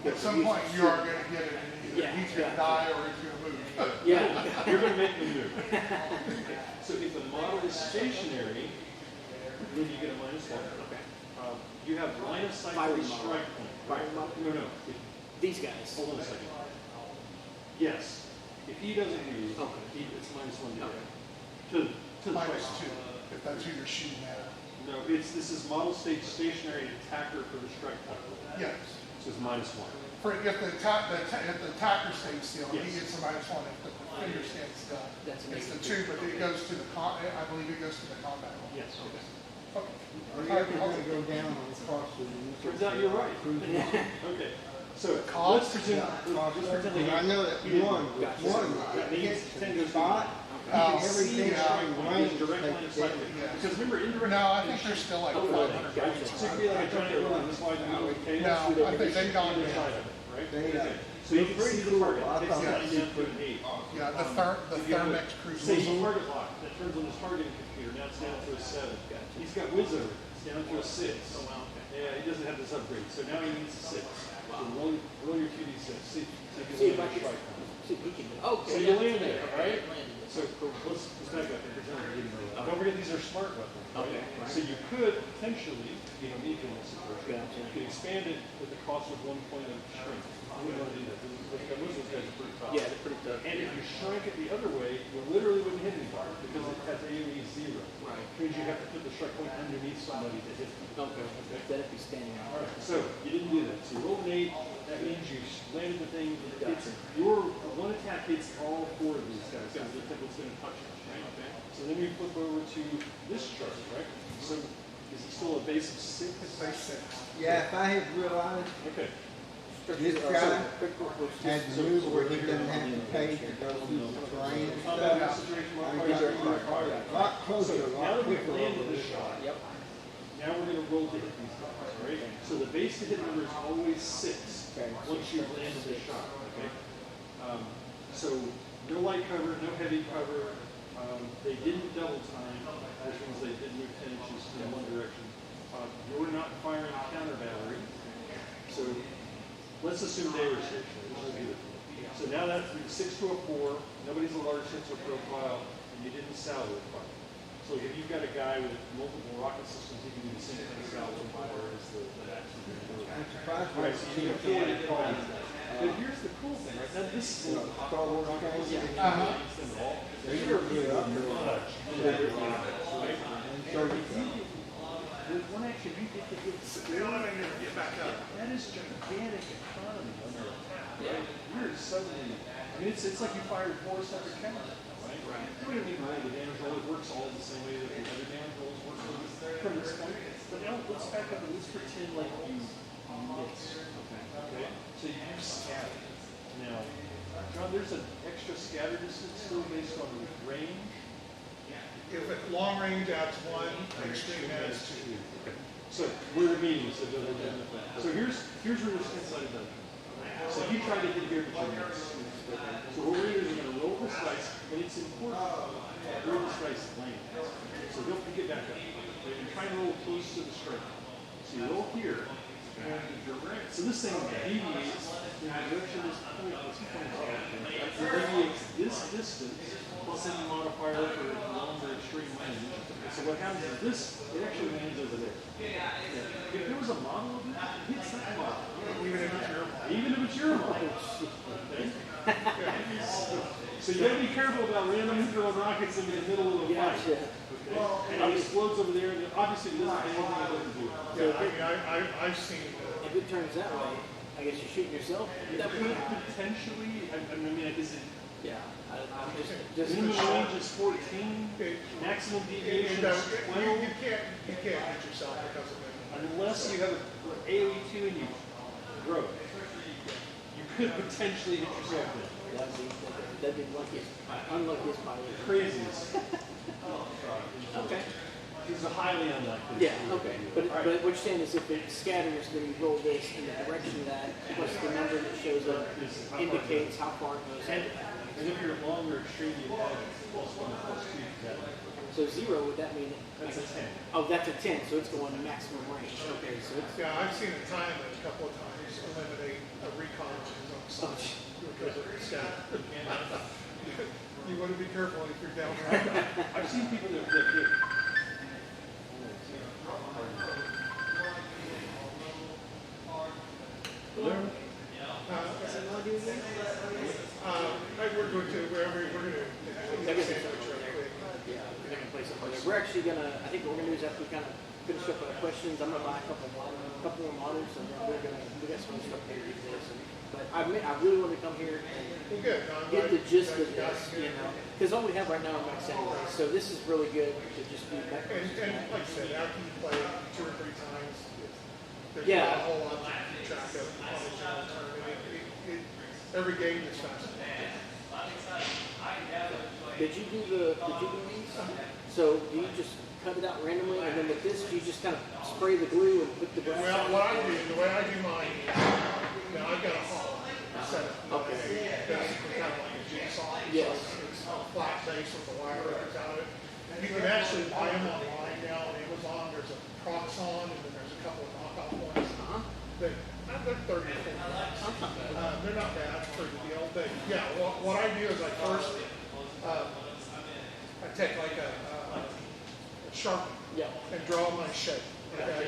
At some point, you are gonna get it, and either he's gonna die or he's gonna move. Yeah. You're going to make them move. So if the model is stationary, then you get a -1. Okay. You have line of sight to Firing the model. strike point. Firing model? No, no. These guys. Hold on a second. Yes. If he doesn't move, Okay. it's -1 to Okay. to the Minus strike. 2, if that's who you're shooting at. No, this is model state stationary attacker for the strike point. Yes. So it's -1. If the attacker stays still, he Yes. gets a -1. If the defender stands still, That's a it's the negative. 2, but it goes to the I believe it goes to the combat one. Yes. Okay. Okay. Are you ever gonna go down on the cost of the missile? Turns out you're right. Cruise Okay. So Cost? let's presume. cost? Let's pretend I know that one, That means gets to 10 the goes spot, See everything how from range direct line of takes sight. damage. Because remember, indirect. No, I think they're still like 500. It's typically like a giant run, that's why the little cable. No, I think they've gone the down. side of it, right? They- So you can see the cool. target. I It takes thought the that line was down to an 8. Yeah, the Thermex cruise Say missile. you target lock, that turns on his targeting computer, now it's down to a 7. He's got whiz over it, it's down to a 6. Oh, wow, okay. Yeah, he doesn't have this upgrade, so now he needs a 6. So roll your 2d6, see if See you if I land can. a strike. See if we can. Okay. So you yeah, land that's there, okay, right? landed. So let's back up and pretend we're getting there. Don't forget these are smart weapons, right? Okay, right. So you could potentially, me in this situation, Gotcha. you could expand it with the cost of 1 point of shrink. I wouldn't want to do that. Most of those guys are pretty tough. Yeah, they're pretty tough. And if you shrink it the other way, you literally wouldn't hit anybody because it has AOE 0. Right. Which means you have to put the strike point underneath somebody to hit them. Okay. That'd be standing All out. right, so you didn't do that. So you rolled an 8. That means you landed the thing. It's Gotcha. your one attack hits all 4 of these guys. Because the thing was going to touch us, right? Okay. So then we flip over to this chart, right? So is it still a base of 6? Base 6. Yeah, if I had realized Okay. this guy had to move where he doesn't have to pay to go through the terrain and Combat stuff, situation I modifier. got a lot closer, a So now lot that we've quicker. landed this shot, Yep. now we're going to roll to hit these guys, right? So the base to hit number is always 6 Okay. once you've landed the shot, okay? So no light cover, no heavy cover. They didn't double time, which means they did move 10 inches in one direction. You're not firing counter battery. So let's assume they were stationary. This is beautiful. So now that's 6 to a 4. Nobody's a large sensor profile, and you didn't salvo fire. So if you've got a guy with multiple rocket systems, he can do the same kind of salvo fire as the action. I'm surprised Right, by so the you team can't can't call it. But here's the cool thing, right? Now this is Star Wars guys. They're good up there. with one action, you get to hit Get back up. that is gigantic economy under attack, right? You're suddenly, I mean, it's like you fired 4 separate counters, right? Right. You don't even roll the damage roll, it works all the same way that the other damage rolls work from this point. But now let's back up and let's pretend like you miss. Okay. So you scatter. Now, John, there's an extra scatter distance still based on range. If at long range adds 1, extreme adds 2. Okay. So we're meeting, so here's where this inside of dungeon. So you try to hit here, but you miss. So what we're doing is we're going to roll this dice, and it's important where this dice lands. So don't get back up. And try and roll close to the strike. So you roll here, and you're right. So this thing deviates in the direction this point is pointing out. It deviates this distance plus any modifier for longer extreme range. So what happens is this, it actually lands over there. If there was a model of it, it hits that model. Even if it's your Even if it's your model. Okay? So you gotta be careful about randomly throwing rockets into the middle of a fight. Gotcha. Okay? And it explodes over there, and it obviously it doesn't have anything it doesn't do. Yeah, I mean, I've seen If it turns that way, I guess you're shooting yourself. It could potentially, I mean, is it Yeah, I'm just Minimum range is 14, maximum deviation is 12. You can't hit yourself because of that. Unless you have an AOE2 and you grow it. You could potentially hit yourself in. that'd be unluckiest by the Craziest. Okay. These are highly unlikely. Yeah, okay. But what you're saying is if it scatters, then you roll this in the direction that, plus the number that shows up indicates how far it goes. And if you're long or extreme, you have +1 and +2 together. So 0, would that mean? That's a 10. Oh, that's a 10, so it's going maximum range. Okay, so it's. Yeah, I've seen it time a couple of times eliminate a recon on the side because of the stat. You want to be careful if you're down there. I've seen people that hit. We're going to wherever we're going to. Yeah, we can play something there. We're actually gonna, I think what we're gonna do is after we kind of finish up our questions, I'm gonna buy a couple more models, and then we got some stuff here to do this. But I really want to come here and Good. get the gist of this, you know, because all we have right now are Max anyway, so this is really good to just be back. And like I said, after you play 2 or 3 times, there's Yeah. not a whole lot to keep track of on the general tournament. Every game is fascinating. Did you do these? So do you just cut it out randomly, and then with this, do you just kind of spray the glue and put the brass Well, on? what I do, the way I do mine, now I've got a hollow set up. Okay. Basically kind of like a jigsaw. Yes. So it's a flat base with the wire that comes out of it. And you can actually buy them online now on Amazon. There's a Proxon, and then there's a couple of knockoff ones. They're 30 or 40 bucks. They're not bad for the deal. But yeah, what I do is I first, I take like a Sharpie and draw my shape. Okay.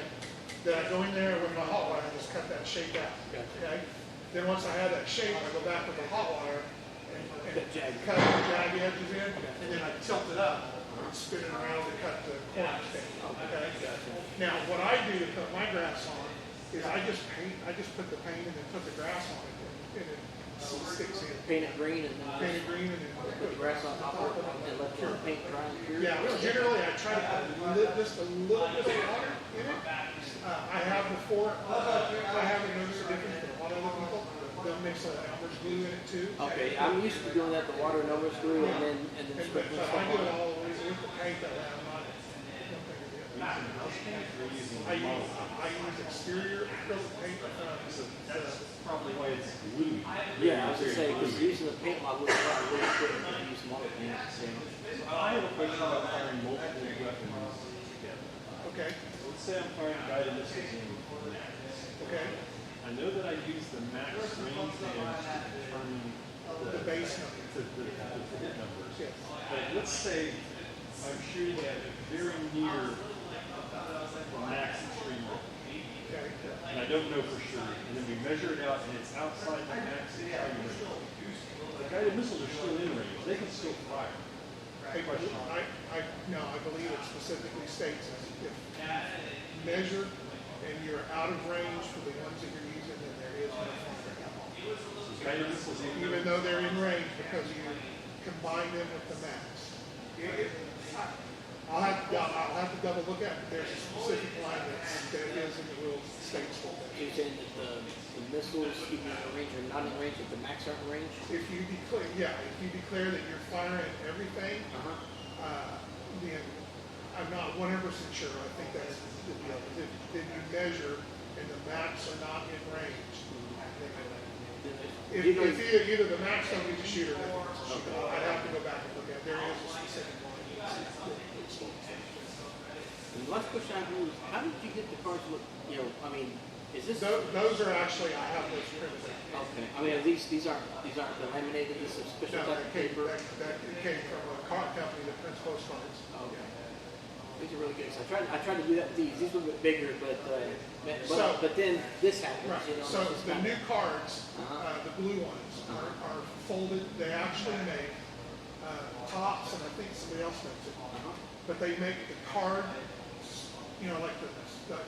Then I go in there with my hot wire and just cut that shape out. Okay. Then once I have that shape, I go back with the hot wire and cut the jag edges in, and then I tilt it up and spin it around to cut the corners in. Okay. Now what I do to put my grass on is I just put the paint and then put the grass on it, and it sticks in. Paint it green and then Paint it green and then put the grass on top of it and let the paint dry and cure. yeah, generally I try to put just a little bit of water in it. I have before, I haven't noticed a difference with a lot of other people. They'll mix a Elmer's glue in it too. Okay, I'm used to doing that, the water and Elmer's glue, and then But sprinkling I stuff do it on. all with the paint that way. I'm not, I use exterior acrylic paint. That's probably why it's gluey. Yeah, I was gonna say, because using the paint model is probably really quick to use some other paint. I have a question about firing multiple weapons together. Okay, Let's say I'm firing guided missiles in max. okay. I know that I use the max range damage to determine The base number. the hit numbers. Yes. But let's say I'm shooting at very near the max extreme range. Okay. And I don't know for sure. And then we measure it out and it's outside the max extreme range. The guided missiles are still in range. They can still fire. No, I believe it specifically states if measured and you're out of range for the ones that you're using, then there is no fire. So guided missiles Even though they're in range because you combine them with the max. I'll have to double look at it. There's a specific line that is in the rules that states that. You're saying that the missiles, even in range or not in range, if the max aren't in range? If you declare that you're firing everything, then I'm not 100% sure. I think that's the deal. Then you measure and the max are not in range. If either the max don't get to shoot or nothing else to shoot, I'd have to go back and look at it. There is a specific line. And the last question I have is, how did you get the cards look, I mean, is this? Those are actually, I have those printed out. Okay, I mean, at least these aren't the laminated, this is special No, type of paper. that came from a card company that prints postcards. Okay. These are really good. So I tried to do that with these. These were a bit bigger, but then this happens. Right, You know, so it's just the kinda- new cards, the blue ones, are folded, they actually make tops, and I think somebody else makes it, but they make the card, like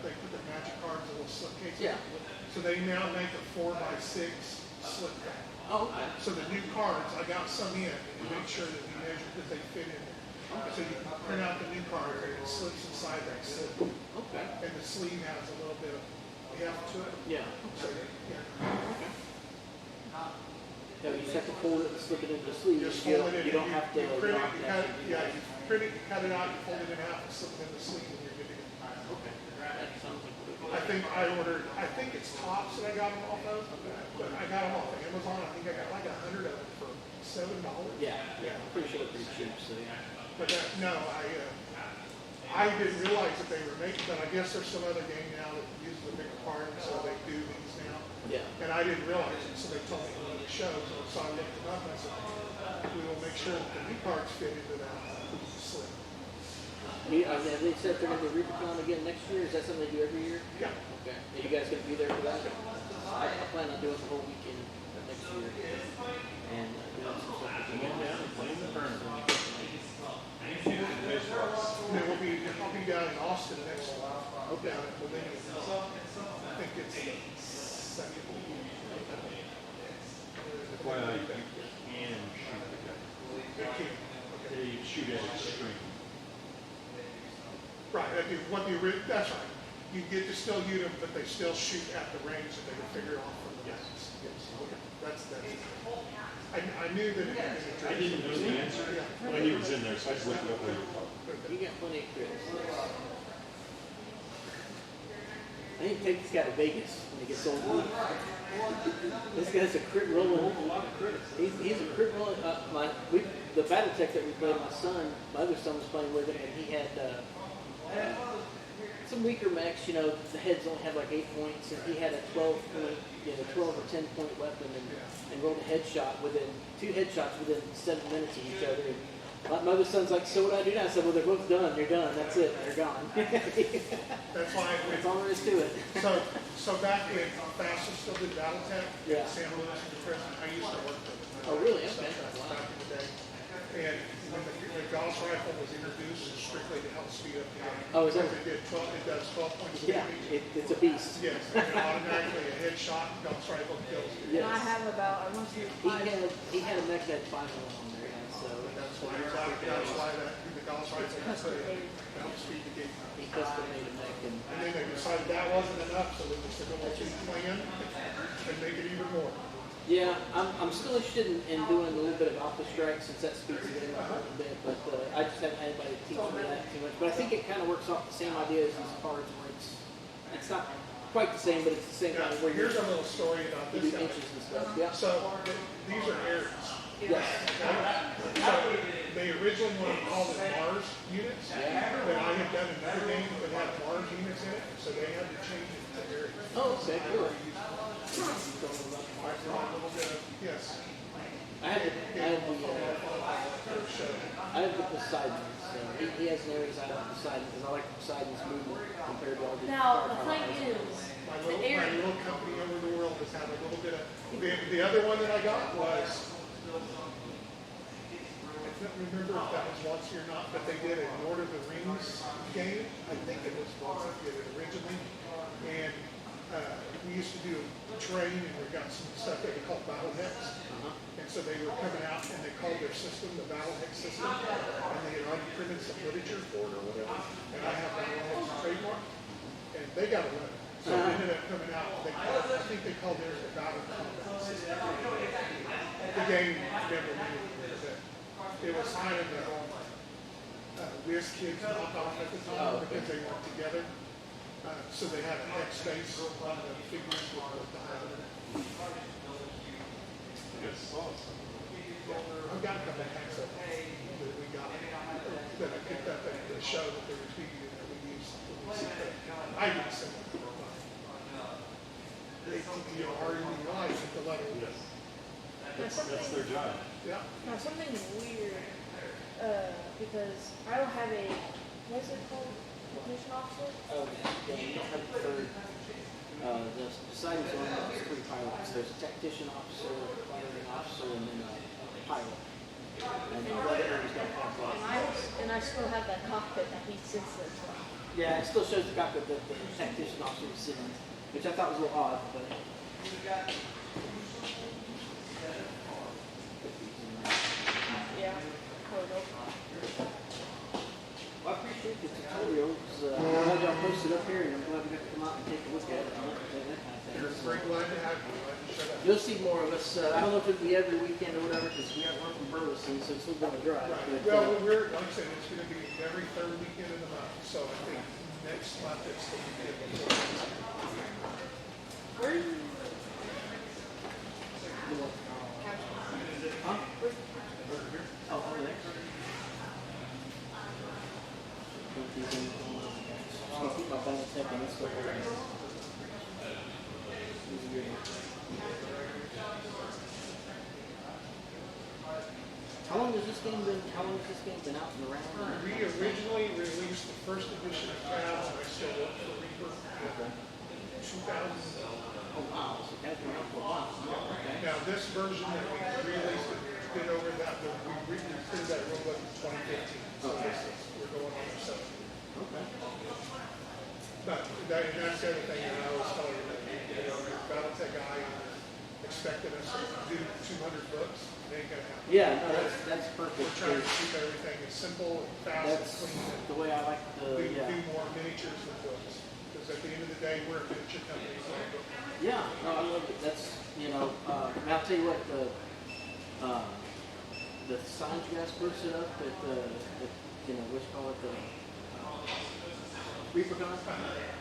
they put the magic cards in little slipcases. Yeah. So they now make a 4x6 slip back. Oh, okay. So the new cards, I got some in, and make sure that we measured that they fit in there. So you can print out the new card, and it slips inside that slip. Okay. And the sleeve has a little bit of heft to it. Yeah. So, yeah. Okay. Yeah, you just have to fold it and slip it into the sleeve. Just You fold it in. you don't have to. You print it, lock you that cut it, and do yeah, that. you print it, you cut it out, you fold it in half, and slip it in the sleeve, and you're good to go. Okay. That sounds like a good I think it's tops that I got them off of, but I got them off of Amazon. I think I got like 100 of them for $7. Yeah, yeah. I'm pretty sure they're pretty cheap, so yeah. But no, I didn't realize that they were making, but I guess there's some other game now that uses a bigger part, so they do these now. Yeah. And I didn't realize it, so they told me one of the shows, so I looked it up and I said, we will make sure that the new cards fit into that slip. Have they said they're going to do Rubicon again next year? Is that something they do every year? Yeah. Okay. Are you guys going to be there for that? I plan on doing the whole weekend next year. And doing some stuff with the Yeah, playing the tournament. And then I'll be down in Austin next week. Down at Millennium. I think it's the second week. FYI, you can shoot the guy. Okay. They shoot at extreme. Right, that's right. You get to still use them, but they still shoot at the range that they were figured off from the guns. Yes, okay. That's. I knew that it had been. I didn't know the answer when he was in there, so I just looked it up later. You got plenty of crits. I need to take this guy to Vegas when he gets older. This guy's a crit roller. He's a crit roller. The battle tech that we played, my other son was playing with him, and he had some weaker mechs. You know, the heads only had like 8 points, and he had a 12 or 10 point weapon, and rolled a headshot within 2 headshots within 7 minutes of each other. And my other son's like, so what do I do now? I said, well, they're both done. You're done. That's it. They're gone. That's why That's all there is to it. So back when Fastest still did BattleTech, Yeah. San Luis and Fresno, I used to work with them. Oh, really? Okay. Back in the day. And when the Gauss rifle was introduced strictly to help speed up the game. Oh, is that- It does 12 points of Yeah, damage. it's a beast. Yes, and automatically a headshot, Gauss rifle kills you. Yes. And I have about, I want to say five. He had a mech that had 5 on there, and so That's why the Gauss rifle has to help speed the game up. he custom made a mech, and And then they decided that wasn't enough, so they just said, well, let's keep playing and make it even more. yeah, I'm still interested in doing a little bit of Alpha Strike since that speeds the game up a little bit, but I just haven't had anybody to teach me that too much. But I think it kind of works off the same idea as these cards, where it's not quite the same, but it's the same Now, kind of where here's a little story about you this do guy. inches and stuff. Yeah. So these are Aries. Yes. So they originally wanted to call them Mars units, but I had done another game that had Mars units in it, so they had to change it to Aries. Oh, okay, cool. Yes. I have the Poseidon. So he has an Aries. I have Poseidon because I like Poseidon's movement compared to all the Now, the star thing powers. is, My the little area, company over the world has had a little bit of, the other one that I got was, I can't remember if that was once or not, but they did a Lord of the Rings game. I think it was once they did it originally. And we used to do terrain, and we got some stuff that we called battle hex. And so they were coming out and they called their system the battle hex system. And they had already printed some literature for it or whatever. And I have battle hex trademark. And they got a winner. So it ended up coming out, I think they called theirs the battle combat system. The game never knew that it was kind of a Whiz Kids knockoff at the time because they weren't together. So they had an X space on the figures with the diameter. Yes. I've got a couple of tanks that we got that I picked up at the show that they were tweeting that we used. I use some of them. ATPREY at the letter. Yes. now That's something, their job. Yeah. now something weird, because I don't have a, what's it called, technician officer? Oh, yeah, you don't have the third. The Poseidon's only has 3 pilots. There's a tactician officer, a piloting officer, and then a pilot. And the other areas don't have that. And I still have that cockpit that he sits in. Yeah, it still shows the cockpit that the tactician officer is sitting, which I thought was a little odd, but Yeah, total. Well, I appreciate the tutorials. I'm glad y'all posted up here, and I'm glad we got to come out and take a look at it and that kind of thing. We're very glad to have you. Glad to shut up. You'll see more of us. I don't know if it'll be every weekend or whatever, because we got one from Burleson, so it's a little bit of a drive. Right. But, Well, we're, like I said, it's gonna be every third weekend of the month, so I think next month it's the weekend before. Where are you? huh? Oh, over there. I'll keep my biotech and this stuff over here. How long has this game been out and around? We originally released the first edition of CAV, and I still work for Reaper in 2000. Oh wow, so that's been out for a while. Okay. Now, this version that we released, did over that, we reprinted that rulebook in 2015. So we're going on our second. Okay. But that's the other thing that I always tell you, that, Battletech guy expected us to do 200 books. It ain't gonna happen. Yeah, no, that's perfect. We're trying to keep everything as simple and fast and That's clean. the way I like Do yeah. more miniatures with books. Because at the end of the day, we're a miniature company. So Yeah, no, I love it. That's, and I'll tell you what, the signs you guys posted up at what's called the Reapercon,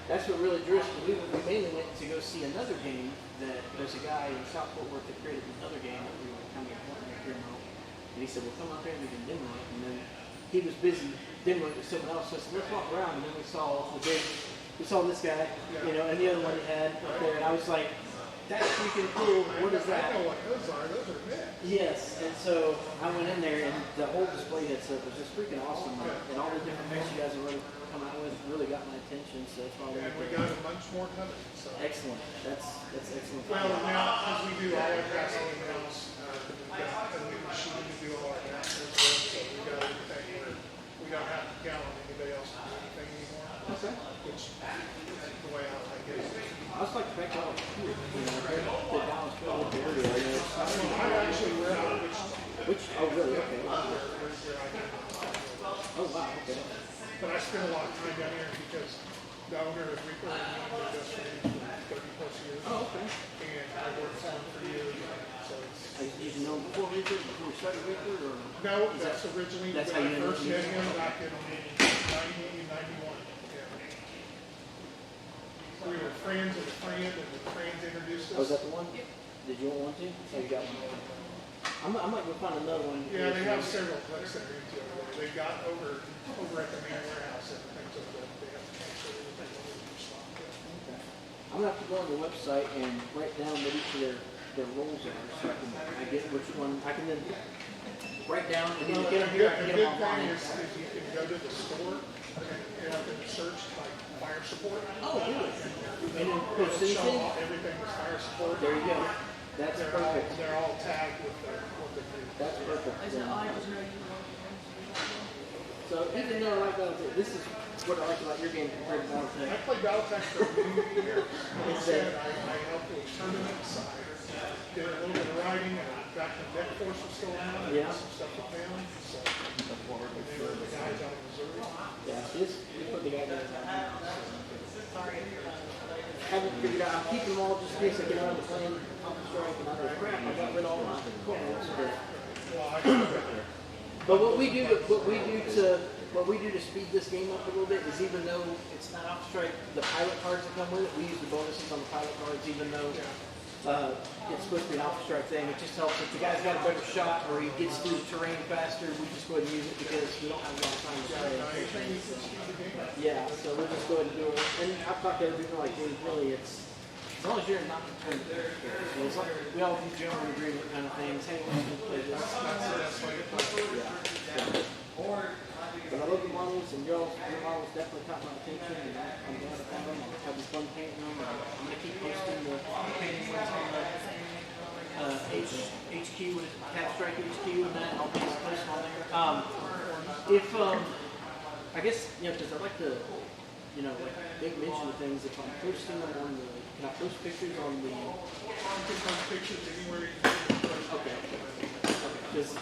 that's what really drew us. We mainly went to go see another game that there's a guy in South Fort Worth that created another game that we were kind of wanting to demo. And he said, well, come out there and we can demo it. And then he was busy demoing it with someone else. So I said, let's walk around. And then we saw this guy, and the other one he had up there. And I was like, that's freaking cool. What is that? I know what those are. Those are men. Yes, and so I went in there, and the whole display head stuff was just freaking awesome. And all the different mix you guys have really come out with really got my attention. So that's why I And we wanted got a bunch more coming. So. excellent. That's excellent. Well, now, because we do all our drafting in-house, we've got a new machine to do all our drafting with, so we got everything where we don't have to count on anybody else to do anything anymore. Okay. Which is the way I like it. I was like the fact that I was here, the Dallas Fort Worth area. I actually we're out of Which? Oh, really? Okay. where I can. Oh, wow. Okay. But I spend a lot of time down here because the owner of Reaper and me were just for me for 30 plus years. Oh, okay. And I worked for him for years. So it's, Did you know him before Reaper? Before you started Reaper? Or? no, that's originally That's when how I you first ended met up him back in 90, 91. Yeah. We were friends of a friend, and the friends introduced us. Oh, is that the one? Did you want one too? Oh, you got one. I might go find another one. Yeah, they have several books that are into it. They got over at the main warehouse and things like that. They have to transfer everything over to their stock. Okay. I'm gonna have to go on the website and write down what each of their roles are, so I get which one I can then write down and either get them here. I can The get good them thing online. is you can go to the store and you can search like fire support. Oh, really? And then post It'll show anything? everything is fire support. There you go. That's perfect. They're all tagged with what they do. That's perfect. I said, oh, I just know you want So even though I like Battletech, this is what I like about your game compared to I Battletech. played Battletech for many years. Like I said, I helped with tournaments. I did a little bit of writing. Back when Deck Force was still around, I did Yeah. some stuff with them. So, and they were the guys out of Missouri. Yeah, this we put the guy there. Haven't figured out. I'm keeping them all just in case I get out of the plane. Strike and other crap. I got rid of all my equipment. Well, I got that. But what we do to speed this game up a little bit is even though it's not Outstrike, the pilot cards that come with it, we use the bonuses on the pilot cards, even though it's supposed to be an Outstrike thing. It just helps if the guy's got a better shot or he gets through the terrain faster. We just go ahead and use it because we don't have a lot of time to play. Yeah, so we'll just go ahead and do it. And I've talked to other people like, hey, really, it's as long as you're not so it's like we all do general agreement kind of things. Hey, we can play this. Yeah. But I love the models, and your models definitely caught my attention, and I'm glad I found them. I'm having fun painting them. I'm going to keep posting the painting ones on the HQ, with CAV Strike HQ, and that. I'll be posting on there. I guess, because I like to you know, like they mention things if I'm posting them on the, can I post pictures on the? You can post pictures anywhere you can. Okay. Because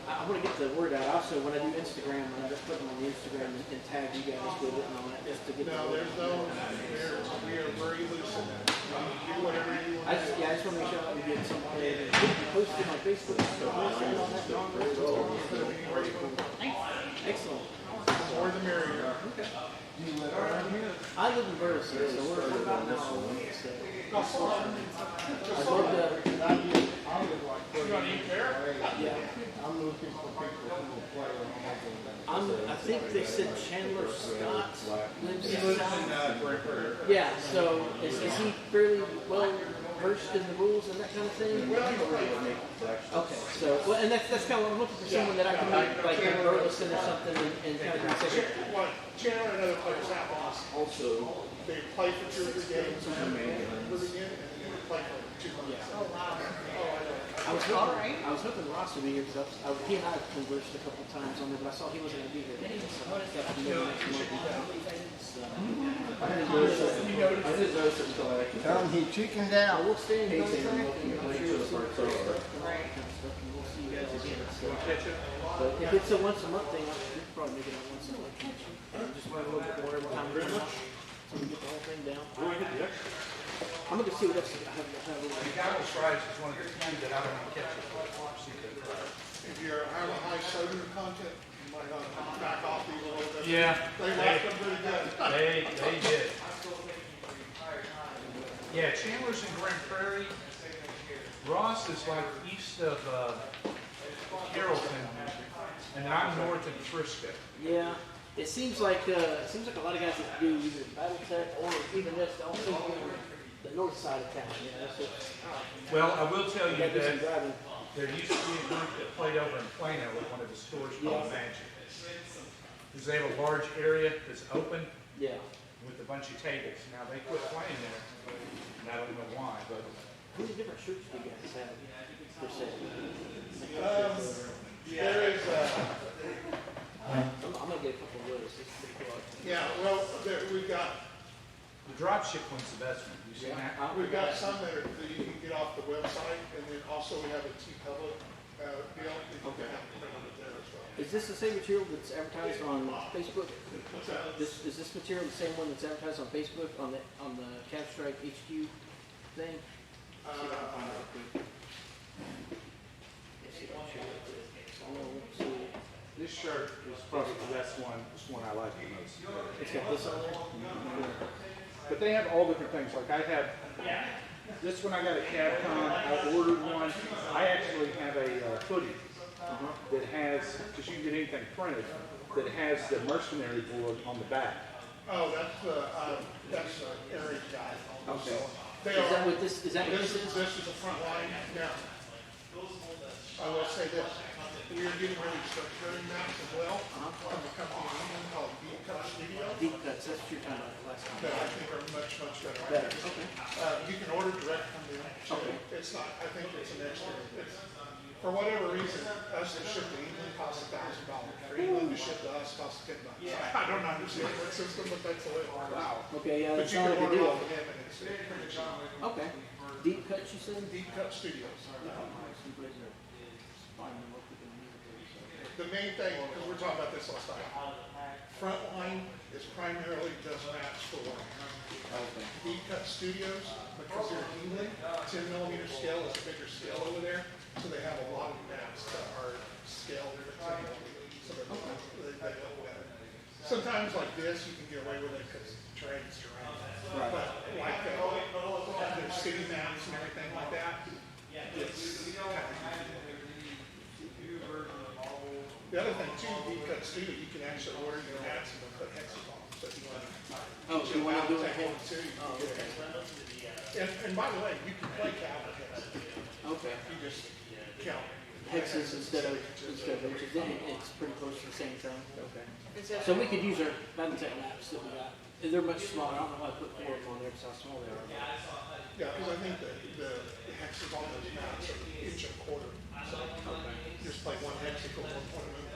I want to get the word out. Also, when I do Instagram, when I just put them on the Instagram and tag you guys with it and all that, just to get the No, word there's out. we are very loose in that. You do whatever you want. I just want to make sure I can get something and post it on Facebook. So posting on that genre. Excellent. The more the merrier. Okay. Do you live around here? I live in Burleson, so we're about an hour away. So I'd love to. I live like. You gonna eat there? Yeah. I'm looking for people who will play on my I think they said Chandler Scott lives in South. Great Prairie. Yeah, so is he fairly well versed in the rules and that kind of thing? Okay, so, well, and that's kind of what I'm looking for, someone that I can meet, like in Burleson or something, and kind of do a session. What Chandler and other players have also, they play for 2 or 3 games and then again, and then they play for 2 months. Oh, wow. I was hoping Ross would be here because he and I have conversed a couple of times on there, but I saw he wasn't going to be here. So I thought I'd maybe next month. Tell him he chickened out. We'll stay in contact. We'll see you guys again. So, but if it's a once a month thing, we could probably make it a once a month. Just learn a little bit more every time we come out, so we get the whole thing down. I'm going to see what else I have. The Cowboys fries is one of the few that I don't want to catch it for. If you're having high sodium content, you might want to back off these a little bit. Yeah. They like them pretty good. They did. Yeah, Chandler's in Grand Prairie. Ross is like east of Carrollton, and then I'm north of Frisco. Yeah, it seems like a lot of guys that do either Battle Tech or even just also do the north side of town. You know, so Well, I will tell you you got to do some that driving. there used to be a group that played over in Plano at one of the stores called Magic. Because they have a large area that's open Yeah. with a bunch of tables. Now, they quit playing there, and I don't know why, but How many different shirts do you guys have per se? There is, I'm gonna get a couple of those. It's pretty cool. yeah, well, we've got the drop ship one's the best one. You seen that? We've got some that you can get off the website, and then also we have a T-Public deal that you can have printed there as well. Is this the same material that's advertised on Facebook? What's that? Is this material the same one that's advertised on Facebook on the CAV Strike HQ thing? See if I can find it real quick. Let's see if I can share it with you. So, let's see. This shirt is probably the best one. It's one I like the most. It's got this on there? But they have all different things. Like I have this one. I got a CAVCon. I ordered one. I actually have a hoodie that has, because you can get anything printed, that has the mercenary board on the back. Oh, that's Eric guy. Okay. They Is that are, what this is? this is the front line now. I will say this, we are getting ready to start cutting maps as well from a company in England called Deep Cut Studio Deep cuts. That's what you're talking about last time. that I think are much, much better. Better. Okay. You can order direct from them, so it's not, I think it's an extra, for whatever reason, us to ship to England costs $1,000. For England to ship to us costs $10. I don't understand that system, but that's the way it works. Wow. Okay. Yeah. But That you sounds can like a order deal. off of them and it's pretty cheap. Okay. Deep cuts. You said. Deep Cut Studios. The main thing, because we were talking about this last night, Frontline is primarily does maps for one. Deep Cut Studios, because they're in England, 10 millimeter scale is a bigger scale over there, so they have a lot of maps that are scaled to 10 millimeters, so they look better. Sometimes like this, you can get away with it because terrain's terrain. But like their city maps and everything like that, it's kind of. The other thing too, Deep Cut Studio, you can actually order your maps and they'll put hexes on them. So if you want to, you want to do it take one too, you can get hexes. And by the way, you can play CAV with hexes. Okay. You just count. Hexes instead of inches. It's pretty close to the same thing. Okay. So we could use our Battle-Tech maps that we got. They're much smaller. I don't know why I put 4 of them on there because how small they are. Yeah, because I think the hexes on those maps are an inch and a quarter. So just like one hex equals 1 point.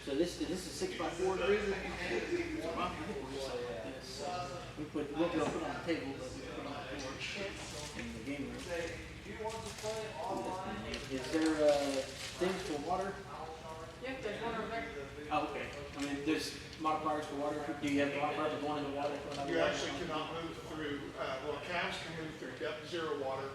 So this is 6x4 agreement. We'll be able to put it on the table, but we can put it on the floor in the game room. Is there things for water? Yeah, there's one over there. Oh, okay. I mean, there's modifiers for water. Do you have modifiers for going in the water for another? You actually cannot move through, well, calves can move through depth zero water.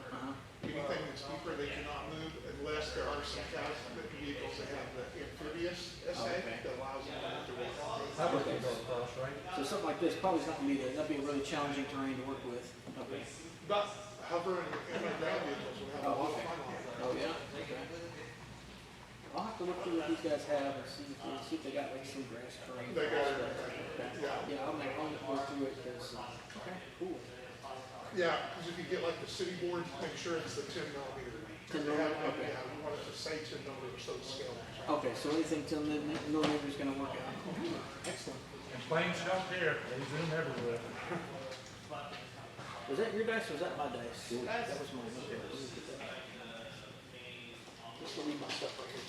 Anything that's deeper, they cannot move unless there are some calves, vehicles that have the amphibious essay that allows them to move through water. That would go across, right? So something like this probably is not going to be there. That'd be a really challenging terrain to work with. Okay. But hover and ground vehicles will have a lot of fun on it. Oh yeah. Okay. I'll have to look through what these guys have and see if they got like some grass terrain. They got it. Okay. Yeah, I'll go through it because okay, cool. Yeah, because if you get like the city board, make sure it's the 10 millimeter. 10 millimeter, okay. Yeah, we want it to say 10 millimeter, so it's scale. Okay, so anything 10 millimeter is going to work out. Excellent. And planes don't care, they zoom everywhere. Was that your dice or was that my dice? That was mine. Okay, let me get that. Just gonna leave my stuff right here.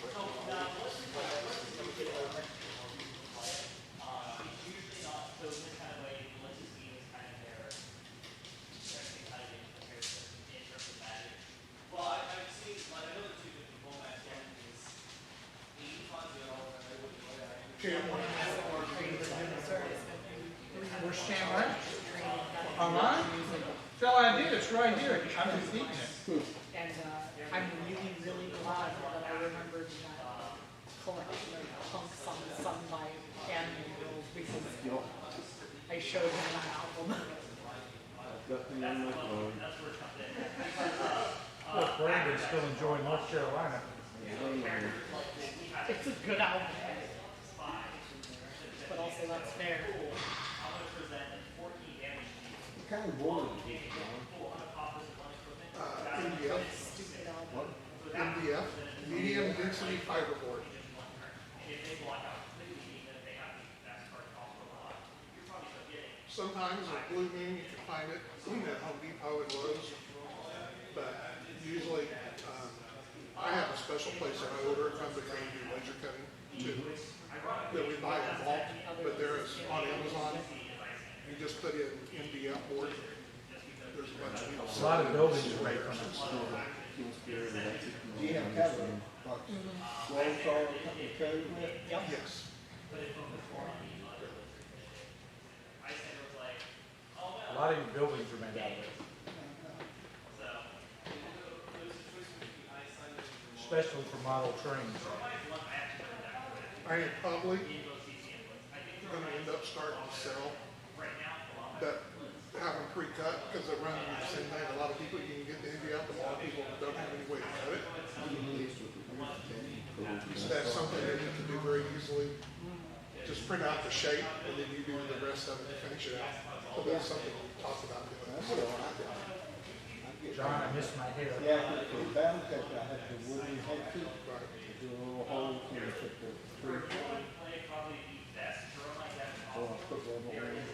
Where's Shannon? Online? Phil, I did, it's right here, I'm just eating it. And I'm really, really glad that I remembered that collection of punks on the Sunlight Anime Girls because I showed him that album. Well, Brandon's still enjoying North Carolina. It's a good album. But also that's fair. What kind of board is this, John? MDF. Stupid album. MDF, medium density fiberboard. Sometimes at Blue Moon you can find it at Home Depot and Lowe's, but usually I have a special place that I order it from because I do laser cutting too. That we buy in bulk, but there is on Amazon. You just put in MDF board. There's a bunch of people. A lot of buildings are made from it. Do you have cover? Roll call, company code with? Yep. Yes. A lot of your buildings are made out of it. Especially for model trains. I am probably going to end up starting to sell that have them pre-cut because they're running the same thing. A lot of people, you can get the MDF, but a lot of people don't have any way to cut it. So that's something that you can do very easily. Just print out the shape and then you do the rest of it to finish it out. So that's something we talked about doing. John, I missed my hair. Yeah, for the battle cut, I had the wooden head too. Do a little hole and I put the tree. So I put the other one in.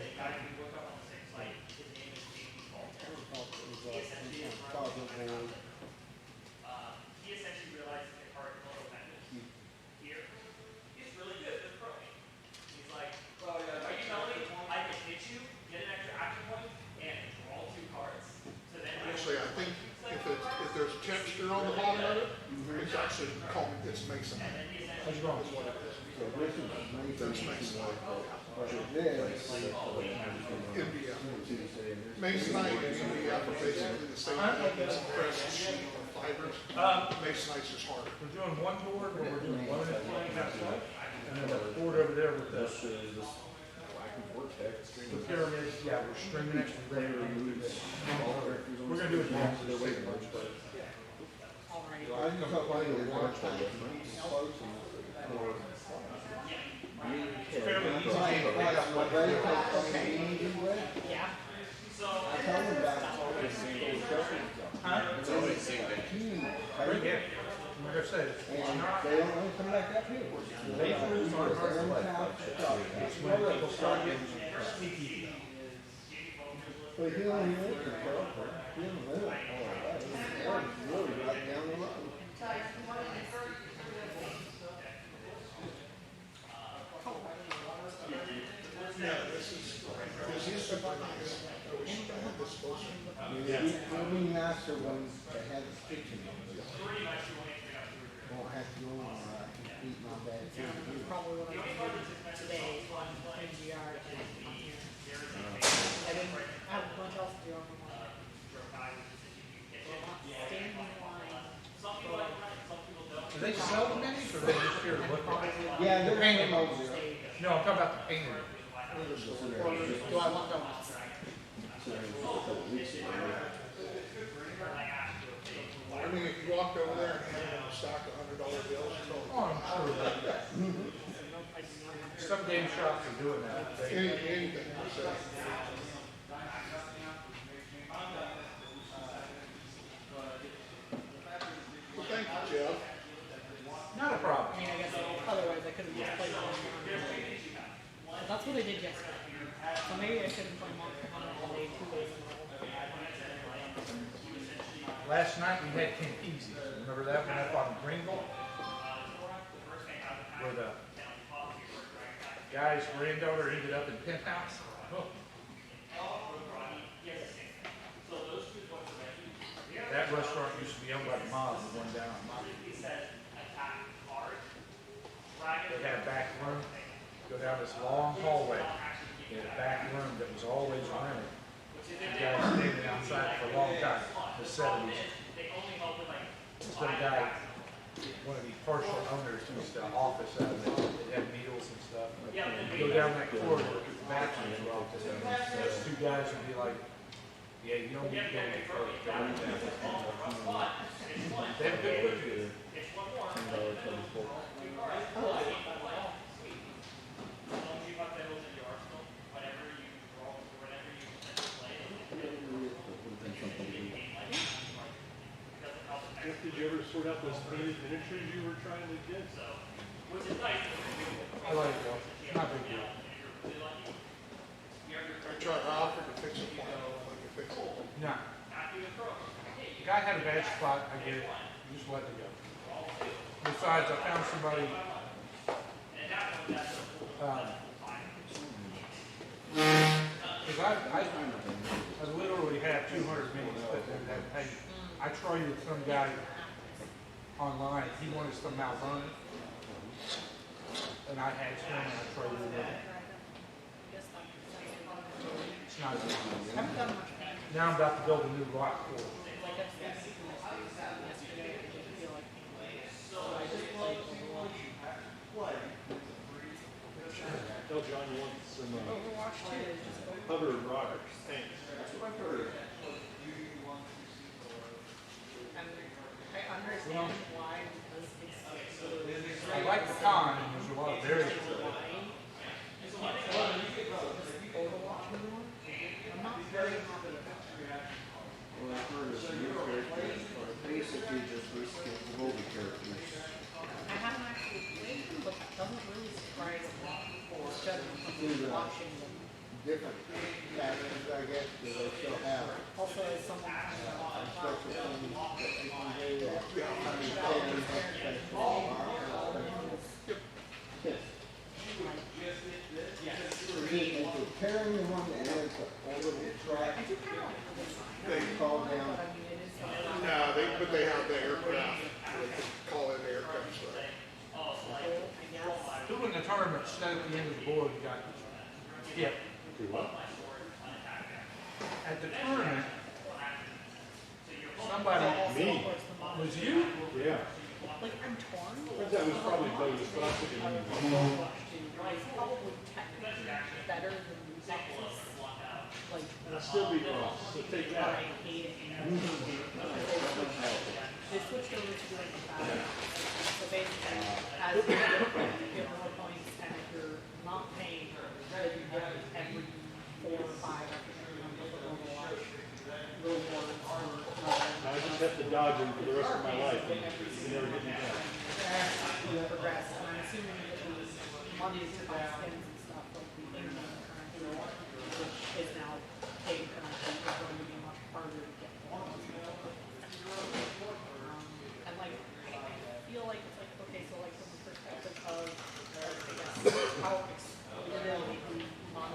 Actually, I think if there's texture on the bottom of it, it's actually called, it's masonite. What's wrong? Is what it is. So this is amazing. That's masonite. But this is MDF. Masonite and MDF are basically the same thing. It's a pressed sheet of fibers. Masonite's just harder. We're doing one board where we're doing one at a time, that's right. And then the board over there with the pyramids, yeah, we're stringing it and then we're gonna do this. We're gonna do it now. Alright. I just thought like the water tank is close or. Fairly easy. Okay. Yeah. I told him about it. Huh? It's always the same thing. Right here. Like I said, it's And not, they don't want to come back up here. they rules are hard to play. It's when people start getting sneaky. But he only lives in Carrollton. He doesn't live in Colorado. He's really right down the road. is super nice. I wish I had this closer. It'll be nicer when they have the kitchen over there. Won't have to go eat my bad food. That's probably what I'm doing today on NGR. I didn't have much else to do on the morning. Stand in line for like Do they sell the minis or they just here to look at it? Yeah, they're painted painting over there. No, I'm talking about the painted. do I want donuts? I mean, if you walked over there and handed them a stack of $100 bills, you told Oh, I'm sure that. Some game shops are doing that. them anything. So. Well, thank you, Jeff. Not a problem. I mean, I guess otherwise I could have just played one. But that's what I did yesterday. So maybe I shouldn't play Monster Hunter all day, 2 days in a row. Last night we had Campese. Remember that one up on Greenville? Where the guy's granddaughter ended up in penthouse? Oh. That restaurant used to be owned by the mob, the one down on Mott. They had a back room, go down this long hallway. They had a back room that was always rented. The guy was standing outside for a long time, the 70s. Some guy, one of the partial owners, used to office out of it. They had meals and stuff. Go down that corridor, the bathrooms were all just, those two guys would be like, yeah, you don't need to go any further. They have good food. Jeff, did you ever sort out those painted miniatures you were trying to get? I like it though. Not a big deal. I offered to fix it for him. Let me fix it. No. The guy had a bad spot, I get it. Just let it go. Besides, I found somebody, because I literally have 200 minis that didn't have paint. I traded with some guy online, he wanted some Malvern, and I had some, and I traded with him. It's not good. I haven't done much painting. Now I'm about to build a new rock course. Like I said, yesterday, I didn't feel like painting. So I just played Overwatch. Tell John you want some Overwatch 2 is just hover rock tanks. And I understand why, because it's I like the con, and there's a lot of variants to it. Overwatch anymore. I'm not very happy with it. Well, I've heard of new characters, or basically just reskin the older characters. I haven't actually played them, but it doesn't really surprise me. It's just from watching them. Different characters, I guess, that they still have. Also, as someone kind of Special things that they can do, understand, special Is it carrying the one that has a little track? They call down. No, but they have the aircraft. They can call in the aircraft. So. Who in the tournament stood at the end of the board and got hit? At the tournament, somebody, Me? was you? Yeah. Like, I'm torn. That was probably Douglas Classic and It's probably technically better than Texas. Like, I'll still be wrong, so take but that. I hate it. They switched over to doing the battle. So basically, as you get more points, and if you're not paying, then you get every 4 or 5, I can't remember the Overwatch rewards for I just have to dodge him for the rest of my life and he never hit me down. progress. And I'm assuming that the money to buy skins and stuff, like the in-game currency, which is now paid currency, is going to be much harder to get. And like, I feel like it's like, okay, so like from the perspective of, I guess, how exploitative the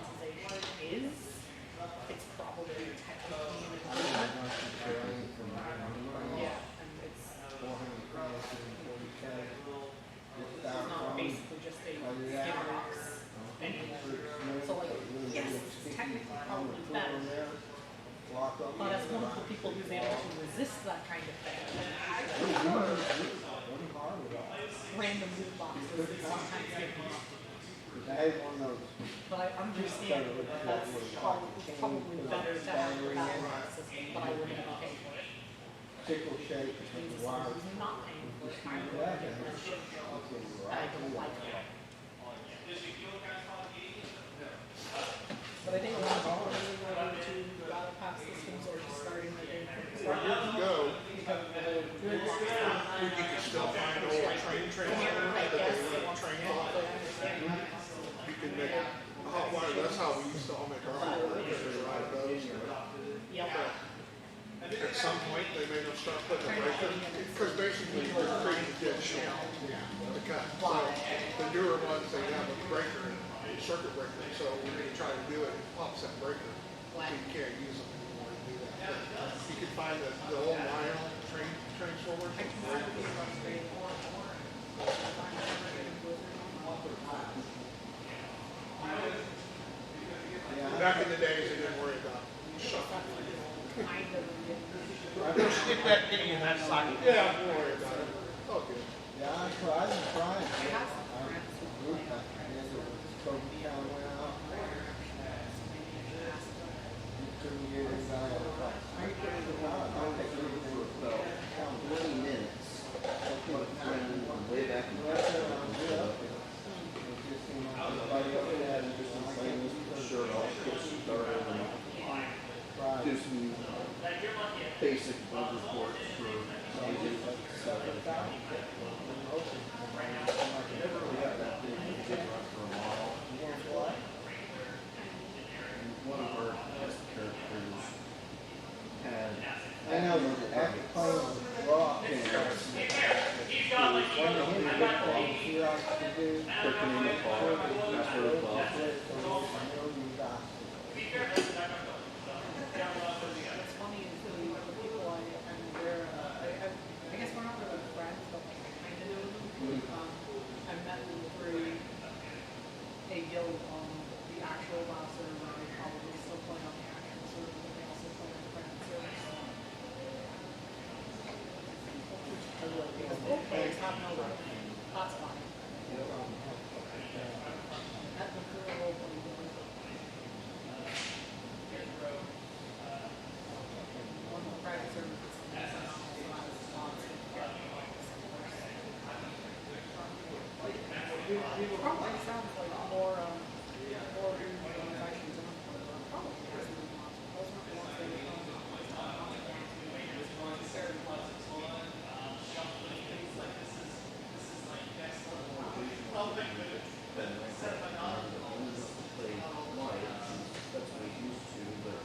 technically on the probably floor better. there, lock up. But as one of the people who's able to resist that kind of thing, random loot boxes that sometimes give me up. I had one of those. But I understand that that's probably better to have a battle system, but I wouldn't ever pay for it. Tickle shape, Means wire. I'm not paying for it, I would Yeah, pay for that's- shit, and I don't like it. But I think a lot of people are really going to battle pass systems or just starting the game from the start. Years ago, Because of the good box you could still find old train transfer that they would train on. You could make a hot wire, that's how we used to all make our hot wire, we ride those. Yep. At some point, they made them start putting a breaker, because basically you were creating a dead shell to cut. So the newer ones, they have a breaker, a circuit breaker, so when you try to do it, it pops that breaker. So you can't use them anymore to do that. But you can find the old wire transformers. Back in the days, they didn't worry about shocking. Stick that penny in that socket. Yeah, don't worry about it. Oh, good. Yeah, I tried and tried. Kobe Cow went out. Couldn't get it out of the box. I don't think anything was about 20 minutes. Something with friend way back in the That's what I'm doing. It just seemed like everybody up there and just like shirt off, get started, and tried. do some basic bug reports for changes. Stuff like that. Never really got that big. We did run for a while. One of our test characters had. I know that after playing with rock and one of him that he likes to do. Cooking in the car, master of love. What's funny is the people I'm aware of, I guess we're not really friends, but like I kind of know them. I met them through a guild on the actual WoW server, and they probably still play on the actual server, but they also play on the friend server. Because both players have no hotspot. At the full role playing game. On the private server, it probably sounds like more reasons than it's actually done. Probably has to be lots. Those aren't the ones that are That's what he's used to, but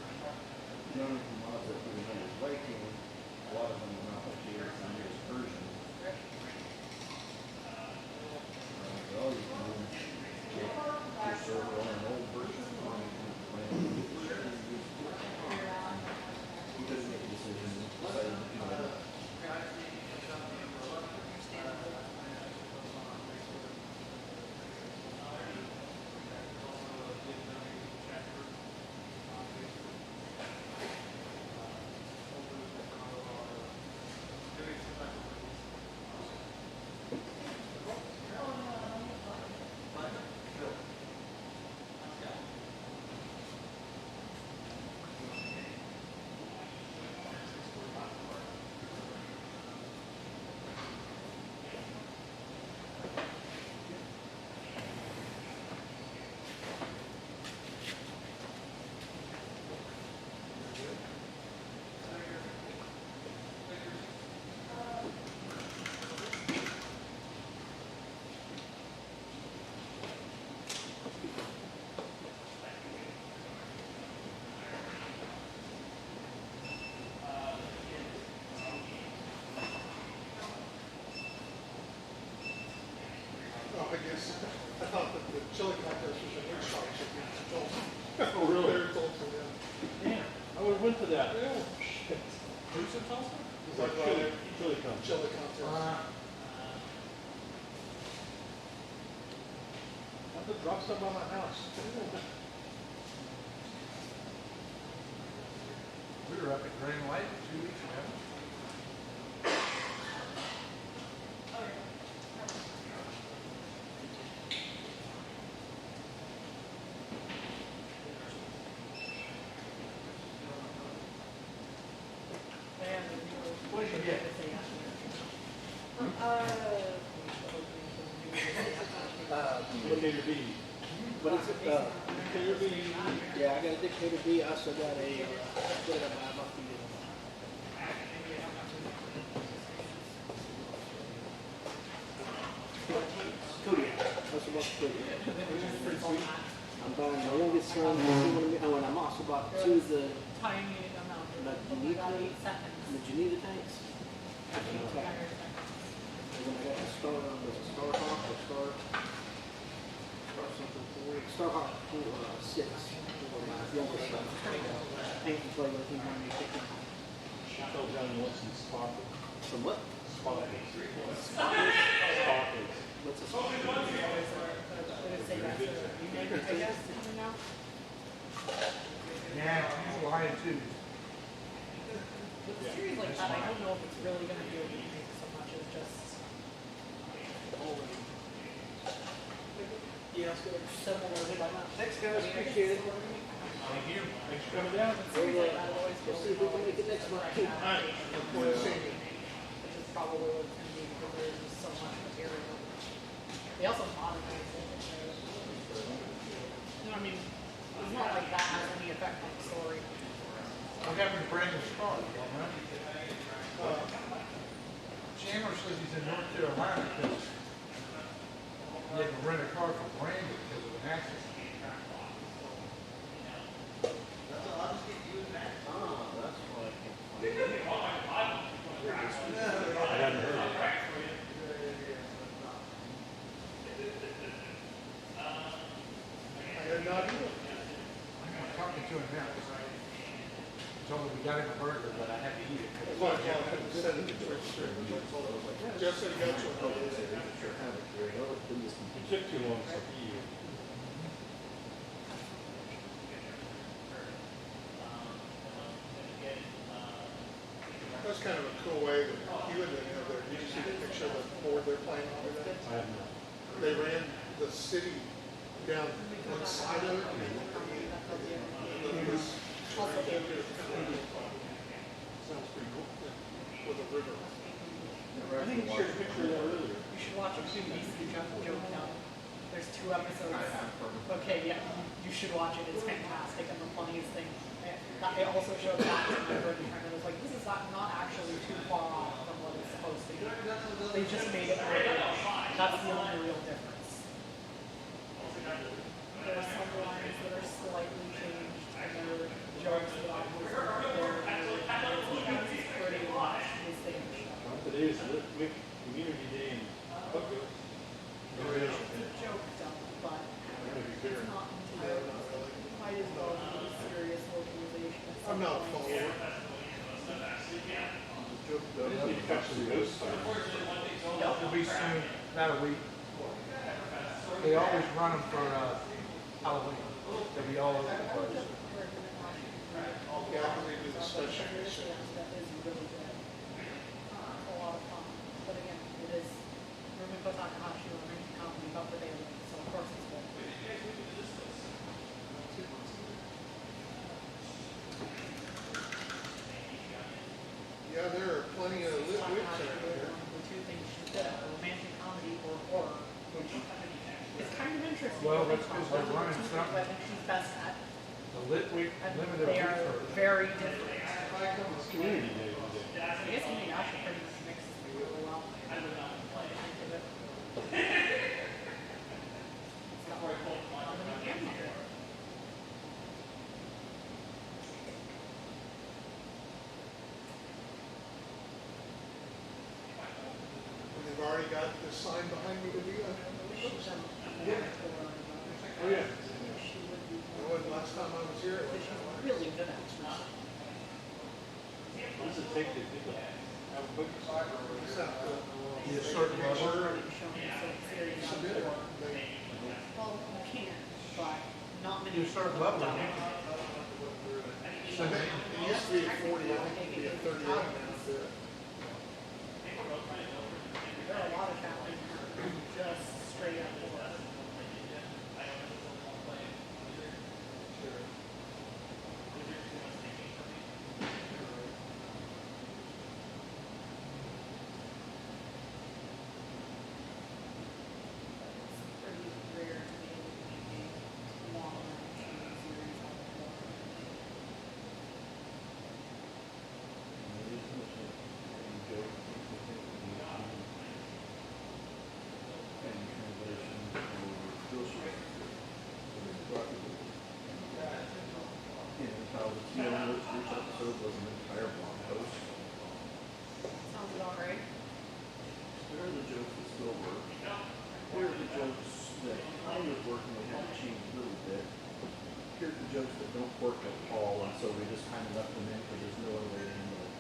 none of the mods that we had is liking, a lot of them are not updated from this version. Well, you can get your server on an old version, or you can play on a new version. He doesn't make a decision, decided to do that. Oh, I guess, I thought that the chili contest was a big shot, should be Tulsa. Oh, really? They're in Tulsa, yeah. Damn, I would've went to that. Yeah. Shit. Who's in Tulsa? It's Like like chili, chili contest. chili contest. I have to drop stuff by my house. were up at Grand Lake 2 weeks ago. What did you get? Dictator B. What is it? Dictator B. Yeah, I got a Dictator B. I also got a, what did I buy? I must be Kodiak. That's about Kodiak. I'm buying my youngest son. Oh, and I'm also bought two of the Tiny amount. Geneva, About 8 seconds. the Geneva tanks. And then I got the Star, Starhawk or Star something for it. Starhawk 6 for my youngest son. Paint and play with him when we pick him. I told Johnny what's some sparkles. Some what? Sparkles. What's a sparkle? Yeah, he's lying too. With a series like that, I don't know if it's really gonna be a remake so much as just similar to that. Thanks guys, appreciate it. Thank you. Thanks for coming down. Series like that always We'll feels see if we can make it next month too. which is probably what it's gonna be because there's just so much material. They also modernize it. You know what I mean? It's not like that has any effect on the story. What happened to Brandon's car, you don't know? Chandler says he's in North Carolina because he had to rent a car for Brandon because of an accident. I hadn't heard it. I'm talking to him now. He told me we got him a burger, but I had to eat it. Jeff said he got you. It took too long to eat. That's kind of a cool way that you and them have there. Did you see the picture of the board they're playing on today? I have not. They ran the city down one side of it. It was Also, Sounds pretty cool. with a river. I think you shared a picture of that earlier. you should watch it too. Easy joke now. There's 2 episodes. Okay, yeah, you should watch it. It's fantastic and the funniest thing. It also showed that to my friend and was like, this is not actually too far off from what it's supposed to be. They just made it work. That's the only real difference. There are some lines that are slightly changed and there are jokes that obviously aren't there. It's pretty much the same show. Today is Litwick Community Day in Buckville. It's a joke dump, but it's not quite as well as a serious organization. at I'm some not a point. follower. You need to catch some ghosts. It'll be soon, about a week. They always run them for Halloween. They'll be all over the place. Yeah, I can redo the special That issue. is really good. It's a lot of fun. But again, it is Rumiko Takahashi or Ranking Company about the daily, so of course it's good. Yeah, there are plenty of lit wicks Takahashi out is there. one of the 2 things she's good at, romantic comedy or horror, which is kind of interesting. Well, to think that's 'cause about. they're running Those are the 2 things I think she's best at, The Litwick and Limited they Week are for very different. It's Community Day today. I guess you actually pretty much mixes them really well. I don't know. I think of it. It's got like comedy and horror. And they've already got the sign behind me to do that. Oh, yeah. She would be It wasn't last time I was here. It was really good at it. What does it take to pick up? Have a quick It's not the you certain level. picture. Shown in some series on Submit it. horror. They- Well, you can, but not many. You start leveling. She So it used to be a 40, I think it'd be a 38 now. There are a lot of challenges just straight up for us. It's pretty rare to be able to make a long shooting series on the floor. Episode was an entire blog post. Sounds about right. Here are the jokes that still work. Here are the jokes that kind of work and we had to change a little bit. Here are the jokes that don't work at all, and so we just kind of left them in because there's no other way to handle it.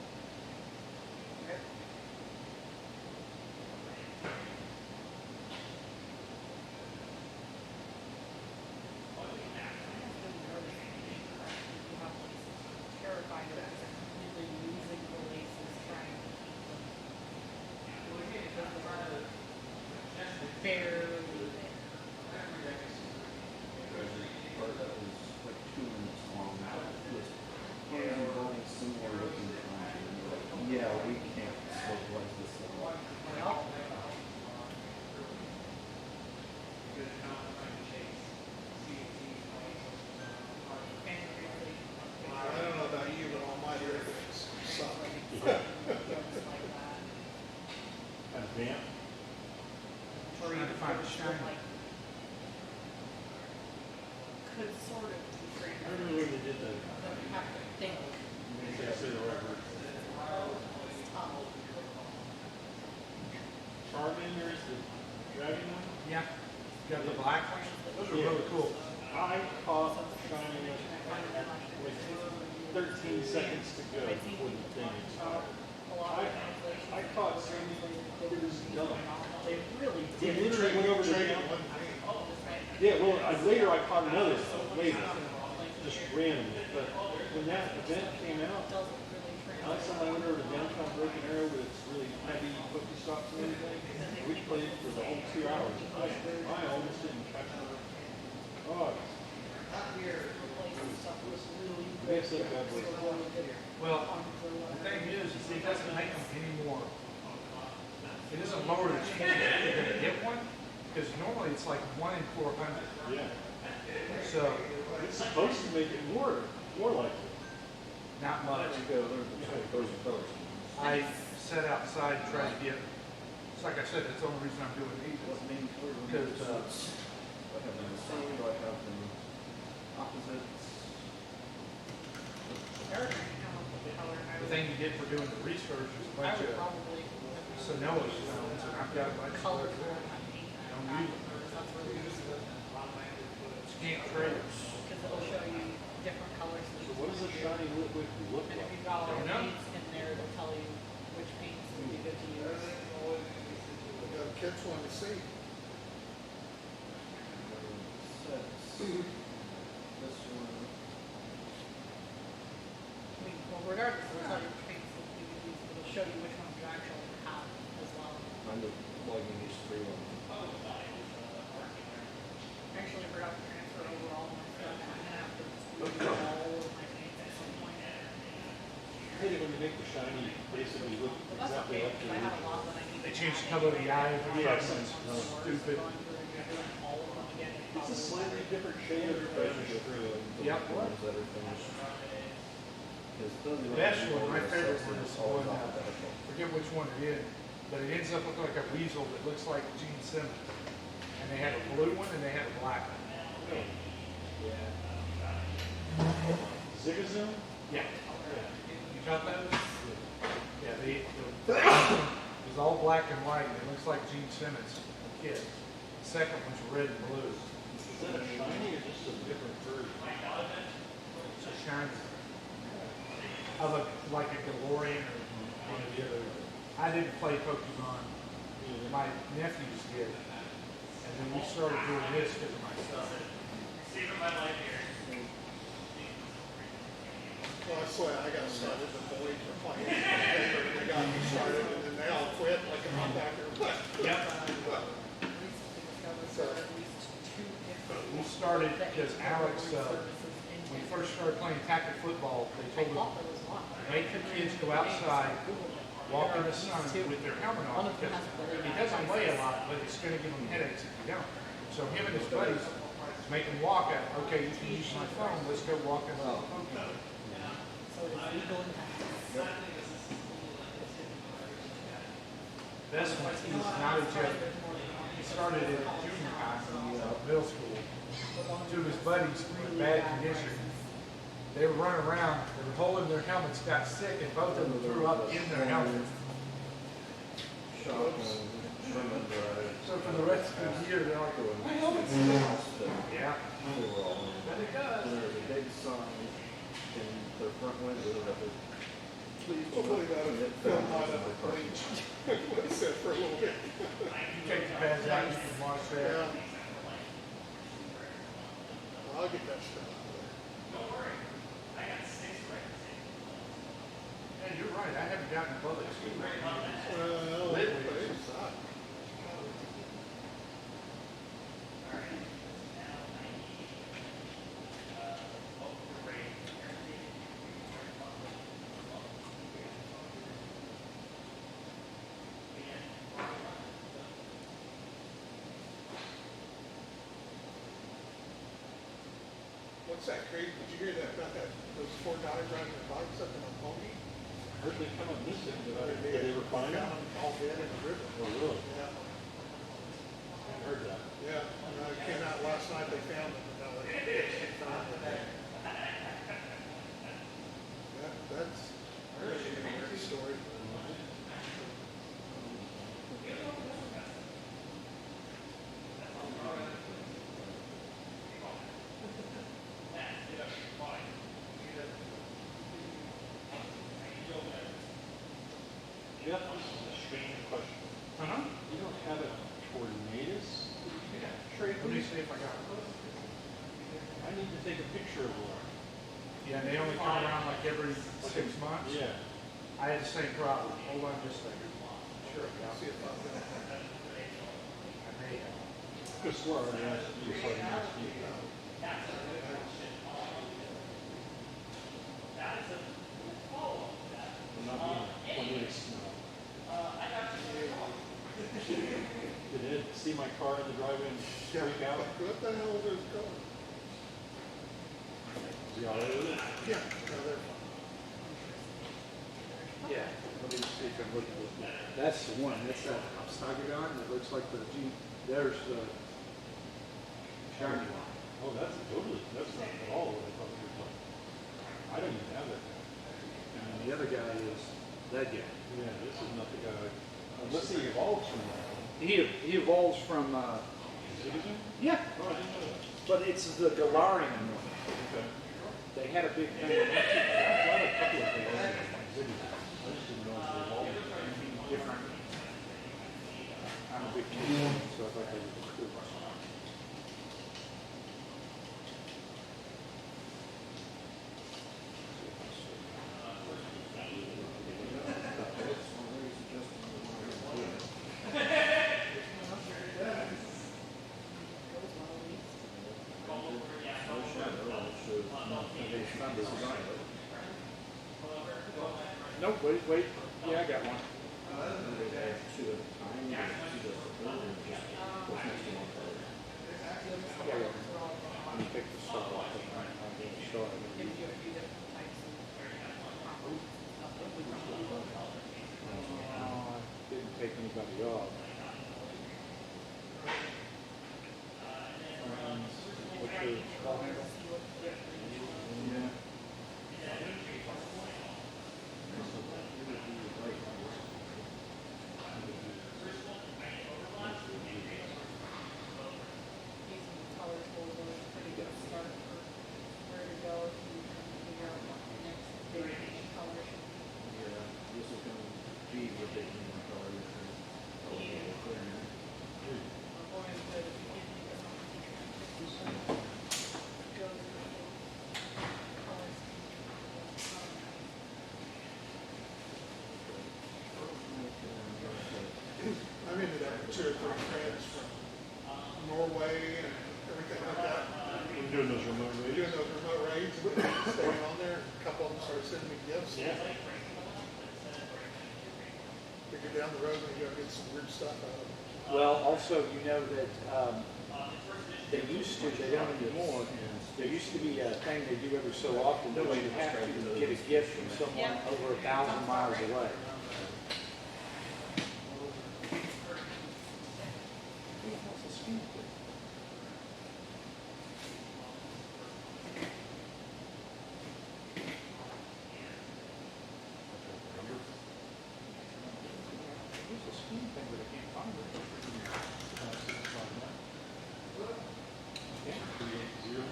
Terrified of completely losing releases trying to keep them barely there. Part that was like 2 minutes long. Was involving similar looking content. Yeah, we can't localize this at all. Well, I don't know about you, but all my lyrics suck. And Vamp? or even find a those shine. that, like, could sort of be I framed. remember when they did that. But you have to think. Maybe I say the right word. Charmander is the dragon one? Yeah, got the black ones. Those are really cool. I caught Shiny with 13 seconds to go before the thing expired. I caught Sandy, it was dumb. They really We did. literally went over to Trade the it one thing. Yeah, well, later I caught another later, just randomly. But when that event came out, last time I went over to downtown Broken Arrow with its really heavy Pokestops and everything, we played for the whole 2 hours. I almost didn't catch it. Oh, I guess that bad was. Well, the thing is it doesn't make them any more. It doesn't lower the chance that you're going to get one, because normally it's like 1 in 400. Yeah. So, It's supposed to make it more likely. not much. I sat outside and tried to get, it's like I said, that's the only reason I'm doing these. Because, Do I have them the same? Do I have them opposites? the thing you get for doing the research is a I bunch would of probably Sonoa stones, and I've got a bunch color of for my paint. don't use them. That's really useful. Scant traders. Because it'll show you different colors. So what does a shiny liquid look And if like? you've got all the Don't know. paints in there, it'll tell you which paints would be good to use. The kids want to see. This one. I mean, well, regardless, it'll tell you which paints that you would use. It'll show you which ones you actually have as well. I'm plugging these 3 ones. I actually forgot to transfer over all my stuff. I'm gonna have to do all of my paints at some point. I hate it when they make the shiny basically look But that's exactly okay, like because the I have a original. lot that I need to They changed the add color of the eye. Yeah, It's it's stupid. Going through and doing all of them again. It's a slightly different shade of brownish through. Yep. The ones that are finished. The best one, my favorite one is the one, forget which one it is, but it ends up looking like a weasel that looks like Gene Simmons. And they had a blue one and they had a black one. Zigazoo? Yeah. You got those? Yeah, the it was all black and white, and it looks like Gene Simmons, a kid. The second one's red and blue. Is that a shiny or just a different version? It's a shiny. Of a, like a DeLorean or one of the other. I didn't play Pokemon. My nephews did. And then we started doing this because of my son. Yeah, that's the way I got started. The boys were playing, and they got me started, and then they all quit like a month after. Yep. We started because Alex, when we first started playing tackle football, they told us, make the kids go outside, walk in the sun with their helmet on, because he doesn't weigh a lot, but it's gonna give them headaches if you don't. So him and his buddies make them walk out, okay, you can use my phone, let's go walk in the phone. Best one, he's not a joke. He started at junior high, middle school. Two of his buddies were in bad condition. They were running around, they were holding their helmets, got sick, and both of them threw up in their helmets. So for the rest of the year, they're like, my helmet's still. Yeah. But it does. There's a big sign in the front window that was, please do Hopefully not that'll commit fill felonies mine in up my with parking bleach. lot. What I said for a little bit. You take the pads out, you can wash that. Yeah. I'll get that stuff out of Yeah, you're right, I haven't gotten bullets. there. Well, Lately, but it's it's not. What's that crazy? Did you hear that about that? Those 4 guys riding their bikes up in a pony? Heard they come up missing, but they were fine. Found them all dead in the river. Oh, really? Yeah, I hadn't heard that. yeah. It came out last night. They found them. And now they found them. That's really a weird story. Jeff, this is a strange question. Uh-huh. You don't have a tornadoes trade? Let me see if I got it. I need to take a picture of one. Yeah, they only come around like every 6 months. Yeah. I had the same problem. Hold on just a second. Sure, I got See it. if I've got I may have. Could swear I asked you, so I didn't ask you. I'm not being tornadoes snow. Did Ed see my car in the driveway and freak out? What the hell is this going? Is he all right with it? Yeah, no, they're fine. Yeah, let me see if I can look at it. That's the one, that's that Stagagon, that looks like the Jeep, there's the shiny one. Oh, that's not at all what I thought you were talking. I don't even have that. And the other guy is that guy. Yeah, this is not the guy. Unless he evolves from that one. He evolves from, Citizen? yeah, Oh, I didn't know that. but it's the Galarian one. Okay. They had a big thing. I've got a couple of things like Citizen. I just didn't know if they evolved. Different. I'm a big kid, so I thought they were cool. Nope, wait. Yeah, I got one. Yeah. Let me pick the stuff off of my store. Didn't take anybody off. What's your call handle? Yeah. This is going to be what they need to call it. 2 or 3 friends from Norway and everything like that. We're doing those remote Doing raids. those remote raids and staying on there. A couple of them started sending me gifts. Yeah. Figure down the road and you gotta get some weird stuff out of them. Well, also, you know that, they used to, they don't anymore, there used to be a thing they do every so often, that you have to get a gift from someone over 1,000 miles away. There's a speed thing, but I can't find it. Yeah. 3809.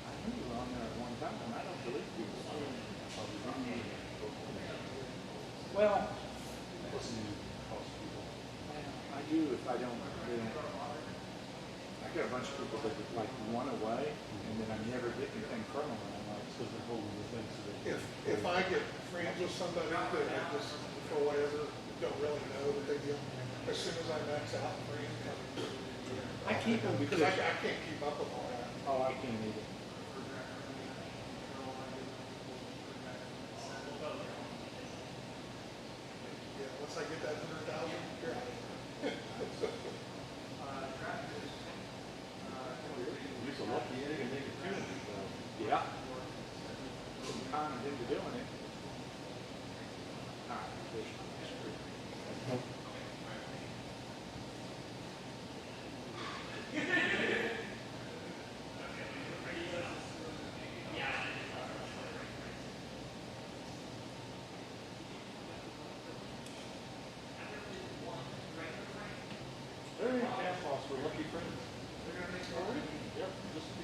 I knew you were on there at one time, and I don't believe you. Well, Plus the new cost people. I do if I don't, I got a bunch of people that like run away, and then I never get anything from them, and I'm like, So they're holding the thing so they. If I get friends with somebody that I just, for whatever, don't really know what they do, as soon as I max out friends, I keep them because I can't keep up with all that. oh, I can't either. Yeah, once I get that 100,000, you're out. Use a lucky egg and make it 200,000. Yeah. Some time into doing it. Ah, fish. Hey, cat loss for lucky friends. Yep, just to be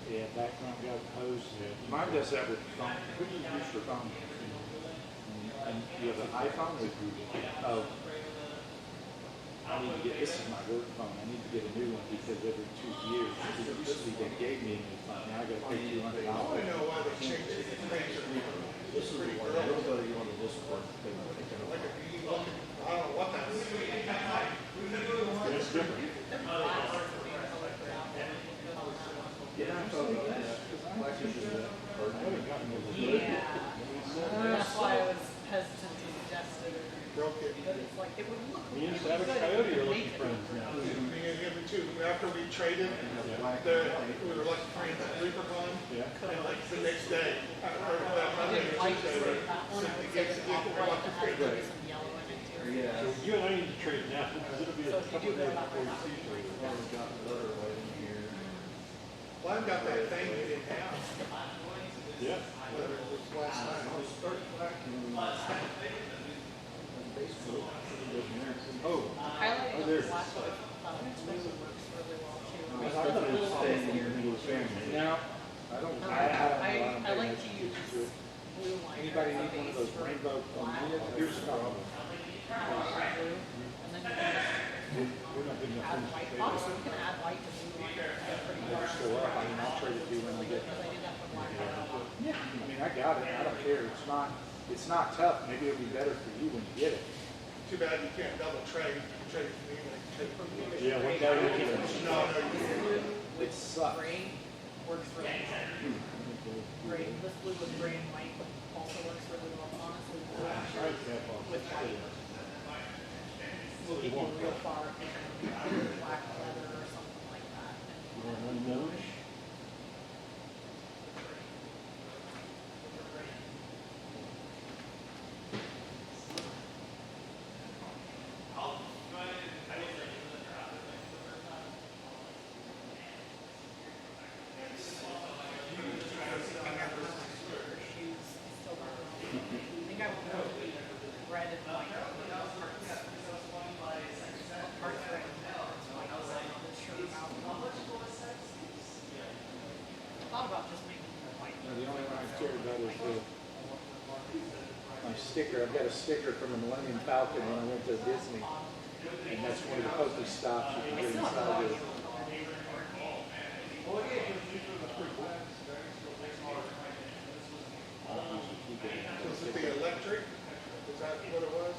Yeah, background got hosed. Mine does that with phone. Who do you use for phone? And you have an iPhone or oh. I need to get, this is my work phone. I need to get a new one because every 2 years, usually they gave me a new phone. Now I gotta pay $200. I want to know why they changed the picture. This is the one, everybody on the Discord, they were thinking Like of. a bee looking, I don't know what that is. It's different. Yeah, I'm talking about that. Blackfish is a bird. I haven't gotten over Yeah. That's why I was hesitant to suggest it. Broke it. But it's like, it would look Me and really Savage good if Coyote we are could lucky make it. friends now. Me and him too. After we traded, we were like friends at LeaperCon. Yeah. And like the next day, or that I Monday didn't or like Tuesday, that one. sent I the would gigs say again, off we're white, like and had friends. some yellow in it too. Yeah. So you and I need to trade now because it'll be So a if you couple do of days that, before you that see would be each other. Well, we've got another right in here. Well, I've got that thing you didn't have, Yeah. whether it was last night. I'll start back in. Basically. Oh. Highlighting there of it the is. black light, really works really well too. I thought it was staying in your English family. No, I don't. I like to use blue line. Anybody as a need one of base those for rainbow black, camellias? Here's the problem. blue, and then you can We're not good just enough add friends to white. pay Honestly, that. you can add white to blue line. That's pretty They're good. still up. I mean, I'll trade it to you when we get. Because I did that for black light. Yeah, I mean, I got it. I don't care. It's not tough. Maybe it'll be better for you when you get it. Too bad you can't double trade, trade it to me, like, trade it to me. Yeah, one guy we can. No, you can't. It sucks. Gray works really well. Gray, this blue with gray and white also works really well, honestly. blue Right, cat loss. with white will get you real far in black leather or something like that. You want an unknown? Shoes, still not. I think I will go red and white. Hearts red and white. This shirt out. Thought about just making them white. No, the only one I care about is my sticker. I've got a sticker from the Millennium Falcon when I went to Disney. And that's one of the focus stops you can I get still have a inside lot of. of Was it the electric? Is that what it was?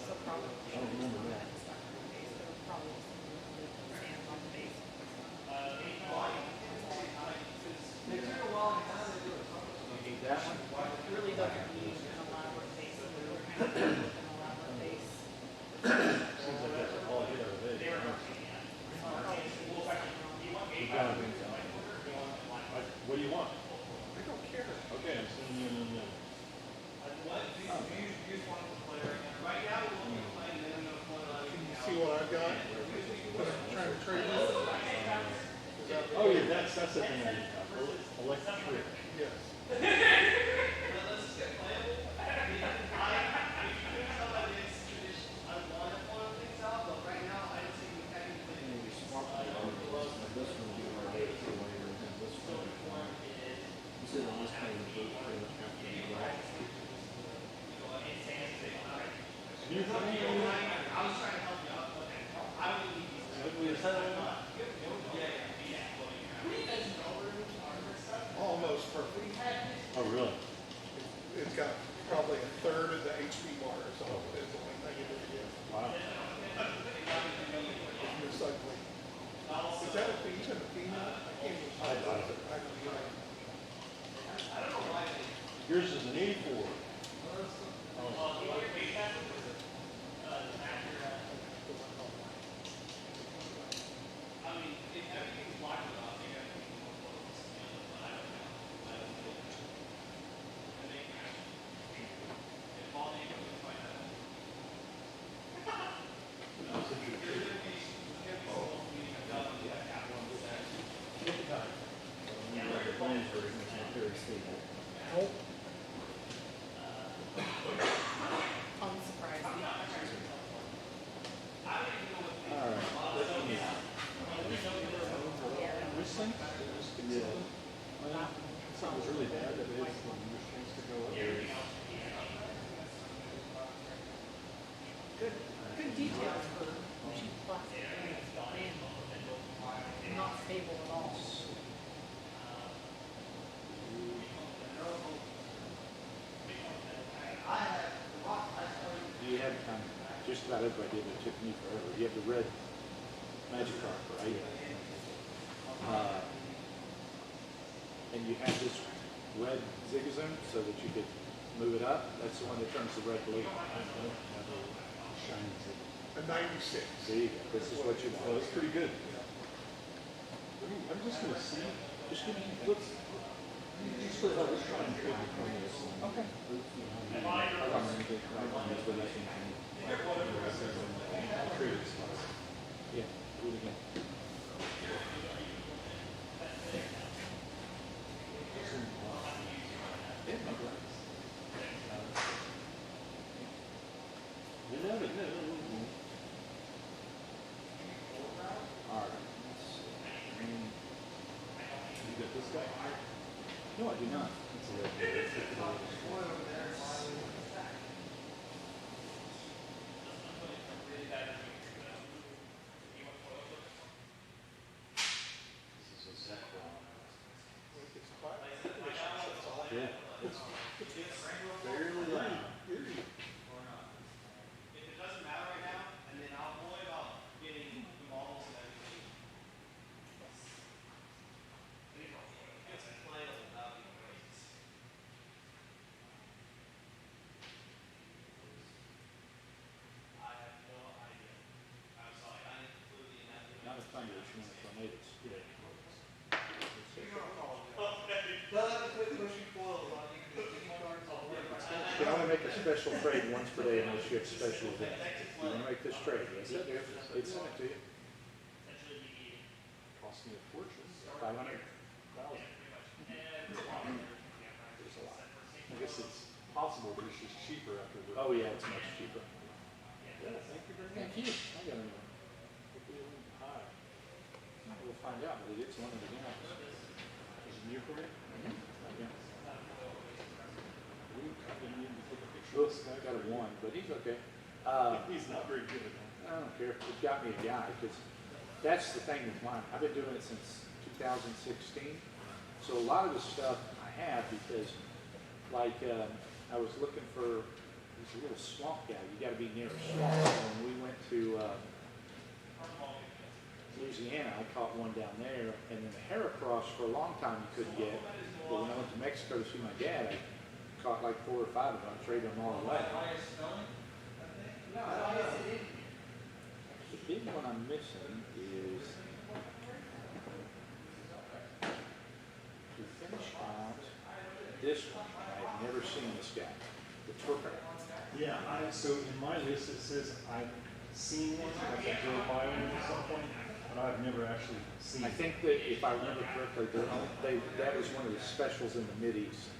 so probably. I don't remember that. Probably stands on the base. You need that one? Really doesn't need an elaborate base, a little kind of with an elaborate base. Seems like that's all I get out of it. You got it. What do you want? I don't care. Okay, I'm sending you an email. Can you see what I've got? What I'm trying to trade in? Is that Oh yeah, that's the thing I didn't have. Electric. Yes. This one will be our data for later, and this one will be fine. You said on this page, those pretty much have to be right. New thing? Ugly as hell. Almost perfect. Oh, really? It's got probably a third of the HP bar, so it's the only thing it did get. Wow. It's ugly. Is that even a female? I can't even. I doubt it. I don't know. Yours is an 84. Unsurprising. Which thing? Yeah. Something was really bad that is when your strings could go up. Good details for cheap plastic. And not stable at all. Do you have time? Just about everybody did, it took me forever. You have the red magic card, right? And you have this red zigazoo so that you could move it up. That's the one that turns the red blue. A 96. There you go. This is what you Oh, want. that's pretty good. I'm just gonna see. Just give me, Let's put it on this try and trade the chromius. okay. Trade it. Yeah, do it again. You never know. All right. You got this guy? No, I do not. This is a Zekrom. It's quite, that's all. Yeah. It's fairly loud. Not a thunder, it's one of tornadoes. You can only make a special trade once per day unless you have a special event. You want to make this trade, yes, it is. They'd send it to you. Cost me a fortune. 500,000. I guess it's possible, but it's just cheaper after we're. Oh, yeah, it's much cheaper. Yeah, thank you very much. Thank you. I got it. Hi. We'll find out, but it's one of the guys. Is it new for you? Yeah. Ooh, I didn't even take a picture of Oops, this guy. I got a one, but he's okay. He's not very good at that. I don't care, it got me a guy, because that's the thing with mine, I've been doing it since 2016. So a lot of the stuff I have, because like, I was looking for, there's a little swamp guy, you gotta be near a swamp. And we went to, Louisiana, I caught one down there, and then the heracross for a long time you couldn't get. But when I went to Mexico to see my dad, I caught like 4 or 5 of them, traded them all away. The big one I'm missing is to finish out this one. I've never seen this guy, the Turker. Yeah, so in my list it says I've seen one, like I drove by one at some point, but I've never actually seen I it. think that if I remember correctly, that was one of the specials in the Middle East.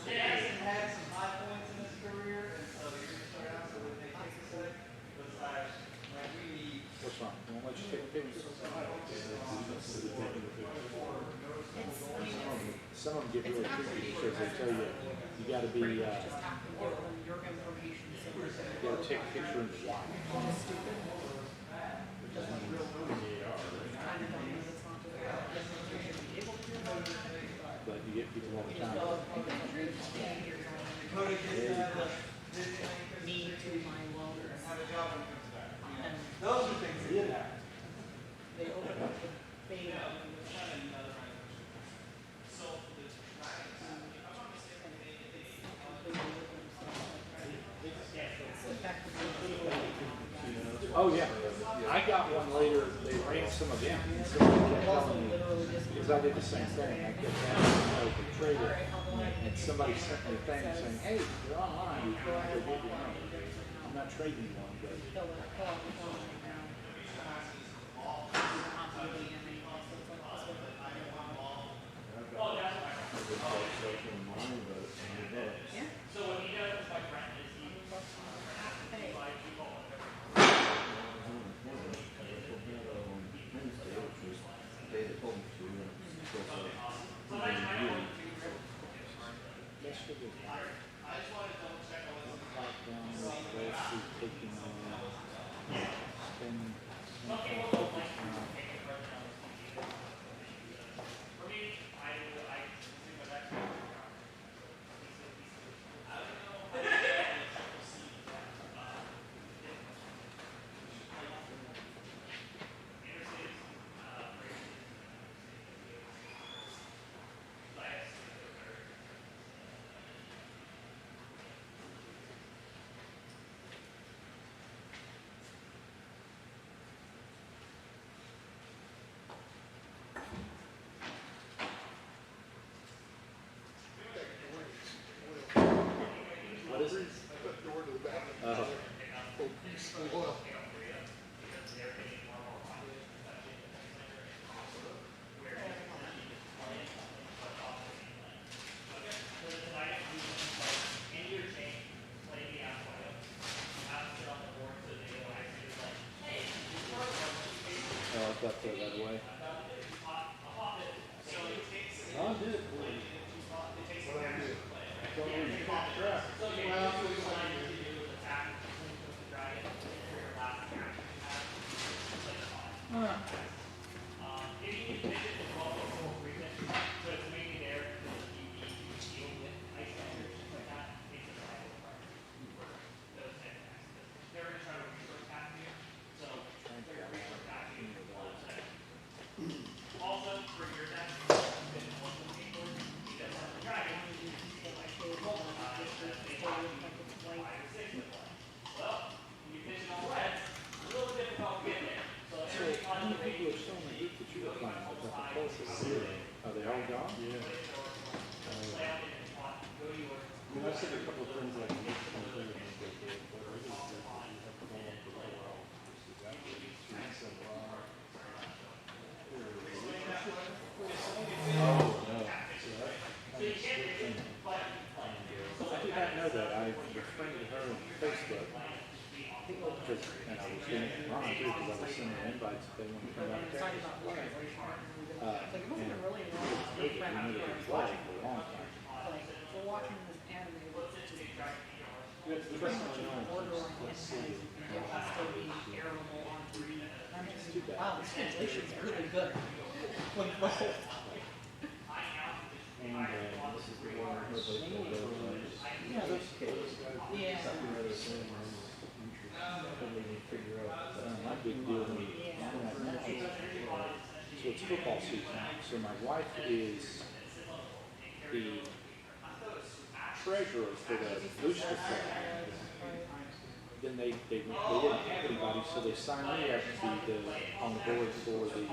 Jackson had some high points in his career, and so you're gonna start out, so when they take a sec, but like we need. What's wrong? Won't let you take pictures? Some of them get really tricky because they tell you, you gotta be, you Just have to give them your information so we're gonna gotta take a picture in the wild. stupid. Just like real kind of dumb, it's not just, you should be able to, But you get people all the time. Cody gets me to my loans. have a job when he comes back. And Those are things that did happen. they open up the beta. Oh, yeah. I got one later, they ran some of them. And somebody kept telling me, because I did the same thing. I kept asking the trader, and somebody sent me a thing saying, hey, you're online, you can go get your money. I'm not trading one, but what is it? Door to the back. Oh. Oh, peace and oil. Oh, I've got to throw that away. I did it. How many people are still in the group that you were playing with at the closest? Are they all gone? Yeah. I mean, I sent a couple of friends like me come through and they go through it, but I just said that you have to go on for a while. Just exactly. I said, wow. Oh, no. So I kind of switched and, I did not know that. I befriended her on Facebook. And I was asking Ron too, because I was sending her invites if they want to come out and Talking Texas. about translation, like, it And wasn't really we long. needed to play for a long time. Like, we're watching this anime, it's just That's the pretty best much one. borderline anime, and it has to be arable on three. And I'm just, Too bad. wow, this translation's really good. Like, the whole time. And this is the one where both of those, Yeah, those kids. Yeah. something rather similar interest, totally need to figure out. My big deal when so it's football season. So my wife is the treasurer for the booster club. Then they didn't have anybody, so they signed me up to be on the board for the,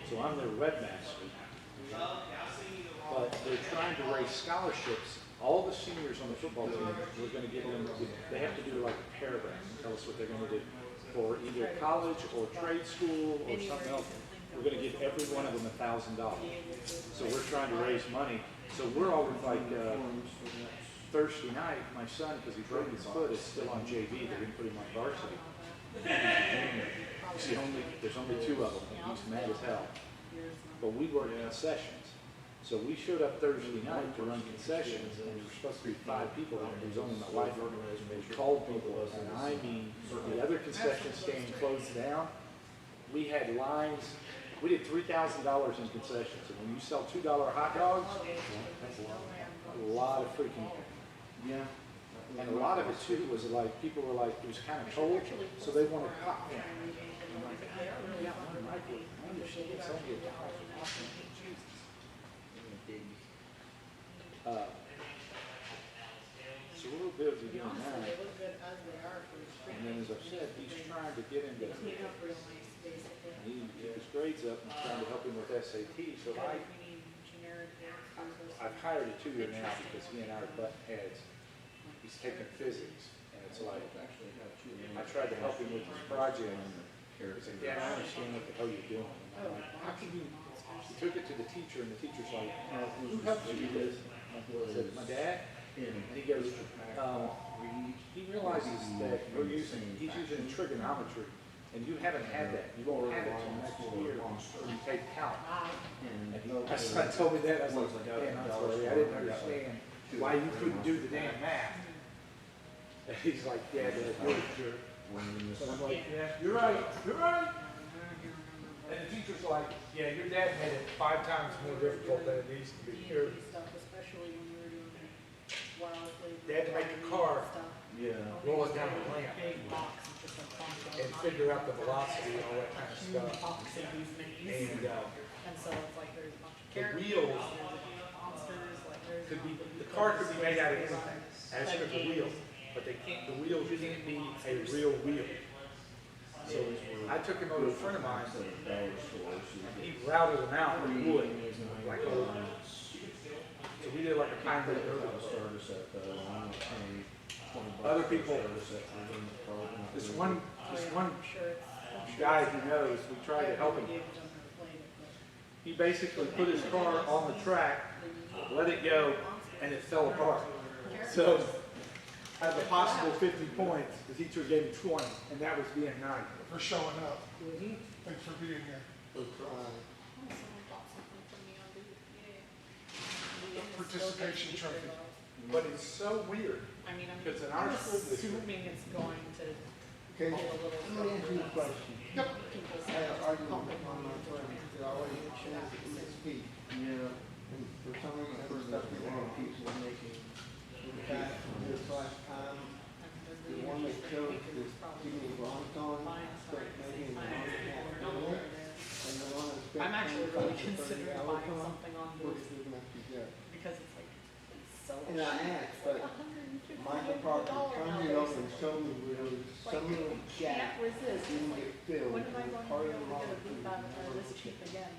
so I'm their webmaster. But they're trying to raise scholarships. All the seniors on the football team, we're going to give them, they have to do like a paragraph and tell us what they're going to do for either college or trade school or something else. We're going to give every one of them $1,000. So we're trying to raise money. So we're always like, Thursday night, my son, because he broke his foot, is still on JV. They didn't put him on varsity. See, there's only 2 of them, and he's mad as hell. But we work concessions. So we showed up Thursday night to run concessions, and there were supposed to be 5 people, and there was only my wife. We called people, and I mean, the other concession stand closed down. We had lines. We did $3,000 in concessions, and when you sell $2 hot dogs, a lot of freaking. Yeah. And a lot of it too was like, people were like, it was kind of cold, so they wanted popcorn. I'm like, yeah, I understand it's only $1. So we're real busy doing that. They look good as they are for And then as I've said, he's trying to get into, clean up real nice, basically. he needs to keep his grades up and I'm trying to help him with SAT. So We need generic answers. I've hired a tutor now because he and I are button heads. He's taking physics, and it's like, I tried to help him with his project. He's like, Dad, I understand what the hell you're doing. And I'm like, how can you? He took it to the teacher, and the teacher's like, who helped you do this? I said, my dad. And he goes, he realizes that he's using trigonometry, and you haven't had that. You won't have it until next year when you take calc. And my son told me that, I was like, man, I'm sorry, I didn't understand why you couldn't do the damn math. And he's like, yeah, Dad, you're a jerk. And I'm like, yeah, you're right, you're right. And the teacher's like, yeah, your dad made it 5 times more difficult than it needs to be. Here, Stuff, especially when we were doing wild flavor. they had to make a car, Yeah. roll it down the ramp, Big box, and just a bunch of. and figure out the velocity and all that kind of Huge stuff. box of these minis. And And so it's like there's a bunch of the characters, wheels there's monsters, like there's. could be, the car could be made out of anything, as could the wheels. But they can't, the wheels can't be a real wheel. So I took him over to a friend of mine, and he routed them out with wood, like old. So we did like a kind of other people. This one guy he knows, we tried to help him. He basically put his car on the track, let it go, and it fell apart. So out of a possible 50 points, the teacher gave him 20, and that was being nice. For showing up. Thanks for being here. Participation trophy. But it's so weird, I mean, because in our school district, assuming it's going to Okay, get a little. let me ask you a question. Yep. I had an argument with one of my friends that always chose to speak. Yeah. And for some reason, there was stuff that one people were making. In fact, this last time, the one that chose this Jimmy Bronson, but maybe in 1.5 minutes. And the one that spent I'm actually really 25 to 30 considering hours buying on, something on was this good enough to get. because it's like it's so And I asked, but my department turned it over and showed me where there was some little gap can't resist. didn't get filled. When am I going to Part be of the able to get a model boot was out of this the cheap again?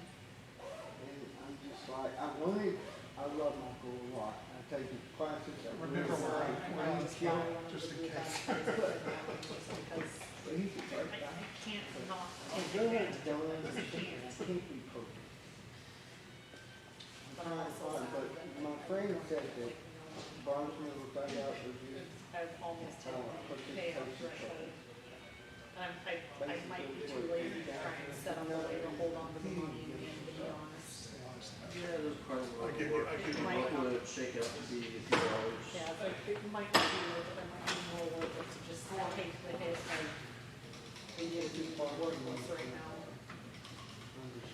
And I'm just like, I wanted, I love my school a lot. I take the classes that were Remember where when I he's killed. just in case. Because But he's a great I guy. can't not. And go ahead, Dylan, it can't be perfect. I'm trying to find, but my friend said that Bronson will find out was his I've almost hit the payout threshold. And I I might be too lazy to try and set up a way to hold on to the money in the end, to be honest. Yeah, those part of the I'll give you- work. I'll give you What would it shake out to be a few dollars? Yeah, but it might not be worth it, it might be more worth it to just take the hit of being worthless right now.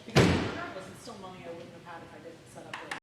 Because regardless, it's still money I wouldn't have had if I didn't set up a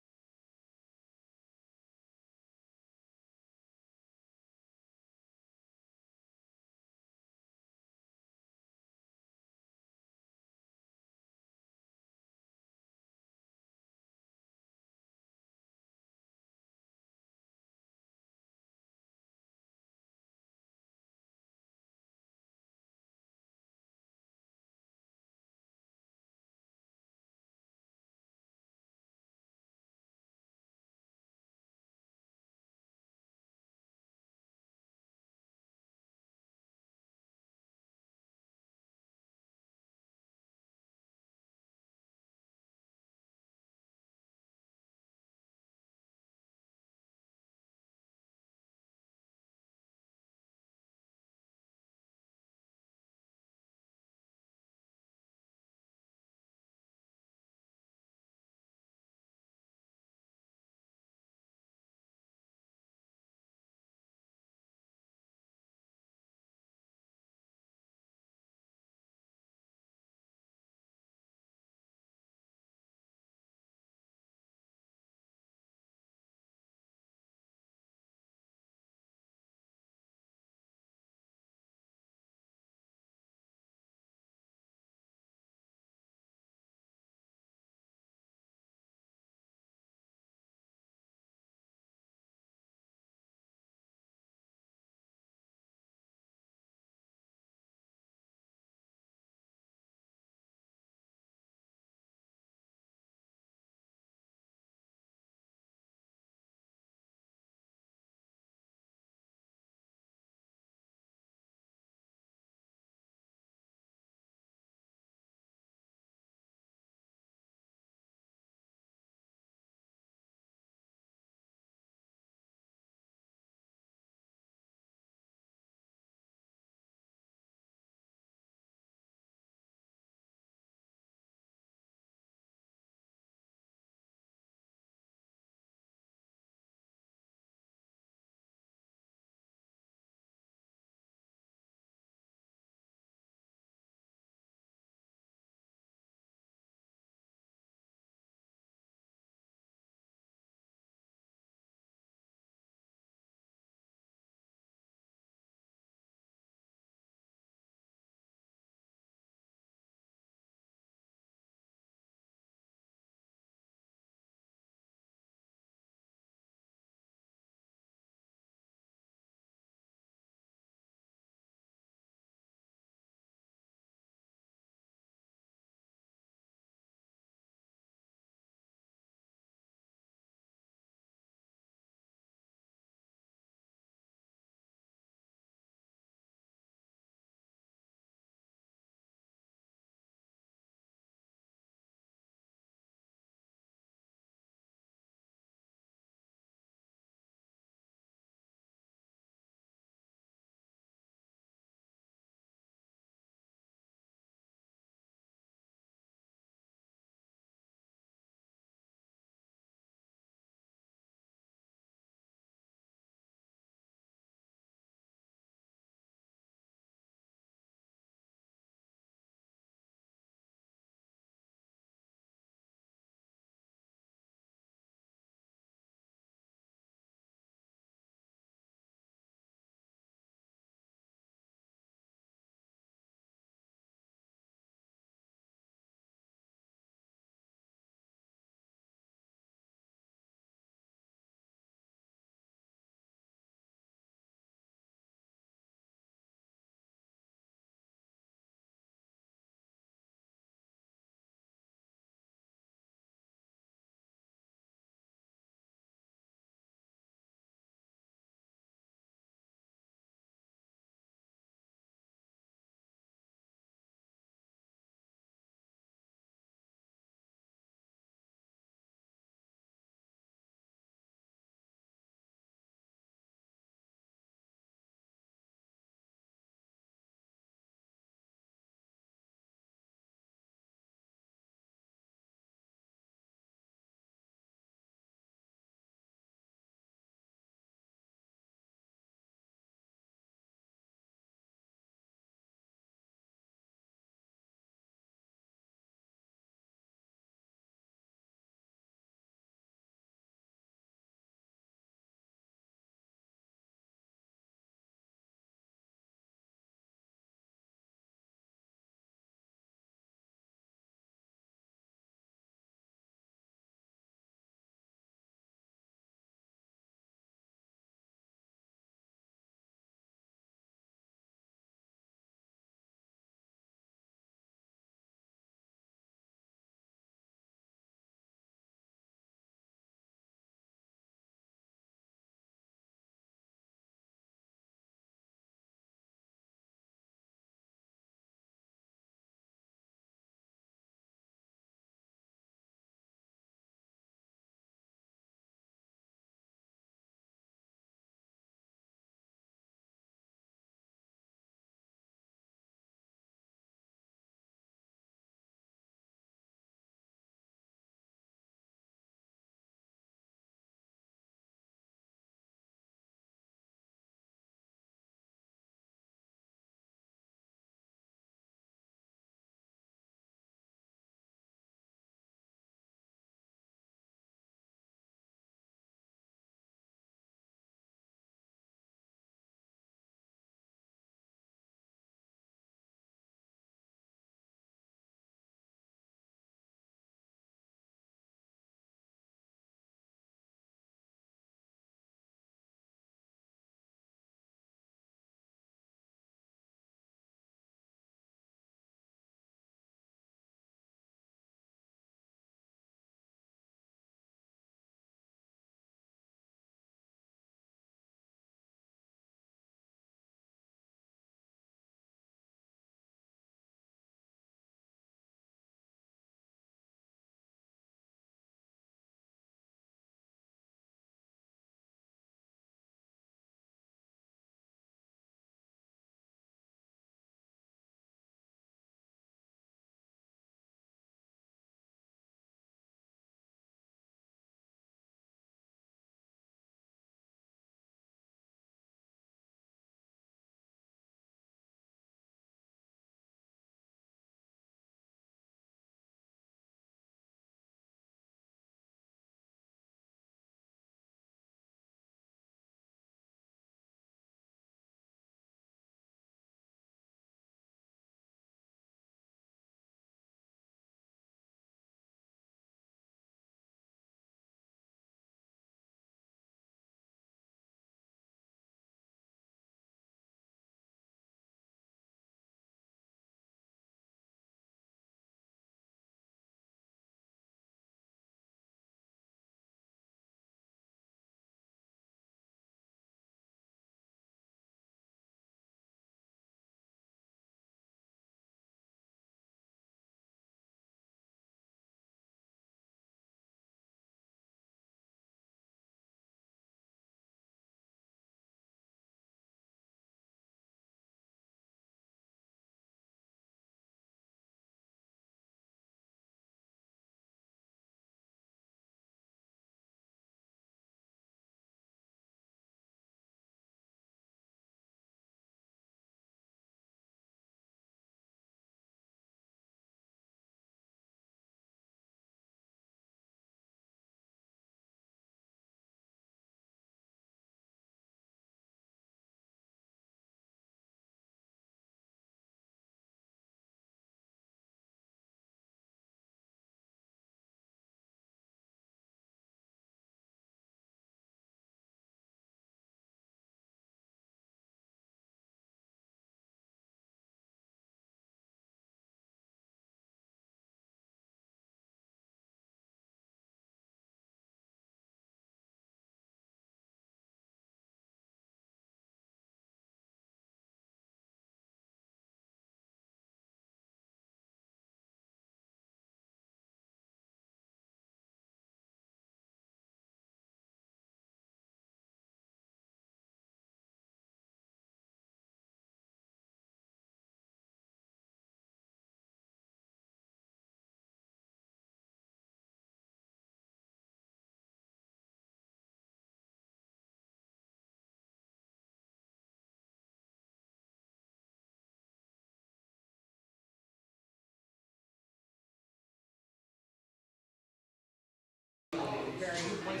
very, like,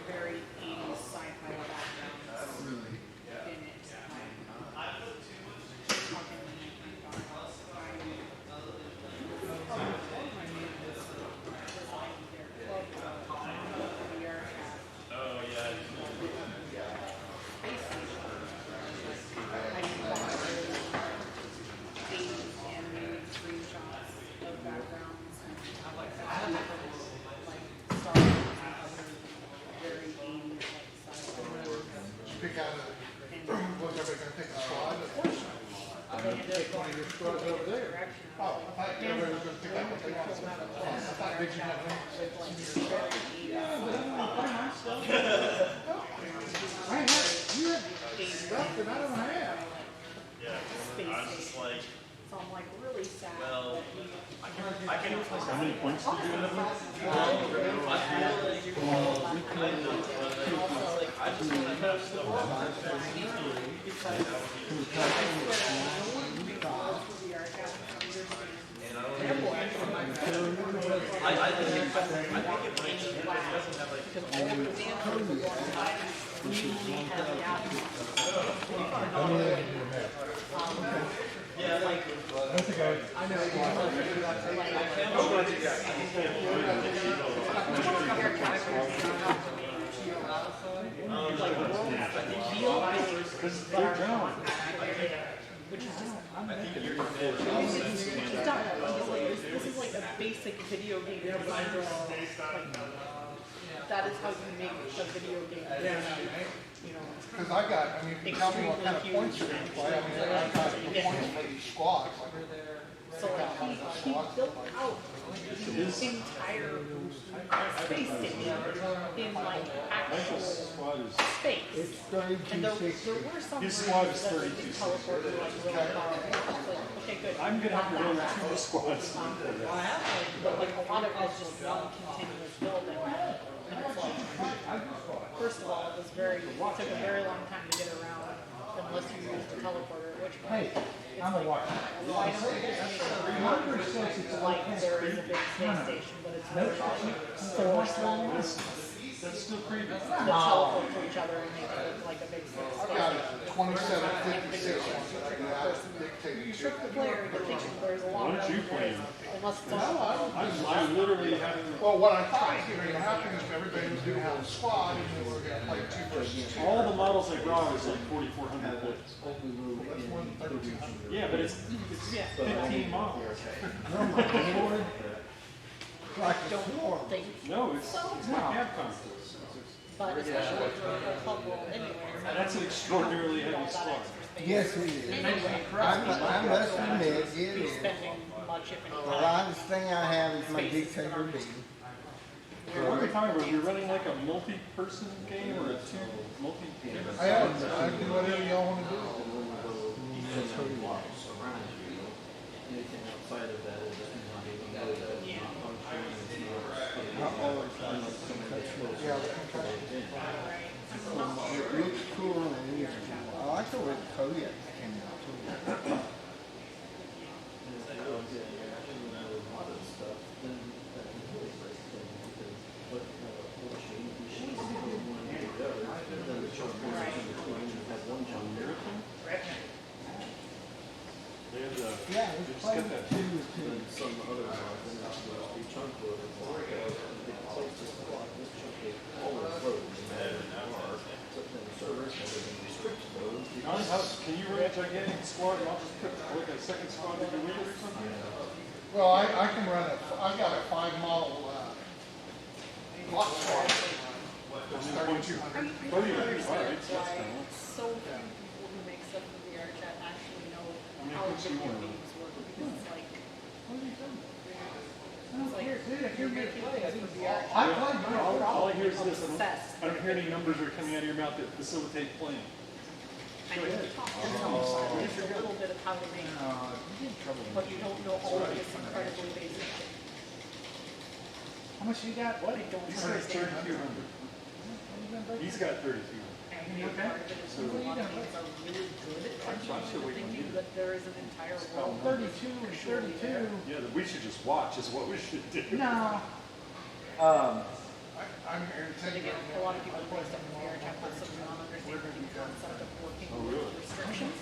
very 80s sci-fi backgrounds in it. Pick out a, was everybody gonna take a squad? Take one of your squads over there. Oh, I thought everybody was gonna pick out what they wanted. I thought did you have any? Yeah, but I don't want to play my stuff. I have, you have stuff that I don't have. Space station. So I'm like really sad Well, that we. How many points did you have? This is like a basic video game design draw. That is how you make a video game. You know, Cause I got, I mean, if you tell me what kind of points you're gonna play, I mean, I got the points for each squad. so like he built out his entire space station in like actual space. And there were some His squad is that 32 teleported like really far away. It's like, okay, good. I'm gonna have to run two squads. But like a lot of it is just one continuous building. And it's like, first of all, it took a very long time to get around unless you used the teleporter, which Hey, I'm a watcher. why don't you just like there is a big space station, but it's really four small ones That's still creepy. that teleport to each other and make it look like a big space I've station. got a 2756 one that I dictated You to. trick the player into thinking there's a lot Why of don't you play him? unless it's I literally haven't. Well, what I thought was going to happen is everybody was going to have a squad and then we were going to play 2 versus 2. All the models I brought is like 4,400 points. That's more than 3,200. Yeah, but it's 15 models. don't think, No, it's not Capcom. but especially for a couple anyway. That's an extraordinarily heavy squad. Yes, it is. I must admit, it is. Spending much if any The time. lightest thing I have is my dictator B. So what are we talking about? You're running like a multi-person game or a multi-game? I do whatever y'all want to do. Anything outside of that is Yeah, It looks cool and easy. I like the way the Kodiak came out too. Yeah, we played it too. some other ones, and that's the chunk road. It's closest to this chunk is always road, no matter where. But then servers have been restricted roads. Can you run a gigantic squad and I'll just put like a second squad to do with it or something? Well, I can run I've got a 5 model block squad. That's 3,200. Oh, you alright, that's Why fine. so few people who make stuff for VR chat actually know many how books do you video want? games work, because it's like, If you're making plays for VR chat. I played All I hear is this. Obsessed. I don't hear any numbers are coming out of your mouth that facilitate playing. I know you talk, there's a little bit of how to make, but you don't know all of this incredibly basic shit. How much you got? What? I don't He's got understand. 3,200. He's got 3,200. And the part of it is that a lot of games are really good at thinking that there is an entire world. 32 and 32. Yeah, we should just watch is what we should do. No. I'm here to tell And you. again, a lot of people post up in VR chat, but some non-understanding the concept of working with restrictions,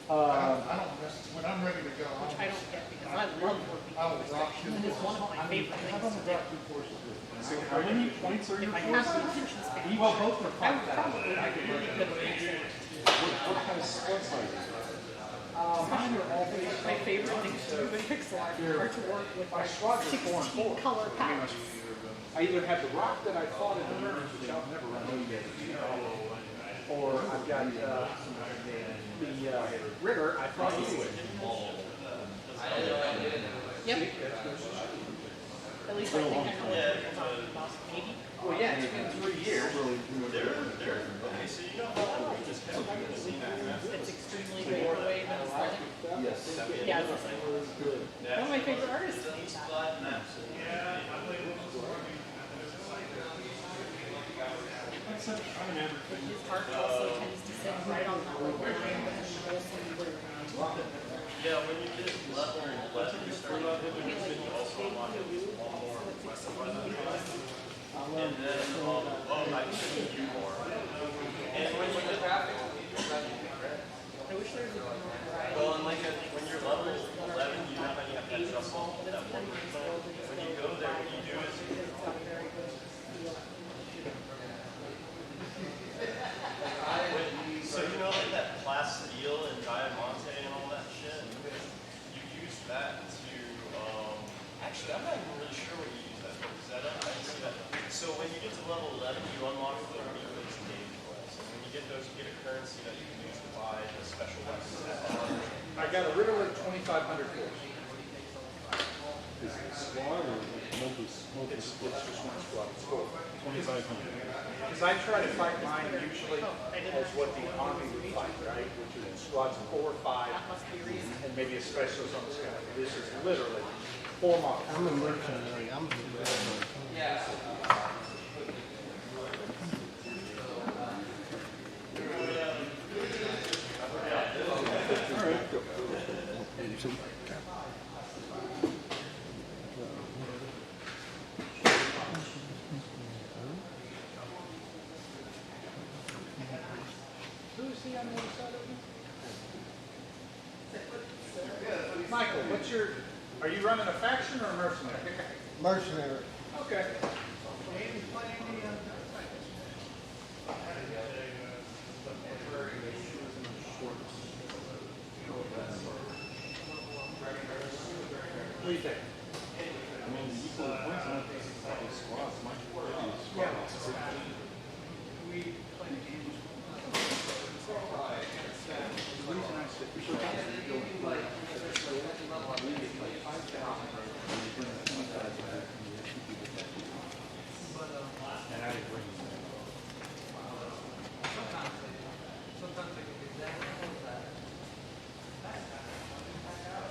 I don't mess, when I'm ready to go, which I don't get because I love working I will with rock restrictions. you. It is one of my favorite things to do. So how many points are If your I had courses? the attention span, Well, both are I would 5,000. probably be really good at pixel. What kind of what size is it? Mine are all based My favorite things to do in pixel art are to work with like 16 color palettes. I either have the rock that I fought in the tournament, which I've never run over yet, or I've got the Ritter I fought with. Yep. At least I think I know what you're talking about. Maybe. Well, yeah, it's been 3 years. It's extremely vaporwave and aesthetic. Yes. Yeah, it's the same. One of my favorite artists made that. His art also tends to sit right on that like line between wholesome and weird. Yeah, when you get level 11, you start out with you also unlock one more and then, I can do more. And when you get I wish there was a more variety. well, and like when you're level 11, you have any of that shuffle, that one percent. When you go there, what you do is It's got a very good feel. so you know like that plasteel and diamante and all that shit? You use that to, actually I'm not even really sure what you use that for. Is that I didn't see that. So when you get to level 11, you unlock the those cave quests. And when you get those, you get a currency that you can use to buy the special weapons. I got a Ritter with 2,500 force. Is it a squad or multi? It's just one squad. It's full. 2,500. Because I try to fight mine usually as what the army would fight, right? Which is squads of 4 or 5, That must be a reason. and maybe a specialist on the scout. This is literally 4 models. I'm a mercenary, I'm a mercenary. Who is he on the other side of you? Michael, what's your, are you running a faction or a mercenary? Mercenary. Okay. What do you think? I mean, you put points on these squads. My squad. And I agree.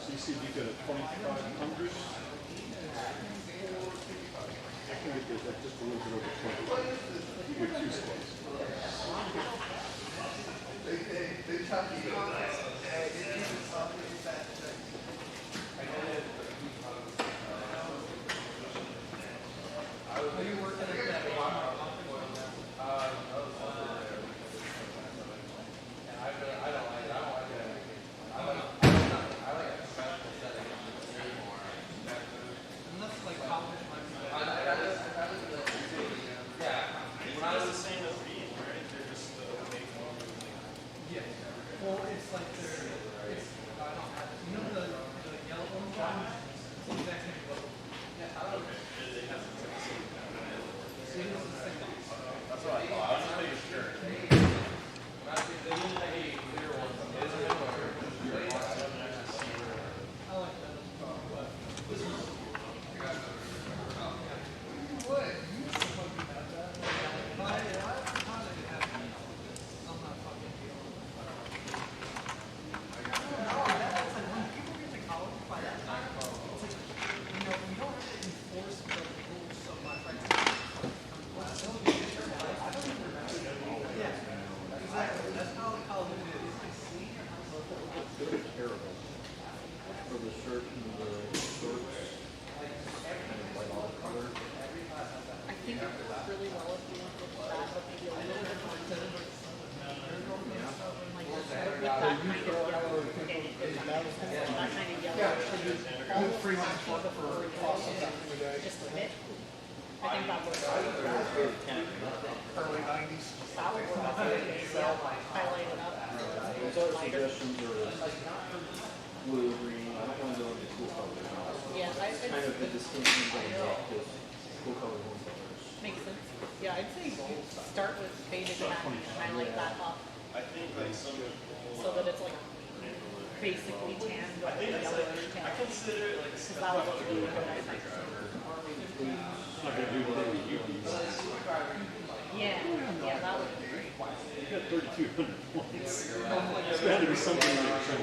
So you see, you got a 2,500. I can get this at just a little bit over 20 with 2 squads. Well, it's like it's I did freelance work for Fossil back in the day, just a bit. I think that was early nineties. that would work out really good. Yeah, highlight it up. Those other suggestions are blue, green, I don't want to go into cool colors. Yeah, Kind of the distinction going up, because cool colors won't colors. makes sense. Yeah, I'd say start with faded khaki and highlight that up I think like some people, so that it's like basically tan, but I think it's yellowish like, tan. I consider it like Because that'll look really good, I think. Yeah, yeah, that would be great. You got 3,200 points. It's got to be something like that.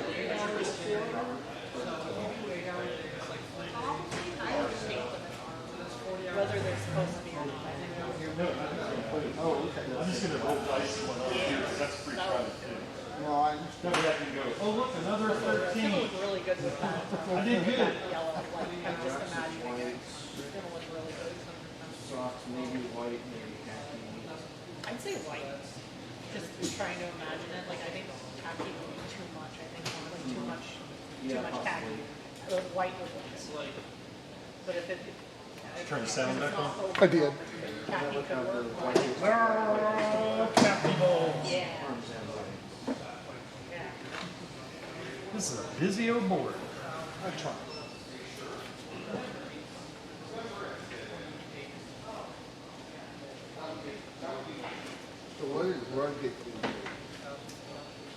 Whether they're supposed to be or not, I think that would be Oh, okay. I'm just gonna roll dice one over here, 'cause that's pretty crowded too. No, I just, That way I can go, oh, look, another it's gonna 13. look really good with that. I did good. Yellow, like, I'm just imagining it. It's gonna look really good. Socks, maybe white, maybe khaki. I'd say white. Just trying to imagine it. Like I think khaki would be too much. I think like too much khaki. The white would look good. But if it Turn the sound back on. I did. khaki could work. Oh, Captain Balls. Yeah. Yeah. This is a busy old board. I tried. so what is rugged?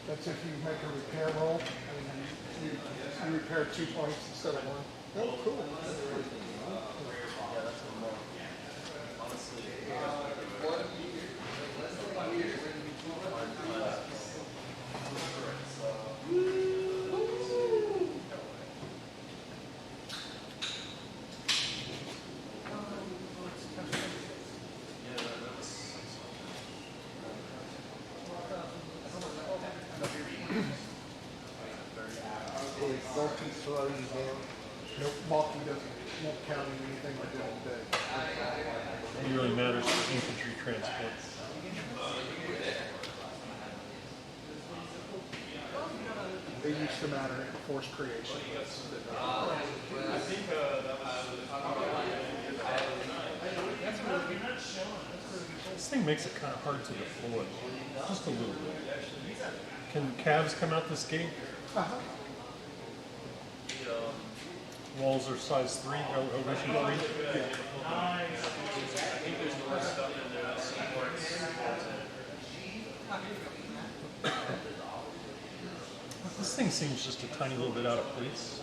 That's if you make a repair roll and you repair 2 points instead of 1. Oh, cool. Don't too slow you down. Nope, Malky won't count in anything we're doing today. It really matters for infantry transport. It used to matter in force creation. I think that This thing makes it kind of hard to deploy, just a little bit. Can calves come out this gate? Uh-huh. Walls are size 3, elevation 3. I think there's more stuff in there that supports. This thing seems just a tiny little bit out of place.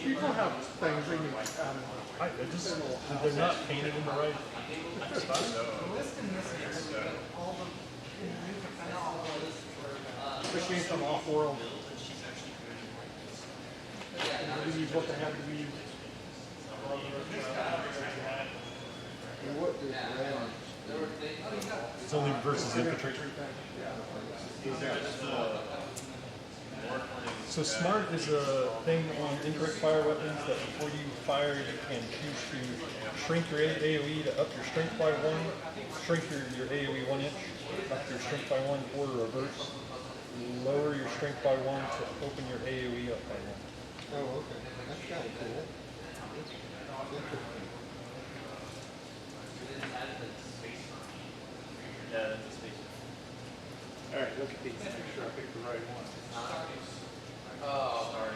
People have things they need. They're not painted in the right style. They came from off-world. They use what they have to use. And what does round? It's only versus infantry. So SMART is a thing on indirect fire weapons that before you fire, you can choose to shrink your AoE to up your strength by 1, shrink your AoE 1 inch, up your strength by 1, or reverse, lower your strength by 1 to open your AoE up by 1. Oh, okay. That's kind of cool. Yeah, that's a space. All right, look at these. Make sure I picked the right one. Oh, sorry.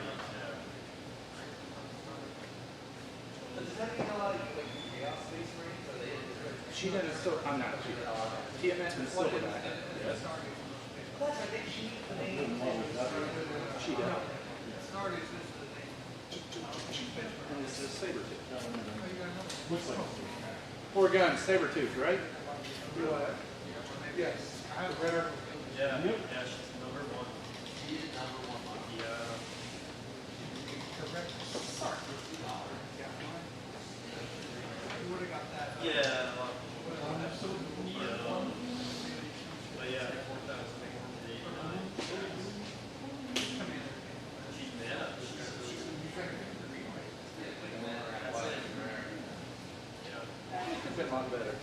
She doesn't still, I'm not, TMS is still back. She does. And this is saber tooth. Looks like 4 guns, saber tooth, right? Yes, I have better. Yeah, yeah, she's number 1. Yeah. Yeah. Yeah. But yeah, 4,000. Yeah. It's been a lot better.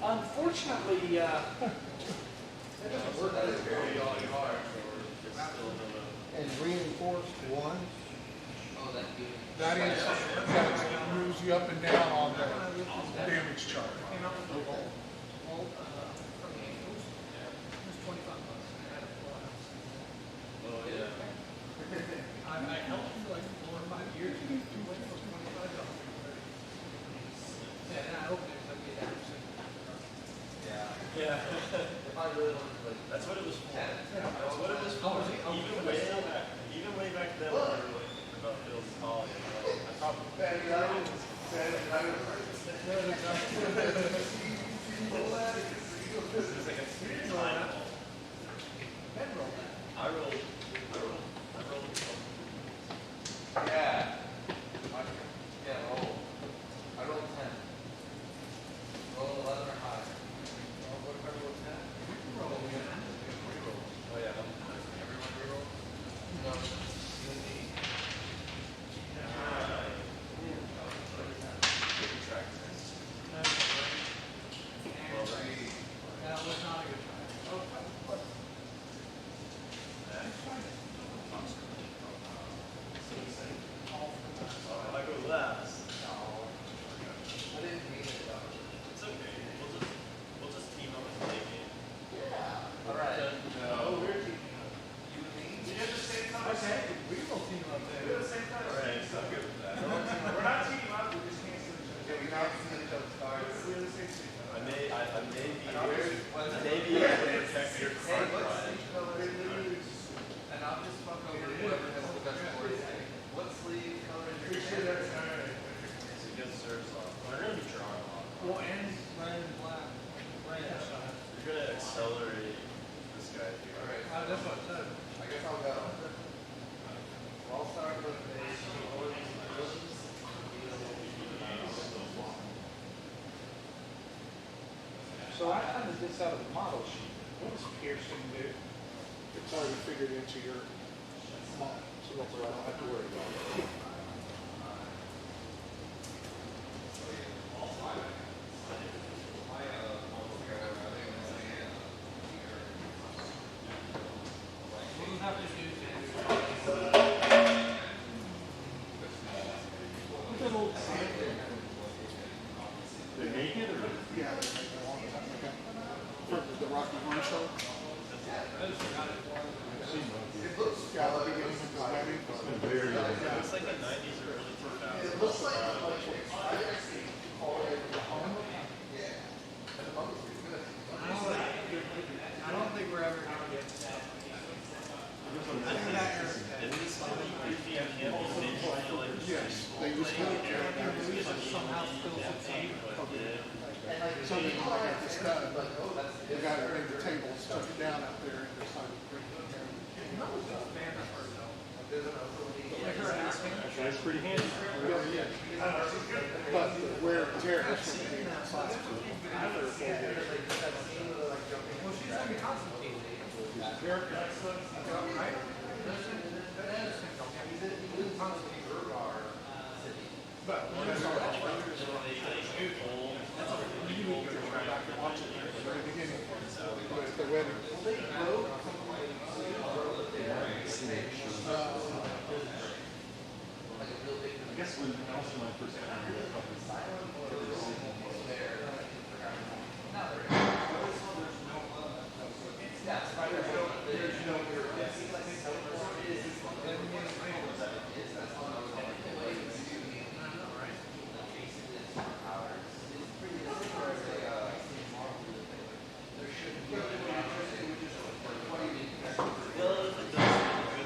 Unfortunately, That is, that moves you up and down on the damage chart. Oh, yeah. I helped you like 4 or 5 years ago. You went for $25. Yeah, and I hope there's like a Yeah. That's what it was for. That's what it was for. Even way back then when we were like about building college, I probably. This is like a time. I rolled. Yeah. Yeah, roll. I rolled 10. Roll 11 or higher. What if I roll 10? Oh, yeah. Everyone reroll? No. You and me. That was not a good try. I go last. I didn't mean it though. It's okay. We'll just team up and play a game. Yeah. All right. No. We're teaming up. You and me? We have the same time. Okay, we will team up there. We have the same time. All right, so I'm good with that. We're not teaming up. We just can't see each other. Yeah, we can't see each other's cards. We have the same team. I may be able to protect your card pride. And I'll just fuck over whoever has the best board. What sleeve color is your shirt? It's a good service off. We're going to be drawing a lot. Well, and red and black. Red. You're going to accelerate this guy here. Alright. That's what I said. I guess I'll go. I'll start with a So I found this out of the model sheet. What does piercing do? It's already figured into your model, so that's why I don't have to worry about it. We'll have to do They make it or? Yeah, they make it a long time ago. For the Rocky Horror Show. Yeah, the beginning of the heavy. Very. It's like the 90s or early 2000s. It looks like I don't think we're ever gonna get to that. At least to be goofy and campus, they feel like Yes, they just have Somehow still succeed. So then when I got this done, the guy that made the tables took it down out there and decided to bring it here. That's pretty handy. But the wear and tear is from being outside for 3 or 4 years. Well, she's gonna be Constantine. Right? But that's all right. You need to go back and watch it at the very beginning. But the wedding. I guess when Nelson and I first came here, a couple of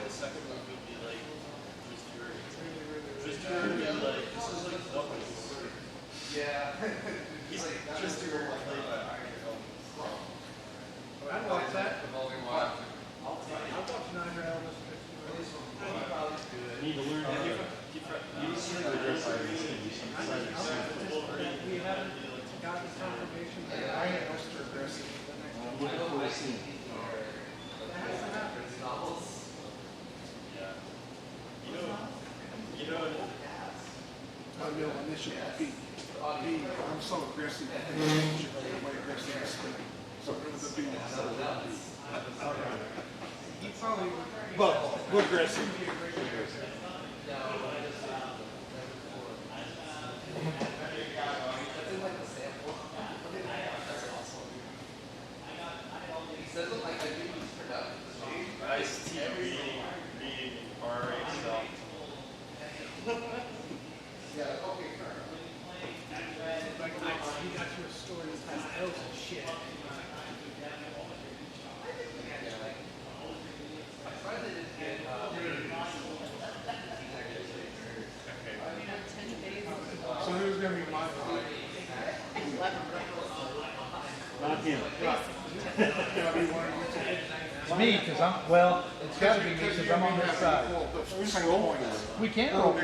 The second move would be like, just like, this is like doubles. yeah. He's like, just your playback. I'd watch that. I'll I'd watch Nine Elvis. need to learn how to. You see the dress I was in, you We haven't gotten confirmation. I am extra aggressive. I'm looking for a scene. Yeah. You know, My middle initial B. I'm so aggressive. I'm way aggressive to speak. So it was a B. He probably would. But we're aggressive. me, cause it's gotta be me, cause I'm on this side. We can roll for it.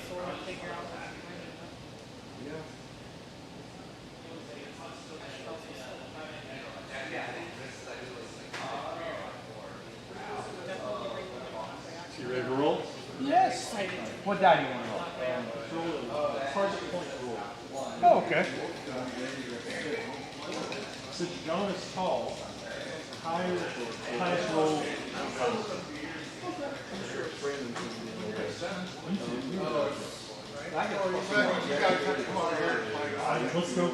Sort of figure out what I'm doing. You ready to roll? Yes. What die do you want to roll? Target point roll. Oh, okay. Since John is tall, highest roll. Let's go.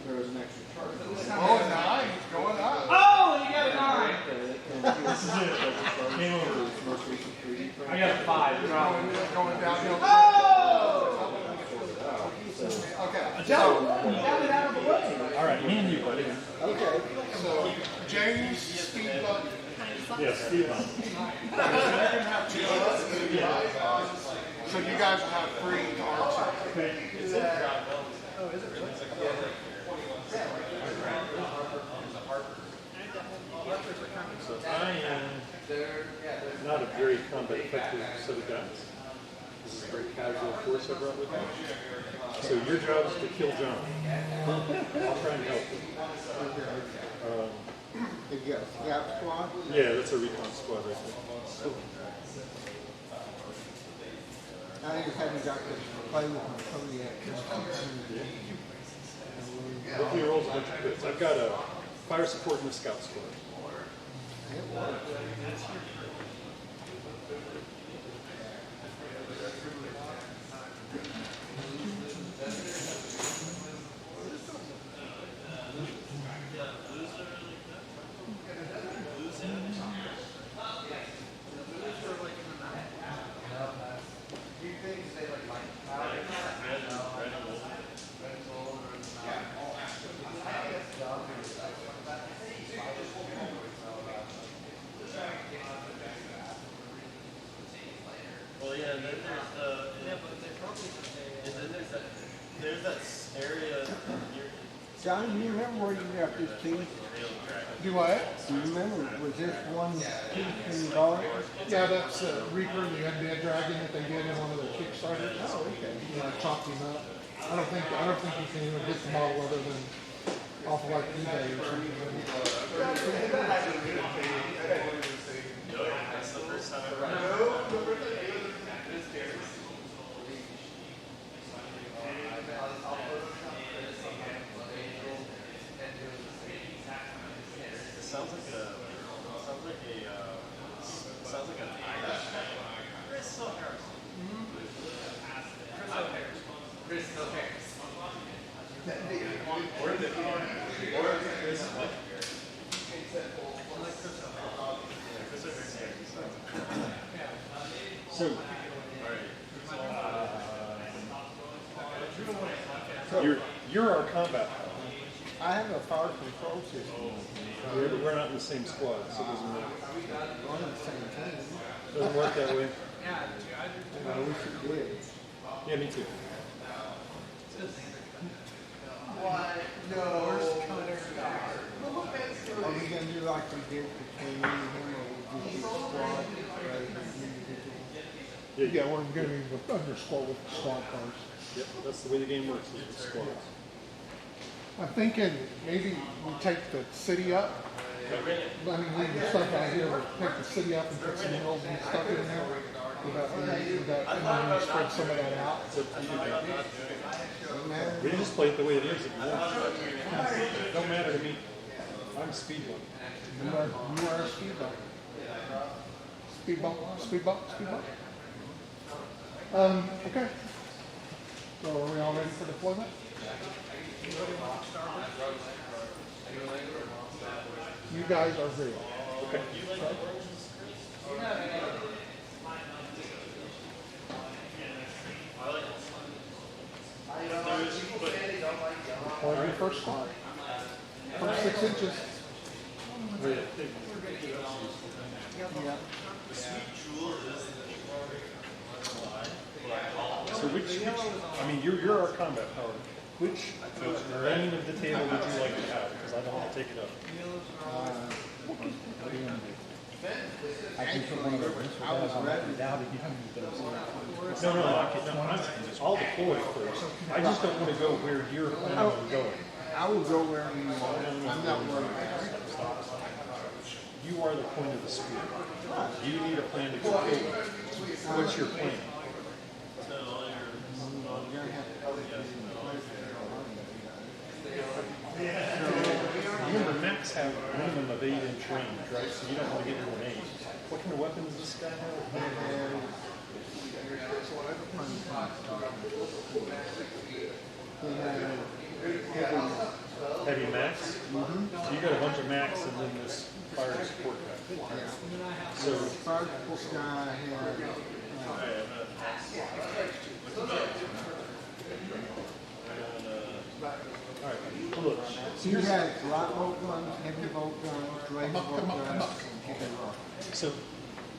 There was an extra charge. Oh, 9, going up. Oh, you got a 9. This is it. Game over. I got a 5. Going downhill. Oh! Okay. Joe, you got it out of the way. All right, me and you, buddy. Okay. So, James, speed bump. Yes, speed bump. So you guys will have 3 cards. So I am not a very combat effective set of guys. This is a very casual force I brought with me. So your job is to kill John. I'll try and help you. Did you get a scout squad? Yeah, that's a recon squad right there. I just haven't got to play with my Kodiak. Hopefully he rolls a bunch of crits. I've got a fire support and a scout squad. It works. Well, yeah, and then there's that area near John, do you remember where you got this team? Do what? Do you remember, was this one piece in the dark? Yeah, that's Reaper, the Undead Dragon that they did in one of their Kickstarters. Oh, okay. Yeah, I chopped him up. I don't think you can even get the model other than off of like eBay or something. That's the first time I've ever It sounds like an Irish name. Crystal Harris. Crystal Harris. Or the Chris So, you're our combat pilot. I have a fire control system. We're not in the same squad, so it doesn't matter. We're on the same team. Doesn't work that way. I wish it did. Yeah, me too. Are we gonna do like we did between me and him, or we just do squad rather than individual? Yeah, we're going to underscore with the squad cards. Yep, that's the way the game works, is with squads. I'm thinking maybe we take the city up. I mean, leave the stuff out here, but take the city up and put some mills and stuff in there. And spread some of that out. It's up to you, John. We can just play it the way it is if you want. Don't matter to me. I'm speed one. You are a speed bump. Speed bump, speed bump, speed bump. Okay. So are we all ready for deployment? You guys are ready. Okay. Or your first squad. First 6 inches. So which, I mean, you're our combat power. Which terrain of the table would you like to have? Because I don't want to take it up. I can put one of those. I was ready. No, I'll deploy it first. I just don't want to go where you're planning on going. I will go wherever you want. I'm not worried about it. You are the point of the spear. You need a plan to go forward. What's your plan? Remember, Macs have a minimum of 8-inch range, right? So you don't want to get grenades. What kind of weapons does this guy have? Heavy Macs? So you got a bunch of Macs and then this fire support guy. So Fire support guy had, all right, well, look. he had light bolt guns, heavy bolt guns, laser bolt guns. So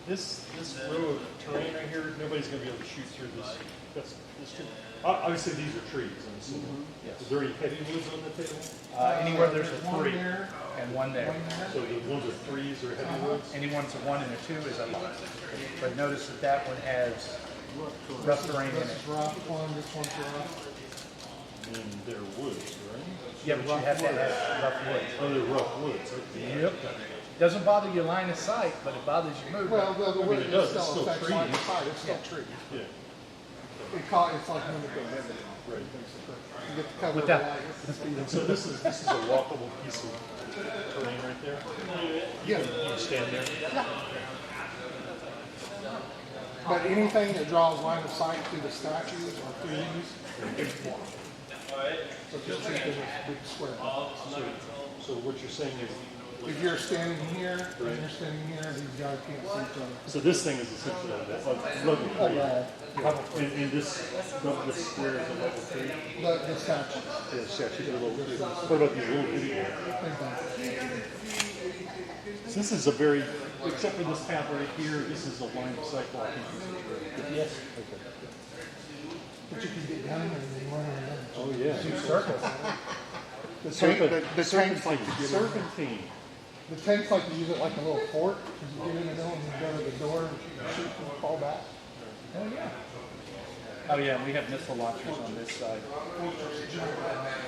this row of terrain right here, nobody's going to be able to shoot through this. That's true. Obviously, these are trees. I'm assuming. Is there any heavy woods on the table? Anywhere there's a One 3 there, and 1 there. So the ones with 3s are heavy woods. Anyone's a 1 and a 2 is a lot. But notice that that one has rough terrain in this it. is rough one, this one's rough. And they're woods, right? Yeah, but you have to have rough woods. Oh, they're rough woods. Okay. Yep. Doesn't bother your line of sight, but it bothers your movement. Well, the wood it does, is it's still still affects line of trees. sight, it's still tree. Yeah. It's like when it goes in. Right. You get to cover With the that- light. And so this is a walkable piece of terrain right there. Yeah, You can stand there. but anything that draws line of sight through the statues or trees, it's blocked. So just treat it as a big square. So what you're saying is, If you're standing here, and you're standing here, these guys can't see each other. so this thing is essentially like that, like level 3. And this square is a level 3. The statues. Yeah, statues are level 3. What about these little bitty ones? So this is a very, except for this path right here, this is a line of sight blocking. Yes. Okay. But you can get down there and then run around. Oh, yeah. Circles. The tanks like to get in. Serpentine. The tanks like to use it like a little fort, because you get in the middle and you go to the door and shoot and fall back. Oh, yeah. Oh, yeah, we have missile launchers on this side.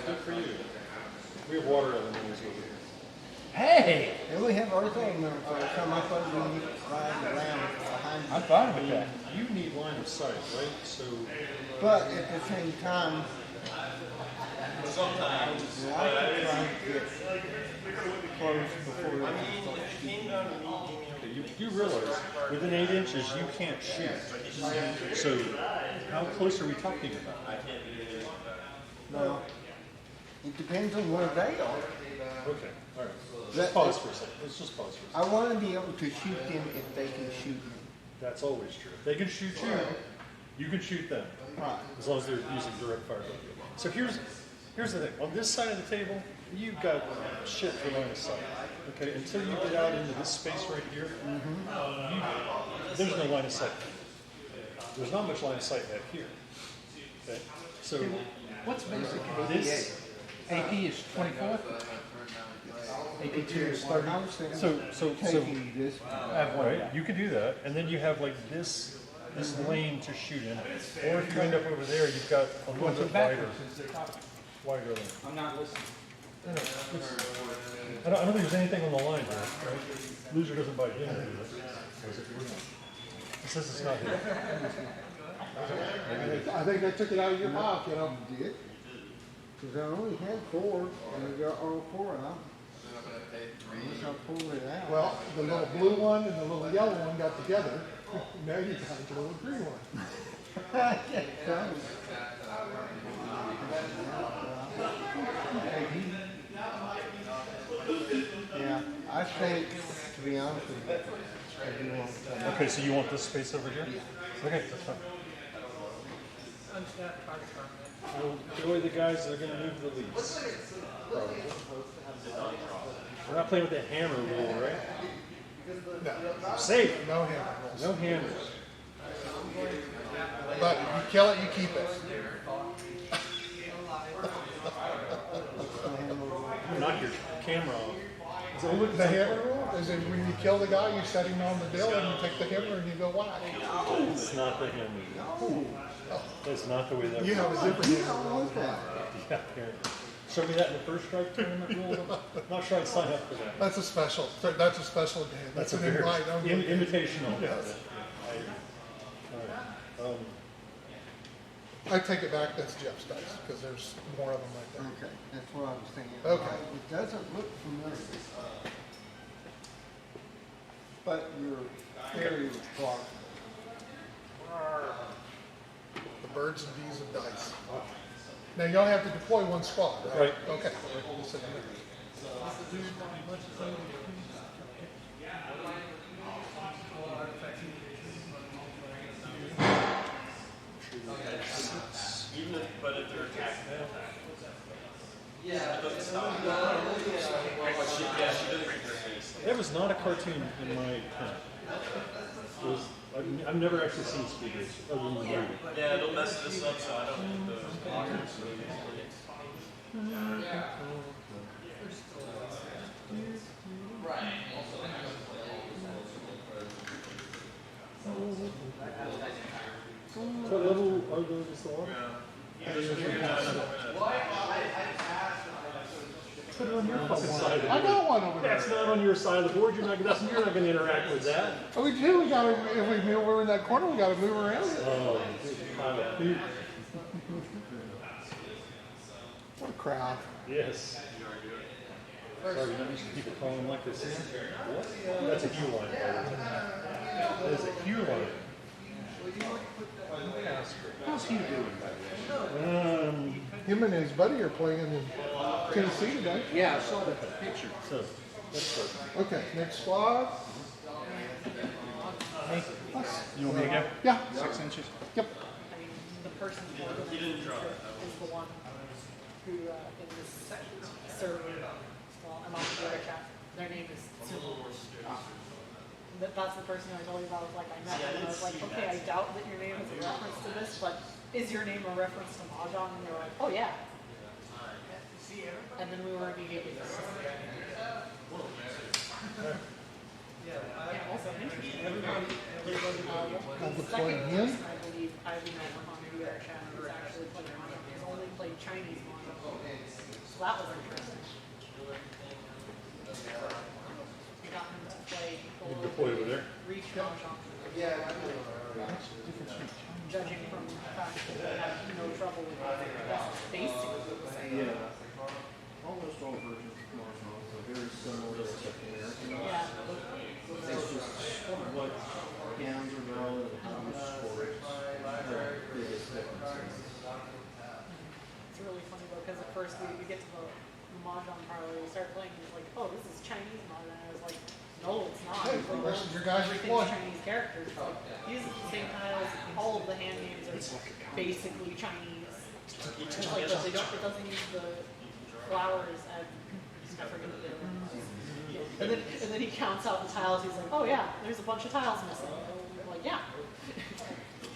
Good for you. We have water elevators over here. Hey! And we have earth elements, so some of us we need to ride around behind you. I'm fine with that. You need line of sight, right? So But at the same time, sometimes I like to try to get close before they can start shooting. you realize within 8 inches you can't shoot. So how close are we talking about? Well, it depends on where they are. Okay, all right. Let's That- pause for a second. Let's just pause for a second. I want to be able to shoot them if they can shoot me. That's always true. If they can shoot you, you can shoot them. Right. As long as they're using direct fire. So here's the thing. On this side of the table, you've got shit for line of sight. Okay, until you get out into this space right here, there's no line of sight. There's not much line of sight back here. Okay, so What's basic this, AP is 24? AP 2 is 30? I was thinking so taking this. I have one. right, you can do that, and then you have like this lane to shoot in. Or if you end up over there, you've got a little bit wider lane. I'm not listening. I don't think there's anything on the line here, right? Loser doesn't buy dinner, does it? Or is it here? It says it's not here. I think they took it out of your mouth, you know. You did? Because I only had 4, and I got all 4 out. Unless I pulled it out. Well, the little blue one and the little yellow one got together. Now you got the little green one. Yeah, I think, to be honest with you, I do want to. Okay, so you want this space over here? Okay, that's fine. We'll enjoy the guys that are going to move the least. Probably. We're not playing with the hammer rule, right? No, Safe. no hammer. No hammers. But if you kill it, you keep it. knock your camera off. Is that what The hammer rule is that when you kill the guy, you set him on the bill and you take the hammer and you go whack. It's not the hammer. That's not the way that You have works. a different hammer rule. Yeah, apparently. Show me that in the first strike tournament rule. Not sure I'd sign up for that. That's a special game. That's an a very invite only. invitational. Yes. All right. I take it back, that's Jeff's dice, because there's more of them right there. Okay, that's what I was thinking. Okay. It doesn't look familiar. But your theory was plausible. The birds and bees of dice. Now, you only have to deploy one squad, right? Right. Okay. Even if, but if they're attacked now. Yeah. It doesn't stop. Yeah, she didn't break her face. That was not a cartoon in my pen. It was, I've never actually seen Speed Racer other than the movie. Yeah, don't mess this up so I don't need the. What level are those the water? Put it on your fucking side of the board. I got one over there. That's not on your side of the board. You're not going to interact with that. Oh, we do. We gotta. If we move over in that corner, we gotta move around. Oh, pile of poop. What a crowd! Yes. Sorry, you're not used to people calling like this. What? That's a hue line, by the way. That is a hue line. How's he doing, by the way? Him and his buddy are playing in Tennessee today. Yeah, I saw that picture. So, that's perfect. Okay, next squad. You want me to go? Yeah. 6 inches? Yep. I mean, the person who organized the trip is the one who, in this server, well, I'm on the other chat, their name is Sumo. That's the person I told you about, like, I met them, and I was like, okay, I doubt that your name is a reference to this, but is your name a reference to Mahjong? And they were like, oh yeah. And then we were immediately yeah, also interesting. I'm The deploying second him. person I believe I've known on the other channel is actually playing Mahjong. He's only played Chinese Mahjong. So that was interesting. We got him to play You can deploy over there. Reach Mahjong. Judging from the fact that they had no trouble with it, that's basically the same. Yeah. Almost all versions of Mahjong are very similar to American. Yeah. It's just what hands are valid and how you score it. The biggest difference. It's really funny though, because at first we get to the Mahjong parlor, we start playing, and it's like, oh, this is Chinese Mahjong. And I was like, no, it's not. Hey, It's like, the rest of your guys are everything's deployed. Chinese characters. Like, uses the same tiles. All of the hand names are basically Chinese. It's like, but they don't. It doesn't use the flowers. I forget what they were. And then he counts out the tiles. He's like, oh yeah, there's a bunch of tiles missing. And we're like, yeah.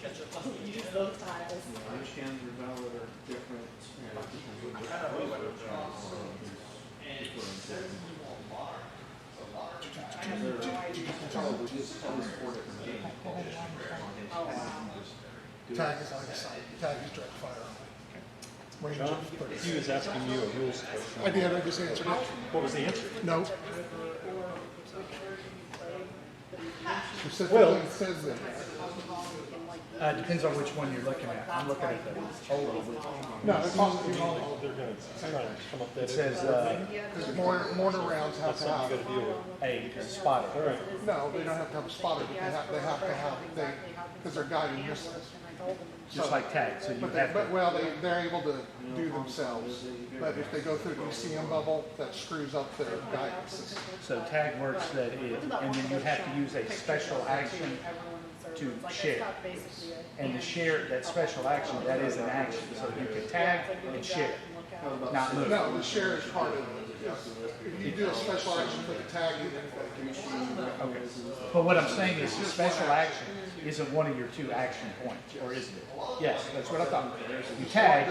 Doesn't use those tiles. Which hands are valid are different. Tag is on the side. Tag is direct fire. Range John, of 30. he was asking you a rules question. I did. I just answered it. What was the answer? No. Specifically, Well- it says that. Depends on which one you're looking at. I'm looking at the old one. No, it's all, They're going to try to come up that. It says, mortar rounds have That's to something you have. got to deal with. a spotter. All right. No, they don't have to have a spotter, but they have to have, because they're guiding missiles. Just like tag, so you But have to. well, they're able to do themselves. But if they go through the ECM bubble, that screws up their guidance system. So tag works that it, and then you have to use a special action to share. And the share, that special action, that is an action. So you can tag and share. not move. No, the share is part of it. If you do a special action for the tag, you Okay. But what I'm saying is the special action isn't one of your two action points, or isn't it? Yes, that's what I thought. You tag,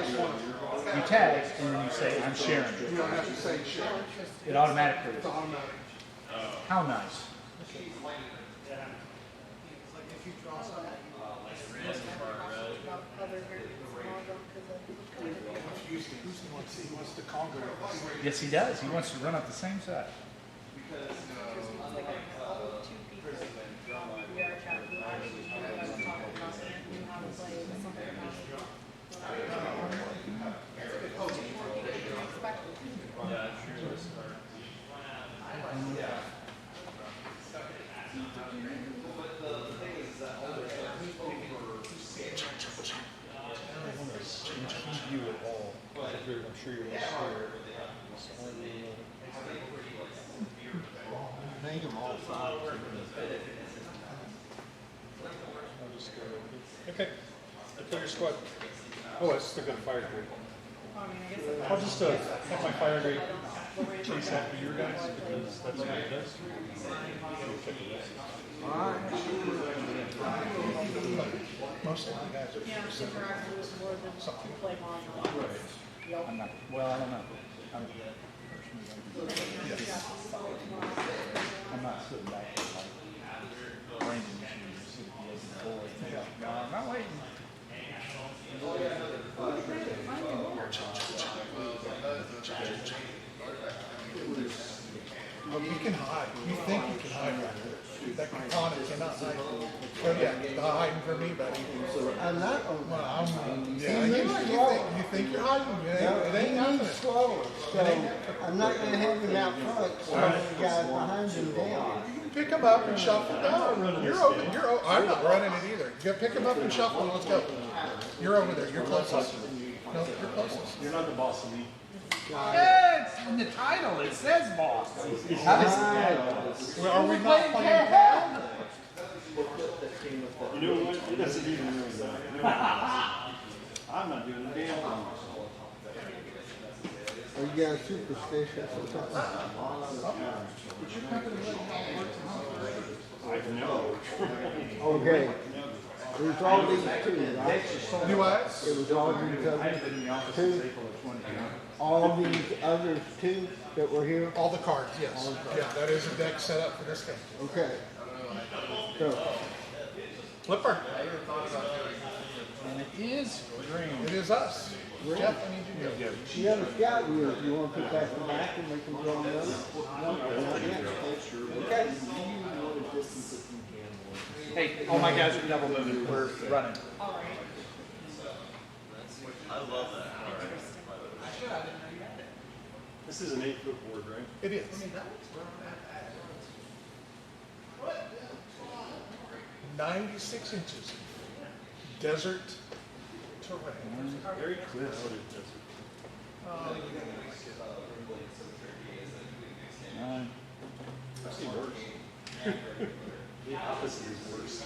and then you say, I'm sharing. you don't have to say share. It automatically. It's automatic. How nice. Houston he wants to conquer. Yes, he does. He wants to run up the same side. I'm sure you're not sure. Name them all five. I'll just go. Okay. Deploy your squad. Oh, it's still got a fire grade. I'll just have my fire grade chase after your guys because that's what it does. Most of the guys are Yeah, interaction is more than play module. I'm not, well, I don't know. I'm not sitting back there like Brandon used to sit at the edge of the board. No, I'm not waiting. Oh, you can hide. You think you can hide right there. That Connor cannot hide. Oh yeah, you're hiding from me, buddy. I'm not. Well, yeah, you think you're hiding? It ain't happening. Slower, so I'm not gonna have him out front, so the guys behind him down. Pick him up and shuffle. No, you're over. I'm not running it either. You pick him up and shuffle. Let's go. You're over there. You're closest. No, you're closest. You're not the boss of me. Yeah, it's in the title. It says boss. Well, are we not playing CAV? You know what? It doesn't even really matter. I'm not doing a damn thing. Are you guys superstitious or something? I know. Okay. There's all these two, right? Do I? It was all these other two. All these others two that were here? All the cards, yes. Yeah, that is a deck set up for this game. Okay. So, Flipper. And it is green. It is us. Jeff, I need you to go. you have a scout wheel. You want to put that back and make them draw another? No, not yet. Okay. Hey, all my guys are double moving. We're running. I love that. This is an 8-foot board, right? It is. 96 inches. Desert terrain. Very clear. What it does. I've seen worse. The opposite is worse.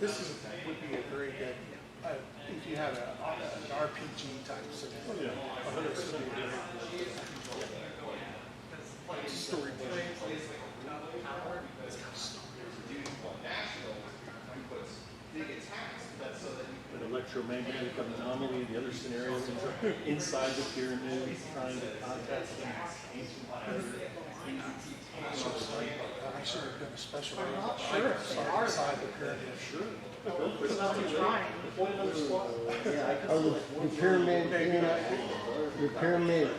This would be a very good, if you had an RPG type scenario. Oh, yeah. 100%. Storyboard. An electromagnetic anomaly, the other scenario is inside the pyramid, trying to contact them. I should have done a special. Sure. Inside the pyramid. Sure. Oh, the pyramid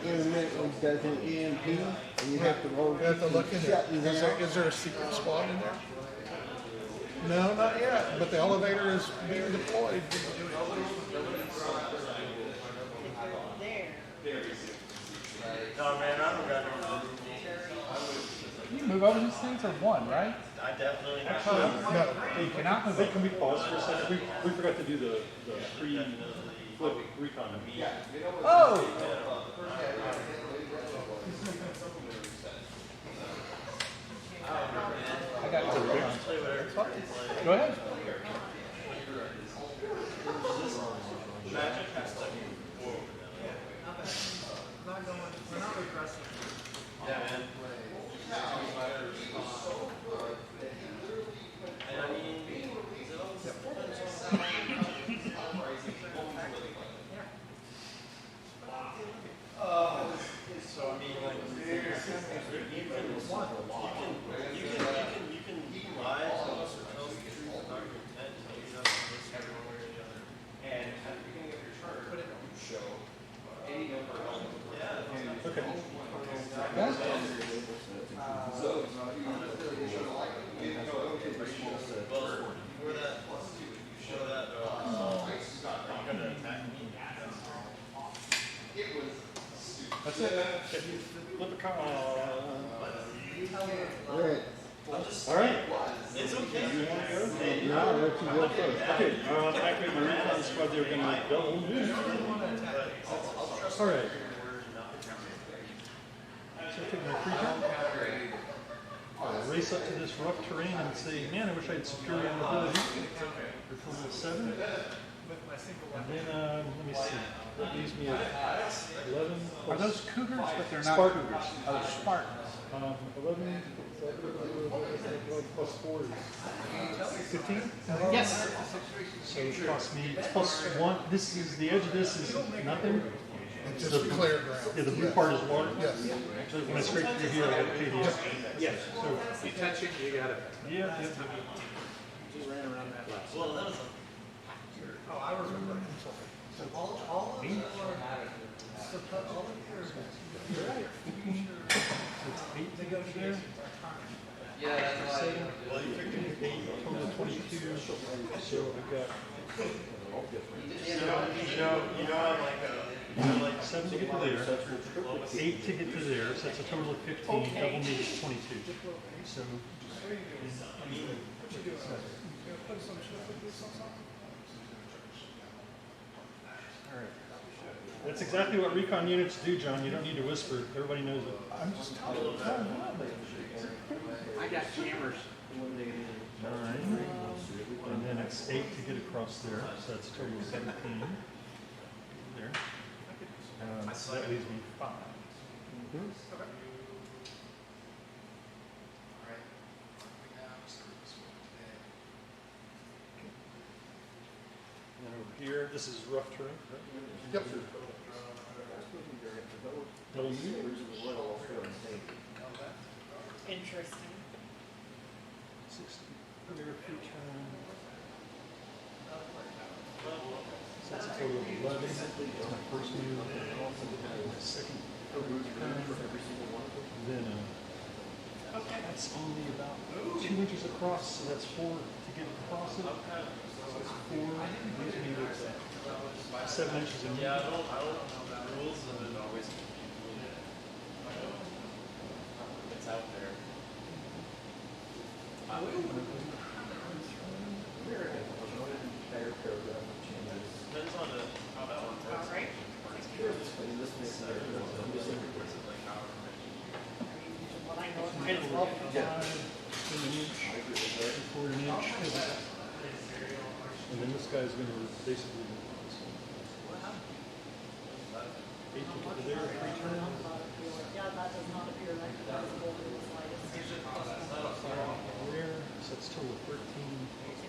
intermittently does an EMP, and you have to roll. You have to look in there. shutting down. Is there a secret spot in there? No, not yet, but the elevator is being deployed. No, man, I don't got no room. You move over these things or one, right? I definitely have. No. You cannot move Hey, over. can we pause for a second? We forgot to do the pre-flip recon. Oh! I got it. Play whatever you want to play. Go ahead. Magic has to go over We're not regressing. Yeah, man. And I mean, so I mean, like, you can lie, tell us the truth about your intent, tell you nothing, just have one way or the other. And at the beginning of your turn, put it on show any number of yeah. Okay. Well, before that, you show that, are you gonna attack me? That's it. Flip a card. Red. All right. It's okay. You want to go? No, I'll let you go first. Okay. Activate my recon squad. They're going to go. All right. So I take my free time. I'll race up to this rough terrain and say, man, I wish I had superior mobility. For total of 7. And then, let me see. That leaves me at 11. Are those cougars, but they're not Spartans. cougars? Oh, they're Spartans. 11 plus 4 is 15? Yes. So it costs me, it's plus 1. This is, the edge of this is nothing. It's just clear ground. Yeah, the blue part is water. Yes. So when I scrape through here, I pay the extra. Yes. So, You touch it, you got it. yeah. Just ran around that last. Well, that was Oh, I remember. All of you are, so put all of your, It's 8 to go there. yeah, that's why. well, you took 8, total of 22. So I've got I'm like 7 to get to there, 8 to get to there, so that's a total of 15, double me is 22. So, alright. That's exactly what recon units do, John. You don't need to whisper. Everybody knows it. I'm just telling you. I got cameras. 9. And then it's 8 to get across there, so that's a total of 17. There. So that leaves me 5. And then over here, this is rough terrain. Yep. Double U. Interesting. 60. Clear free turn. So that's a total of 11. That's my first move. My second turn. Then that's only about 2 inches across, so that's 4 to get across it. So it's 4. Leaves me with 7 inches in yeah, I don't the rules of it always it's out there. Depends on how that one works. All right. What I know is It's off the line, in an inch, for an inch. And then this guy's going to basically move this one. 8 to get to there, free turn. yeah, that does not appear like that's over the slightest. There, so that's total of 13.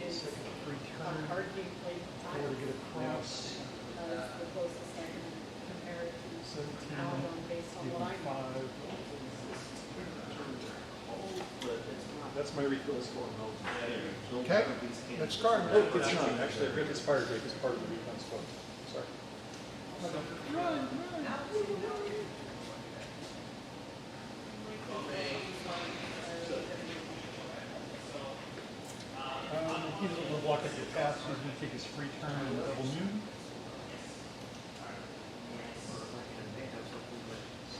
Second free turn. Hard game play 4 to get across. the closest I can compare it to 17. Alabama based on Give what me I know. 5. That's my refill score. Okay, next card. Oh, it's not. Actually, I read this fire break as part of the recon squad. Sorry. He doesn't want to block up your path, so he's going to take his free turn and double move.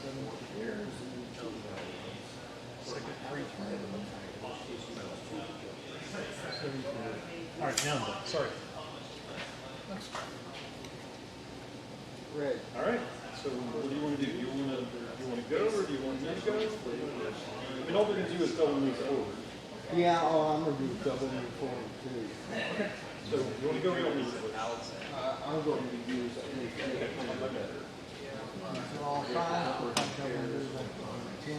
7 here. Second free turn. 7 all right, now I'm done. Sorry. Red. All right. So So what do you want to do? Do you want to go or do you want me to go? I mean, all they're going to do is double move forward. Yeah, I'm gonna do double move forward too. So you want to go or you want me to go? I'm going to use any all five, double move at 10.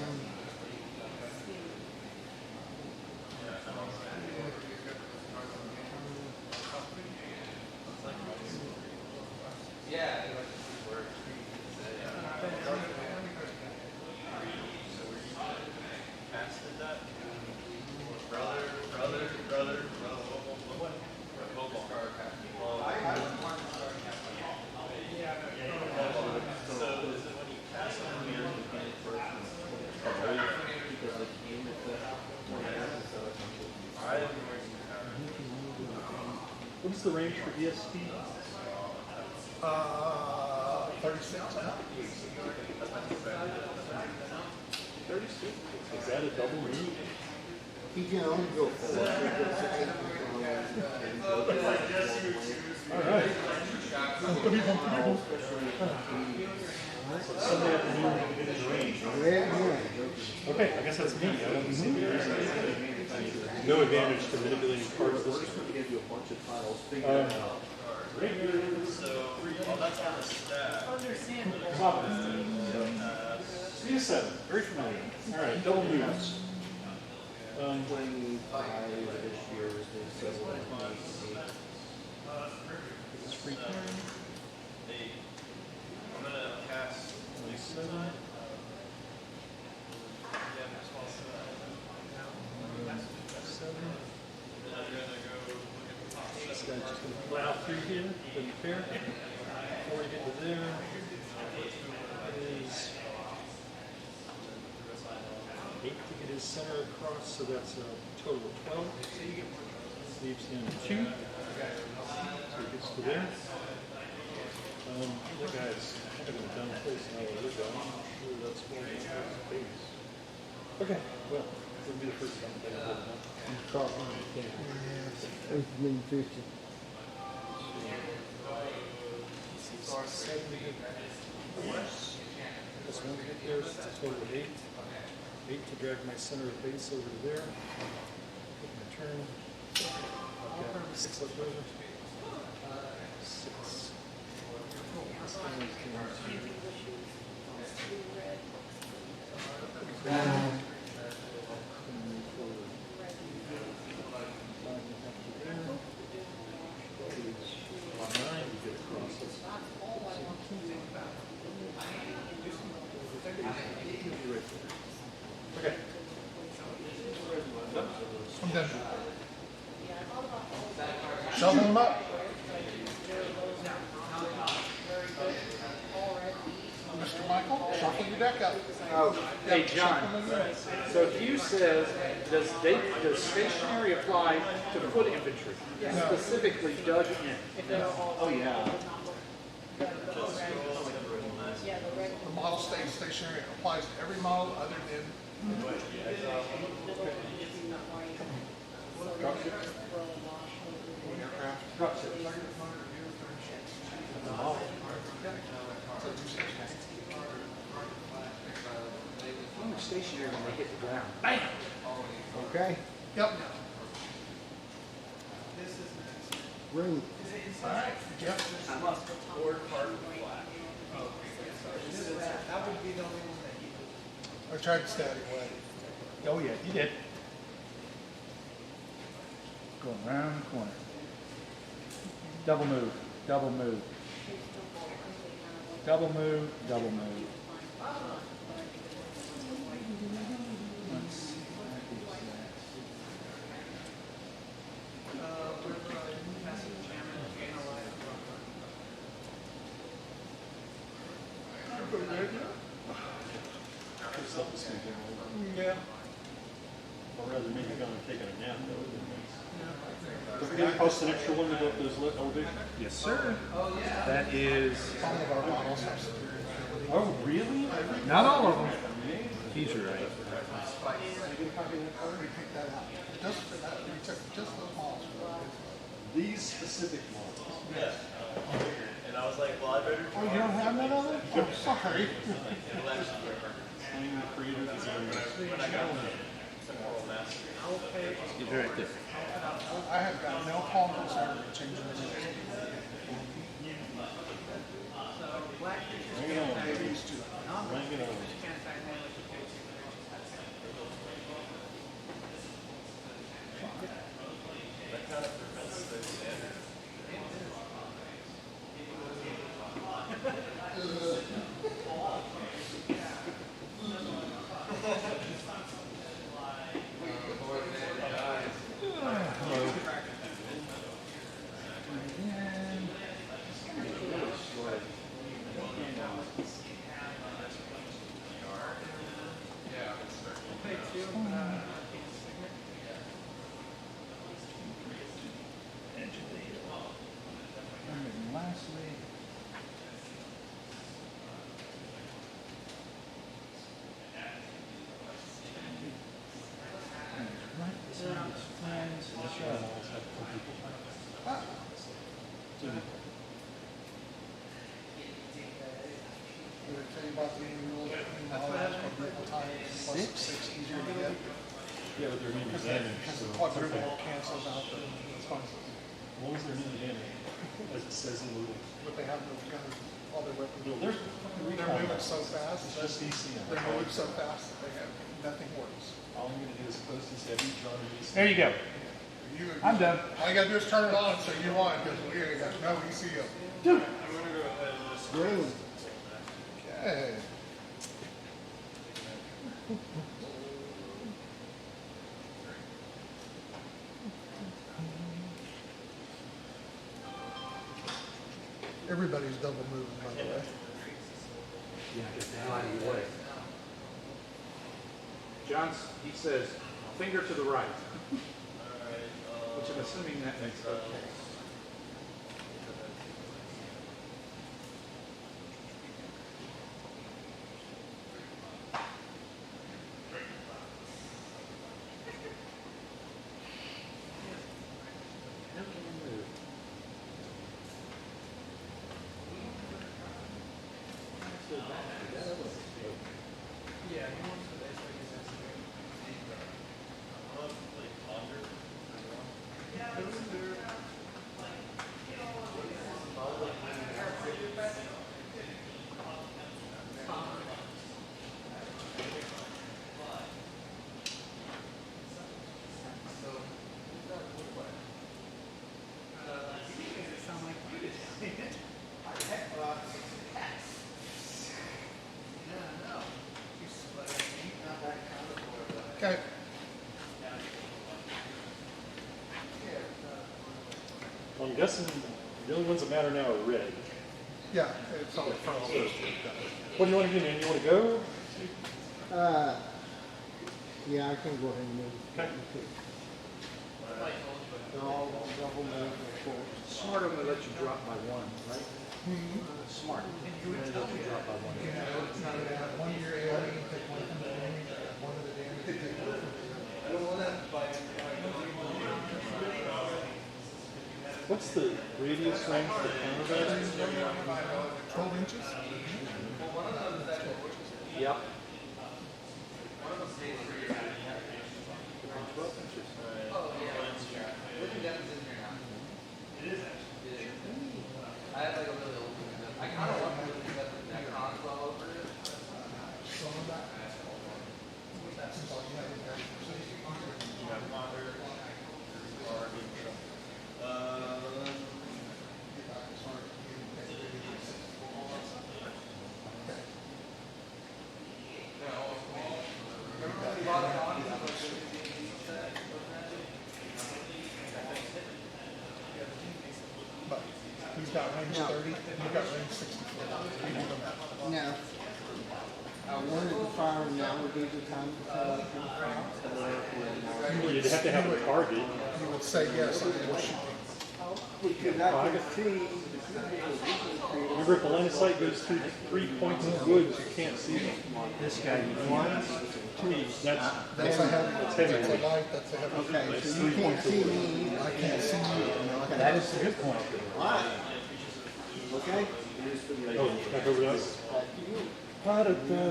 What is the range for ESP? 36 out. 36. Is that a double move? He can only go forward. He goes to 8 All right. Sunday afternoon in range. Okay, I guess that's me. I don't see no advantage to manipulating cards. Give you a bunch of tiles. So, that's on the stack. C7, very familiar. All right, double moves. 25 this year is the 7. It's free turn. I'm gonna cast this time. This guy's just going to plow through here. Doesn't fair. Before we get to there, is 8 to get his center across, so that's a total of 12. Leaves him 2. So he gets to there. That guy's kind of in a dumb place now. I'm not sure that's one of his base. Okay, well, it'll be the first time that I did that. It's me fishing. This one to get there, so it's a total of 8. 8 to drag my center of base over to there. Put my turn. I've got 6 left over. 6. Okay. I'm done. Shovel them up. Mr. Michael, shuffle your deck up. Hey, John, so Hugh says, does stationary apply to foot infantry? Specifically dug in? Oh, yeah. The model stays stationary. It applies to every model other than Stationary when they hit the ground. Bam! Okay? Yep. Ring. All right. Yep. I tried static way. Oh yeah, you did. Going around the corner. Double move, double move. Double move, double move. Yeah. Or rather, maybe going and taking a nap, though. Don't forget to post an extra one to go up those elevations. Yes, sir. That is. Some of our models have superior ability. Oh, really? Not all of them. He's right. We picked that out. Just for that, we took just those models. These specific models. Yeah. And I was like, well, I better. Oh, you don't have that other? Oh, sorry. It'll actually work. I'm the creator designer. When I got temporal mastery. He's right there. I have got no problem with changing the rules. Bring it on. Bring it on. That kind of prevents the standard. And lastly, Did I tell you about the new rule in the holidays for vehicle time plus 6 easier to get? Yeah, but they're new damage, Because so. the quadruple cancels out the responses. As long as they're new damage, as it says in the rules. But they have those guns, all their weapons. No, there's fucking They're recall moving now. so fast. It's just DC. They're moving so fast that they have, nothing works. All I'm gonna do is post this heavy John Reese. there you go. I'm done. All you gotta do is turn it on so you want, because we ain't got no ECO. I'm gonna go ahead and just. Green. Okay. Everybody's double moving, by the way. John's, he says, finger to the right, Alright, which I'm assuming that makes okay. Okay. Well, I'm guessing the only ones that matter now are red. Yeah, it's on the front. What do you want to do, man? You want to go? Yeah, I can go ahead and move. Okay. They're all double moving, of course. Smart, I'm gonna let you drop by one, right? Smart. I'm gonna let you drop by one. You know, it's not gonna have 1 year AOE, take one from the damage, one of the damage, take one from the. What's the radius range for counter batteries? 12 inches? Yep. 12 inches. I have like a really old one. I kind of want to look at the neck console over it. Some of that. That's all you have in there. So you can- have Ponder, already. But he's got range 30, you've got range 64. You do them. Now, I wanted to fire now, would be the time to fire. You'd have to have a target. You would say yes, I will shoot him. Because I can see. Remember, if the line of sight goes through 3 points of woods, you can't see them. This guy, One, two. That's That's a heavy, That's that's heavy. a light, that's a heavy. Okay, so you can't see me. I can't see you. Okay. that is a good point. Alright. Okay, Back over to us. All right, and then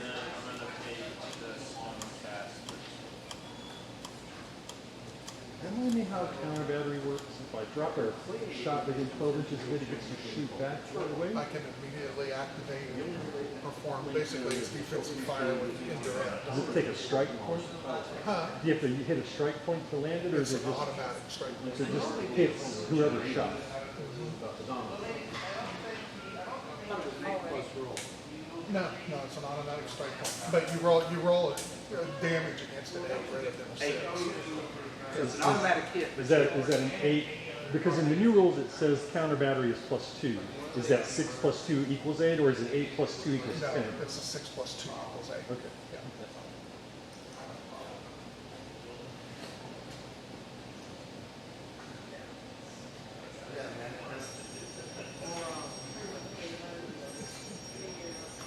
I'm gonna page this on cast. Remind me how counter battery works. If I drop a shot within 12 inches of it, it gets to shoot back right away. I can immediately activate and perform, basically it's defensive fire with indirect. Does it take a strike point? Huh? Do you have to hit a strike point to land it, or It's is it an just, automatic strike. so it just hits whoever shot? No, it's an automatic strike point. But you roll damage against it rather than a 6. It's an automatic hit. Is that an 8? Because in the new rules it says counter battery is +2. Is that 6 + 2 = 8, or is it 8 + 2 = No, 10? it's a 6 + 2 = 8. Okay.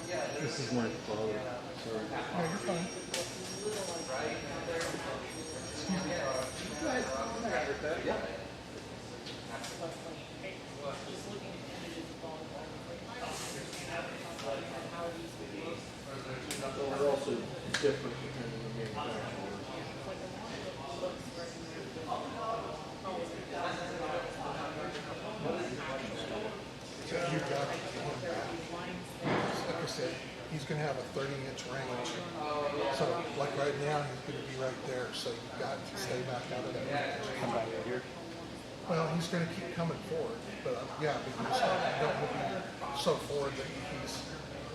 Yeah. This is my father. Sorry. No, you're fine. Just looking at images of volleyball, how these would be. They're also different depending on the manufacturer. Like a lot of the looks right So you've got one back. Like I said, he's going to have a 30-inch range. So, like right now, he's going to be right there. So you've got to stay back out of that range. Come back over here. Well, he's going to keep coming forward. But yeah, because you don't want to be so forward that he's.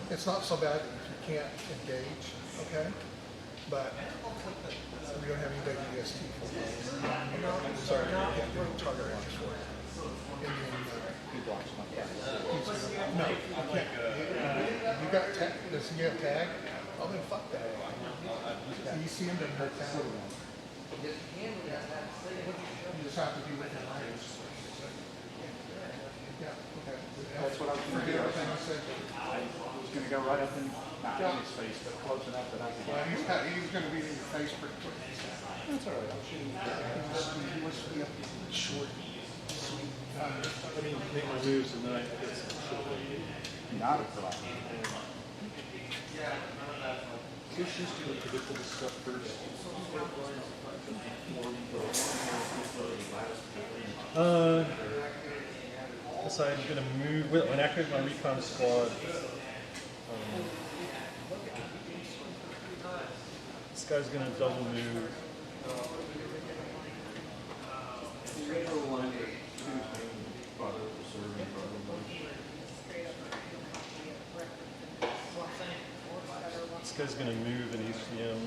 It's not so bad if you can't engage, okay? But we don't have any WST for that. Sorry, we can't do target range for it. And then, He blocks my face. no, you can't. You got tag. Does he have tag? Oh, then fuck that. You see him doesn't have tag. You just have to be within range. Yeah, okay. That's what I was gonna Forget do. everything I said. I was gonna go right up in, not in his face, but close enough that I could. Well, he's gonna be in your face pretty quick. That's all right. I'll shoot him. He wants to be up short, sweet. Let me make my moves and then I get some shit. Not a problem. Who's just going to predict this stuff first? So I'm going to move, when I activate my recon squad, this guy's going to double move. This guy's going to move in ECM.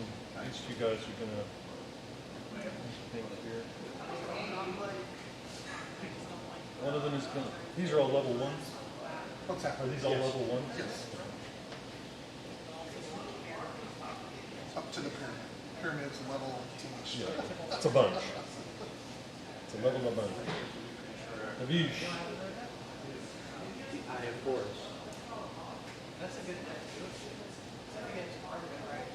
These two guys are going to think here. One of them is going to, these are all level 1s? What's that? Are these all level 1s? Yes. Up to the pyramid. Pyramid's level teach. Yeah, it's a bunch. It's a level of a bunch. Navish. The Eye of Horus. That's a good thing. I think it's part of it, right?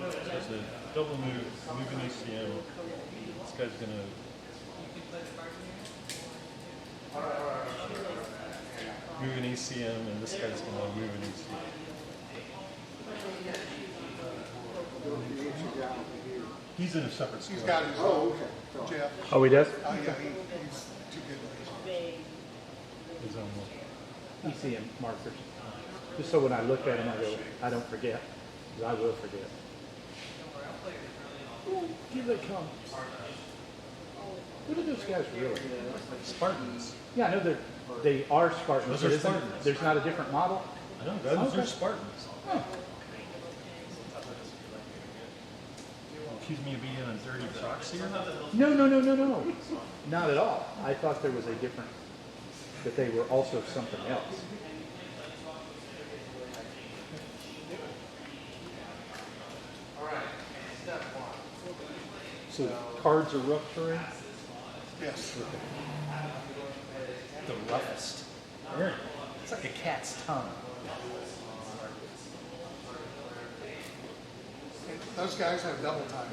There's a double move, moving ECM. This guy's gonna. Move an ECM, and this guy's gonna move an ECM. He's in a separate squad. He's got his own. Jeff. Oh, he does? Oh, yeah, he's too good to lose. His own one. ECM markers. Just so when I look at them, I go, I don't forget. 'Cause I will forget. Oh, here they come. What are those guys really? Spartans. Yeah, I know they are Spartans. Those are but isn't- Spartans. There's not a different model? I know, those Okay. are Spartans. Huh. accuse me of being a dirty proxy? No, not at all. I thought there was a different, that they were also something else. So cards are rough terrain? Yes. The roughest. It's like a cat's tongue. Those guys have double time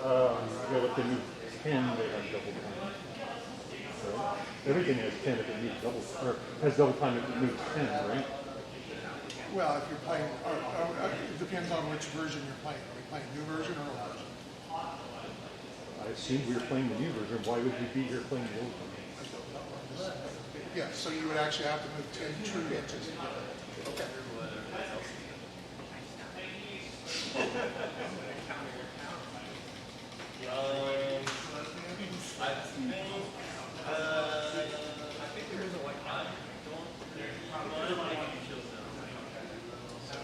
already. Yeah, but they move 10, they have double time. Right? Everything has 10 if it moves double, or has double time if it moves 10, right? Well, if you're playing, it depends on which version you're playing. Are we playing new version or old version? I assumed we were playing the new version. Why would we be here playing the old one? Yeah, so you would actually have to move 10 true inches. Okay. There is a white eye.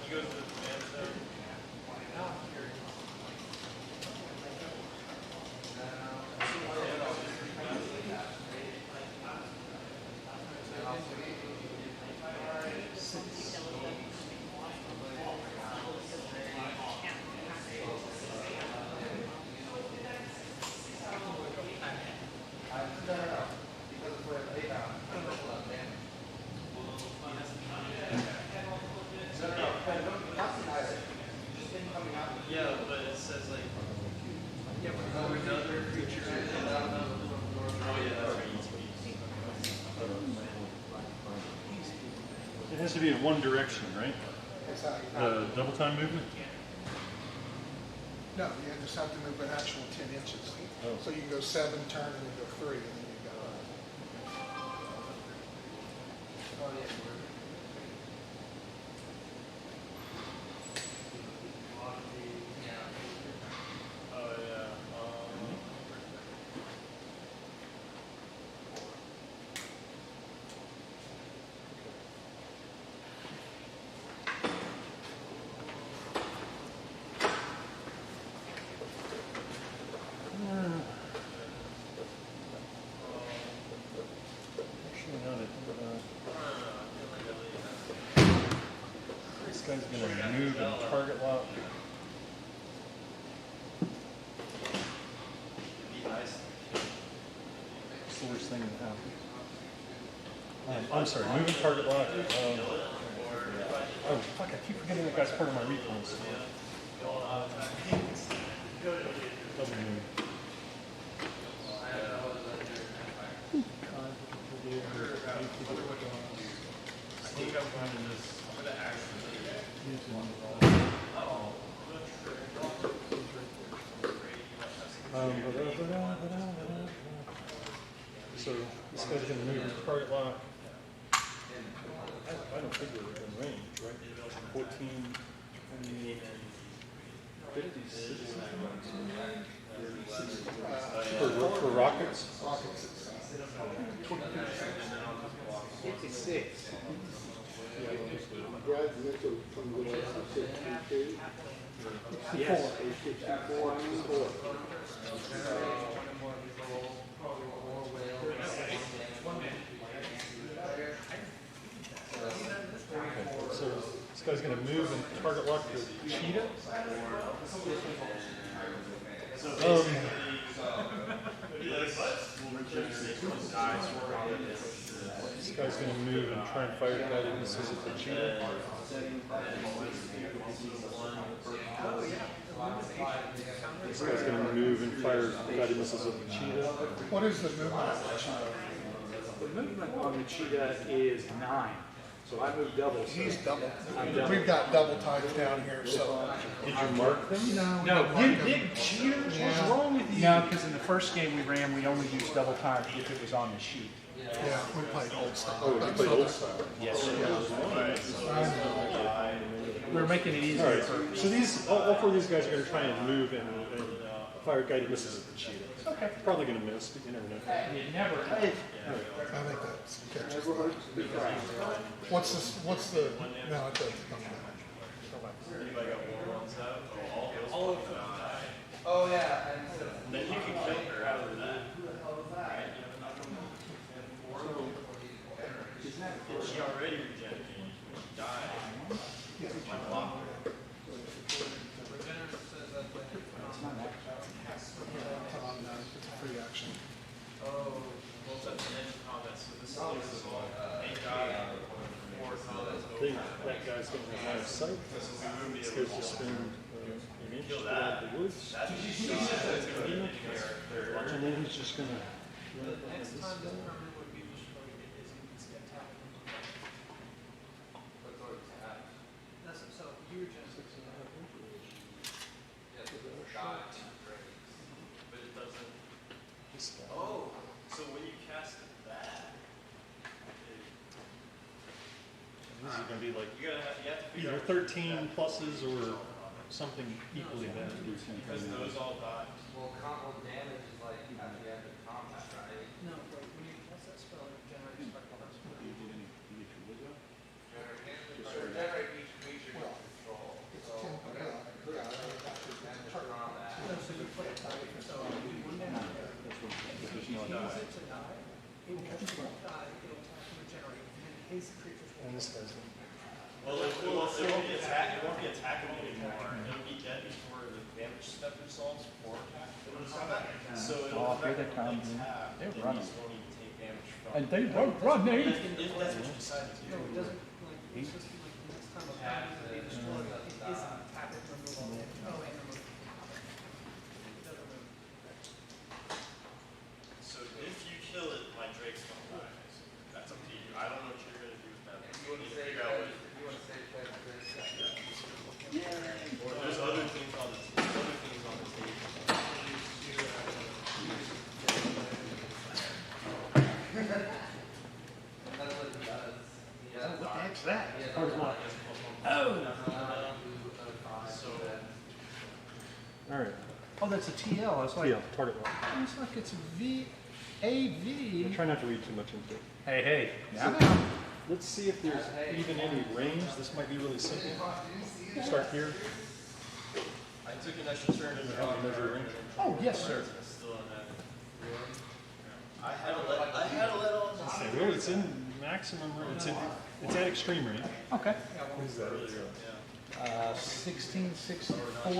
You go to the command center. Yeah, but it says like, yeah, but another creature. Oh yeah, that's right. It has to be in one direction, right? Exactly. Double time movement? No, you just have to move an actual 10 inches. Oh. So you can go 7, turn, and then go 3, and then you go. Oh yeah. Actually, not it. This guy's gonna move and target lock. What's the worst thing that happens? I'm sorry, move and target lock. Oh, fuck, I keep forgetting that guy's part of my recons. Double move. I think I'm going to this. I'm going to actually. So this guy's going to move his target lock. I don't think we're within range, right? 14, 28, 56. For rockets? Rockets. 56. Yes. 64. So this guy's going to move and target lock the cheetah. This guy's going to move and try and fire guided missiles at the cheetah. This guy's going to move and fire guided missiles at the cheetah. What is the movement of the cheetah? The movement on the cheetah is 9. So I moved double. He's double. I'm double. We've got double times down here, so. Did you mark them? No, you did cheaters? What's wrong with you? No, because in the first game we ran, we only used double time if it was on the sheet. Yeah, we played old style. Oh, you played old style. Yes, sir. We're making it easier. All right, so these, all 4 of these guys are going to try and move and fire guided missiles at the cheetah. Okay. Probably going to miss, but you never know. You never. I think that's catches. What's this? What's the? No, it doesn't come back. Anybody got more ones out? All of them. Oh, yeah, and so. Then you can kill her after that. Who the hell is that? And she already regenerated when she died. My block her. It's a free action. Oh, Well, that's an end comment, so this is a guy for That guy's gonna have line of sight. So we wouldn't be It's able supposed to to spend an inch kill around that. the woods. That's what she said, it's gonna be a character. And then he's just gonna run it down this Next time the guy. permit would be destroyed, it is in its get tapped. what's already tapped? That's, so you were just. Yeah, so it's got But it doesn't. This guy. Oh, so when you cast that, This is gonna be like you have to figure either out. 13 pluses or something equally bad. Because those all die. well, combo damage is like at the end of combat, right? No, but when you cast that spell, it generates spectral. Generate each creature you control. It's So, 10, whatever. yeah, Combat. No, so you play it that way, so you wouldn't have to. If you use it to die, it will die, it'll attack and regenerate, and in case the creature's. And this guy's gonna. Well, it won't be attackable anymore. It'll be dead before the damage step resolves for attack. So it'll Oh, here they come. untap, They're then you running. still need to take damage from. And they were running. If that's what you decide to do. No, it doesn't, like, it's just like the next time a permanent will be destroyed, it isn't tap it, remove all damage. Oh, and remove. It doesn't move. So if you kill it, my Drake's gonna die. That's up to you. I don't know what you're gonna do with that. If you want to say, Figure out what- Or there's other things on the table. That's what he does. He has What the dark. heck's that? He has Part of a what? lot. All right. Oh, that's a TL. It's like, Yeah, target lock. it's like it's VAV. Try not to read too much into it. Hey, hey. Now. Let's see if there's even any range. This might be really simple. Start here. I took an extra turn in the How to measure range. Oh, yes, sir. Still on that. I had to let on. Okay, well, it's in maximum range. It's at extreme range. Okay. What is that? It's, 1664,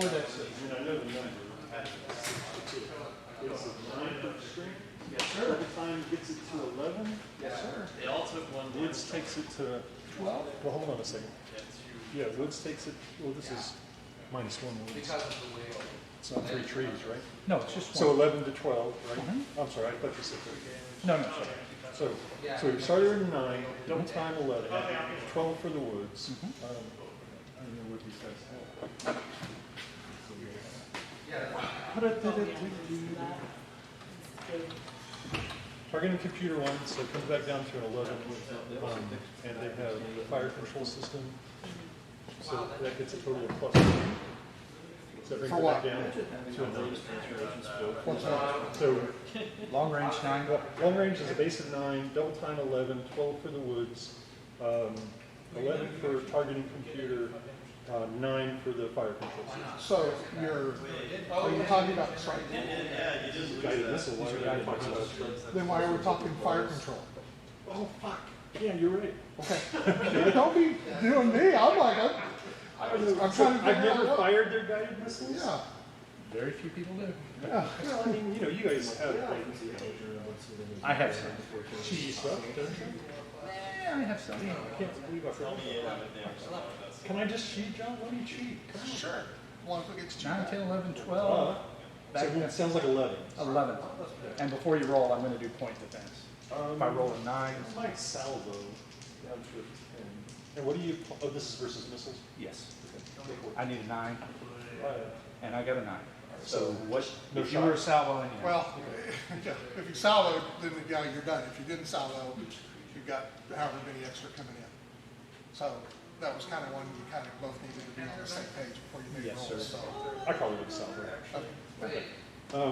that's it. I know the number. It's a 9 for extreme. Yes, sir. Every time it gets it to 11, Yes, sir. They all took one. Woods takes it to 12. Well, hold on a second. Yeah, two. Yeah, Woods takes it. Well, this is -1 Woods. Because of the wheel. It's not 3 trees, right? No, it's just So one. 11 to 12, right? Mhm. I'm sorry, I thought you said 3. No, no, sorry. So you started at 9, double time 11, 12 for the Woods. Mhm. I don't know what he says. Targeting computer 1, so it comes back down to an 11. And they have the fire control system. So that gets a total of +3. So that brings For it what? back down to a 9. What's that? So Long range 9. long range is a base of 9, double time 11, 12 for the Woods, 11 for targeting computer, 9 for the fire control system. So are you talking about strike? Yeah, you did lose Guided that. missile, why are you talking about strikes? Then why are we talking fire control? Oh, fuck. Yeah, you're right. Okay. Don't be doing me. I'm like, I'm trying to I've figure never out. fired their guided missiles. Yeah. Very few people do. Yeah. Well, I mean, you guys have like I have some. cheesy stuff, don't you? Yeah, I have some. I can't believe I forgot. Can I just cheat, John? Let me cheat. Come on. Sure. One if it gets too 9, bad. 10, 11, 12. So it sounds like 11. 11. And before you roll, I'm going to do point defense. If I roll a 9. It's my salvo down to a 10. And what do you, oh, this is versus missiles? Yes. Okay. I need a 9, Right. and I got a 9. So what? No If you were shot? salvoing, yeah. Well, yeah, if you salvoed, then yeah, you're done. If you didn't salvo, you've got however many extra coming in. So that was kind of one you kind of both needed to be on the same page before you made Yes, rolls. sir. So, I call it a salvo. okay. Wait, Um,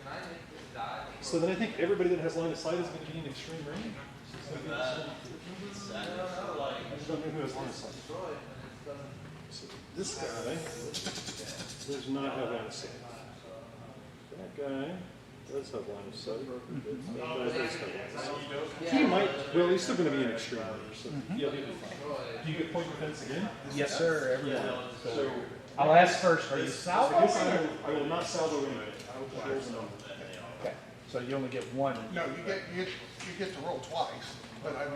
can I make this die? so then I think everybody that has line of sight is going to be in extreme range. I just don't know who has line of sight. Destroyed, and it doesn't. So this guy does not have line of sight. That guy does have line of sight. That guy does have line of sight. He might, well, he's still gonna be an extreme runner, so yeah, he'll be fine. Do you get point defense again? Yes, sir, everyone. So, I'll ask first, are you salvo? I will not salvo anything. I will control the number. Okay, so you only get one. No, you get to roll twice, but I mean,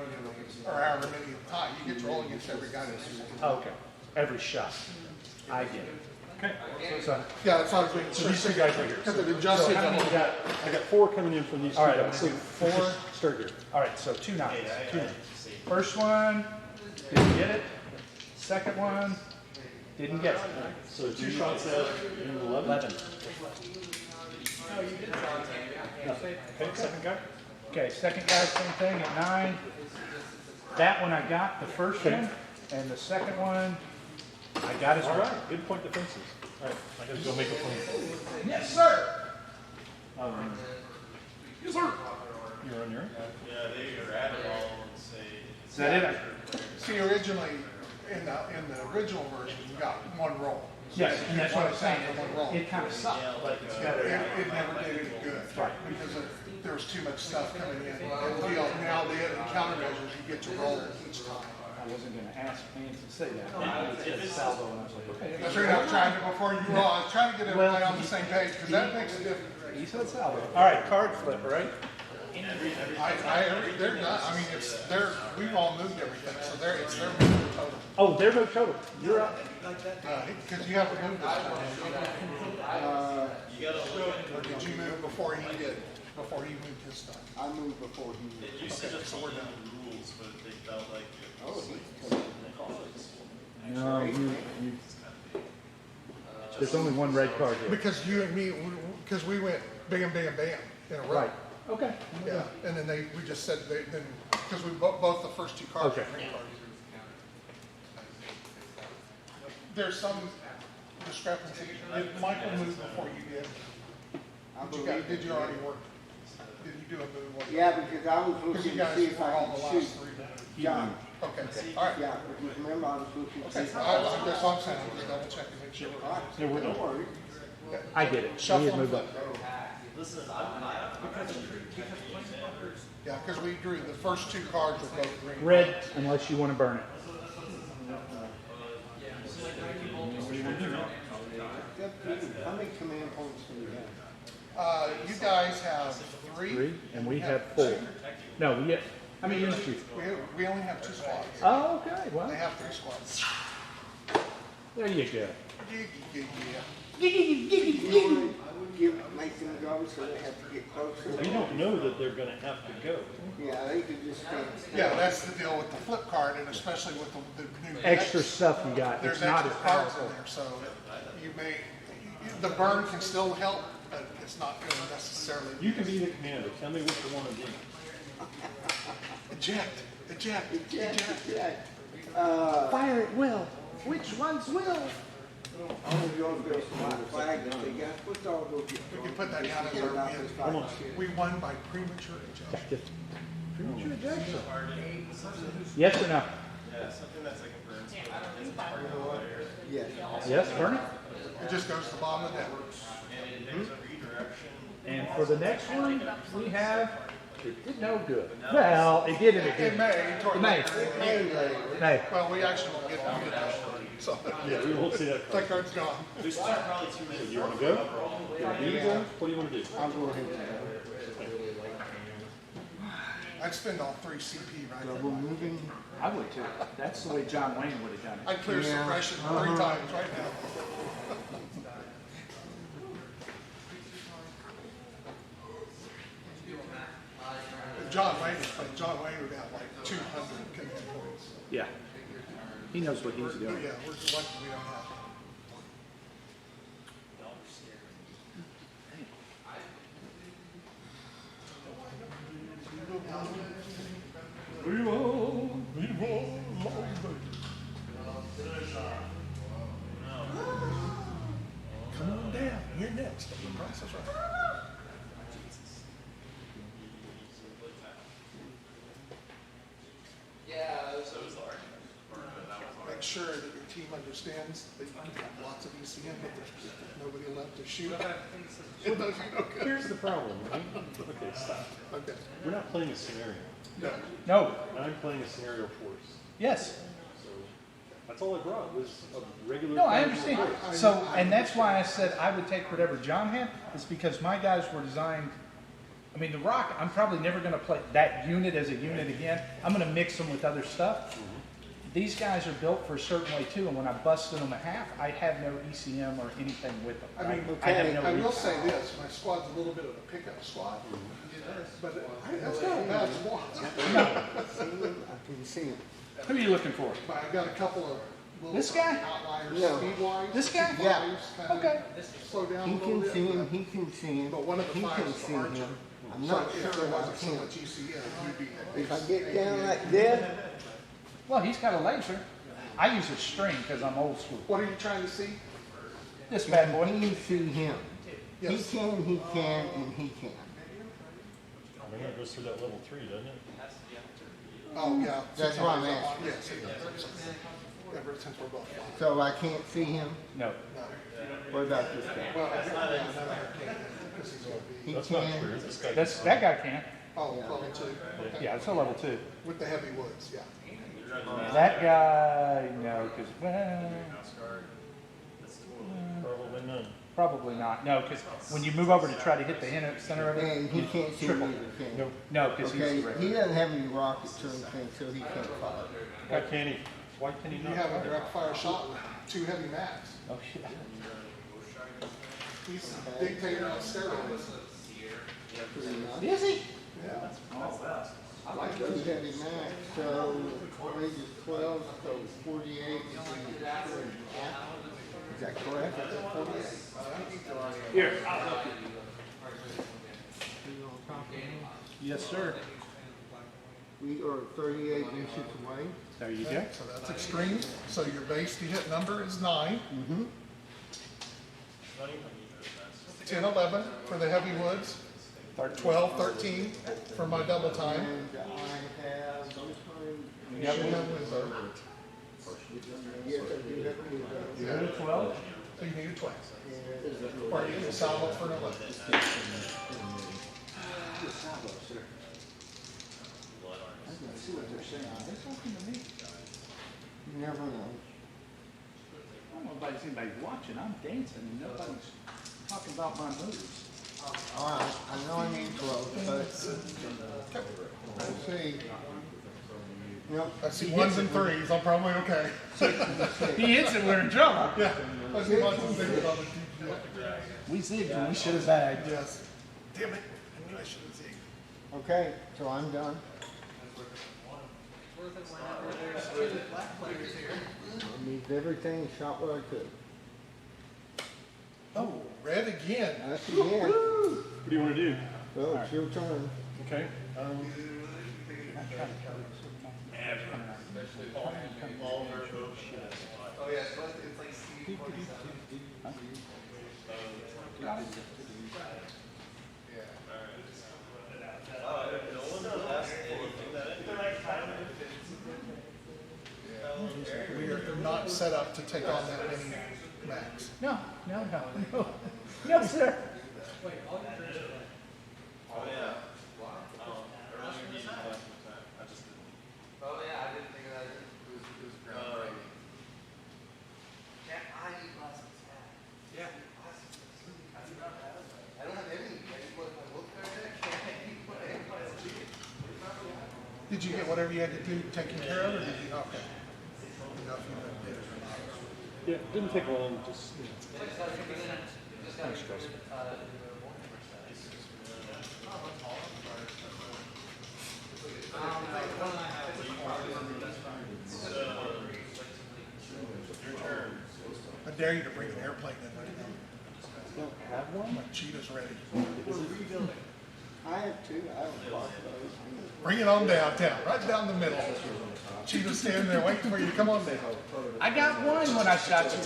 or however many at a time, you get to roll against every guy that's. Okay, every shot. I get it. Okay. So, Yeah, that's what I was making So sure. these two guys right here. Because it so adjusted. how many you got? I got 4 coming in from these two All right, guys. so Four. 4. Start here. All right, so 2 nines. 2 nines. First one, didn't get it. Second one, didn't get it. So 2 shots at 11. 11. Okay, second guy. Okay, second guy, same thing at 9. That one I got, the first one, and the second one, I got as All well. right, good point defenses. All right, I gotta go make a plan. Yes, sir. Yes, sir. You're on your own. Yeah, they add it all and say. Is that it? See, originally, in the original version, you got one roll. Yes, and that's what I'm saying. For one roll. It kind of sucked, but it's It, better. it never did any good. Right. Because there was too much stuff coming in. And now the countermeasures, you get to roll each time. I wasn't gonna ask Vance to say that. It said salvo, and I was like, okay. That's right, I was trying to, before you roll, I was trying to get everybody on the same page, because that makes a difference. He said salvo. All right, card flip, right? They're not, I mean, we've all moved everything, so it's their movement total. Oh, there no total. You're up. Because you haven't moved this one. Or did you move before he did, before he moved his stuff? I moved before he It used to just be in the rules, but they felt like it was No, you, there's only one red card here. Because you and me, because we went bam, bam, bam in a row. Right. Okay. Yeah, and then we just said, because we both the first 2 cards were Okay. green cards. There's some discrepancy. Did Michael move before you did? Did you already work? Did you do a move? Yeah, because I was Because you looking to guys see if were I all the could last shoot 3. John. Okay, all right. Yeah, because remember I was looking to see Okay, if I could. that's what I'm saying. I'm just double checking, make sure. All right, Yeah, we're done. don't worry. I get it. Shuffle We had and moved flip. up. Listen, Yeah, because we drew, the first 2 cards were both green. Red, unless you want to burn it. How many command points do we have? You guys have 3. 3, and we have 4. No, we get, how many units do you? We only have 2 squads. Oh, okay, They well, have 3 squads. there you go. Yeah. Make them go so they have to get closer. We don't know that they're gonna have to go. Yeah, they could just stand still. Yeah, that's the deal with the flip card, and especially with the new Extra decks. stuff you got. There's It's not extra as cards powerful. in there, so the burn can still help, but it's not going to necessarily. You can be the commander. Tell me what you wanna do. Eject. Eject. Fire at will. Which ones will? All of yours goes to my flag that they got. What's all those? We can put that down as our win. We won by premature ejection. Premature ejection. Yes or no? yeah, something that's like a burn spell. It's part of the player. Yes. Yes, burn it. It just goes to the bottom of the deck. And there's a redirection. And for the next one, we have, it did no good. Well, it did in a It good. may. It may. May. Well, we actually will get that. So Yeah, we won't see that. that card's gone. There's probably too many. You wanna go? You want me to go? What do you wanna do? I'll go ahead. I'd spend all 3 CP right So there. we're moving. I would too. That's the way John Wayne would have done it. I'd clear Yeah. suppression 3 times right now. If John Wayne was playing, John Wayne would have like 200 command points. Yeah. He knows what he's But doing. yeah, we're lucky we don't have. Come on down, you're next. The price is right. Yeah, So it was the argument. Burn, but that was They make sure that your team understands that you can have lots of ECM, but there's nobody left to shoot. It does you no good. Here's the problem, right? Okay, stop. Okay. We're not playing a scenario. No. No, I'm playing a scenario force. yes. So that's all I brought was a regular. No, I casual understand. force. So, and that's why I said I would take whatever John had, is because my guys were designed, I mean, the Rock, I'm probably never gonna play that unit as a unit again. I'm gonna mix them with other stuff. These guys are built for a certain way too, and when I busted them at half, I have no ECM or anything with them. I mean, I have no I will reason. say this, my squad's a little bit of a pickup squad, but that's not a bad squad. I can see him. Who are you looking for? But I got a couple of little This guy? outliers, No. speed-wise. This guy? Yeah. Kinda Okay. slow down a He little can see bit. him, he can see him, But one of the he fives can is see the Archer. him. I'm So not if sure there about wasn't so him. much ECM, you'd be. If I get down like this, Well, he's got a laser. I use a string because I'm old school. What are you trying to see? This bad boy. he can see him. He Yes. can, and he can. I mean, that goes through that level 3, doesn't it? Oh, yeah. That's what I'm asking. Yes, it does. Ever since we're both flying. So I can't see him. No. No. What about this guy? Well, yeah, none of her can, because he's gonna be, He That's not can. true. This guy. That guy can. oh, level 2. Okay. Yeah, it's a level 2. With the heavy woods, yeah. That guy, no, because, well, Probably none. probably not. No, because when you move over to try to hit the center of it, And he you can't see triple. me either, can he? No, because Okay, he's he doesn't have any rockets or anything, so he can't fire. Why can't he? Why can he You not? have a direct fire shot with 2 heavy mags. Oh, shit. He's dictator on steroids. Is he? Yeah. I like Two heavy max, so range is 12, so 48 is that correct? Here, I'll help you. You on top of him? Yes, sir. We are 38 inches away. There you go. Okay, so that's extreme. So your base to hit number is 9. Mm-hmm. 10, 11 for the heavy woods. 12, 13 for my double time. And I have this one. You should have Windsor. Yes, I do have two. You had a 12? So you need a 12. Or you can salvo for an 11. See what they're saying. They're talking to me. You never know. I don't know if anybody's watching. I'm dancing and nobody's talking about my moves. All right, I know I need 12, but let's see. Nope. I see 1s and 3s. I'm probably okay. He hits it, we're in trouble. Yeah. I see 1s and 3s on the DPI. We zigged when we should have bagged. Yes. Damn it. I knew I should have zigged. Okay, so I'm done. I moved everything, shot what I could. Oh, red again. That's the end. What do you want to do? Well, it's your turn. Okay. Oh yeah, it's like CD-47. We are not set up to take on that many max. No, no, no, no. No, sir. Oh, yeah. Oh yeah, I didn't think of that. It was groundbreaking. I eat plastic snack. Yeah. I don't have any. I just want my milk there. I can't eat my Did you get whatever you had to do taken care of, or did you? Okay. You know if you did it or not. Yeah, it didn't take long. Just. I dare you to bring an airplane in right now. Don't have one. My cheetah's ready. I have two. I don't block those. Bring it on downtown, right down the middle. Cheetah's standing there waiting for you to come on down. I got one when I shot you,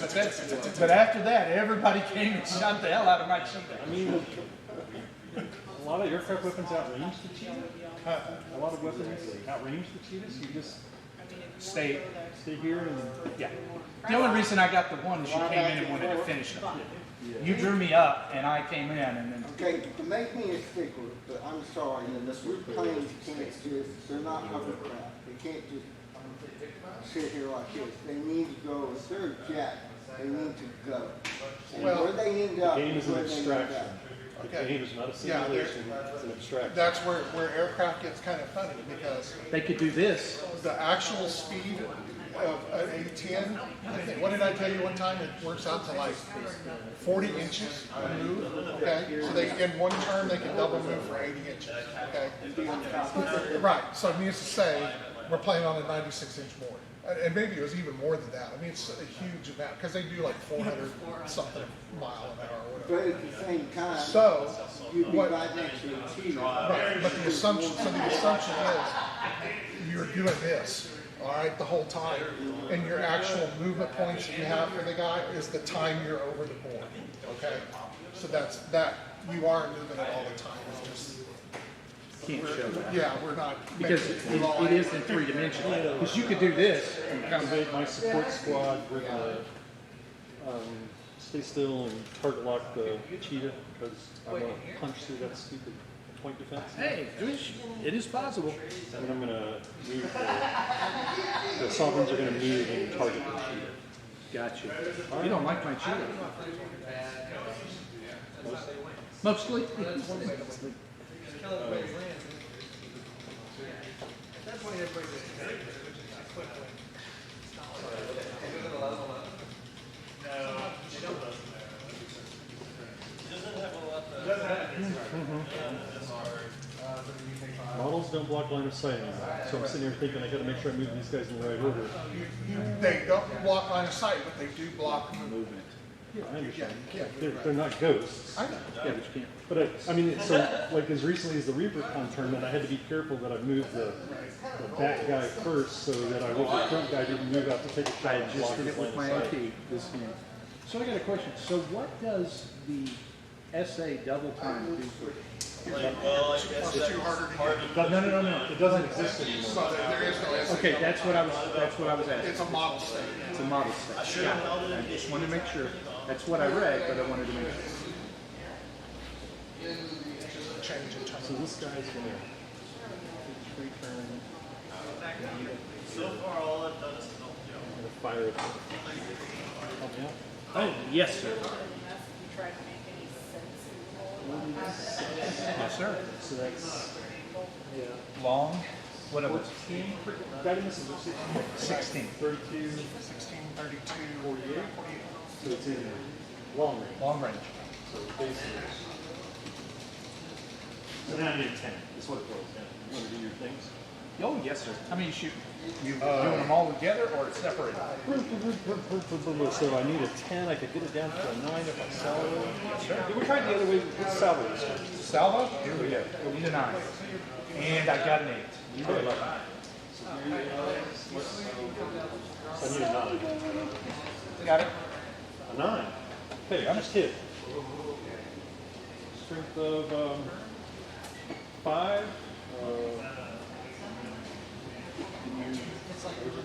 but after that, everybody came and shot the hell out of my cheetah. I mean, a lot of aircraft weapons outrange the cheetah. A lot of weapons outrange the cheetah. So you just mean, if you Stay- want to go there. Stay here and, Yeah. The only reason I got the one is you came in and wanted to finish them. You drew me up and I came in and then, Okay, to make me a stickler, but I'm sorry, your planes can't just, they're not hovercraft. They can't just sit here like this. They need to go, if they're a jet, they need to go. And Well, where they end the up game is is an where they end abstraction. up. The Okay. game is not a Yeah, simulation, it's an abstraction. That's where aircraft gets kind of funny, because they could do this. the actual speed of an A-10, I think, what did I tell you one time? It works out to like 40 inches a move, okay? So they, in one turn, they can double move for 80 inches, okay? Right, so it means to say, we're playing on a 96-inch board. And maybe it was even more than that. I mean, it's a huge amount, because they do like 400 something mile an hour or whatever. But at the same time, So, you'd be what, right next to a cheater. right, but the assumption is, you're doing this, all right, the whole time. And your actual movement points that you have for the guy is the time you're over the board, okay? So that's, you are moving it all the time. It's just, Can't show that. yeah, we're not. Because making it is in 3 dimensions. Because you could do this and kind of, Activate my support squad, we're gonna, stay still and target lock the cheetah, because I wanna punch through that stupid point defense. hey, it is possible. And then I'm gonna move, the sovereigns are gonna move and target the cheetah. Gotcha. You don't like my cheetah. Mostly. Models don't block line of sight anymore, so I'm sitting here thinking I gotta make sure I move these guys in the right order. They don't block line of sight, but they do block movement. Yeah, I understand. Yeah. They're not ghosts. I know. Yeah, but you can't. But I mean, so like as recently as the Reaper Con tournament, I had to be careful that I moved the back guy first so that I hope the front guy didn't move out to take a shot and Just block did his it line with of my sight. AP this game. So I got a question. So what does the SA double time do for you? Like, well, I guess that's part of No. It doesn't exist anymore. So there is no S. Okay, that's what I was asking. It's a model state. It's a model state. Yeah, I just wanted to make sure. That's what I read, but I wanted to make sure. Change in terms So of. this guy's gonna free turn, so far all I've done is help you. gonna fire it. Help me out. Oh, yes, sir. You try to make any sense in the whole Yes, sir. So that's, yeah, Long. What of it? 14, guidance is 16. 32, 16, 32, 48. 48. So it's in long range. Long range. So basically, so now I need 10. That's what it was. Yeah. You want to do your things? Oh, yes, sir. How many you shooting? You doing them all together or separated? So I need a 10. I could get it down to a 9 if I salvo. Sure. We tried the other way. Let's salvo this one. Salvo? Here we go. We need a 9. And I got an 8. You got it. So I need a 9. Got it? A 9. Okay, I just hit. Strength of 5.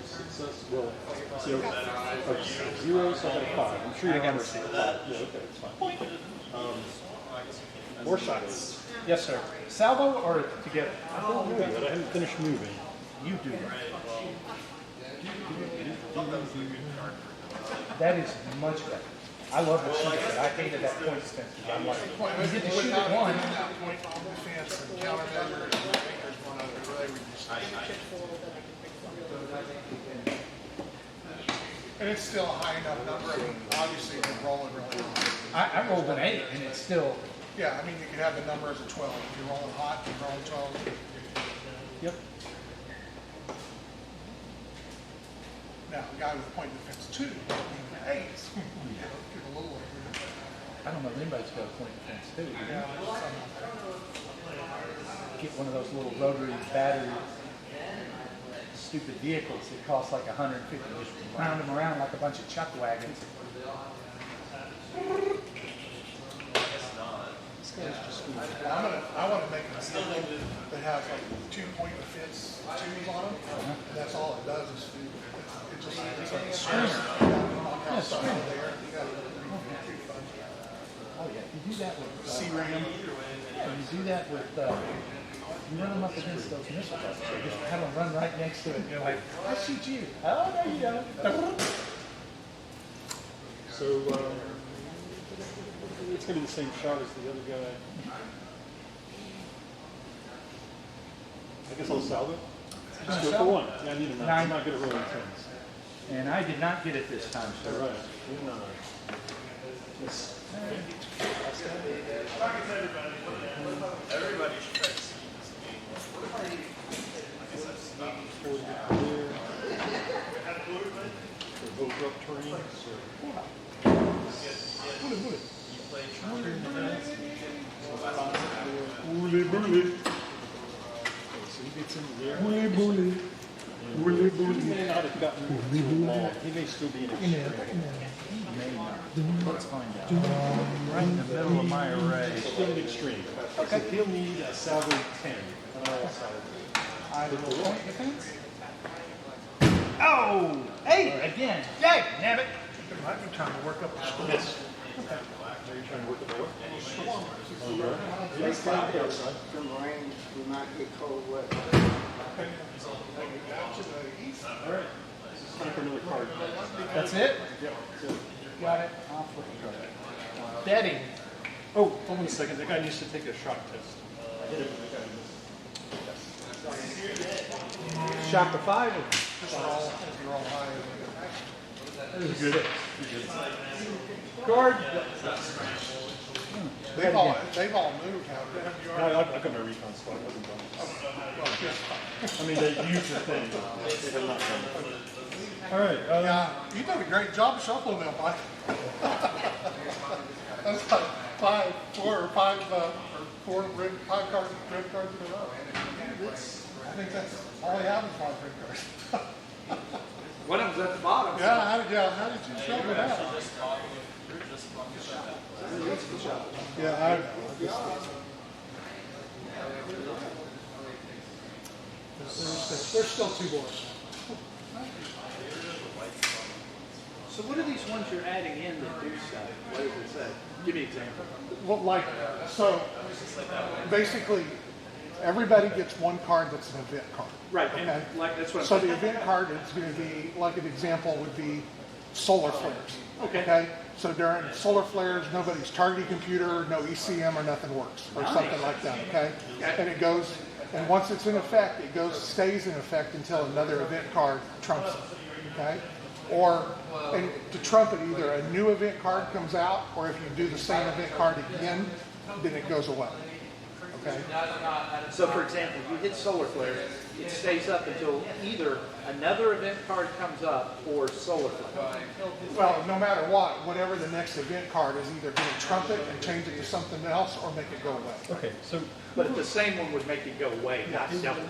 Success. Well, so 0, so I got a 5. I'm sure you got a 5. Yeah, okay, it's fine. More shots. Yes, sir. Salvo or together? I don't know yet. I haven't finished moving. You do that. That is much better. I love the shooting, but I hated that point defense. I'm like, you get to shoot at one. That point on defense and countermeasure and there's one other way we just. And it's still a high enough number. I mean, obviously you're rolling really hot. I rolled an 8 and it's still, Yeah, I mean, you could have the number as a 12. If you're rolling hot, you're rolling 12. yep. Now, a guy with point defense 2, even 8. Get a little. I don't know if anybody's got a point defense too. do you? Yeah, Get one of those little rotary battery stupid vehicles that cost like $150. Just round them around like a bunch of chuck wagons. I guess not. This I want to make a vehicle that has like 2-point defense tubes on them, and that's all it does is it just it's like a screener. Outside of there, you got Oh yeah, you do that with C-RAM. Yeah, you do that with you run them up against those missile buses. You just have them run right next to it. You're like, I shoot you. Oh no, you don't. So, it's gonna be the same shot as the other guy. I guess I'll solve it. Just go for one. Yeah, I need a 9. I'm not good at rolling 10s. And I did not get it this time, All sir. right. 9. Yes. Everybody should try to see this game. I guess that's not They're both up terrain. So. you play Trump. Bully, bully. So he gets in there. Bully, bully. Bully, bully. He may not have gotten too long. He may still be in extreme. Let's find out. Right in the middle of my array. Still in extreme. Okay. So he'll need a salary 10. And I'll salary 10. I will point defense. Oh! 8 again. Yay! Damn it. Might be trying to work up the score. Yes. Okay. Are you trying to work the door? They say that from rain, we might get cold weather. All right. Time for another card. That's it? Yep. Got it. I'll flip it. Betting. Oh, hold on a second. That guy needs to take a shock test. Shot the 5. You're all high. You're good. Card. They've all moved, haven't they? No, I've got my recon spot. I mean, they use the thing. They have not done it. All right. Yeah, you did a great job shuffling them, Mike. That's like 4 red cards in a row. I think that's all he had was 5 red cards. One of them's at the bottom. Yeah, how did you shuffle it out? Yeah, there's still 2 boards. So what are these ones you're adding in that do stuff? What does it say? Give me an example. Well, so basically, everybody gets 1 card that's an event card. Right, Okay. and like that's what So I'm the event card is going to be, like an example would be solar flares. Okay. So during solar flares, nobody's targeting computer, no ECM or nothing works, or something like that, okay? And it goes, and once it's in effect, stays in effect until another event card trumps it, okay? Or, and to trump it, either a new event card comes out, or if you do the same event card again, then it goes away, okay? So for example, you hit solar flare, it stays up until either another event card comes up or solar flare. Well, no matter what, whatever the next event card is, either going to trump it and change it to something else, or make it go away. Okay, so But the same one would make it go away, not double.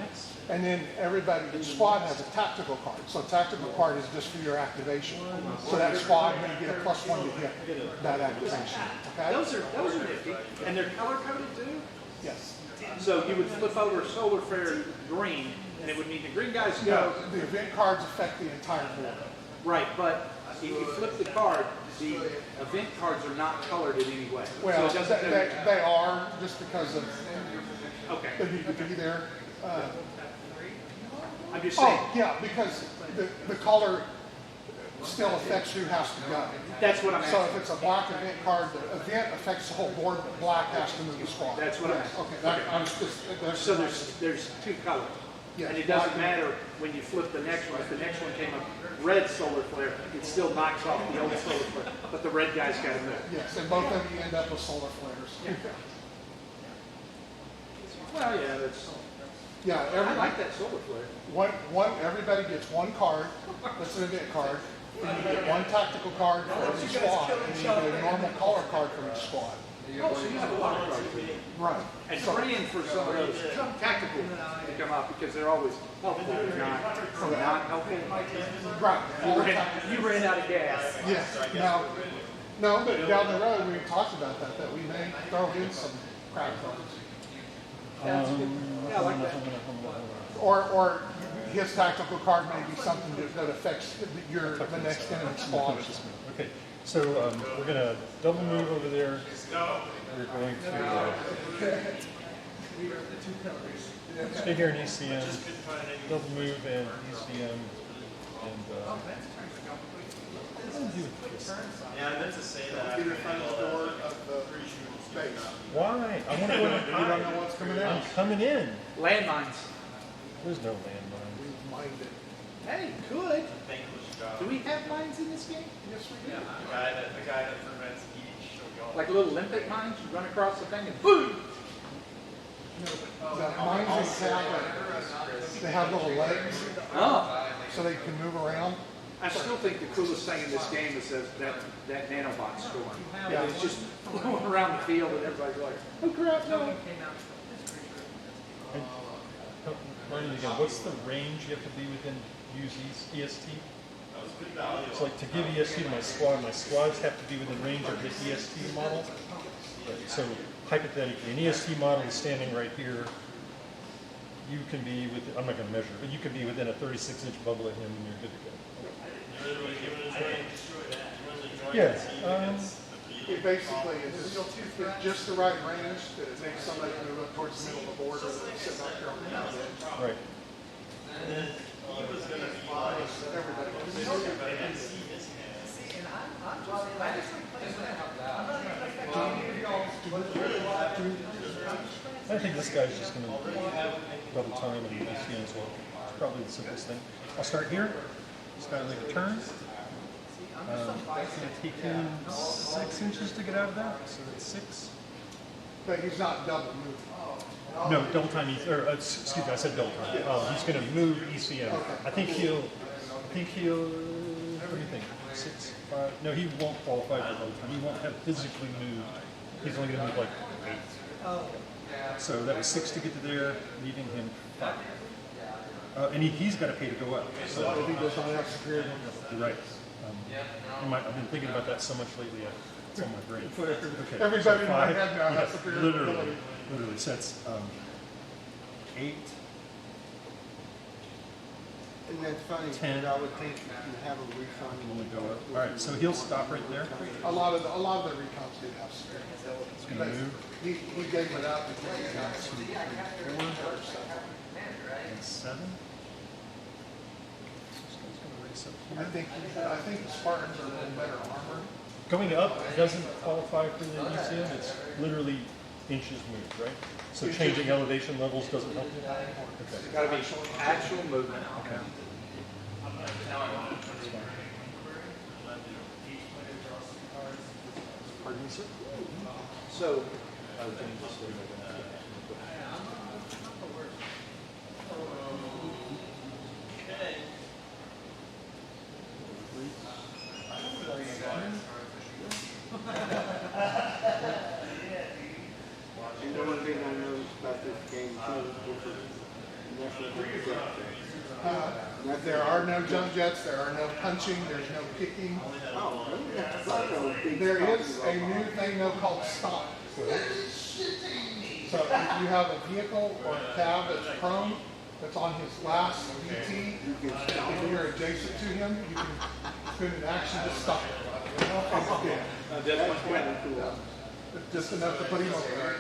And then everybody, each squad has a tactical card. So tactical card is just for your activation. So that squad may get a +1 to hit that activation. Okay? Those are nifty, and they're color coded too. Yes. So you would flip over solar flare green, and it would mean the green guys go. No, the event cards affect the entire board. Right, but if you flip the card, the event cards are not colored in any way. Well, so it doesn't they are, just because of okay. they need to be there. I'm just saying. Oh, yeah, because the color still affects who has to go. That's what I'm So asking. if it's a black event card, the event affects the whole board, but black has to move the squad. That's what I'm asking. Okay, I was just, So there's 2 colors. Yeah. And it doesn't matter when you flip the next one. If the next one came up red solar flare, it still knocks off the old solar flare. But the red guy's got to move. yes, and both of you end up with solar flares. Well, yeah, that's. Yeah, I like that solar flare. everybody gets 1 card, that's an event card, and you get 1 tactical card for each squad, and you get a normal color card for each squad. Oh, so you have a lot of cards. Right. And praying for some of those tactical to come out because they're always helpful, not helpful. Right. You ran out of gas. Yes. No, but down the road, we talked about that we may throw in some crowd funds. Um, Yeah, I like that. Or his tactical card may be something that affects the next enemy squad. Okay, so we're gonna double move over there. We're going to stay here in ECM, double move and ECM, and Yeah, I meant to say that. Either front door of the space. why? I want to go in. You don't know what's coming out. I'm coming in. Landmines. There's no landmine. We've mined it. Hey, good. Thankless job. Do we have mines in this game? Yes, we do. The guy that prevents each. Like little Olympic mines? You run across the thing and boom! The mines in CAV, they have little legs, Oh. so they can move around. I still think the coolest thing in this game is that nanobot storm. Yeah. It's just going around the field and everybody's like, oh crap, no. And, learning again, what's the range you have to be within use EST? So like to give EST to my squads have to be within range of the EST model. Right, so hypothetically, an EST model is standing right here. You can be within, I'm not going to measure, but you can be within a 36-inch bubble of him and you're good to go. Yeah. It basically is just the right range that it makes somebody move up towards the middle of the board or sit out there on the edge. Right. I think this guy's just going to double time and ECM as well. It's probably the simplest thing. I'll start here. This guy will make a turn. It's going to take him 6 inches to get out of that, so that's 6. But he's not double moving. No, double time, excuse me, I said double time. He's going to move ECM. I think he'll, what do you think? 6, 5, no, he won't qualify for double time. He won't have physically moved. He's only going to move like 8. So that was 6 to get to there, leaving him 5. And he's got to pay to go up. So I think there's only have superior. you're right. I've been thinking about that so much lately. It's on my brain. Okay. Everybody in my 5, head now has yeah, superior literally, ability. literally. So that's 8. And that's funny, 10. because I would think if you have a refund. Only go up. All right, so he'll stop right there. A lot of the recons did have superior ability. It's going to move. He gave it up because he got 2, 3, 4, and 7. I think the Spartans are a little better armored. Going up doesn't qualify for the ECM. It's literally inches moved, right? So changing elevation levels doesn't help. Okay. It's got to be actual movement. Okay. Pardon me, sir? So, And the one thing I noticed about this game too is There are no jump jets, there are no punching, there's no kicking. Oh, really? That's like those big There stuff. is a new thing though called stop. So if you have a vehicle or a cab that's prone, that's on his last VT, if you're adjacent to him, you can put an action to stop it. That's kind of cool. Just enough to put him over there.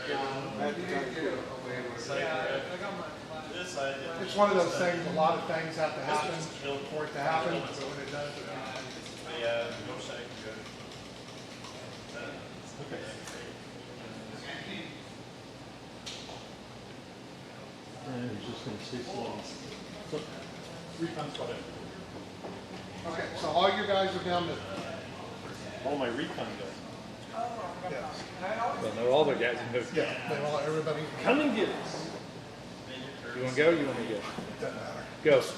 That's kind of cool. It's one of those things, a lot of things have to happen for it to happen, but when it does, Yeah, no second good. Okay. And he's just going to say something. So, recon spot. Okay, so all your guys are down to, All my recon guys. yes, well, no, all their guys can go. yeah, they all, everybody, Come and get us. You want to go? You want me to go? doesn't matter. Go. So,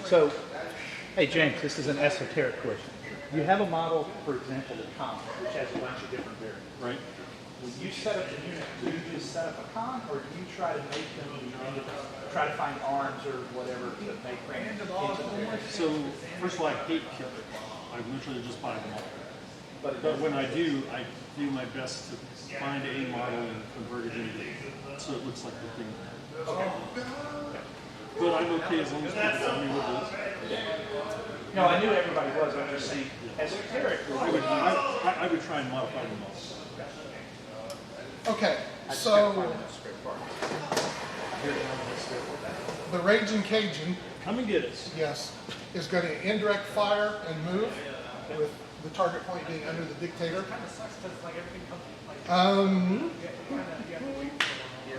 So, hey James, this is an esoteric question. You have a model, for example, the con, which has a bunch of different variants. Right? When you set up a unit, do you just set up a con, or do you try to make them try to find arms or whatever to make them into the So, first of all, I hate killer. I literally just buy them all. But when I do my best to find a model and convert it into, so it looks like the thing. Okay. But I'm okay as long as people tell me what it is. No, I knew everybody was. I'm just saying, esoteric. I would try and modify them all. Okay, I just so gotta find that script part. the Raging Cajun, Come and get us. yes, is going to indirect fire and move with the target point being under the dictator. You have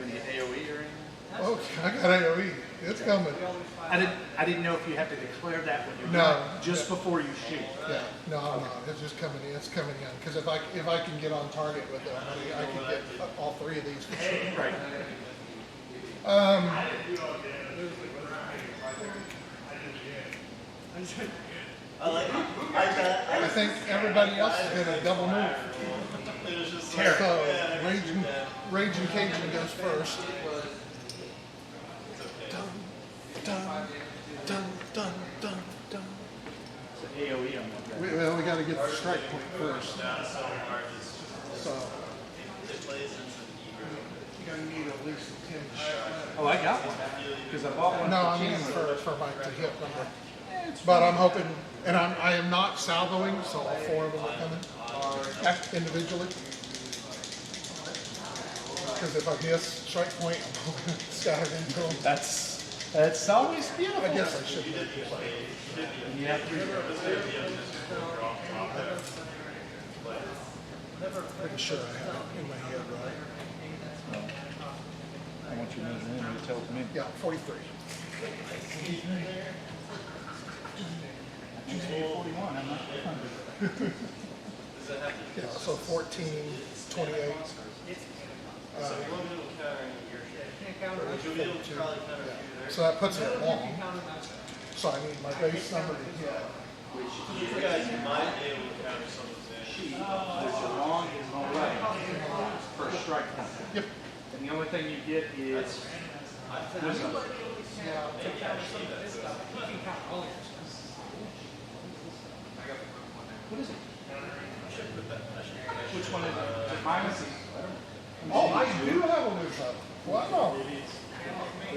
any AOE or anything? Oh, I got AOE. It's coming. I didn't know if you have to declare that when you're No. done, just before you shoot. Yeah, no, I'm not. It's just coming in. It's coming in. Because if I can get on target with it, I can get all three of these for sure. Right. I think everybody else is going to double move. So Raging Cajun goes first. Dun, dun, dun, dun, dun, dun. It's an AOE on that guy. We got to get the strike point first. So you're going to need at least a 10 shot. Oh, I got one. Because I bought one. No, for I mean Chandler. for Mike to hit number. But I'm hoping, and I am not salvoing, so all four of them are coming individually. Because if I miss strike point, I'm hoping to scatter into them. That's always beautiful. I guess I should. You have to Pretty sure I have it in my head, right? I want you to measure in, you tell it to me. Yeah, 43. You say you're 41, I'm not 100. Yeah, so 14, 28. So that puts it long. So I need my base number to hit. You guys might be able to counter some of the there's a long and no right for a strike point. Yep. And the only thing you get is there's a what is it? Which one is it? Is it minus? Oh, I do have a loose up. Wow.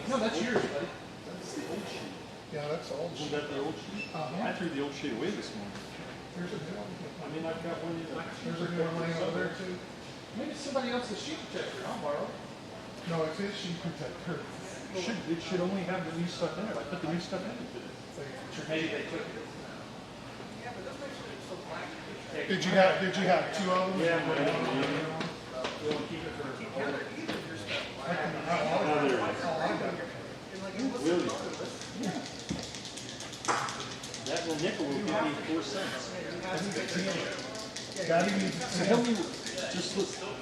No, that's yours, buddy. That's the old sheet. Yeah, that's old. Isn't that the old sheet? I threw the old sheet away this morning. There's a new one. I mean, I've got one. There's a new one laying over there too. Maybe somebody else's sheet protector. I'll borrow. No, it's his sheet protector. It should only have the new stuff in it. I put the new stuff in it. Maybe they took it. Did you have two of them? Yeah, but We'll keep it for really, that little nickel will give me 4 cents. So help me, just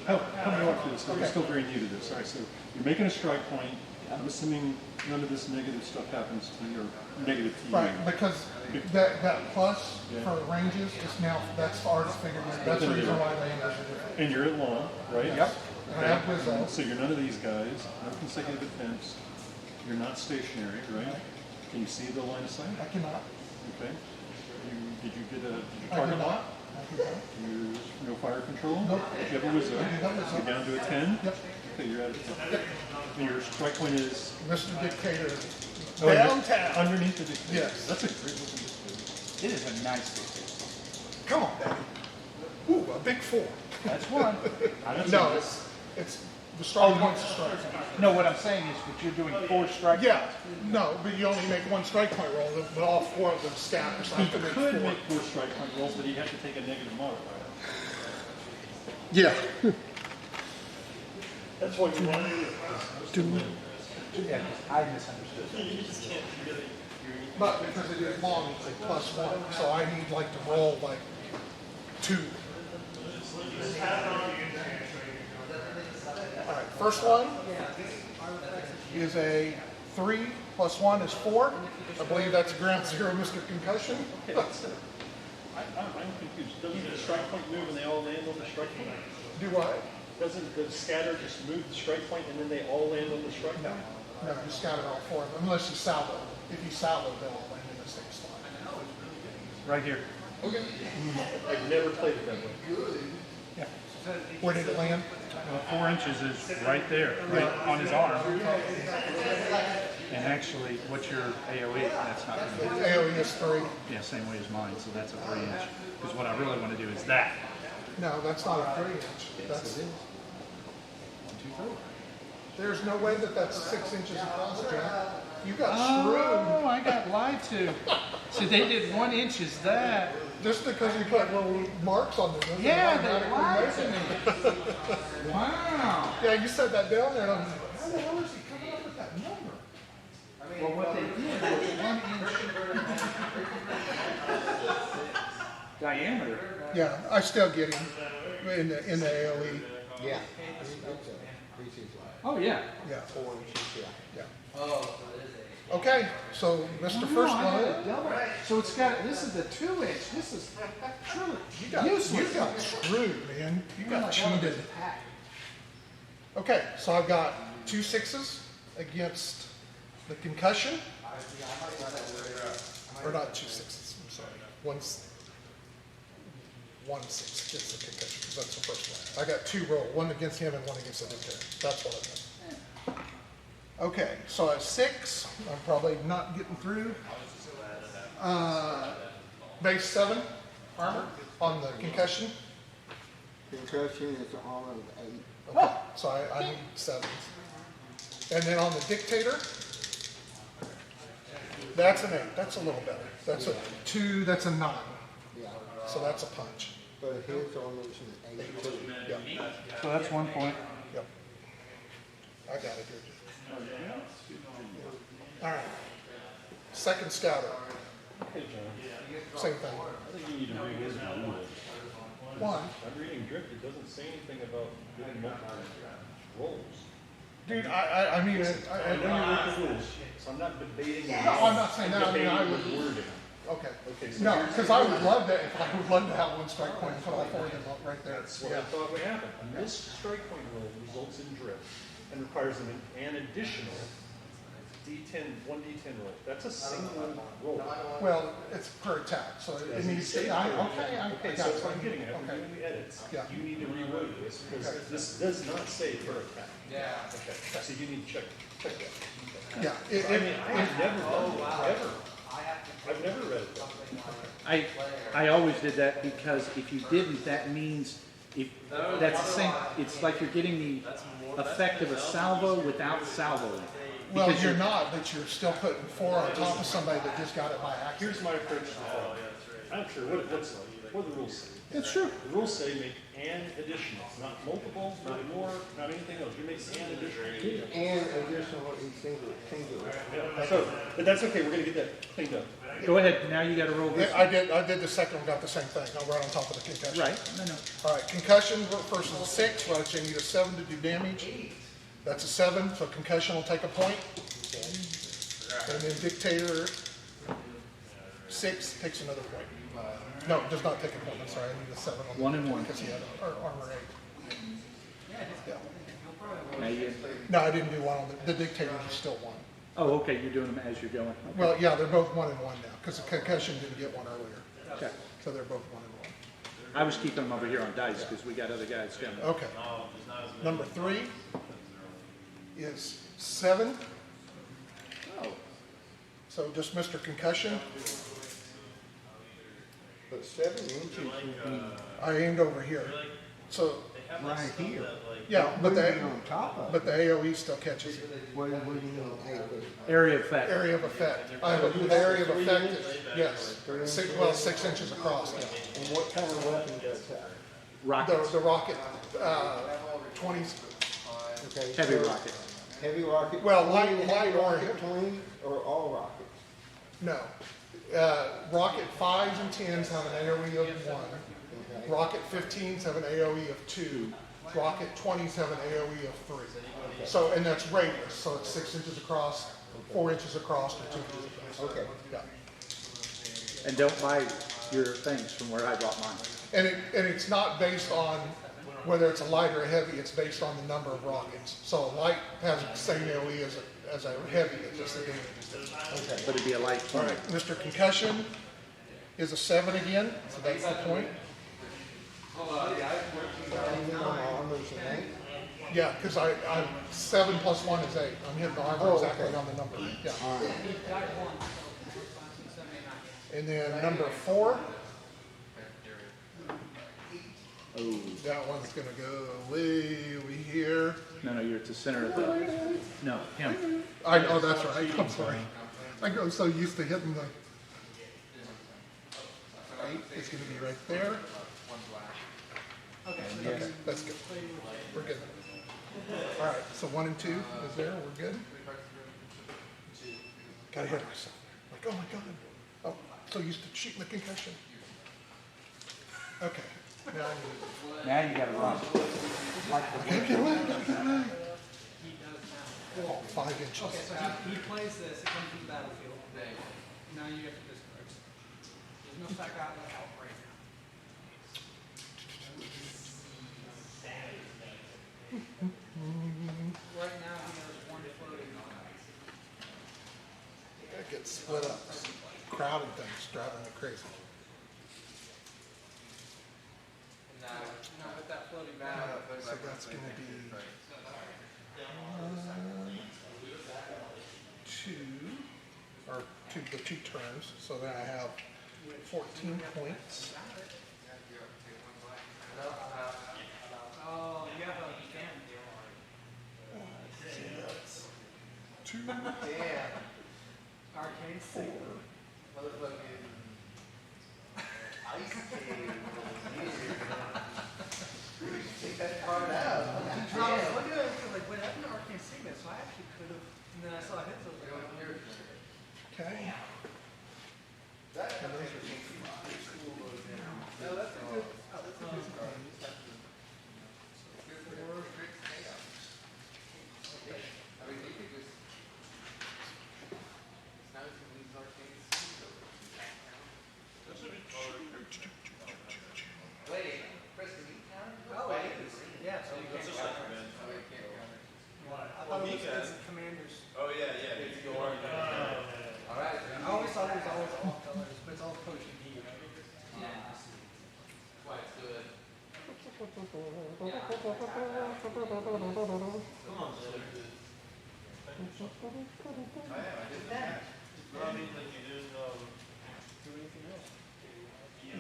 help me walk through this, because we're still very new to this. All right, so you're making a strike point. I'm assuming none of this negative stuff happens to you, or negative to you. Right, because that plus for ranges is now, that's already figured in. That's the reason why ranges are different. And you're at long, right? Yep. And I have results. So you're none of these guys, no consecutive attempts. You're not stationary, right? Can you see the line of sight? I cannot. Okay. Did you I target cannot. lock? I cannot. No fire control? Nope. Do you have a wizard? I do have a wizard. You're down to a 10? Yep. Okay, you're at a 10. And your strike point is? Mr. Dictator. Oh, you're Downtown. Underneath the dictator? Yes. That's a great looking dictator. It is a nice dictator. Come on, Daddy. Ooh, a big 4. That's one. No, it's the strike point's a strike. No, what I'm saying is that you're doing 4 strike Yeah, points. no, but you only make one strike point roll, but all 4 of them stack. So I He have to make could 4. make 4 strike point rolls, but he'd have to take a negative modifier. Yeah. That's what you want to do. Yeah, I misunderstood. But because it is long, it's like +1, so I need like to roll like 2. All right, first one is a 3 + 1 is 4. I believe that's ground 0, Mr. Concussion. I'm confused. Doesn't the strike point move and they all land on the strike point? Do what? Doesn't the scatter just move the strike point and then they all land on the strike point? No, you scatter all 4 of them, unless you salvo. If you salvo, they'll all land in the same spot. Right here. Okay. I've never played it that way. Yeah. Where did it land? Well, 4 inches is right there, right on his arm. And actually, what's your AOE? That's not gonna be. AOE is 3. Yeah, same way as mine, so that's a 3 inch. Because what I really want to do is that. No, that's not a 3 inch. That's, 1, 2, 3. there's no way that that's 6 inches across, Jack. You got screwed. Oh, I got lied to. So they did 1 inch is that. Just because you put little marks on them. Yeah, they lied to me. Wow. Yeah, you said that down there, and I'm like, how the hell is he coming up with that number? Well, what they did was 1 inch diameter. Yeah, I still get him in the AOE. Yeah. It's a 3 inch line. Oh, yeah. Yeah, 4 inches, yeah. yeah. Oh, so it is Okay, so Mr. Oh, First no, I Low, got a double. So it's got, this is the 2 inch. This is truly you got screwed, man. You got cheated. Pack. Okay, so I've got 2 6s against the concussion. Or not 2 6s, I'm sorry. 1 6 against the concussion, because that's the first one. I got 2 roll, 1 against him and 1 against the dictator. That's what I meant. Okay, so at 6, I'm probably not getting through. Base 7 armor on the concussion. Concussion is on an 8. Okay, so I need 7s. And then on the dictator, that's an 8. That's a little better. That's a 2. That's a 9. Yeah. So that's a punch. But his armor is an 8 too. Yeah. So that's 1 point. Yep. I got it here. All right. Second scouter. Hey, John, Same thing. I think you need to revisit the rules. One. I'm reading drift, it doesn't say anything about doing multiple roles. Dude, I mean, I know you wrote the rules, so I'm not debating. no, I'm not saying that. I mean, I would. Wording. Okay. Okay, so No, here's- because I would love that. If I would love to have 1 strike point and put all 4 of them up right there. That's what I thought would happen. A missed strike point roll results in drift and requires an additional one D10 roll. That's a single roll. Well, it's per attack, so it needs to. Okay, so got that's what I'm it. getting at. When Okay. you're doing the edits, Yeah. you need to reword this because Okay. this does not say per attack. Yeah. Okay, so you need to check that. Okay. Yeah. I mean, I've never done it, ever. I've never read it. I always did that because if you didn't, that means if that's the same. It's like you're getting the effect of a salvo without salvoing. Well, Because you're not, but you're still putting 4 on top of somebody that just got it by accident. Here's my approach to the problem. I don't care what it looks like, what the rules say. That's true. The rules say make an additional, not multiple, not more, not anything else. You make an additional. And additional is singular. Yeah, so, but that's okay, we're gonna get that cleaned up. Go ahead. Now you got to roll this. I did the second one, got the same thing. I'm right on top of the concussion. Right. No. All right, concussion versus a 6, well, you need a 7 to do damage. That's a 7, so concussion will take a point. And then dictator 6 takes another point. No, does not take a point. I'm sorry, I need a 7 on 1 and 1. because he had armor 8. Yeah. Now you, No, I didn't do 1 on the dictator is still 1. oh, okay. You're doing them as you're going. Okay. Well, yeah, they're both 1 and 1 now because the concussion didn't get 1 earlier. Okay. So they're both 1 and 1. I was keeping them over here on dice because we got other guys coming. Okay. Number 3 is 7. Oh. So just Mr. Concussion. But 7 inches would be I aimed over here. So, right here. yeah, but Moving on top of it. the AOE still catches it. What do you mean 8? Area effect. Area of effect. The area of effect is, yes, 6 inches across. Yeah. And what kind of weapon does that? Rockets. The rocket, 20s. Okay. Heavy so rocket. Heavy rocket. Well, only light heavy or rocket heavy. 20 or all rockets? No. Rocket 5s and 10s have an AOE of 1. Okay. Rocket 15s have an AOE of 2. Rocket 20s have an AOE of 3. So, and that's radius, so it's 6 inches across, 4 inches across, or 2 inches across. Okay. Yeah. And don't buy your things from where I bought mine. And it's not based on whether it's a light or a heavy, it's based on the number of rockets. So a light has the same AOE as a heavy, it's just the damage is different. Okay. But it'd be a light All 20. right, Mr. Concussion is a 7 again, so that's the point. Anything on the armors and 8? Yeah, because I'm 7 plus 1 is 8. I'm hitting the armor Oh, exactly okay. on the number. Yeah. All right. And then number 4, Oh, that one's gonna go way over here. no, you're at the center of the, no, him. I know, that's right. I'm sorry. I go so used to hitting the 8. It's gonna be right there. Okay, that's good. We're good. All right, so 1 and 2 is there. We're good. Gotta hit myself. Like, oh my god. Oh, so used to shooting the concussion. Okay. Now you gotta run. Okay, get away, get away. Oh, 5 inches. Okay, so he plays this, it comes from the battlefield. Now you have to discard. There's no sack out right now. Right now he has 1 floating. That gets split up. Crowded things driving me crazy. No, with that floating back. So that's gonna be 2 or the 2 turns. So then I have 14 points. Oh, you have a gun. So that's 2, Arcane 4. I was looking at it, I was like, wait, I have an Arcane Sigma, so I actually could have, and then I saw hits, I was like, oh, here. Okay. And those are No, that's a good, oh, that's a good card. Oh, it is. Yeah, so you can't counter it. I thought it was against commanders. Oh, yeah, yeah. Alright. I always thought it was always all colors, but it's all potion heat. Why it's good.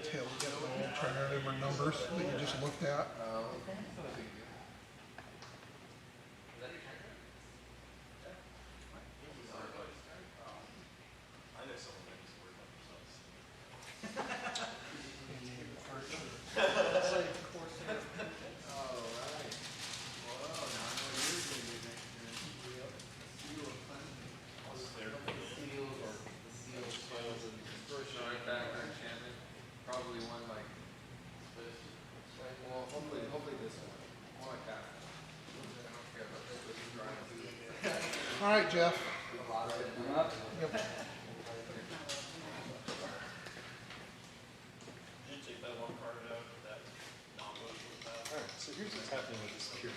detail. We got the old trying to remember numbers that you just looked at. Probably one like this. Well, hopefully this one. More like that. All right, Jeff. Yep. Did you take that one card out of that non-local path? Alright, so here's what's happening with this cure.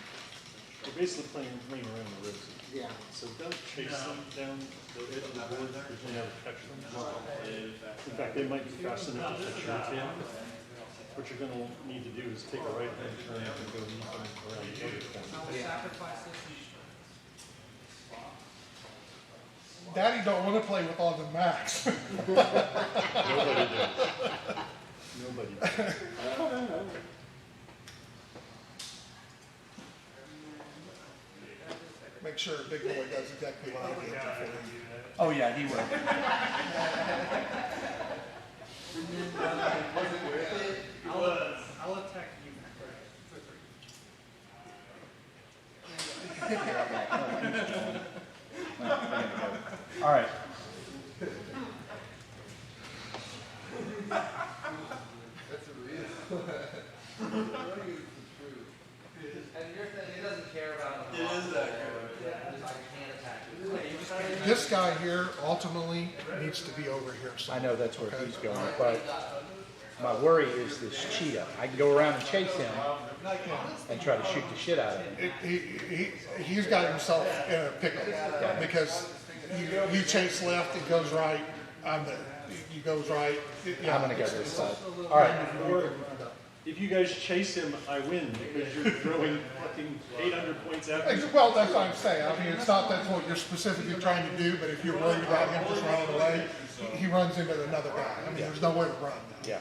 We're basically playing lane around the roses. Yeah. So don't chase them down the edge of the board because you'll never catch them. In fact, they might be fast enough to catch your tail. What you're gonna need to do is take a right hand turn and go meet them around the other corner. I will sacrifice this. Daddy don't want to play with all the max. Nobody does. Nobody does. Make sure Big Boy does exactly what I did before. Oh, yeah, he will. I'll attack you for 3. All right. That's a real. And you're saying it doesn't care about It is that good. I can't attack you. This guy here ultimately needs to be over here. I know that's where he's going, but my worry is this cheetah. I can go around and chase him and try to shoot the shit out of him. He's got himself in a pickle because you chase left, it goes right. You goes right. I'm gonna go this side. All right. if you guys chase him, I win because you're throwing fucking 800 points after him. Well, that's what I'm saying. I mean, it's not that's what you're specifically trying to do, but if you're worried about him just running away, he runs into another guy. I mean, there's nowhere to run now. Yeah.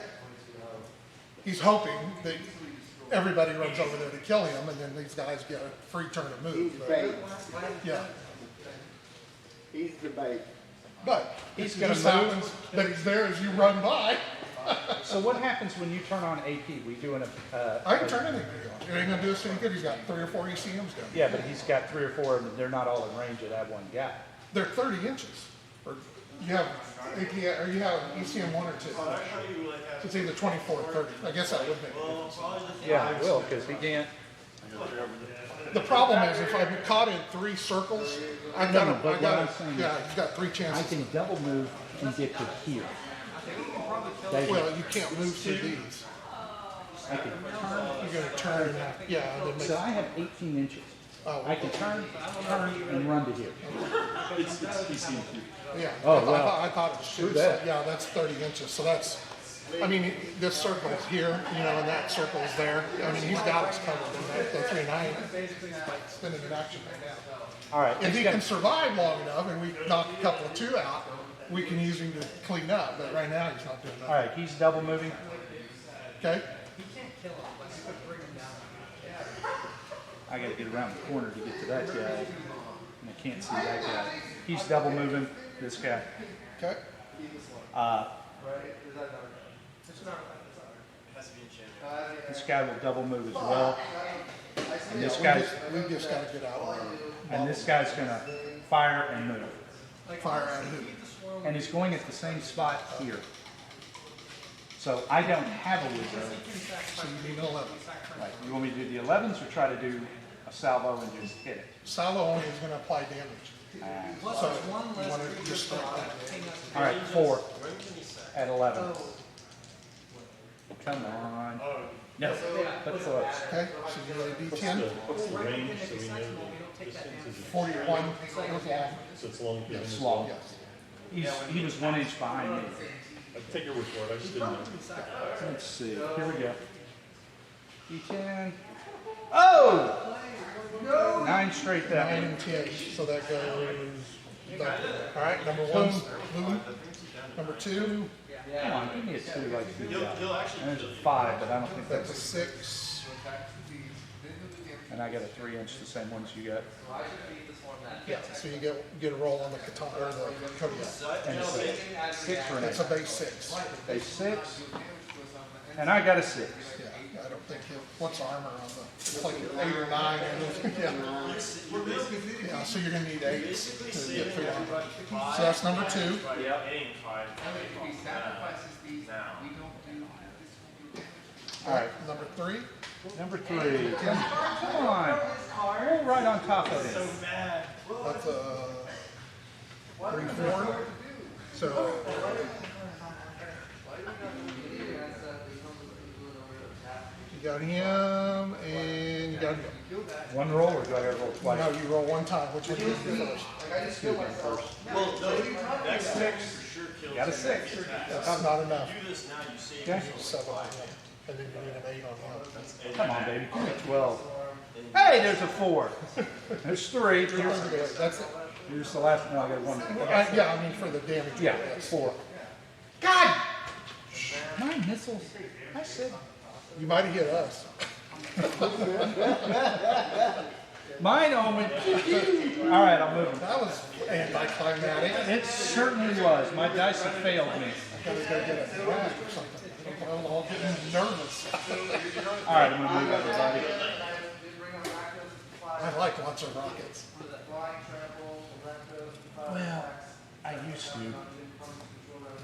He's hoping that everybody runs over there to kill him, and then these guys get a free turn of move. He's But, bait. yeah, He's the bait. but He's it gonna just move. happens that he's there as you run by. So what happens when you turn on AP? We doing a, I can turn anything on. It ain't gonna do us any good. He's got 3 or 4 ECMs down. yeah, but he's got 3 or 4 of them. They're not all in range of that one guy. They're 30 inches. Or you have AP, or you have ECM 1 or 2. It's either 24 or 30. I guess that would make a difference. Yeah, he will, because he can't. The problem is if I'm caught in 3 circles, I've got No, but what I'm to, saying yeah, he's got 3 I chances. can double move and get to here. They- Well, you can't move through these. I can turn. You're gonna turn, yeah, and then So make, I have 18 inches. oh, I can turn, and run to here. It's ECMQ. yeah. Oh, I thought- well. I thought it was True shoot, that. so, yeah, that's 30 inches, so that's, I mean, this circle is here, you know, and that circle is there. I mean, he's got us covered in that 3-9, spinning in action right now. All right. If he he's got- can survive long enough and we knock a couple of 2 out, we can use him to clean up, but right now he's not doing All that. right, he's double moving. Okay? I gotta get around the corner to get to that guy. And I can't see that guy. He's double moving this guy. Okay? This guy will double move as well. And this guy's, We just gotta get out of and this guy's gonna fire and move. there. Fire out of who? And he's going at the same spot here. So I don't have a wizard. So you need an 11. Right. You want me to do the 11s or try to do a salvo and just hit it? Salvo only is gonna apply damage. So you wanna just start that. All right, 4 at 11. Come on. No, but close. Okay, so you roll a What's D10, the range so we know the distance? Is it 41 goes long. so it's long for him as long. well? Yes. He was 1 inch behind me. I take your word for it. I just didn't know. Let's see. Here we go. D10. Oh! 9 straight that 9 way. and 10, so that goes back. All right, number 1's boom. Number 2, Come on, give me a 2 like you got. And there's a 5, but I don't think that's a that's. 6. And I got a 3 inch, the same ones you got. Yeah, so you get a roll on the katana, or the Kodiak. And it's a 6 or an It's 8. a base 6. A 6. And I got a 6. Yeah, I don't think he'll, what's armor on the, it's like 8 or 9, yeah. Yeah, so you're gonna need 8s to get through armor. So that's number 2. All right, number 3. Number 3. Come on. Roll right on top of it. That's a 3-4. So you got him and you got him. 1 roll or do I gotta roll twice? No, you roll 1 time. Which one do you do first? Two again first. Well, no, next for sure kills. Got a 6. That's not enough. Do this now, you save. Okay. 7 on him. And then you need an 8 on him. Come on, baby. Give me 12. Hey, there's a 4. There's 3. That's it. Here's the last one. I got 1. Yeah, I mean for the damage. Yeah, yes. 4. God! 9 missiles. I said. You might have hit us. Mine all went. All right, I'm moving. That was anticlimactic. It certainly was. My dice have failed me. I gotta go get a drag or something. I'm all getting nervous. All right, I'm gonna move everybody. I like lots of rockets. Well, I used to.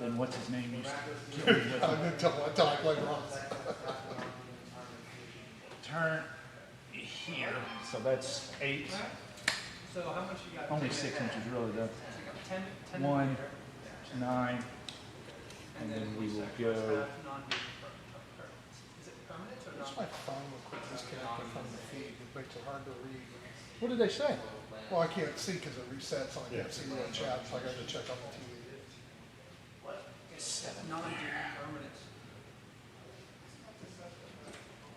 Then what's his name used to kill me with them. Until I played rockets. Turn here. So that's 8. So how much you got? Only 6 inches really though. 10. 1, 9, and then we will go. Is it permanent or That's my phone will quit disconnecting from the feed. It makes it hard to read. What did they say? Well, I can't see because it resets, so I can't see the chat, so I gotta check on the TV. non-permanent?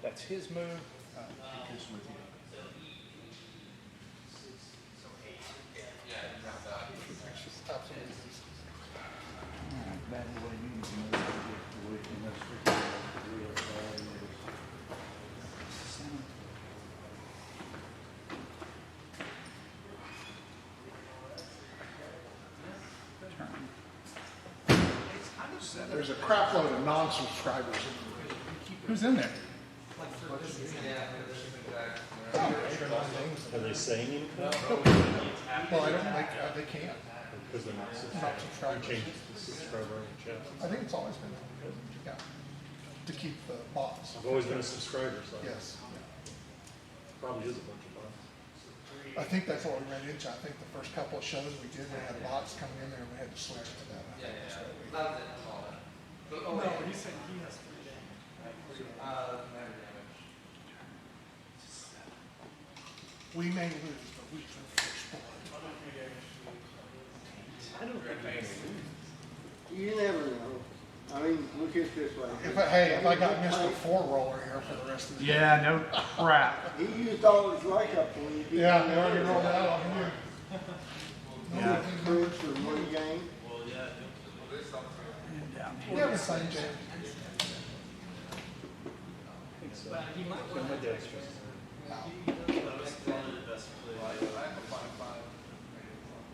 That's his move. He goes with you. There's a crap load of non-subscribers in the room. Who's in there? Are they saying anything? Well, I don't think, they can't. Because they're not Not subscribed. subscribers. Changes to subscriber in chat. I think it's always been, yeah, to keep the bots. I've always been a subscriber, so Yes. probably is a bunch of bots. I think that's what we ran into. I think the first couple of shows we did, we had bots coming in there and we had to switch to that. No, he's saying he has 3 days. We may lose, but we can explore. I don't think they're gonna lose. You never know. I mean, look at it this way. If I got Mr. Four Roller here for the rest of the day. Yeah, no crap. He used all his wake up when he beat Yeah, they already rolled out on you. Yeah. Chris or one game. Yeah, the same jam. But he might So my dad's just.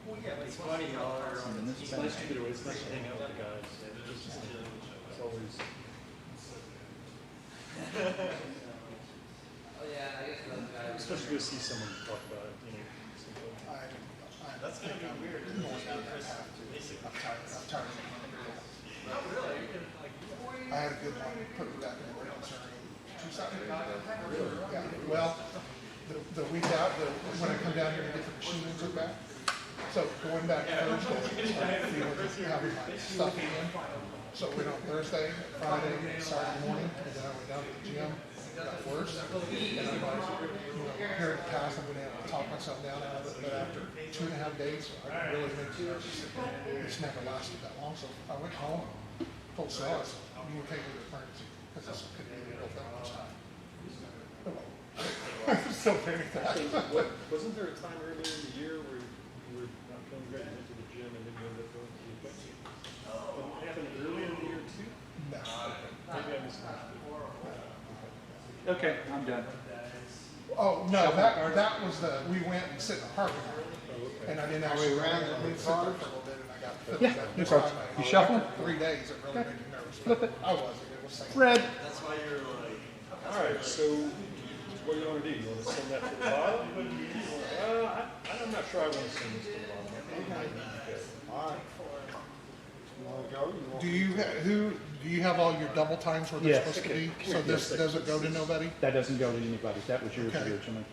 Well, yeah, but it's funny, y'all are on the It's nice to get away. It's nice to hang out with the guys. It's always. Especially to see someone talk about it, you know. That's gonna be weird. I'm tired of it. Not really, you can, like, I had a good one, put it back in the world. Yeah, well, the week out, when I come down here to get the machine and took back. So going back Thursday, started feeling, having my stuff in. So went on Thursday, Friday, Saturday morning, and then I went down to the gym, got worse. And I'm like, here in the past, I've been able to talk myself down out of it, but after 2.5 days, I really made me nervous. It's never lasted that long, so I went home, told Sarah, I said, you can take me to emergency, because this could be real that much time. So very fast. Wasn't there a time earlier in the year where you were not feeling great, you went to the gym and then you ended up going to the equipment? Did it happen earlier in the year too? No. Maybe I misunderstood. Okay, I'm done. Oh, no, that was we went and sit in the parking lot. And I didn't actually run it. We sit there for a little bit and I got flipped. Yeah, new cards. You shuffle? 3 days, it really made me nervous. Flip it. I wasn't, it was safe. Red. That's why you're like, All right, so what do you want to do? You want to send that to the bottom? I'm not sure I want to send this to the bottom. I think I need to go. All right. You wanna go? Do you have all your double times where they're Yes. supposed to be? So this doesn't go to nobody? That doesn't go to anybody. That was yours Okay. originally.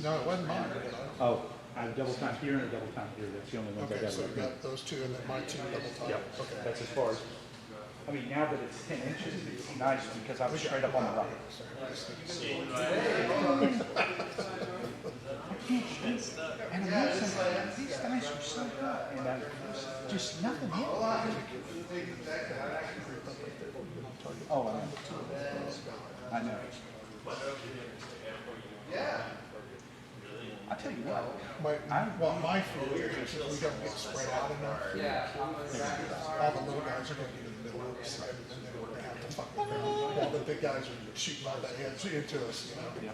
No, it wasn't mine. Oh, I have a double time here and a double time here. That's the only ones I Okay, got so right we now. got those two and then my two double times. Yep, Okay. that's as far as, I mean, now that it's 10 inches, it's nice because I was straight up on the rock. And I'm listening, these guys are so good. And just nothing hit. Oh, I know. I tell you what, My fear is if we don't get spread out enough, all the little guys are gonna get in the middle of the side and then we're gonna have to fuck with them. While the big guys are shooting all their heads into us, you know,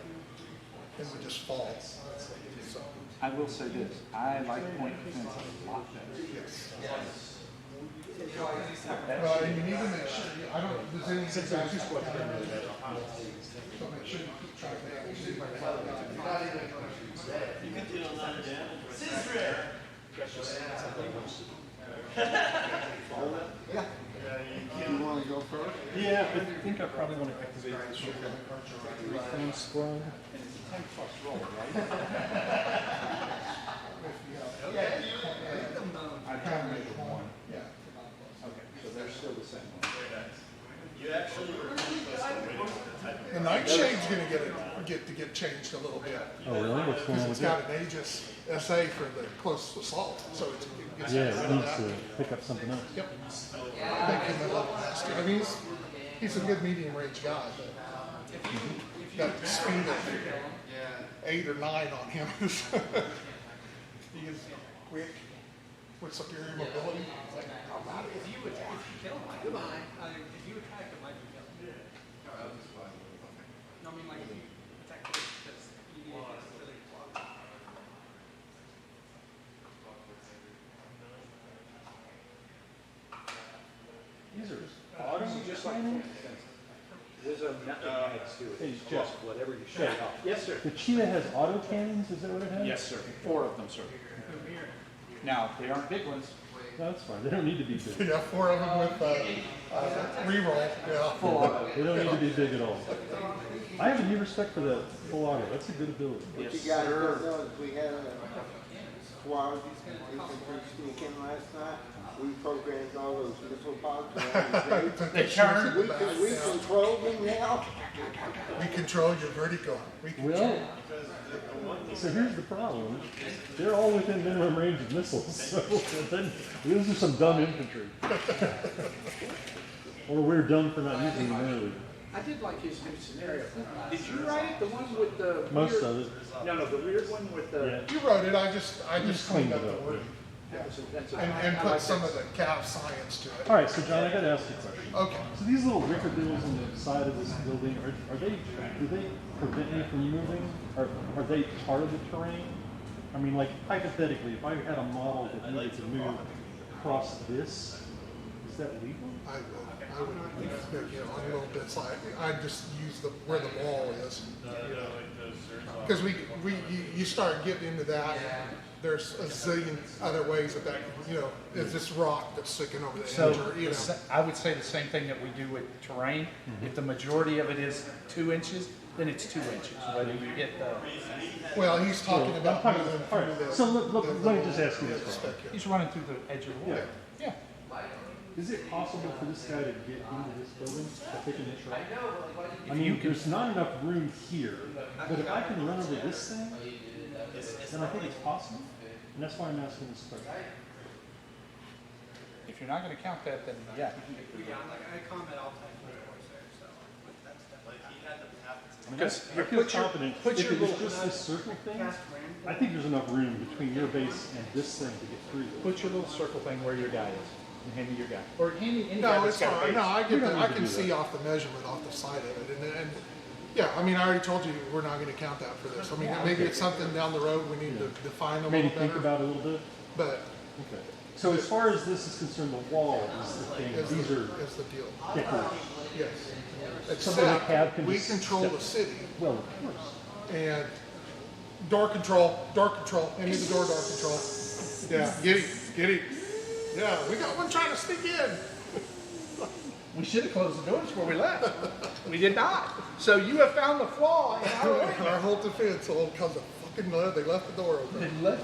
and we just fall. So, I will say this, I like point defense a lot better. yes. Well, and you need to make sure, I don't, does any of the guys just what they're really at? So make sure you keep track of that. you can do a lot of damage. You wanna go first? Yeah, I think I probably want to activate this refund squad. I kind of made it one. Yeah. Okay, so they're still the same one. You actually were supposed to wait for the type of. The nightshade's gonna get changed a little bit. Oh, really? What's going on Because it's with got that? an Aegis SA for the close assault, so it gets Yeah, rid it of needs that. to pick up something else. Yep. Making it a little nasty. I mean, He's a good medium range guy, but that speed of 8 or 9 on him is he is quick with superior mobility. It's like, I'm out of If here. you kill him, if you attack him, I can kill him. No, I mean, like, if you attack him, because you need to really block. These are auto Just like, training? there's a method adds to it. Hey, It's Jeff. just whatever you shut off. Yes, sir. The Cheetah has auto cannons, is that what it has? Yes, sir. 4 of them, sir. Now, they aren't big ones. No, that's fine, they don't need to be big. Yeah, 4 of them with reroll. Yeah, full auto. They don't need to be big at all. I have a new respect for that full auto, that's a good ability. What Yes, you guys sir. don't know is we had a squad infantry sneak in last night. We programmed all those missile pods around the They turn. We control them now. We control your vertical. We control. Well, so here's the problem. They're all within minimum range of missiles, so then those are some dumb infantry. Or we're dumb for not using them early. I did like his new scenario. Did you write it? The one with the Most weird, of it. No, the weird one with the. Yeah. You wrote it. I just cleaned up cleaned it the up, wording That's and I put like some that. of the CAV science to it. All right, so John, I got to ask you a question. Okay. So these little rickabills on the side of this building, do they prevent me from moving? Are they part of the terrain? I mean, like hypothetically, if I had a model that needed to move across this, is that legal? I would, you know, on little bits like I just use where the wall is, you know, because you start getting into that. There's a zillion other ways that you know, is this rock that's sticking over the edge, or you know. I would say the same thing that we do with terrain. If the majority of it is 2 inches, then it's 2 inches. Whether you hit the. Well, he's talking about I'm talking- moving all right, through the. so let me just ask you this question. speculum. He's running through the edge of the wall. Yeah. Yeah. Is it possible for this guy to get into this building by taking this route? I mean, there's not enough room here, but if I can run over this thing, then I think it's possible. And that's why I'm asking this question. If you're not going to count that, then yeah. Yeah, like, I comment all the time with Corsair, so that's definitely. I mean, Because I feel put your- confident put if your it was little- just this circle thing, I think there's enough room between your base and this thing to get through this. Put your little circle thing where your guy is. And hand me your guy. Or hand me any guy No, that's it's got a fine. base. No, I We get don't that. need I to can do see that. off the measurement off the side of it, and yeah, I mean, I already told you we're not going to count that for this. I mean, maybe it's something down the road we need to define a Maybe little think better. about it a little bit. But Okay. So as far as this is concerned, the wall is the thing. These are is the deal. decorations. Yes. So that a cab Except can we just control step- the city, Well, of course. and door control. Into the door control. Yeah, get it. Yeah, we got one trying to sneak in. We should have closed the doors before we left. We did not. So you have found the flaw in our way. Our whole defense, all because of fucking mud, they left the door open. They left.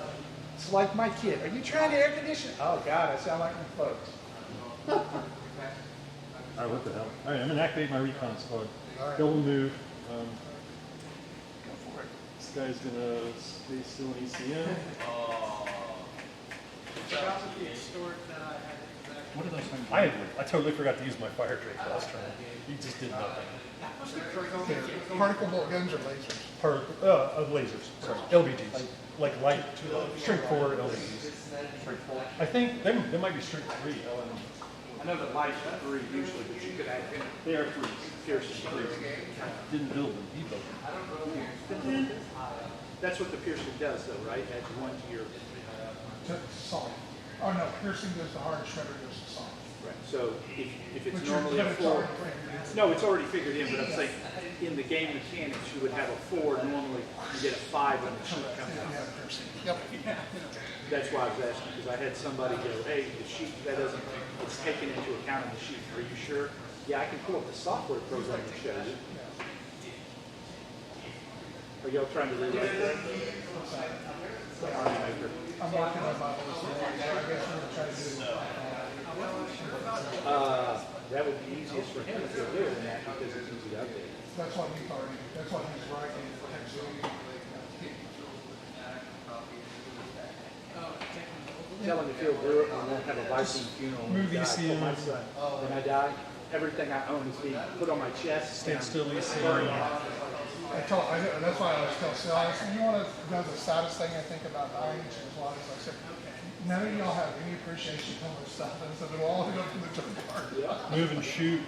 It's like my kid. Are you trying to air condition? Oh God, I sound like my folks. All right, what the hell? All right, I'm gonna activate my recon squad. All right. Double move. Go for it. This guy's gonna stay still in ECM. That was the extort that I had. What are those things? I totally forgot to use my fire drake last turn. He just did nothing. They're particle bolt guns or lasers. Lasers, sorry, LBGs, like light, strength 4 LBGs. I think they might be strength 3. I know the lights are 3 usually, but you could add in. They are free. Pearson 3. Didn't build them, he built them. That's what the Pearson does though, right? Adds 1 to your. Solid. Oh no, piercing goes to hard, shredder goes to solid. Right. So if it's But normally a but it's 4. already figured. No, it's already figured in, but I'm saying in the game mechanics, you would have a 4 normally, you get a 5 when the sheet comes out. Yeah, piercing. Yep. That's why I was asking, because I had somebody go, hey, the sheet, that doesn't, it's taken into account in the sheet. Are you sure? Yeah, I can pull up the software program and show you. Are y'all trying to rewrite that? Army Maker. I'm working on my list. I guess we're gonna try to do. That would be easiest for him if he'll do it in that, because it's easy to update. That's what he's already, that's what he's writing. Tell him if he'll do it, we won't have a Viking funeral when Move he dies. ECM. For my son, when I die, everything I own is being put on my chest. Stand and still, I'm Lisa. burning. That's why I always tell Sal, I said, you want to know the saddest thing I think about dying? She was wise. I said, none of y'all have any appreciation for this stuff. And so it'll all go to the junkyard. Move and shoot.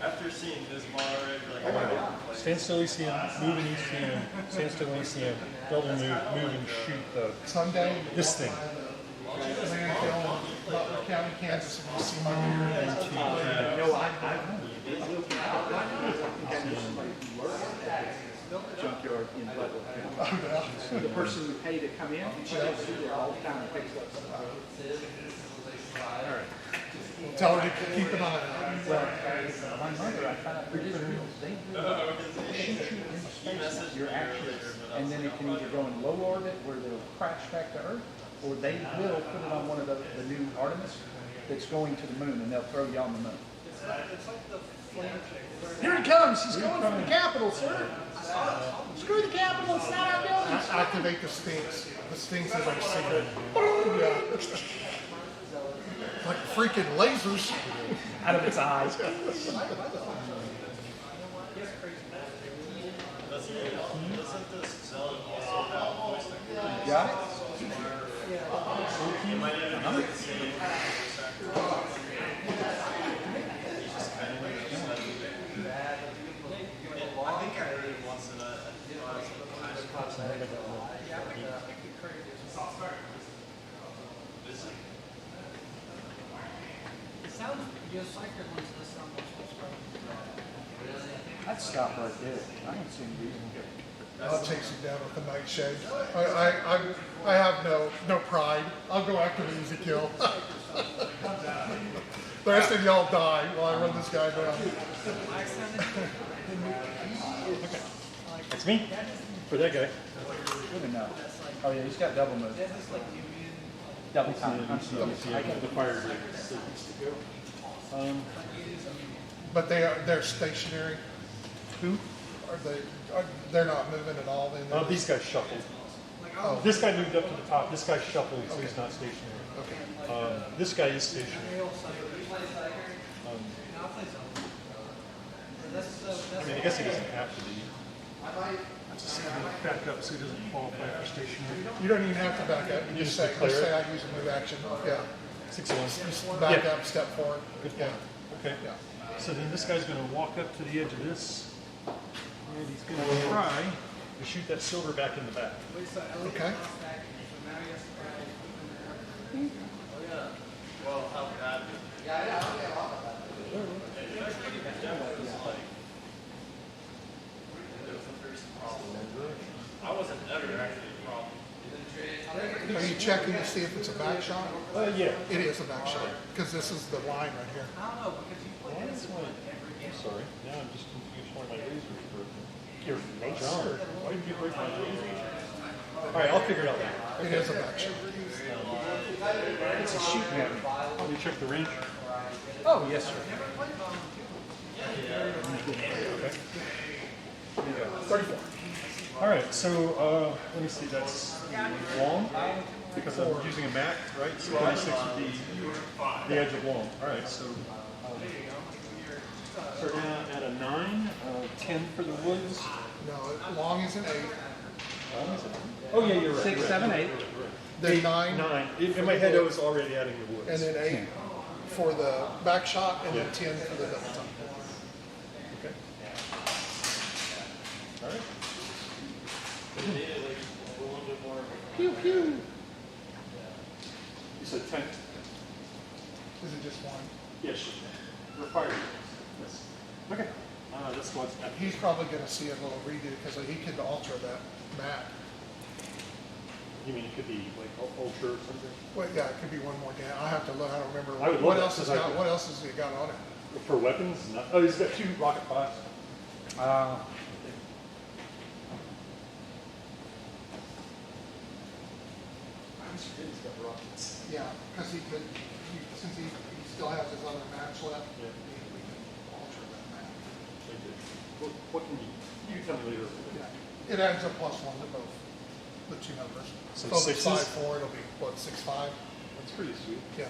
After seeing this bar already, like, Stand still, ECM. Move and ECM. Stand still, ECM. Double move and shoot the Someday, this thing. landfill, Butler County, Kansas, and you'll see my Junkyard in Butler County. The person we pay to come in, she goes through there all the time and picks up stuff. All right. Tell her to keep an eye on it. Well, my mother, I found out, they shoot you in space, your actions, and then it can either go in low orbit where they'll crash back to Earth, or they will put it on one of the new Artemis that's going to the moon, and they'll throw you on the moon. It's like the flame chick. Here he comes! He's going from the Capitol, sir! Screw the Capitol, it's not our building! Activate the Sphinx. The Sphinx is like a cigarette. Yeah. Like freaking lasers. Out of its eyes. doesn't this zone also have voice activity? Got it? It might even be like the same factor. He's just kind of like, I think I heard it once in a class. It sounds just like your ones that sound I'd stop right there. I don't see any reason to go. I'll chase him down with a nightshade. I have no pride. I'll go after the easy kill. The rest of y'all die while I run this guy down. That's me. For that guy. Good enough. Oh yeah, he's got double move. Double time. I got the fire grenade. But they're stationary. Who? They're not moving at all. Then These guys shuffled. Oh. This guy moved up to the top. This guy shuffled, so he's not stationary. Okay. This guy is stationary. I mean, I guess he doesn't have to be. I just have him back up so he doesn't qualify for stationary. You don't even have to back up. You just say I use a move action. Yeah. 6-1. Just back up, step forward. Good Yeah. point. Okay. Yeah. So then this guy's going to walk up to the edge of this, and he's going to try to shoot that silver back in the back. Okay. Well, how bad? I wasn't ever actually a problem. Are you checking to see if it's a back shot? Yeah. It is a back shot because this is the line right here. I don't know, because you put Well, in that's some why- every I'm game. sorry. Now I'm just confused why my laser's broken. Your laser? Why did you break my laser? All right, I'll figure it out later. It is a back shot. It's a shoot gun. Let me check the range. Oh, yes, sir. Okay. 34. All right, so let me see. That's long because I'm using a Mac, right? So 36 would be the edge of long. All right, so start down at a 9, 10 for the woods. No, long is an 8. Long is it? Oh yeah, you're right. 6, 7, 8. Then 9. 9. In my head, I was already adding the woods. And then 8 for the back shot, and then Yeah. 10 for the double time. Okay. All right. Pew, pew. You said 10. Is it just one? Yes. Required. Yes. Okay. That's what's at He's probably going to see a little redo because he could alter that map. You mean it could be like ultra or something? Well, yeah, it could be one more down. I have to look. I don't remember. I would What love else that, has 'cause I got? could- What else has he got on it? For weapons? No. Oh, he's got 2 rocket pods. He's got rockets. Yeah, because since he still has his other maps left, Yeah. we can alter that map. What can you tell me later? Yeah, it adds a +1 to both the two numbers. So if it's 6s? 5-4, it'll be what 6-5. That's pretty sweet. Yeah.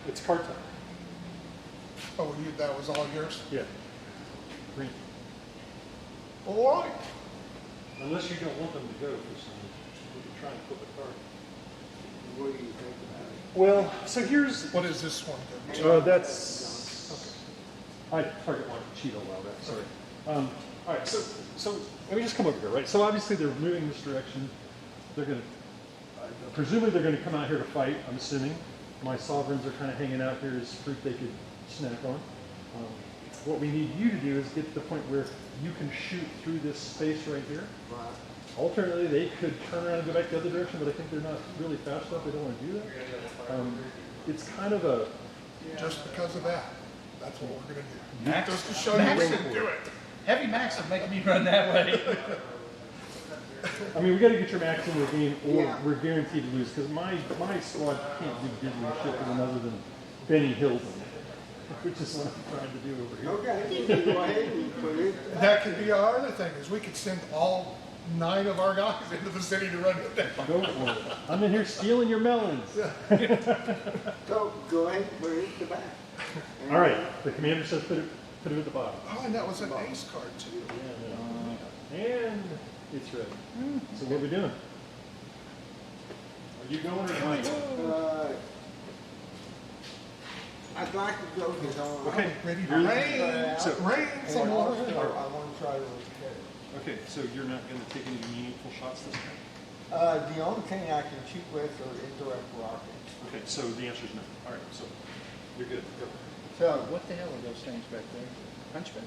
It's cart time. Oh, that was all yours? Yeah. Green. All right. Unless you don't want them to go for some reason. We can try and flip a card. What do you think about it? Well, so here's, What is this one? Then? that's, I target one Cheeto while that, sorry. All right, so let me just come over here, right? So obviously they're moving this direction. They're gonna, presumably they're gonna come out here to fight, I'm assuming. My sovereigns are kind of hanging out here as fruit they could snack on. What we need you to do is get to the point where you can shoot through this space right here. Right. Alternately, they could turn around and go back the other direction, but I think they're not really fast enough. They don't want to do that. It's kind of a... Just because of that, that's what we're going to do. Max, Just to show Max you we would can do it. Heavy Max would make me run that way. I mean, we got to get your max in the game, or Yeah. we're guaranteed to lose, because my squad can't do diddly shit with another than Benny Hilton, which is what I'm trying to do over here. Okay, go ahead and put it. That could be our other thing, is we could send all 9 of our guys into the city to run it down. Go for it. I'm in here stealing your melons. Go ahead and put it at the back. All right, the commander says put it at the bottom. Oh, and that was an ace card too. And it's ready. So what are we doing? Are you going or am I going? I'd like to go his own. Okay, Ready to you're- rain, so- rain some And more. also, I want to try to repair. Okay, so you're not going to take any meaningful shots this time? The only thing I can shoot with are indirect rockets. Okay, so the answer is no. All right, so you're good. Go. So, What the hell are those things back there? Punchback?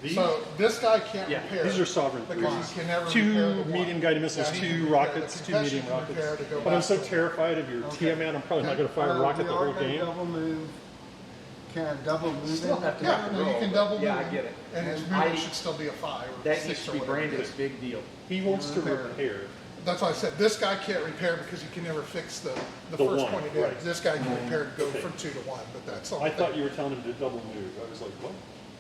These, So this guy can't yeah, repair. these are sovereign. Because he can never repair Two the one. medium guided missiles, Yeah, he can two repair rockets, the two concussion medium can repair rockets. to go But I'm back so to- terrified of your Tiamat, I'm probably not going to fire a rocket the whole game. Double move. Can I double move Still in? have to Yeah, make a no, you roll, can but- double move. Yeah, I him, get it. And his And movement should still be a 5 or That 6 needs to or be whatever it branded is. as big deal. He wants to Repair. repair. That's why I said this guy can't repair because he can never fix the The first one, point he did. right. This guy can repair to go Okay. from 2 to 1, but that's all. I thought you were telling him to double move. I was like, what?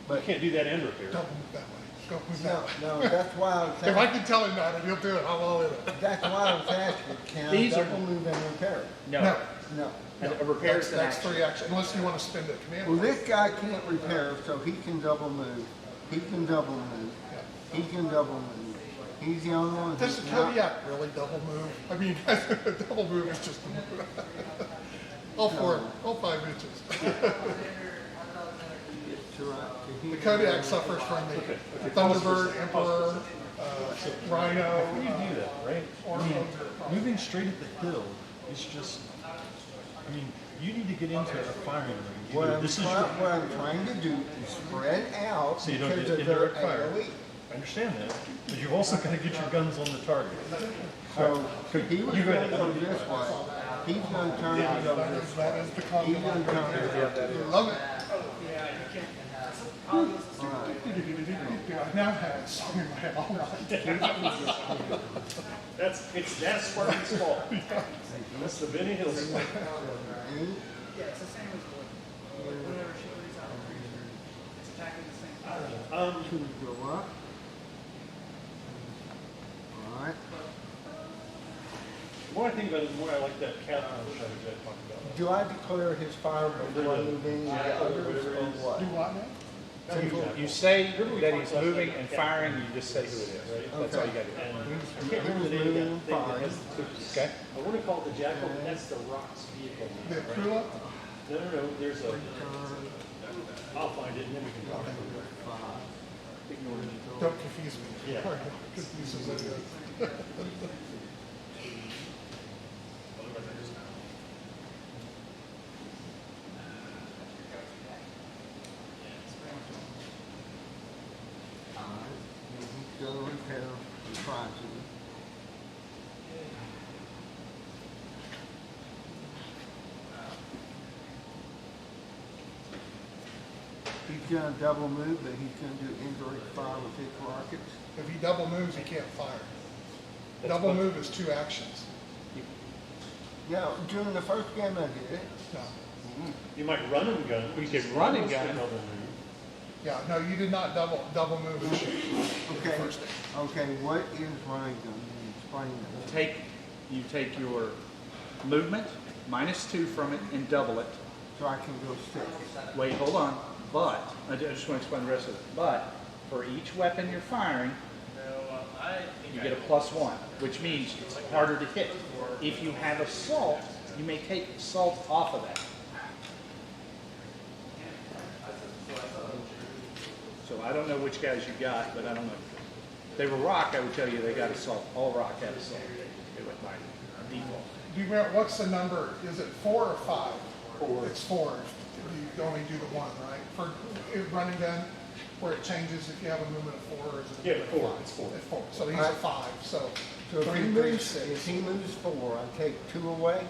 You can't do that and repair. Double move that way. Go move No, that way. no, that's why I was If I asking. can tell him that, and he'll do it, I'm all in it. That's why I was asking. Can I These are- double move and repair? No. No. No. And a repair is an That's action. 3 action, unless you want to spend a command. Well, point. this guy can't repair, so he can double move. He can double move. He can double move. He's the only one Does who's the not. Kodiak really double move? I mean, double move is just all 5 inches. It's right. The Kodiak suffers from the Thunderbird, Emperor, Rhino. How do you do that, right? I mean, moving straight at the hill is just, I mean, you need to get into a firing range. What I'm, This is your, what I'm trying to do is spread out So you don't because get of their indirect fire. AoE. I understand that, but you've also got to get your guns on the target. So So he was you going got- to go this way. He's going to turn to go this way. That is the He's combo. going to turn. Love it. Right. I now have a song in my head all night. It's that Spartan's fault. That's the Benny Hill fault. Yeah, it's the same as wood. Whenever she leaves out of creature, it's attacking the same thing. Go up. All right. The more I think about it, the more I like that cat strategy I talked about. Do I declare his fire before I move any of the others or what? Do what now? You say that he's moving and firing, you just say who it is. That's all you gotta do. I can't remember the name of that thing that has the cookies. Okay? I want to call it the Jackal, but that's the Rock's vehicle. The right? Krula? No, there's a, I'll find it and then we can talk about it. Don't confuse me. Yeah. Confuses me. All right. He's going to repair the prices. He's going to double move, but he's going to do indirect fire with his rockets. If he double moves, he can't fire. Double move is 2 actions. Yeah, during the first game I did it. No. You might run and gun. You could run and Almost gun. double move. Yeah, no, you did not double move and shoot. Okay. First. Okay, what is running gun? Explain that. Take you take your movement, -2 from it, and double it. So I can go 6. Wait, hold on. But, I just want to explain the rest of it. But, for each weapon you're firing, you get a +1, which means it's harder to hit. If you have assault, you may take assault off of that. So I don't know which guys you got, but I don't know. If they were rock, I would tell you they got assault. All rock had assault. It went by default. Do you remember, what's the number? Is it 4 or 5? 4. It's 4. You only do the one, right? For running gun, where it changes if you have a movement of 4 or is it? Yeah, 4. It's 4. It's 4. So he's a 5. So So if 3, he 3, moves, 6. if he moves 4, I take 2 away?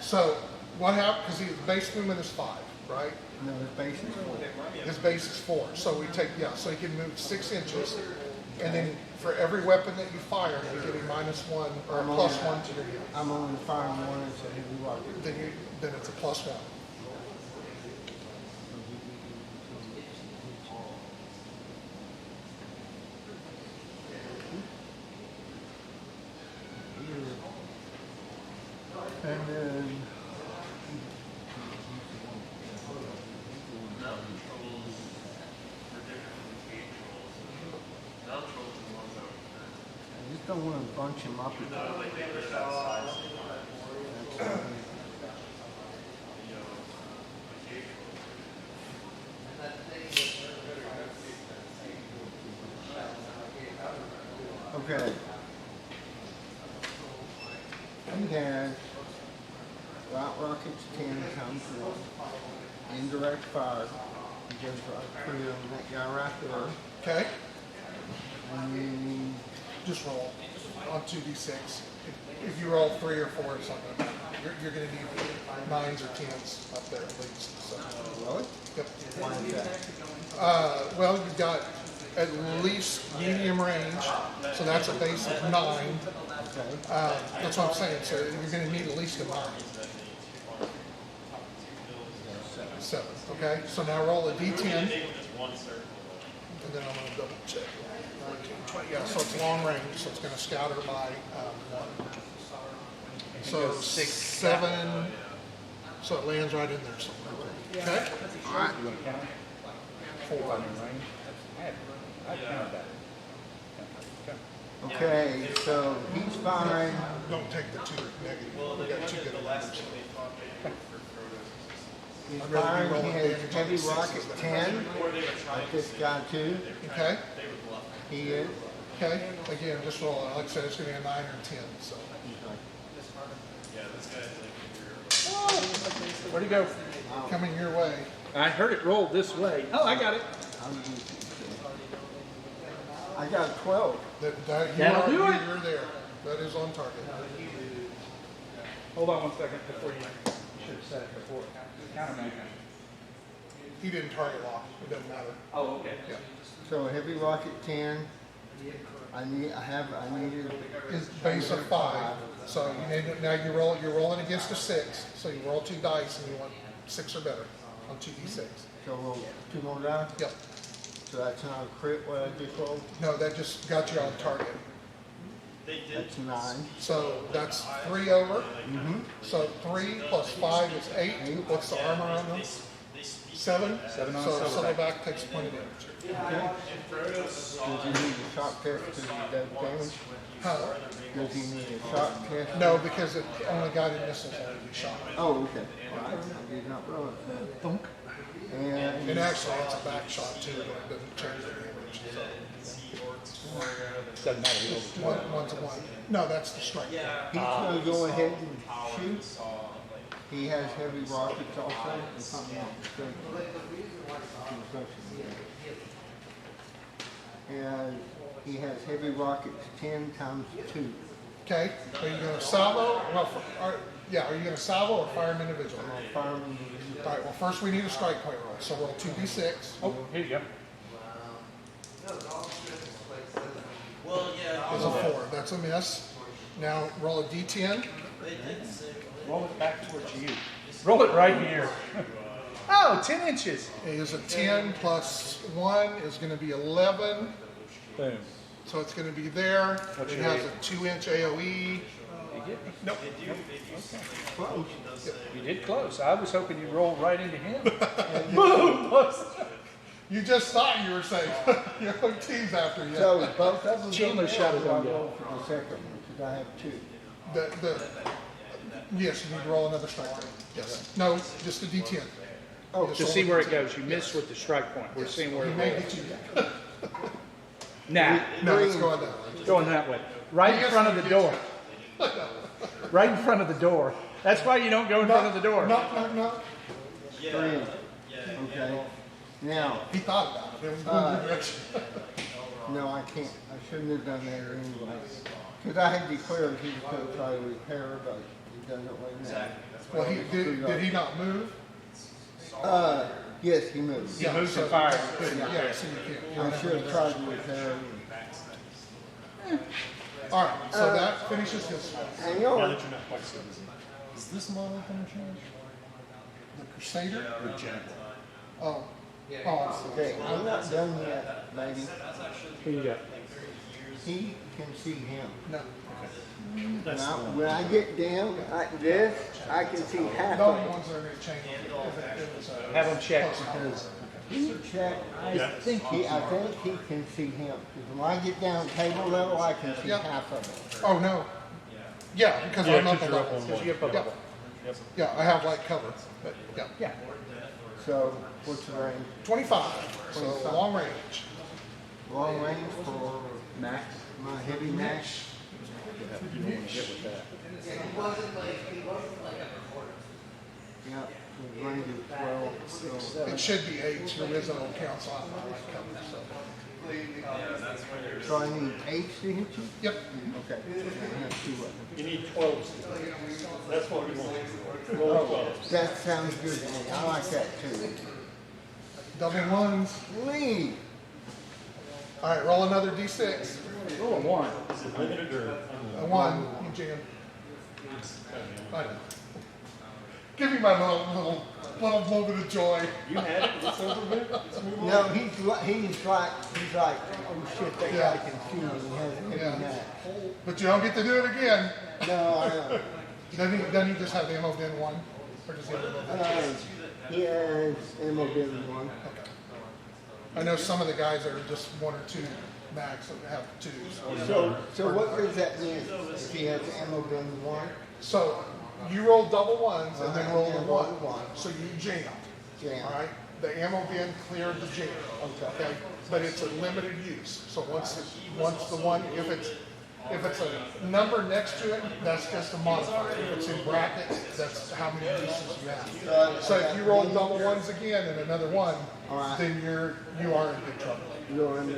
So what happened? Because his base movement is 5, right? No, his base is 4. His base is 4. So we take, yeah, so he can move 6 inches. And then for every weapon that you fire, you get a -1 or a +1 to your hit. I'm only firing 1 as a heavy rocket. Then it's a +1. And then I just don't want to bunch him up. Okay. He has route rockets 10 times 1. Indirect fire. He goes right through that guy right there. Okay? And then Just roll on 2d6. If you roll 3 or 4 or something, you're going to need 9s or 10s up there at least. So. really? Yep. Why is that? Well, you've got at least medium range, so that's a base of 9. Okay. That's what I'm saying. So you're going to need at least a 9. 7. Okay. So now roll a d10, and then I'm going to double check. 20, yeah. So it's long range. So it's going to scatter by 1. So 7. So it lands right in there somewhere. Okay. All right. You want to count? 4 on your range. I counted that. Okay, so he's firing. Don't take the 2 negative. We got 2 good numbers. He's I'd rather be firing. He rolling has damage on heavy the rocket sixes than 10. Like this guy too. Okay. He is. Okay. Again, just roll it. Like I said, it's going to be a 9 or 10. So. Where'd he go? Coming your way. I heard it roll this way. Oh, I got it. I got a 12. That'll do it. You're there. That is on target. Hold on 1 second before you should have said it before. Countermeasure. He didn't target lock. It doesn't matter. Oh, okay. Yeah. So heavy rocket 10. I needed His base of 5. So you need now you're rolling against a 6. So you roll 2 dice and you want 6 or better on 2d6. So roll 2 more dice. Yep. So that's not a crit what I just rolled. No, that just got you on target. That's 9. So that's 3 over. So 3 plus 5 is 8. What's the armor on them? 7. 7 on So silverback. silverback takes a point of damage. Okay. Does he need a shock test because he does damage? Huh? Does he need a shock test? No, because it only guided missiles only be shot. Oh, okay. I did not realize that. Thunk. And And actually, it's a back shot too, but it doesn't change the damage. Doesn't matter. He rolls So, 1 to 1. No, that's the strike. he's going to go ahead and shoot. He has heavy rockets also. If I'm not mistaken. And he has heavy rockets 10 times 2. Okay. Are you going to salvo? Well, are you going to salvo or fire him individually? Fireman. All right. Well, first we need a strike point roll. So roll 2d6. Oh, here you go. Is a 4. That's a miss. Now roll a d10. Roll it back towards you. Roll it right here. Oh, 10 inches. It is a 10 plus 1 is going to be 11. Boom. So it's going to be there. What's It your has AOE? a 2-inch AOE. get me? Nope. They do say, it does say. You did close. I was hoping you'd roll right into him. You just thought you were safe. Your own team's after you. So both of them. Chandler shot his own roll goal. for the second one, because I have two. Yes, you need to roll another strike. Yes. No, just a D10. Oh, To see where it goes. You missed with the strike point. We're seeing where He it may goes. get you. Nah, No, let's go on that way. going that way. Right in Yes, front of the you door. Right in front of the door. That's why you don't go in front of the door. No. three. Okay. Now, He thought about it. It was going to direction. no, I can't. I shouldn't have done that anyway. Because I had declared he was going to try to repair, but he doesn't right now. Well, did he not move? Yes, he moved. He moves so- and fires. Yeah, so you can't. I should have tried to repair. All right, so that finishes his, Hang Now on. that you're not quite certain. Is this model going to change? the Crusader. Or Jaguar? Oh, oh, Okay, I'm not done yet, lady. Who you got? He can see him. no. That's Now, the one. when I get down like this, I can see half The of only it. ones that are going to change if it was, Have him check because He check. I think he can see him. Because when I get down table level, I can see Yep. half of it. Oh, no. Yeah, because Yeah, I'm up because a you're up level. on because you one. get above Yeah. level. Yep. Yeah, I have like cover, but yeah. Yeah. So, what's the range? 25, so 25. long range. Long range for Max. my heavy max. You don't want to get with that. Yeah, the range is 12. So, It should be 8, your original count, so I have like cover, so. so I need 8 to hit you? Yep. Okay. I have 2 weapons. You need 12. That's what we want. Roll 12. That sounds good to me. I like that too. Double ones. Lead. All right, roll another D6. Roll a 1. Is it limited or? A 1, Eugene. I know. Give me my little moment of joy. You had it. It's over with. Let's move on. No, he's like, oh shit, that Yeah. guy can see me. He has a heavy Yeah. max. But you don't get to do it again. No, I know. Doesn't he just have the ammo bin 1? Or does he have ammo bin? He has ammo bin 1. Okay. I know some of the guys are just 1 or 2 max that have 2s. So what does that mean if he has ammo bin 1? So you roll double ones and then roll the Yeah, one. roll one. So you jam. Jam. All right. The ammo bin cleared the jam. Okay. But it's a limited use. So once the one, if it's a number next to it, that's just a modifier. If it's in brackets, that's how many uses you have. So if you roll double ones again and another one, All right. then you are in big trouble. You're in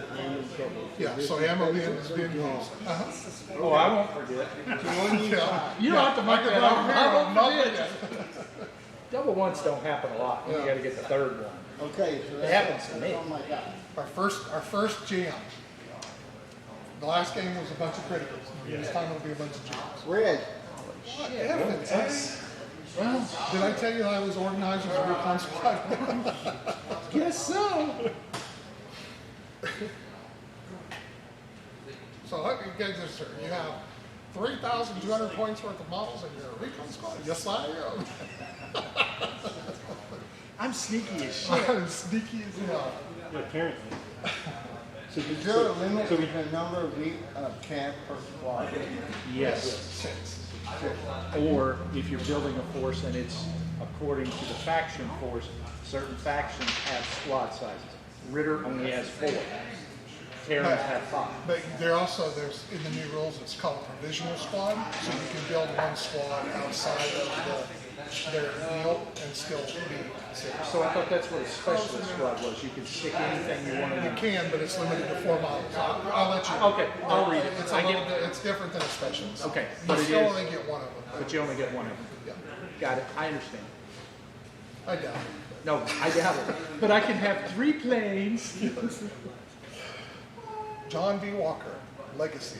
trouble. Yeah. So ammo bin has been used. Uh-huh. Oh, I won't forget. Yeah. You don't have to mark that Microphone off. here, I won't not forget. forget. Double ones don't happen a lot. You Yeah. got to get the third one. Okay, so It happens to me. Oh my God. Our first jam. The last game was a bunch of criticals. This time it'll be a bunch of jams. Red. What heavens, eh? Well, did I tell you that I was organized as a recon squad? Guess so. So let me get this, sir. You have 3,200 points worth of models in your recon squad. Yes, I am. I'm sneaky as shit. I'm sneaky as hell. Yeah, apparently. So is there a limit to the number of CAV per squad? Yes. Or if you're building a force and it's according to the faction force, certain factions have squad sizes. Ritter only has 4. Terrans have 5. But there's in the new rules, it's called a provisional squad. So you can build one squad outside of their field and still be safe. So I thought that's what a specialist squad was. You could stick anything you wanted You in. can, but it's limited to 4 models. I'll let you. Okay, I'll read it. It's I a little get- bit, it's different than a specialist. Okay, You but it still is- only get one of them. But you only get one of them. Yeah, Got it. I understand. I doubt it. No, I doubt it. But I can have 3 planes. John D. Walker, Legacy.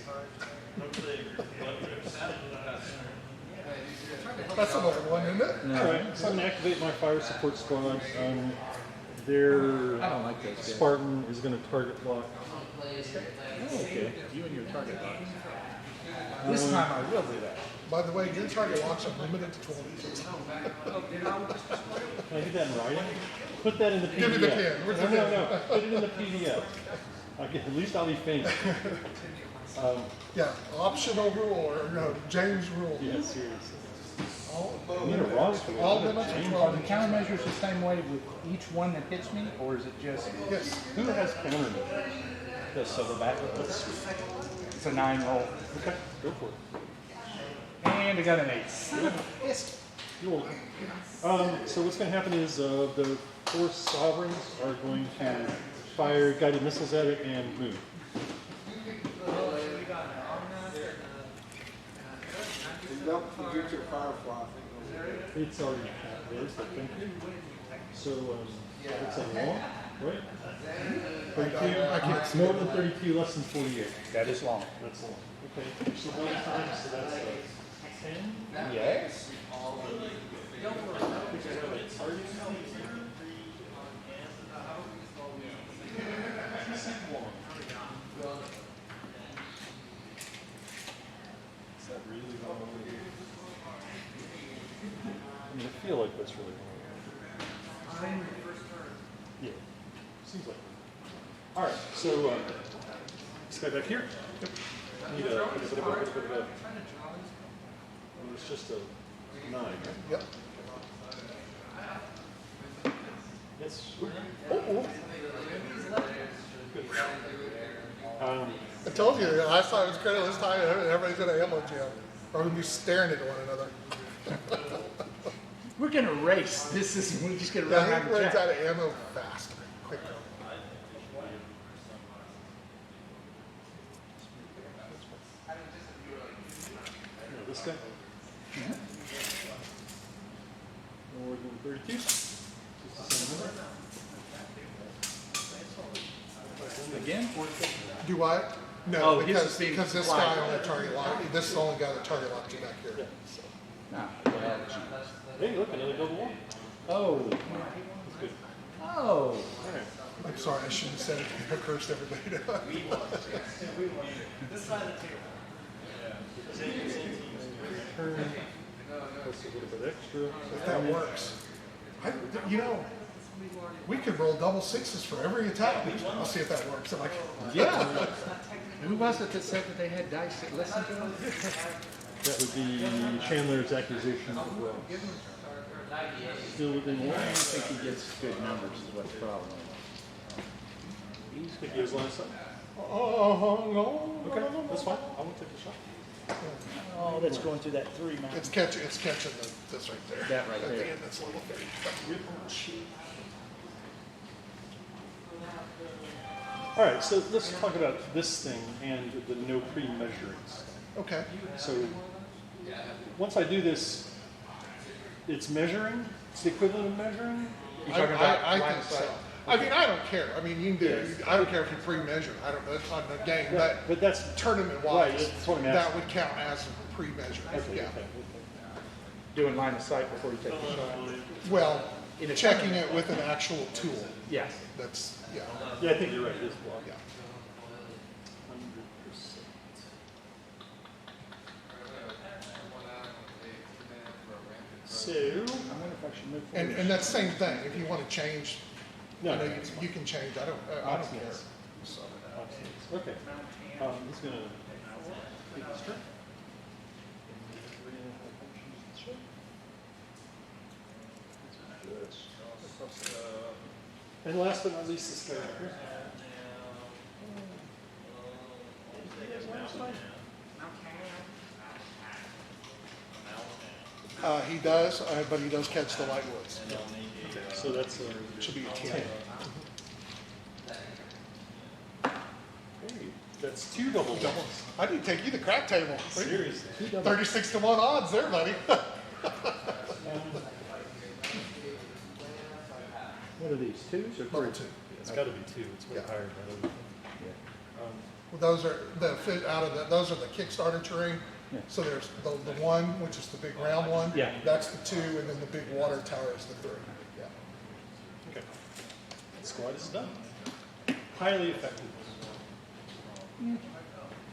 That's an old one, isn't it? All right, so I'm gonna activate my fire support squad. Their I don't like those guys. Spartan is gonna target lock. Oh, okay. You and your target box. This time I will do that. By the way, your target locks are limited to 20. Can I get that in writing? Put that in the PDF. Give me the pen. Where's the pen? No. Put it in the PDF. At least I'll be famous. Yeah, optional rule, or no, James rule. Yeah, seriously. All, You need a wrong score. all limits are Are 12 the countermeasures the same way with each one that hits me, or is it just, Yes. Who has countermeasures? just so the back? Let's see. It's a 9 roll. Okay, go for it. And I got an 8. Yes. You're welcome. So what's going to happen is the 4 sovereigns are going to fire guided missiles at it and move. And don't forget your firefly. It's already there, so thank you. So it's a long, right? 32. I can't see More it. than 32, less than 48. That is long. That's long. Okay. So build time, so that's 10. Yes. I think I have a target. Is that really long? I mean, I feel like that's really long. Yeah, seems like it. All right, so this guy back here. Need a bit of a. It's just a 9. Right? Yep. Yes. Oh. Good. I told you, last time it was credit, this time everybody's going to ammo jam. Or we're going to be staring at one another. We're going to race. We're just going to run Yeah, around he the runs track. out of ammo fast, quicker. This guy. More than 32. Just the same number. Again? Do I? No, Oh, his because is being this supplied. guy only target locked. This is the only guy that target locked you back here. So. Nah. Hey, look, another double 1. Oh. That's good. Oh. All right. I'm sorry, I shouldn't have said it. I cursed everybody down. This side of the table. Turn. Plus a little bit extra. If that works. You know, we could roll double 6s for every attack. I'll see if that works. I'm like, Yeah. Who was it that said that they had dice that listened to them? That would be Chandler's accusation as well. Still within I 1. don't think he gets good numbers is what the problem is. He's going to get his line of sight. oh, no. Okay, that's fine. I won't take the shot. Oh, that's going through that 3 mountain. It's catching this right there. That right At there. the end, that's a little bit. All right, so let's talk about this thing and the no pre-measuring stuff. Okay. So once I do this, it's measuring? It's the equivalent of measuring? You're talking about I line think of so. sight. I mean, I don't care. I mean, you can do. I don't care if you pre-measure. I don't know. It's on the game, But that's tournament-wise, right, that's what I'm that asking. would count as a pre-measure. Okay, Yeah. okay. Doing line of sight before you take the shot. Well, In a checking tournament. it with an actual tool. Yes. That's yeah. Yeah, I think you're right. It is blocked. Yeah. 100%. So, I wonder if I should move forward. And that's the same thing. If you want to change, no, I know that's you can change. I don't care. Obstacles. So. okay. He's going to take this turn. And last but not least, this guy right here. He does, but he does catch the light woods. Okay, so that's Should be a 10. hey, that's 2 double doubles. I didn't take you to the crack table. Seriously. 36 to 1 odds there, buddy. What are these, 2s or 3s? Number 2. It's got to be 2. It's way Yeah. higher than everything. Well, those are the fit out of the. Those are the Kickstarter terrain. Yeah. So there's the one, which is the big round one. Yeah. That's the 2, and then the big water tower is the 3. Yeah. Okay. Squad is done. Highly effective.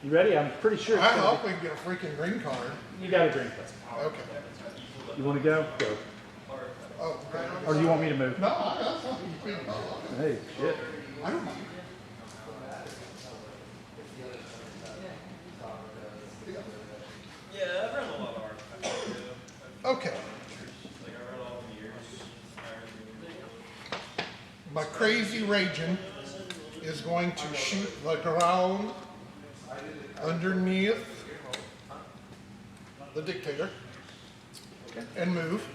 You ready? I'm pretty sure it's I gonna hope we can get a freaking green card. be, you got a green card. Okay. You wanna go? Go. Oh, okay. Or do you want me to move? No, that's not you. Hey, shit. I don't mind. Yeah, I've read a lot of artifacts too. Okay. Like I read all the years. My crazy raging is going to shoot the ground underneath the dictator and move.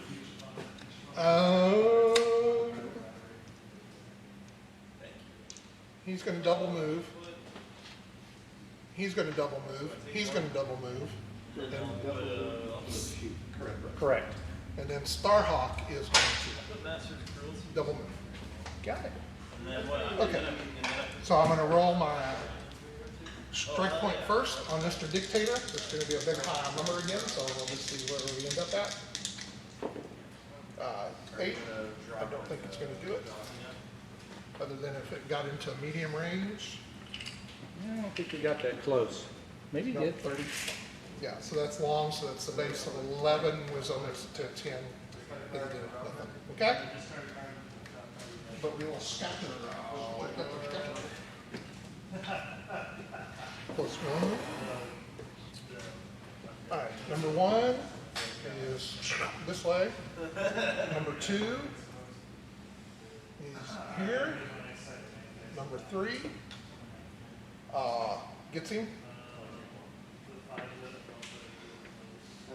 He's going to double move. He's going to double move. He's going to double move. Correct. And then Starhawk is going to double move. Got it. And then what? Okay. So I'm going to roll my strike point first on Mr. Dictator. It's going to be a big high number again, so we'll just see where we end up at. 8. I don't think it's going to do it. Other than if it got into medium range. I don't think we got that close. Maybe you No, did. 30. Yeah, so that's long, so that's the base of 11 was on this to 10. It did nothing. Okay? But we will scatter. Close one. All right, number 1 is this way. Number 2 is here. Number 3 gets him. I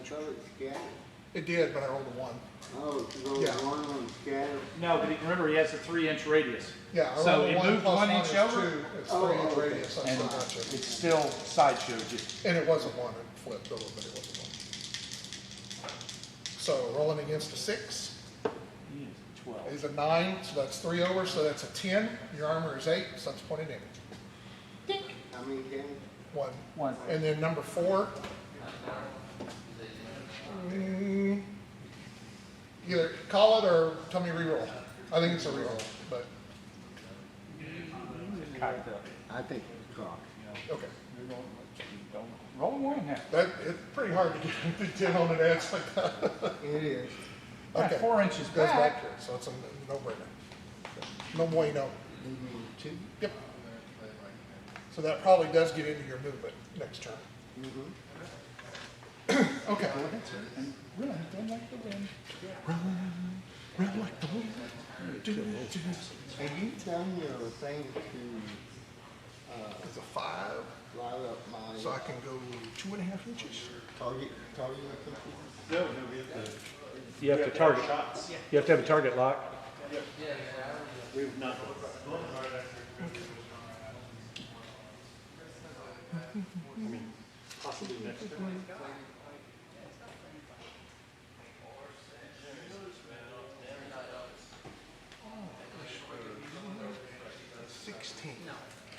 thought it scattered. It did, but I rolled a 1. Oh, you rolled Yeah. one on scatter. No, but remember, he has a 3-inch radius. Yeah, I So rolled a it 1 moved plus 1 1 inch is over? 2. It's 3 Oh, inch okay. radius. I And still got you. it still sideshowed you. And it was a 1. It flipped a little bit. It was a 1. So rolling against a 6 He is 12. is a 9. So that's 3 over. So that's a 10. Your armor is 8. So that's point of damage. How many damage? 1. 1. And then number 4. Either call it or tell me reroll. I think it's a reroll, but Cocked up. I think it's cocked. okay. Roll 1 now. That it's pretty hard to get the 10 on an edge like that. It is. Okay. 4 inches Goes back back. to it, so it's a no-brainer. No bueno. Leave me 2. Yep. So that probably does get into your movement next turn. Okay. And run like the wind. Run like the wind. Have you done your thing to, It's a 5, light up my so I can go 2.5 inches. target computer? No, no, we have to. You have to target. Shots. You have to have a target lock. We have not. I mean, possibly next time. 16. No,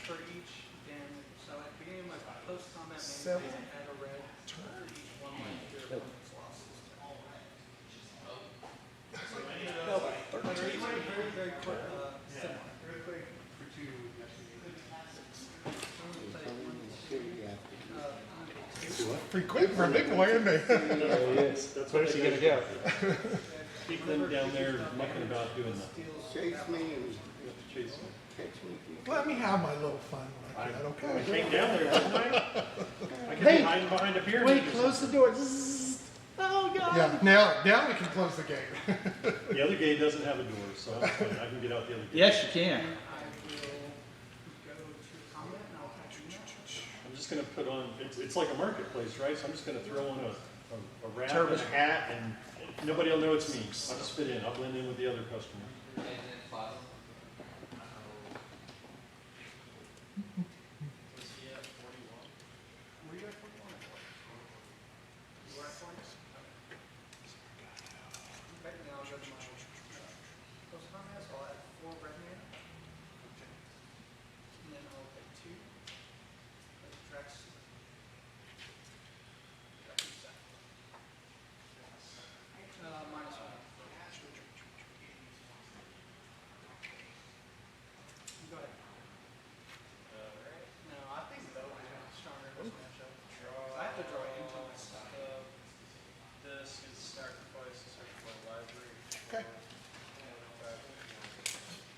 for each damage, so at the beginning of my post-combat Seven. management, add a red for each one of my hero points lost. No, but very, very, very quick, similar. Very quick for 2. Pretty quick for a big boy, isn't it? Yes. That's what Where's he gonna go? Keep them down there mucking about doing that. Chase me and You have to chase them. catch me if you Let me have my little fun when I can, I okay? came down there, wasn't I? I could Hey, be hiding behind a pyramid. Wait, or close the door. Zzz. Oh, God. Yeah, now we can close the gate. something. The other gate doesn't have a door, so I'm fine. I can get out the other gate. Yes, you can. I will go to combat and I'll catch you now. I'm just gonna put on, it's like a marketplace, right? So I'm just gonna throw on a wrap and Turban. a hat and nobody will know it's me. I'll just fit in. I'll blend in with the other customers. Were you at 41 or what? You were at 40? Right now, I'll go to my post-combat, so I'll add 4 red mana. And then I'll pay 2. That subtracts. -1.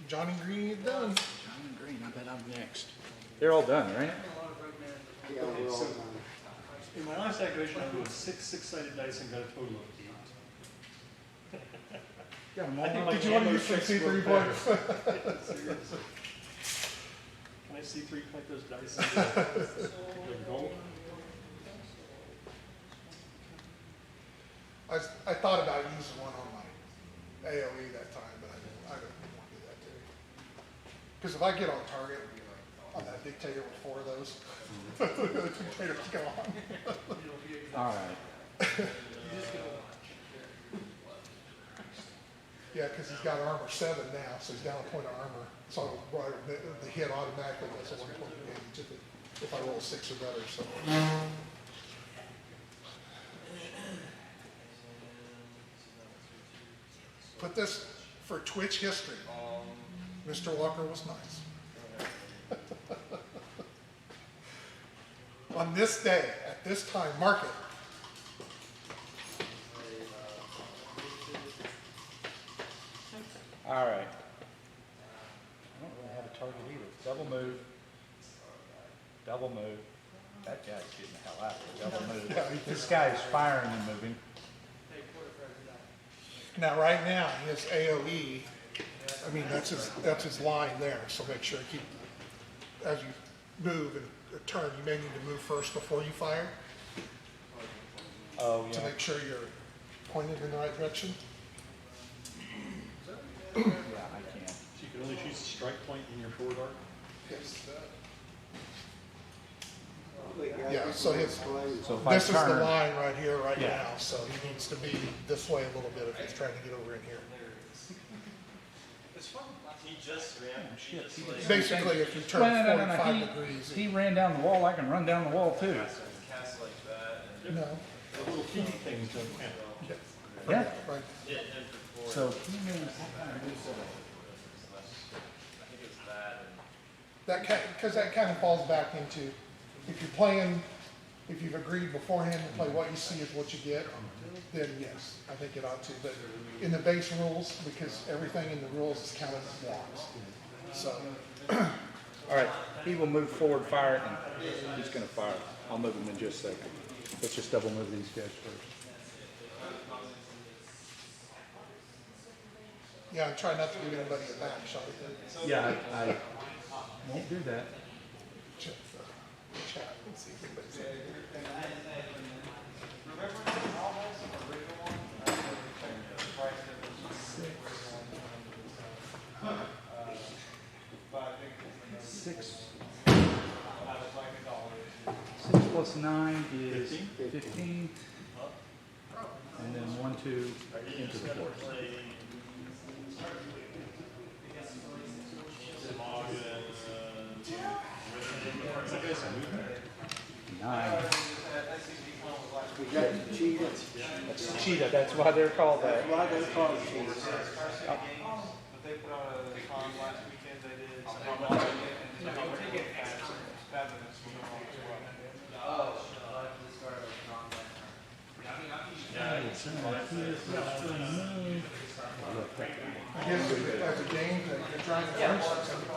Johnny Green it done. John Green, I bet I'm next. They're all done, right? Yeah, we're all So- done. In my last activation, I rolled six-sided dice and got a total of 8. Got them I think all. my Did you want to ammo use some checks C3 work better. points? Seriously. Can I C3 point those dice into the gold? I thought about using one on my AOE that time, but I didn't want to do that today. Because if I get on target on that dictator with 4 of those, the dictator's gone. All right. Yeah, because he's got armor 7 now, so he's down a point of armor. So the hit automatically does a 1 point of damage if I roll 6 or better. So. Put this for Twitch history. Mr. Walker was nice. On this day, at this time, mark it. All right. I don't really have a target either. Double move. Double move. That guy's getting the hell out of there. Double move. This guy is firing and moving. Now, right now, his AOE, I mean, that's his line there, so make sure keep, as you move and turn, you may need to move first before you fire Oh, to yeah. make sure you're pointed in the right direction. Yeah, I can. So you can only choose a strike point in your forward arc? Yes. Yeah, Yeah, so his, So if I this is the turn, line right here, right Yeah. now, so he needs to be this way a little bit if he's trying to get over in here. He just ran. Oh, shit, Just he like, just- Basically, if you turn Well, no, 45 He, degrees. he ran down the wall. I can run down the wall too. cast like that. And No, The little feet things don't count. Yeah. right. So he moves. I think it's that. And Because that kind of falls back into, if you're playing, if you've agreed beforehand to play what you see is what you get, then yes, I think it ought to. But in the base rules, because everything in the rules is counted as blocks. So, All right. He will move forward, fire, and he's going to fire. I'll move him in just a second. Let's just double move these guys first. yeah, and try not to give anybody a back shot. Yeah, I won't do that. Check the chat and see if anybody's Six. 6 plus 9 is 15. And then 1, 2 into the force. Nine. We got the cheetah. That's cheetah. That's why they're called that. Why they're called cheetahs. But they put on a con last weekend, they did. I guess as a game, they're trying to learn something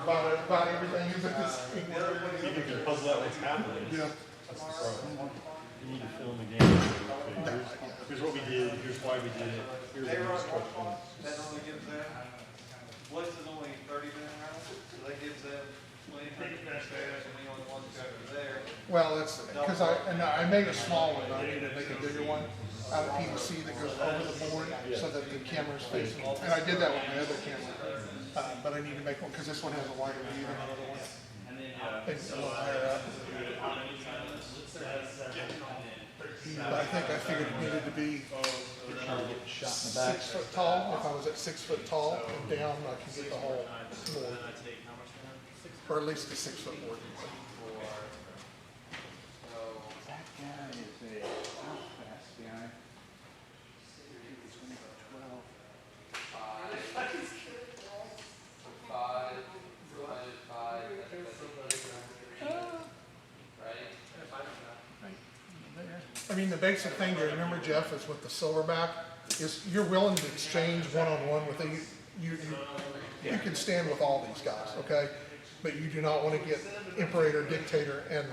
about everything is at this thing. You can puzzle out what's happening. Yeah. That's the problem. You need to film the game. Here's what we did, here's why we did it, here's the next question. That only gives them, Blitz is only 30-minute rounds, so that gives them plenty of time to finish theirs, and the only ones that are there. Well, it's, because I made a small one, I need to make a bigger one out of PVC that goes over the board so that the camera's facing, and I did that with my other camera. But I need to make one, because this one has a wider view than the other one. It's a little higher up. But I think I figured it needed to be Shot in the back. 6 foot tall. If I was at 6 foot tall and down, I can get the whole board. Or at least the 6 foot board. That guy is a how fast guy. He's going to go 12. I mean, the basic thing to remember, Jeff, is with the silverback, is you're willing to exchange one-on-one with you can stand with all these guys, okay? But you do not want to get Imperator, Dictator, and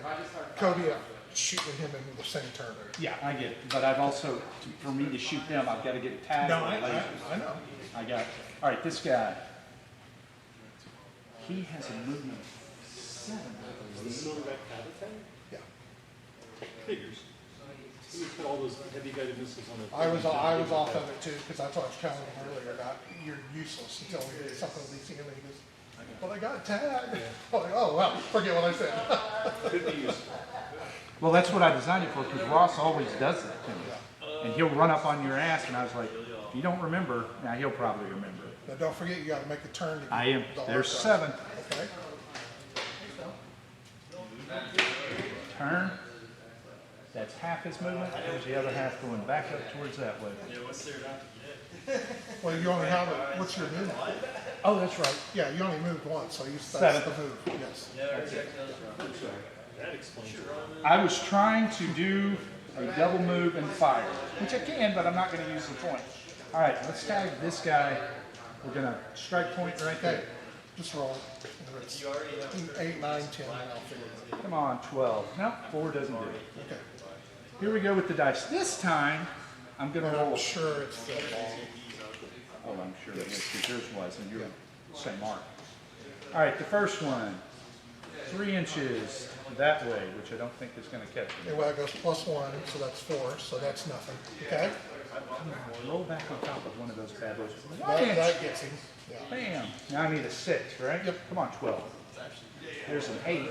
Kodiak shooting him in the same turn. Yeah, I get it. But I've also, for me to shoot them, I've got to get tagged. No, with lasers. I know. I got, all right, this guy, he has a movement of 7. Is the silverback habitat? Yeah. Figures. You put all those heavy guided missiles on it. I was off of it too, because that's what I was telling him earlier about you're useless until we get something with these and he goes, well, I got tagged. I'm like, oh, well, forget what I said. Could be useful. Well, that's what I designed it for, because Ross always does that to me. And he'll run up on your ass, and I was like, if you don't remember, now he'll probably remember. Now, don't forget, you got to make the turn. To get I am, the there's hard drive. 7. Okay. Turn. That's half his movement. There's the other half going back up towards that way. Well, you only have it. What's your movement? Oh, that's right. Yeah, you only moved once, so that's 7. the move. Yes. That's it. That explains it. I was trying to do a double move and fire, which I can, but I'm not going to use the point. All right, let's tag this guy. We're going to strike point right Okay. there. Just roll. It's 8, 9, 10, and I'll figure it out. Come on, 12. Nope, 4 doesn't do it. Okay. Here we go with the dice. This time, I'm going to And roll. I'm sure it's the ball. Oh, I'm sure it is, because yours was, and you're the same mark. All right, the first one, 3 inches that way, which I don't think is going to catch me. Anyway, it goes +1, so that's 4, so that's nothing. Okay? Roll back on top of one of those bad boys. That gets him. Yeah. Bam. Now I need a 6, right? Yep. Come on, 12. There's an 8.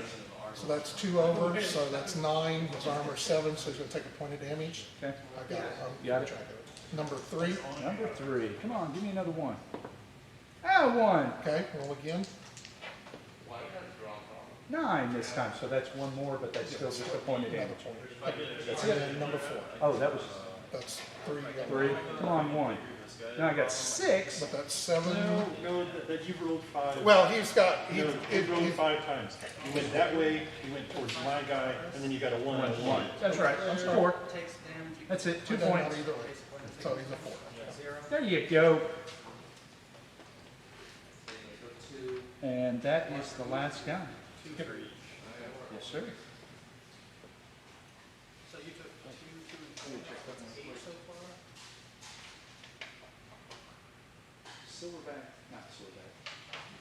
So that's 2 over, so that's 9. His armor 7, so he's going to take a point of damage. Okay. I got it. Got it. Track of it. Number 3. Number 3. Come on, give me another 1. Ah, 1. Okay, roll again. 9 this time, so that's 1 more, but that's still just a point of damage. That's it. And then number 4. Oh, that was That's 3. 3. Come on, 1. Now I got 6. But that's 7. No, that you've rolled 5. Well, he's got. No, you've rolled 5 times. You went that way, you went towards my guy, and then you got a 1 and a 1. That's right. That's 4. Takes damage. That's it. 2 It doesn't points. matter either way. So he's a 4. There you go. And that is the last guy. Yes, sir. So you took 2, 2, 8 so far? Silverback, not silverback.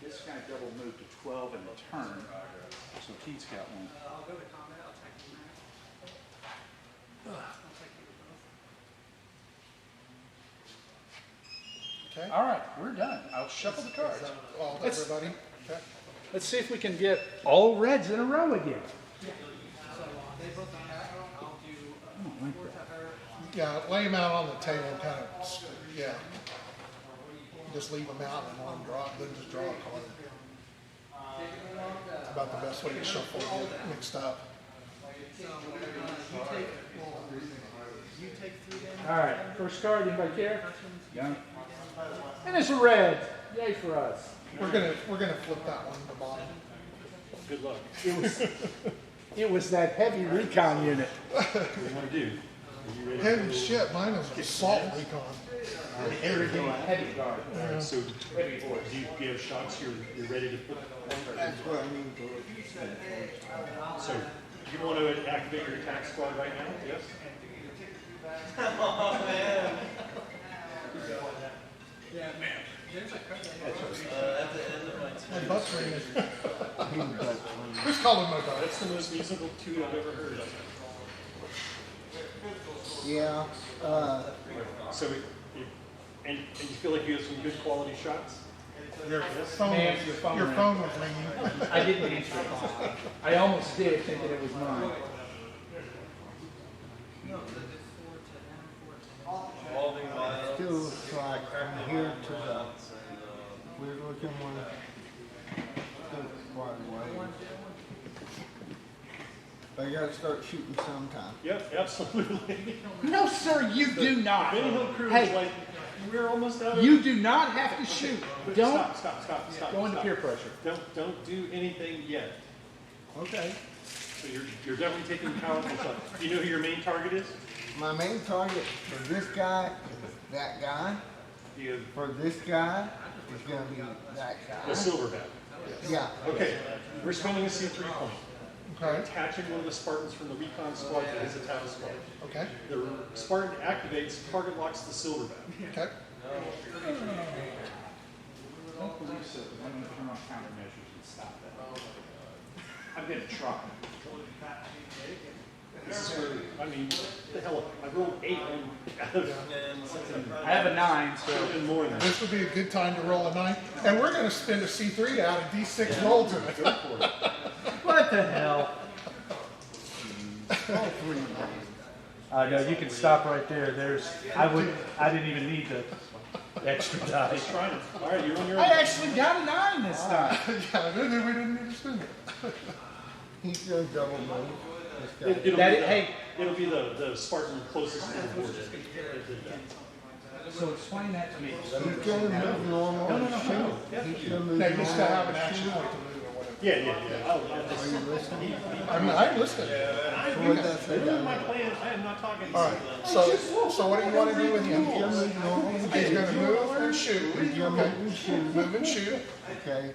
This guy double moved to 12 in the turn, so he's got 1. I'll go to combat, I'll take you now. I'll take you both. Okay. All right, we're done. I'll shuffle the cards. All Let's- everybody. Okay. Let's see if we can get all reds in a row again. So they both attack, I'll do 4 to her. Yeah, lay him out on the table, kind of. Yeah. Just leave him out and let him draw. Then just draw a card. About the best way to shuffle and get mixed up. So you take 3 damage. All right, first card. Anybody care? Yeah. And it's a red. Yay for us. We're gonna flip that one to the bottom. Good luck. It was that heavy recon unit. What do you want to do? Are you ready? Heavy shit, mine is assault recon. Heavy guard. All right, so do you have shots you're ready to put? That's what I mean. So you want to activate your attack squad right now? Yes? Oh, man. Yeah, there's a card At the end of my My butt's ringing. Who's calling my butt? That's the most musical toot I've ever heard. Yeah, So, and you feel like you have some good quality shots? Your phone, Man, was, your phone your rang. phone was ringing. I didn't answer it. I almost did, thinking it was mine. No, it's 4 to them, 4 to him. evolving violence. still it's like from here to the weird looking one. Still quite a way. But you gotta start shooting sometime. Yep, absolutely. No, sir, you do not. Benny Hill crew is Hey, like, we're almost out of. you do not have to shoot. But Don't Stop. go into stop. peer pressure. Don't do anything yet. Okay. So you're definitely taking powerful stuff. Do you know who your main target is? My main target for this guy is that guy. You For this guy is gonna be that The size. silverback. Yeah. Okay, we're spending a C3 point. Okay, Attaching one of the Spartans from the recon squad to his attack squad. okay, The Spartan activates, target locks the silverback. okay. Don't believe so, but I'm gonna turn on countermeasures and stop that. I'm gonna try. This is where, I mean, the hell, I rolled 8 out of I have a 9, so. and more than that. This would be a good time to roll a 9, and we're gonna spend a C3 to add a D6 roll to it. Go for it. What the hell? No, you can stop right there. I didn't even need the extra die. Let's try it. All right, you're on your I own. actually got a 9 this time. Yeah, we didn't need to spend it. He's gonna double move. This guy. It'll be the Spartan closest to the board. So explain that to me. He's gonna move normal. No. He's gonna move Now, you still have an normal. action point to move or whatever. Yeah. Are you listening? I'm listening. So what does that say Ruin down my there? plan. I am not talking. All right, so what do you want to do with him? He's gonna move normal. He's gonna move and shoot. He's gonna Okay. move and shoot. Move and shoot. Okay.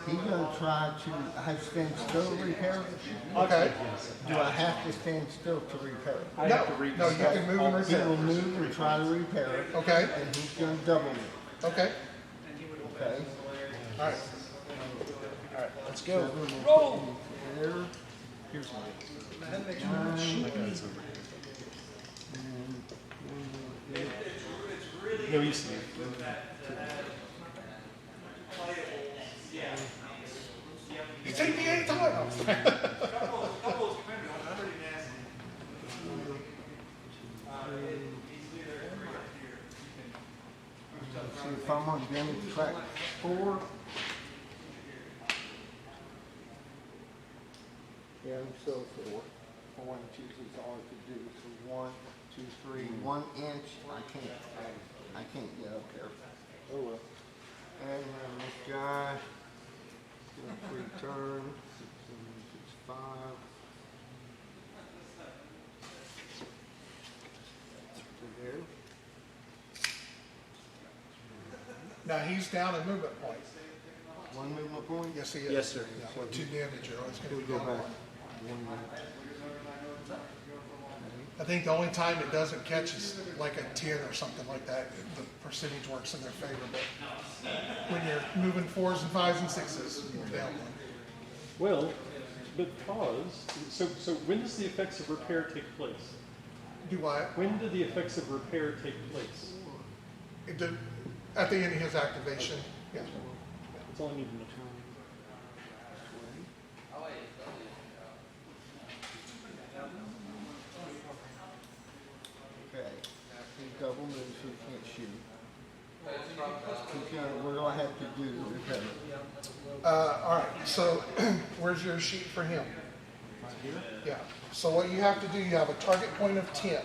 He's gonna try to, I stand still to repair it. Okay. Do I have to stand still to repair it? I have to read No, you can move and He will repair. move and try to repair it. Okay, And he's gonna double it. okay, Okay. all right. Let's go. Roll. There. Here's my. No, you see. You take me anytime. See if I'm on damage track 4. Yeah, I'm still 4. 4 inches is all I could do. So 1, 2, 3, 1 inch. I can't get up there. Oh well. And this guy, 3 turn, 6, 5. To there. Now, he's down in movement point. 1 movement point. Yes, he is. Yes, sir. Yeah, with 2 damage, you're always We'll gonna be go down. back 1 minute. I think the only time it doesn't catch is like a 10 or something like that. The percentage works in their favor, but when you're moving 4s and 5s and 6s, you're down one. Well, but pause. So when does the effects of repair take place? Do I? When do the effects of repair take place? At the end of his activation, yeah. That's all I need to know. Okay. He double moves, so he can't shoot. What do I have to do to repair it? All right, so where's your sheet for him? Right here? Yeah, so what you have to do, you have a target point of 10.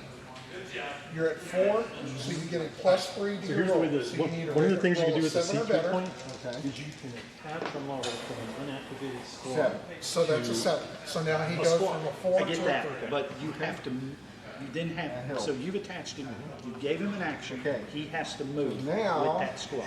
You're at 4, so you get a +3 to So your here's the roll. way the, So you need a one of the things you can roll do of with the 7 or C3 better. point Okay. is you can attach a model from an unactivated squad. 7. So that's a 7. So now he A goes squad. from a 4 I to a 3. get that, but you have to, you then have, so you've attached him, you gave him an action, Okay. he has to move with Now- that squad.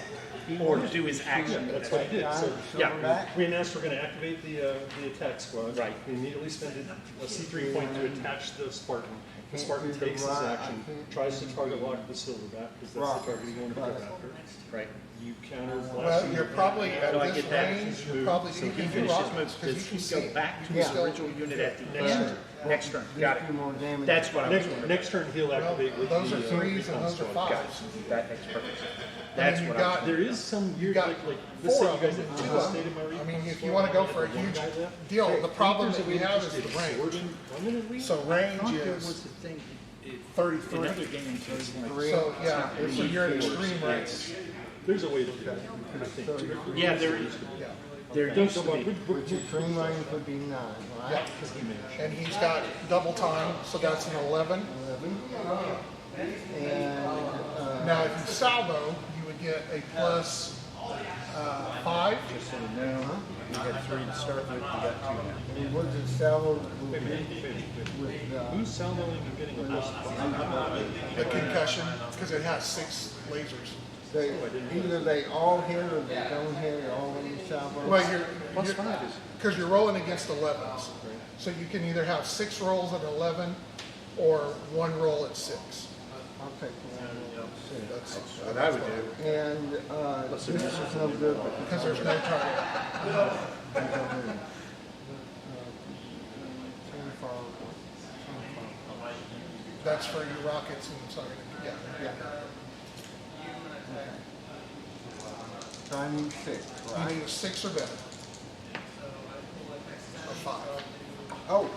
Or do his action. That's what he did. So Yeah. we announced we're going to activate the attack squad. Right. We immediately spend a C3 point to attach the Spartan. The Can't Spartan do the takes his right, action, I can't tries to do target the- lock the silverback because that's Right. the target you want to go Right. after. Right. You counter Well, blast. you're probably at So I this get that. range, you're probably, So you he can do finishes rockets, moves, because does you can he see go it. back to You his can still- original unit at the Next next turn. turn? Next turn, got it. Do more damage. That's what I was wondering. Next turn he'll Well, activate with those the are 3s and recon those are squad. 5s. That makes perfect sense. I That's mean, what you I was got- There is some You weird, got like let's 4 say you of guys them, have 2 of devastated my them. I recon mean, if squad, you want to go I for a had one huge guy left. deal, the problem There's a that way we to have just is the get range. absorbed in- So range There is was the thing, in 33. other games, it's like, So, yeah, so you're at extreme range. There's a way to do that, I think. yeah, there is, Yeah. there used to be. Which extreme range would be 9, right? And he's got double time, so that's an 11. 11. And, Now, if you salvo, you would get a plus 5. Just so you know, you had 3 to start with, you got 2 now. and what does salvo Wait a with, minute. Who's salvoing and getting a plus 5? The concussion, because it has 6 lasers. They, either they all hit or they don't hit, or all on the salvo. Well, Plus 5 is. because you're rolling against 11s. So you can either have 6 rolls at 11 or 1 roll at 6. I'll take the one roll of six. That's What I would do. And, this is no good because there's no target. That's for your rockets and sorry. Yeah. So I need 6, You right? need a 6 or better. Or 5. Oh,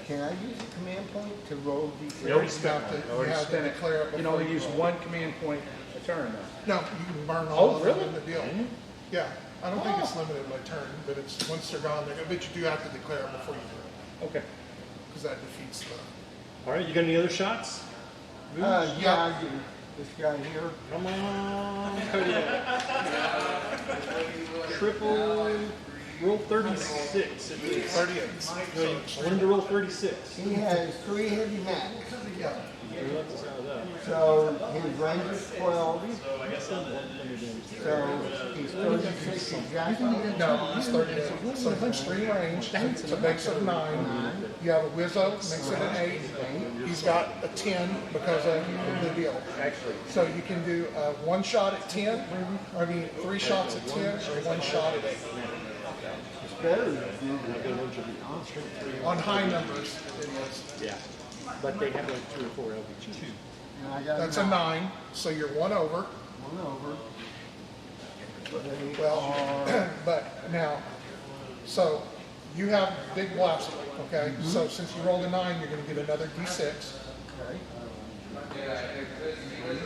can I use a command point to roll these? You already You spent have to- one. You you already have to spent it. declare it You can before only you use roll. one command point a turn though. No, you can burn all Oh, of them really? in the deal. Can you? Yeah, I don't think it's limited by turn, but it's, once they're gone, but you do have to declare it before you do it, Okay. because that defeats the. All right, you got any other shots? Yeah, I do. This guy here. Come on, Kodiak. Triple, roll 36. 38. No, you want him to roll 36. He has 3 heavy mats. Yeah. He left us out of that. So his range is 12. So I guess on the So he's 36 exactly. No, he's 38. So punch 3 range, so it makes it 9. You have a Wizzo, makes it an 8. He's got a 10 because of the deal. Actually, So you can do 1 shot at 10, I mean 3 shots at 10, or 1 shot at 8. It's better than On high numbers, it is. Yeah. But they have like 3 or 4 LVG. and I got That's a 9, so you're 1 over. 1 over. They Well, are, but now, so you have big blaster, okay? So since you rolled a 9, you're gonna get another D6. okay.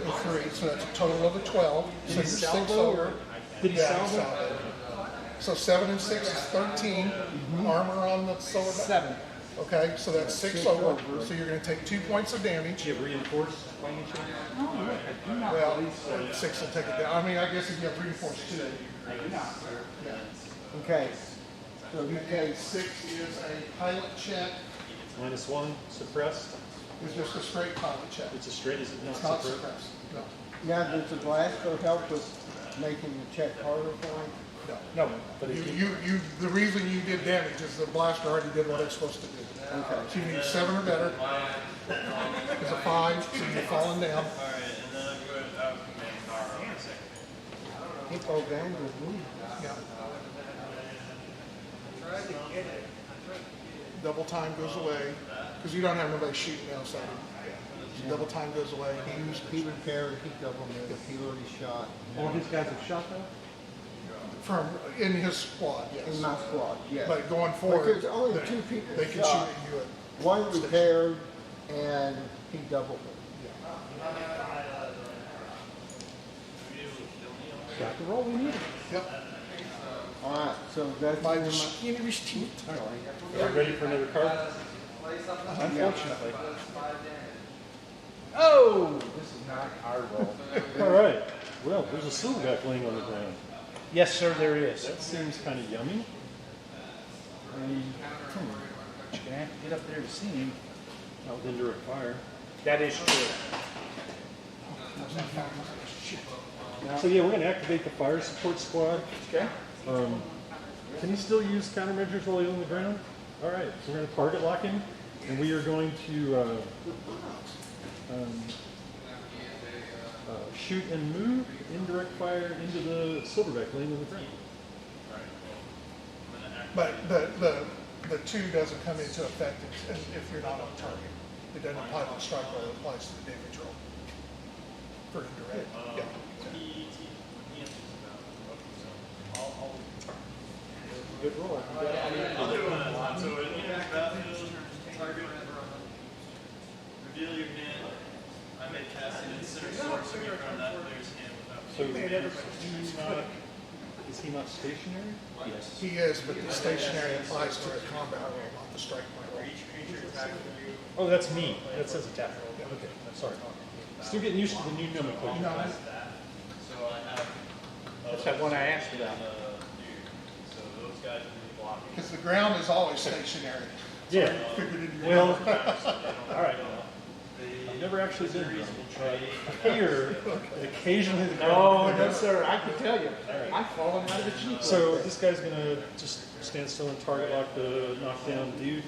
A 3, so that's a total of a 12. So you're 6 over. Did he Yeah, salvo? So 7 and 6 is 13. Armor on the sword. 7. Okay, so that's 6 over. So you're gonna take 2 points of damage. Do you have reinforced by any chance? Well, 6 will take it down. I mean, I guess if you have reinforced 2. Okay. So he takes 6 is a pilot check. -1, suppressed. It's just a straight pilot check. It's a straight, is it It's not not suppressed? suppressed. No. now. Does the blaster help with making the check harder for him? No, but if you, The reason you did damage is the blaster already did what it's supposed to do. Okay. So you need 7 or better. It's a 5, so you're falling down. Alright, and then I'm going out command power on the second. Hippo gang with me. Yeah. Double time goes away, because you don't have nobody shooting now, so double time goes away. He repaired, he double missed, he already shot. all his guys have shot though? From, in his squad, yes. In my squad, yes. But going But forward, there's only they 2 people they can shot. shoot at you at. One repaired and he doubled it. Got the roll we needed. Yep. All right, so that's By in the my, skin of his teeth. Are you ready for another card? Unfortunately. Oh, this is not our roll. All right. Well, there's a silverback laying on the ground. Yes, sir, there is. That seems kind of yummy. You're gonna have to get up there to see him. Out with indirect fire. That is true. So yeah, we're going to activate the fire support squad. Okay. Can he still use countermeasures while he's on the ground? All right. So we're going to target lock him, and we are going to shoot and move indirect fire into the silverback laying on the ground. But the 2 doesn't come into effect if you're not on target. It doesn't apply to the strike roll, it applies to the damage roll. For indirect, yeah. Good roll. I'll do one. So in enemy's battlefield, target, reveal your hand. I may cast an instant sword to be from that player's hand without. So is he not stationary? Yes. He is, but the stationary applies to the combat roll, not the strike roll. Each creature attacking you. Oh, that's me. That says attack. Okay, I'm sorry. Still getting used to the new nomenclature. No, So I have. That's that one I asked about. So those guys will be blocking. because the ground is always stationary. Yeah. Figured it'd be- Well, all right. I've never actually been here, and occasionally the guy. Oh, no, sir, I can tell you. I've fallen out of the Jeep. So this guy's gonna just stand still and target lock the knockdown dude.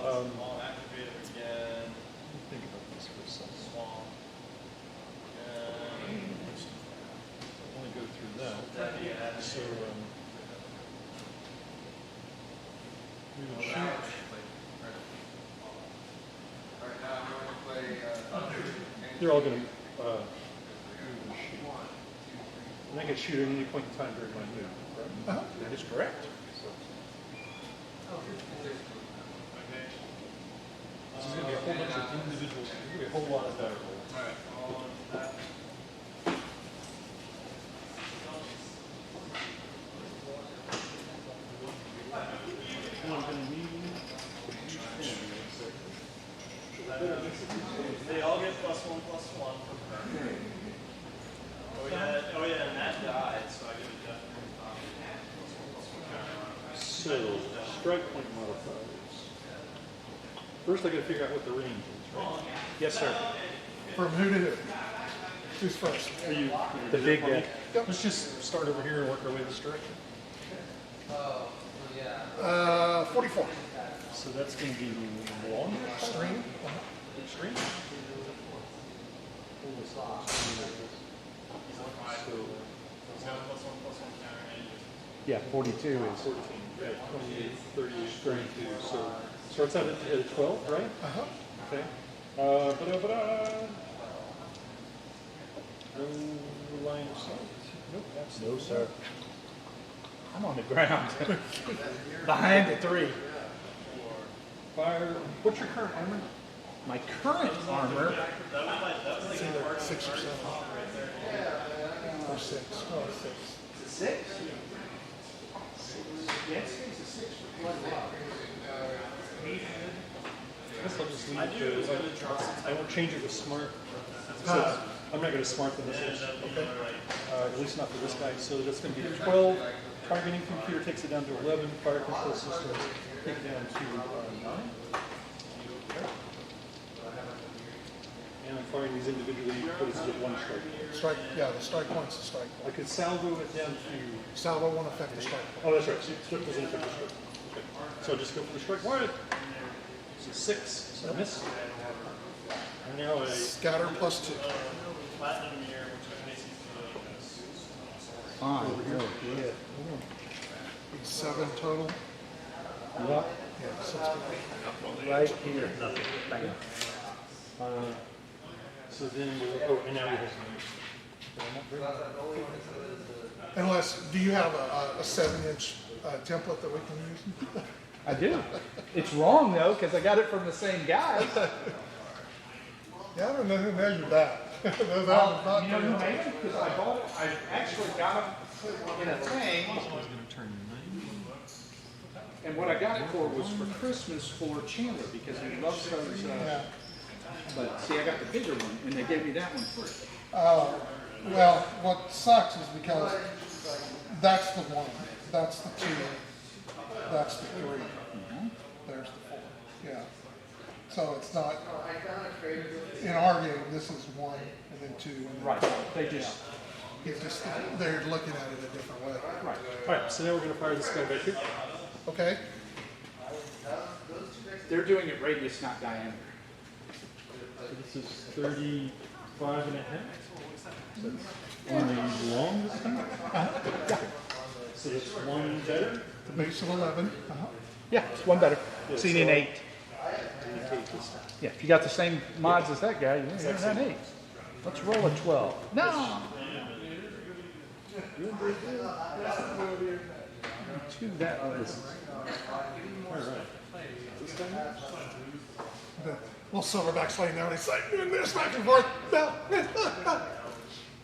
Activate it again. Think about this for a second. Swamp. I want to go through that. So, we would shoot. They're all going to shoot. And I can shoot at any point in time during my move, right? That is correct. This is going to be a whole bunch of individuals. There's going to be a whole lot of die rolls. I'm going to need. They all get +1/+1 for burn. Oh yeah, and that died, so I get a definite So, strike point modifiers. First, I got to figure out what the range is, right? Yes, sir. From who to who? Who's first? Are you The big guy. Let's just start over here and work our way this direction. 44. So that's going to be long Stream. extreme. So, He's got a +1/+1 counter and Yeah, 42 is. 14, yeah, 28, 38, 32. So starts out at 12, right? Uh-huh. Okay. Ba-da-ba-da. No line of sight. Nope, that's No, sir. I'm on the ground. Behind the 3. fire. What's your current armor? My current armor, It's either 6 or 7. Or 6. Oh, 6. 6? Yes, it's a 6 for blood rock. I guess I'll just leave it to, I won't change it with smart. So I'm not going to smart the missiles. Okay. At least not for this guy. So that's going to be 12. Targeting computer takes it down to 11. Fire control systems take it down to 9. Okay. And I'm firing these individually, but it's just one strike. Strike, yeah, the strike point's the strike I point. could salvo it down to. Salvo won't affect the strike point. Oh, that's right. So it doesn't affect the strike. Okay. So I'll just go for the strike. One. So 6. So I missed. And now I. Scatter +2. platinum mirror, which is basically 5. Oh, shit. 7 total. Yep. Yeah, 6. Right here. Bam. So then we'll. Oh, and now you have some. Unless, do you have a 7-inch template that we can use? I do. It's wrong, though, because I got it from the same guy. Yeah, I don't know who measured that. That was not You know who very- made it? Because I bought it. I actually got it in a thing. And what I got it for was for Christmas for Chandler because he loves those. Yeah. But see, I got the bigger one, and they gave me that one first. Well, what sucks is because that's the 1, that's the 2, that's the 3, there's the 4. Yeah. So it's not, in our game, this is 1 and then 2. And Right. They just. It's just, they're looking at it a different way. Right. All right. So now we're going to fire this guy back here. Okay? They're doing it radius, not diameter. So this is 35 and a half. On the long this time? So that's 1 better. The base of 11. Yeah, it's one better. Yeah, So you need so- an 8. Yeah, if you got the same mods as that guy, you're an 8. Let's roll a 12. No! To that list. All right. This time? The little silverback's laying there and he's like doing this back and forth. No.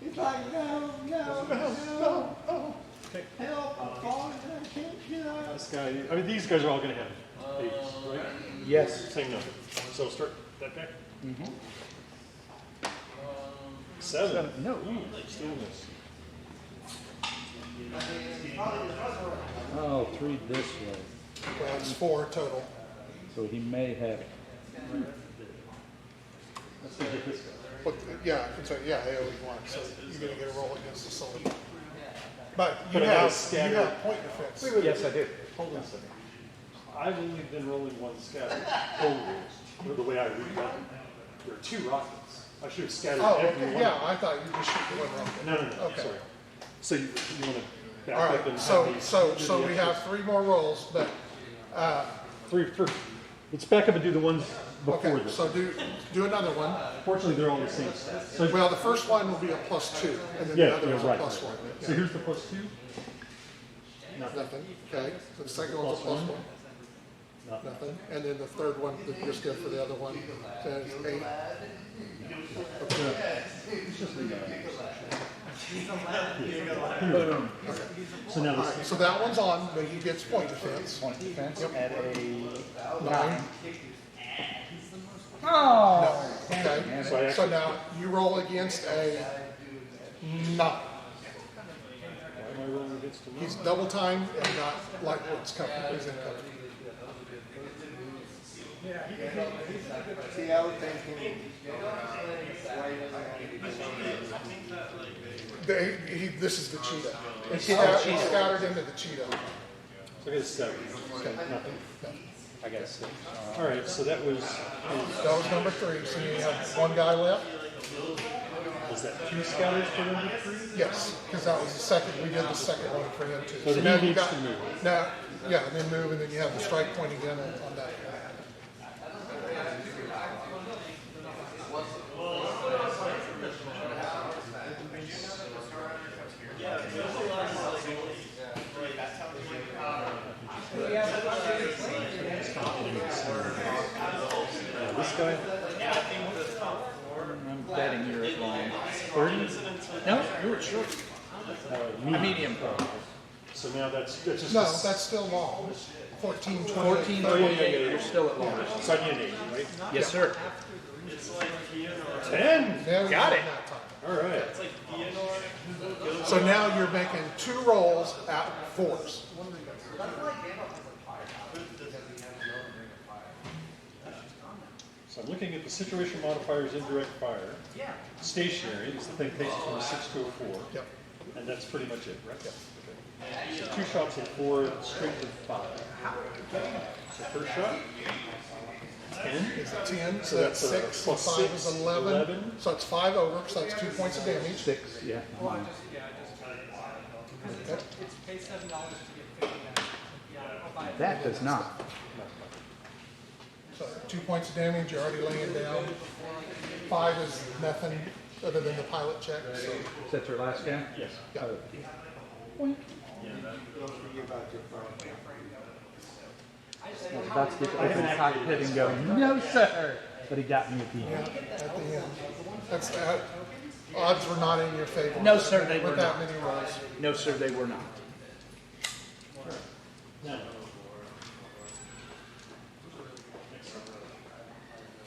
He's like, no. Okay. Help, I'm falling, I can't get out. This guy. I mean, these guys are all going to have 8s, right? Yes. Same number. So start that guy. 7. No. Still miss. Oh, 3 this way. Well, it's 4 total. So he may have. Let's get this guy. But, yeah, it's a, yeah, AOE one, so you're gonna get a roll against the solid. But you But I gotta have, scatter. you have point defense. Yes, I do. Hold on a second. I've only been rolling one scatter whole rules, or the way I read them. There are 2 rockets. I should have scattered Oh, every okay, one. yeah, I thought you just shoot one rocket. No, Okay. sorry. So you want to back All up right, and so, have these so, do so the we extras? have 3 more rolls, but, Three. Let's back up and do the ones before okay, this. so do another one. Fortunately, they're all the same stats. So, Well, the first one will be a +2, and then yeah, the other you're is a right. +1. So here's the +2. Nothing, okay, so the second one's a +1. +1, Nothing. nothing, and then the third one, that just go for the other one, says 8. It's just leave that. Boom. So now All this. right, so that one's on, but he gets point defense. Point defense at a 9. Oh. Okay, So I so now you roll against a 9. Why am I rolling against the He's double time and not like what's coming, is incoming. See, I was thinking, This is the cheetah. He cheetah. scattered into the cheetah. So I got a 7. Nothing. I got a 6. All right, so that was. That was number 3, so you have one guy left? Was that 2 scatters for number 3? Yes, because that was the second, we did the second one for him too. So he now you needs got- to move. Now, yeah, and then move, and then you have the strike point again on that. This guy. I'm betting you're at long. 30. No, you were short. A Medium. medium probably. So now that's just. No, that's still long. 14, 20. 14, Oh yeah, you're still at long. So I need an 8, right? Yes, sir. 10. There we Got go it. that time. All right. So now you're making 2 rolls at 4s. So I'm looking at the situation modifiers indirect fire. Stationary is the thing that takes it from a 6 to a 4. Yep. And that's pretty much it, right? Okay. So 2 shots at 4, straight to 5. So first shot. 10. Is it 10? So So that's that's 6, plus 5 6, is 11. 11. So it's 5 over, so that's 2 points of damage. 6, yeah. Okay. It's pay $7 to get 50 back. Yeah, I'll buy it. That does not. So 2 points of damage, you're already laying down. 5 is nothing other than the pilot check. So. Is that your last game? Yes. Yeah. don't forget about your phone. I was about to get to open the cockpit and go, no, sir. But he got me at the Yeah, end. at the end. That's odds were not in your favor. No, sir, they were with that not. many rolls. No, sir, they were not. Now.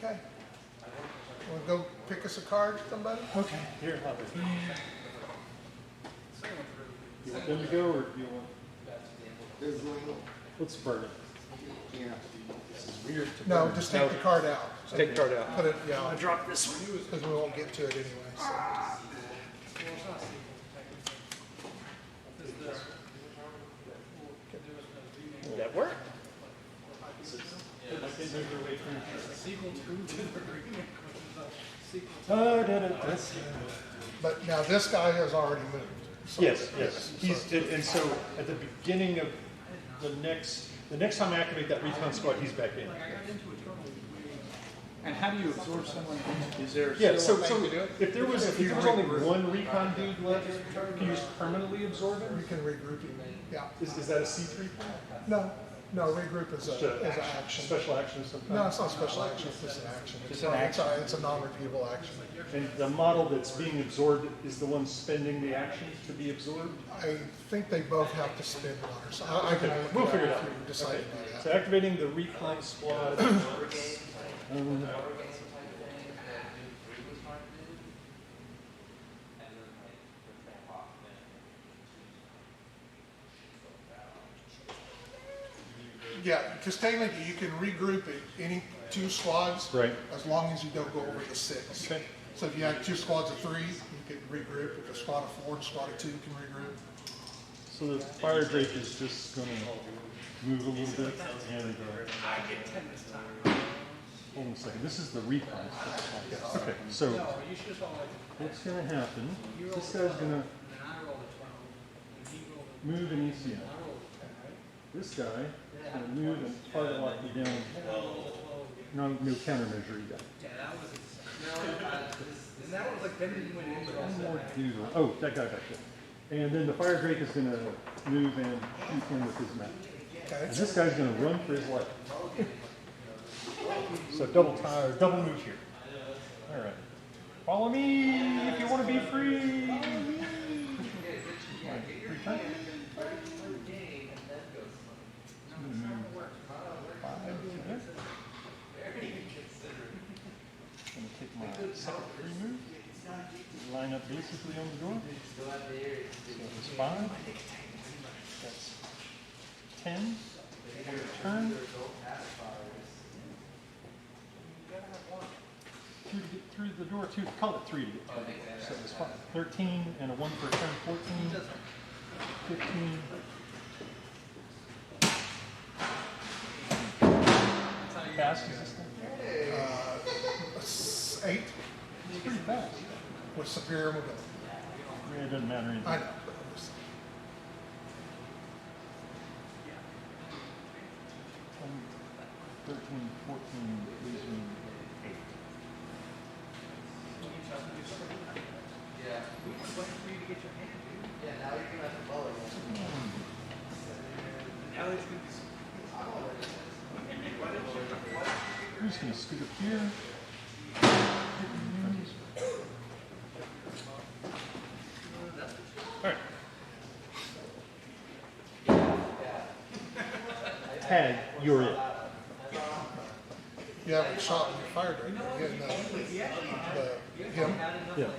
Okay. Want to go pick us a card, somebody? Okay. Here, have it. You want them to go, or do you want? There's one, Let's burn it. yeah. This is weird to No, burn. just take the card out. Take the card out. Put it, yeah, I'll drop this one. because we won't get to it anyway. So. Did that work? I can move your way through. But now this guy has already moved. So- Yes, yes. He's, and so at the beginning of the next time I activate that recon squad, he's back in. And how do you absorb someone? Is there Yeah, still so, a so way to do it? if there was only one recon dude left, can you just permanently absorb You him? can regroup him. Yeah. Is that a C3 thing? No, regroup is Just a action. Special action of some kind? No, it's not special action, it's just an action. Just an action. It's a non-repeatable action. And the model that's being absorbed is the one spending the action to be absorbed? I think they both have to spin one, so I can look We'll it figure it up out. if you decide to do that. So activating the recon squad. Yeah, because technically you can regroup it, any 2 squads. Right. As long as you don't go over the 6. Okay. So if you have 2 squads of 3, you can regroup. If a squad of 4 and a squad of 2 can regroup. So the fire drake is just gonna move a little bit and, hold on a second, this is the recon. Okay, so what's gonna happen, this guy's gonna move an ECM. This guy is gonna move and target lock you down. No countermeasure you got. And that was like, then you went into One more doodle. Oh, that guy back there. And then the fire drake is gonna move and shoot him with his map. And this guy's gonna run for his life. So double move here. All right. Follow me if you want to be free. Return. I'm gonna take my second free move. Line up basically on the door. So it's 5. That's 10. Turn. 2 to get through the door. 2. Call it 3 to get through the door. So it's 5. 13 and a 1 for a turn. 14. 15. Fast is this thing? 8 It's pretty fast. with superior mobility. Yeah, it doesn't matter anything. I know. 13, 14, leaves me 8. Yeah. We were waiting for you to get your hand, dude. Yeah, now you're gonna have to follow me. Now it's gonna be. I'm just going to scoot up here. All right. Tag, you're it. You haven't shot with your fire drake yet, no. Him? Yeah.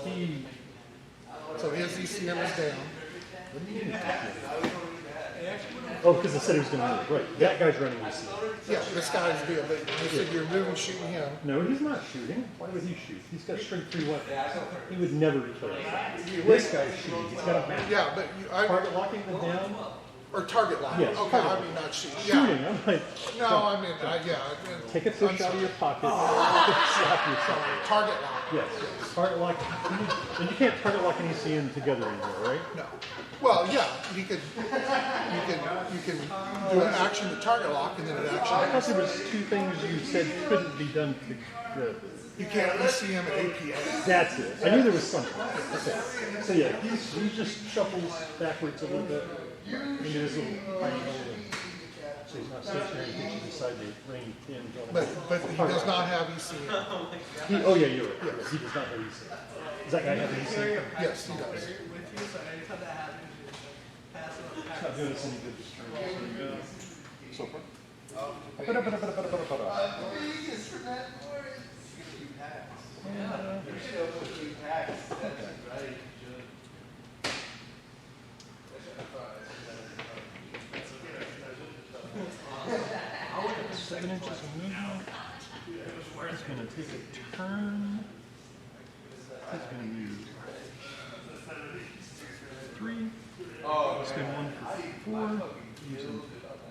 He So his ECM is down. oh, because I said he was going to move. Right. That guy's running EC. Yeah, this guy's being, but you said you're moving, shooting him. No, he's not shooting. Why would he shoot? He's got straight 3 weapons. He would never declare that. This guy's shooting. He's got a map. Yeah, but Target locking them down. or target lock. Yes, Okay, target I lock. mean not shooting. Shooting. Yeah. I'm like, No, I mean, yeah. take a fish out of your pocket. Slap yourself. Target lock. Yes. Target lock. And you can't target lock and ECM together anymore, right? No. Well, yeah, you can do an action to target lock and then an I action. thought there was 2 things you said couldn't be done together. You can't ECM and APA. That's it. I knew there was something. Okay. So yeah, he just shuffles backwards a little bit into his little tiny hole. So he's not stationary until you decide to ring pins on him. But he does not have ECM. Oh yeah, you're right. Yes. He does not have ECM. Does that guy have ECM? Yes, he does. With you, so anytime that happens, you just pass it on. It's not doing us any good this turn. So far. Seven inches of movement. He's going to take a turn. He's going to move 3. Spin 1 for 4. Using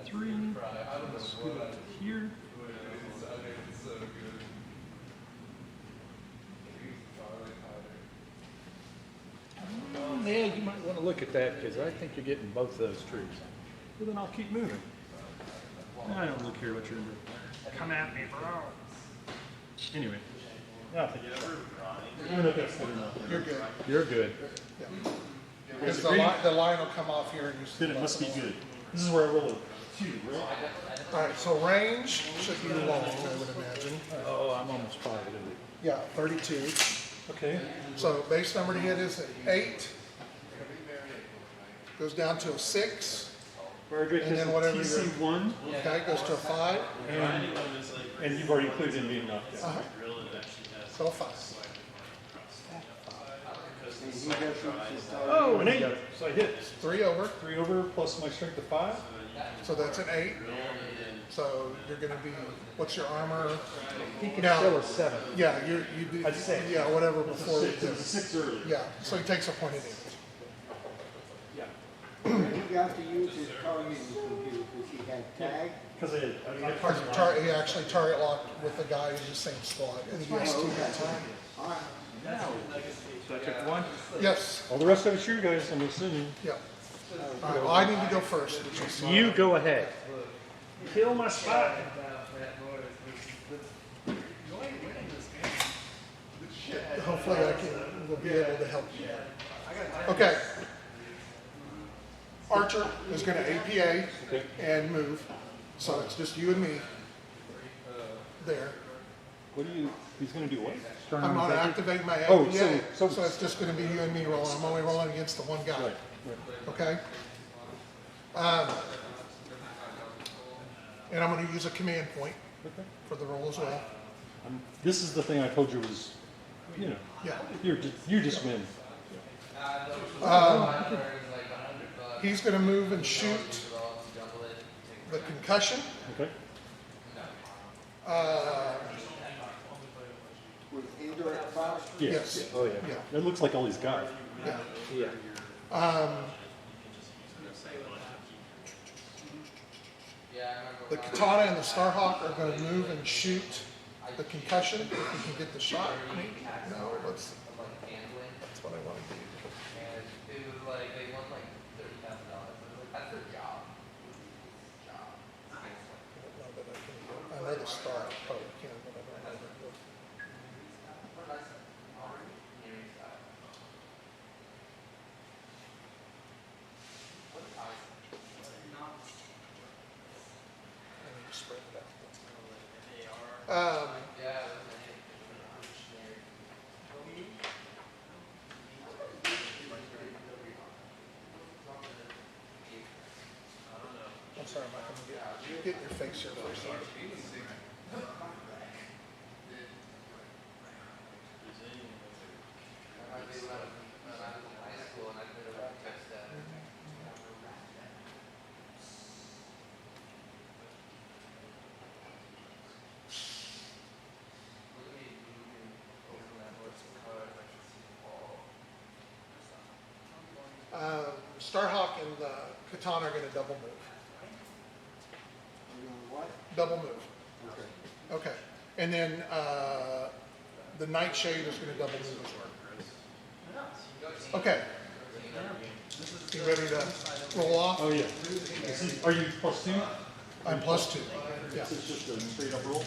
3. Scoot up to here. Yeah, you might want to look at that because I think you're getting both of those trees. Well, then I'll keep moving. I don't look here what you're doing. Come at me, bro. Anyway, nothing. I don't know if that's good or not. You're good. You're good. Because the line will come off here and you Then it must be good. This is where I roll a 2, right? All right, so range should be long, I would imagine. Oh, I'm almost positive. Yeah, 32. Okay. So base number to hit is at 8. Goes down to a 6. Fire Drake And has then a whatever TC1, Okay, goes to a 5. and you've already included him being knocked down. Uh-huh. So a 5. Oh, an 8. So I hit. 3 over. 3 over plus my strength of 5. So that's an 8. So you're gonna be, what's your armor? He can Now- show a 7. Yeah, you do, A 6. yeah, whatever before. It was a 6 earlier. Yeah, so he takes a point of damage. He got to use his targeting computer because he had tag. Because I He actually target locked with the guy in the same squad, and he has 2 hits on him. All right. So I took 1. Yes, All the rest of it's you guys, I'm assuming. yeah. All right, well, I need to go first. Which is, You go ahead. Kill my spot. hopefully will be able to help you. Okay. Archer is going to APA and move, so it's just you and me there. What do you, he's gonna do what? I'm going to activate my APA, Oh, so so- it's just going to be you and me rolling. I'm only rolling against the one guy. Right, Okay? And I'm going to use a command point Okay. for the roll as well. This is the thing I told you was, you know, Yeah. you just win. He's going to move and shoot the concussion. Okay. With indirect fire. Yes. Oh, yeah. Yeah. It looks like all he's got. Yeah. Yeah. The Katana and the Starhawk are going to move and shoot the concussion if we can get the shot. No, that's what I want to do. I know the star probably can, but I don't know the I need to spread it out. I'm sorry, Mike, I'm gonna get your face here first. Starhawk and the Katana are going to double move. You know what? Double move. Okay. Okay. And then the Nightshade is going to double move as well. Okay. You ready to roll off? Oh, yeah. Are you +2? I'm +2. Yeah. This is just a straight up roll?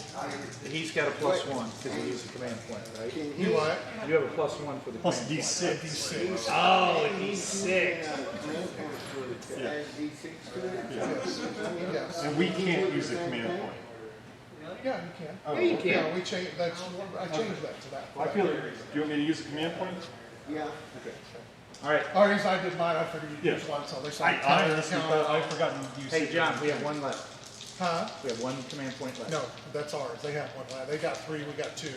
He's got a +1 because he used the command point, right? Can You what? You have a +1 for the Plus command point. D6. D6. Oh, he's 6. Yeah. add D6 to it? Yes. Yes. And we can't use the command point. Yeah, you can. Oh, Yeah, you can. Yeah, we changed. I changed that to that. I feel like, do you want me to use the command point? Yeah. Okay. All right. Oh, reason I did mine, I figured you'd Yeah. use one, so they I said. honestly thought, I've forgotten to use Hey, it. John, we have 1 left. Huh? We have 1 command point left. No, that's ours. They have one left. They got 3, we got 2.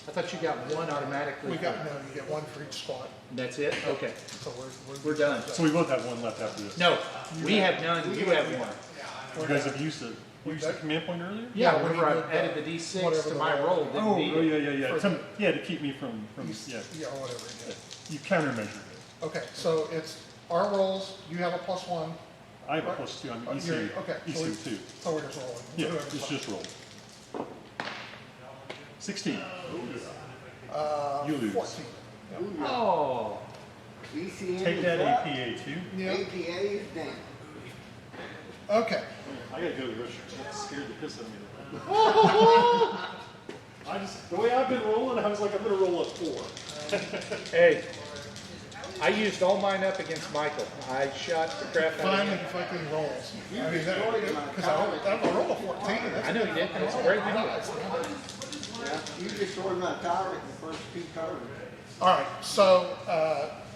I thought you got 1 automatically. We got, no, you get 1 for each squad. That's it? Okay. So We're done. So we both have 1 left after this. No, we have none, you have 1. You guys have used the command point earlier? Yeah, when whenever he I did added the- the D6 whatever to the my roll. roll, didn't Oh, need yeah, it. yeah, yeah. Yeah, to keep me from yeah. Yeah, or whatever it is. You countermeasured it. Okay, so it's our rolls, you have a +1. I have a +2, I'm You're- ECU, okay, so ECU 2. So we're just rolling. Yeah, Whatever's it's fine. just roll. 16. You lose. 14. Oh. ECM Take is that up. APA 2. Yeah. APA is down. Okay. I gotta go to the restroom. That scared the piss out of me. The way I've been rolling, I was like, I'm gonna roll a 4. Hey, I used all mine up against Michael. I shot the crap out of Finally him. fucking rolls. I mean, because I roll a 14. I know you did. It's a great video. Yeah. You destroyed my tower in the first 2 turns. All right, so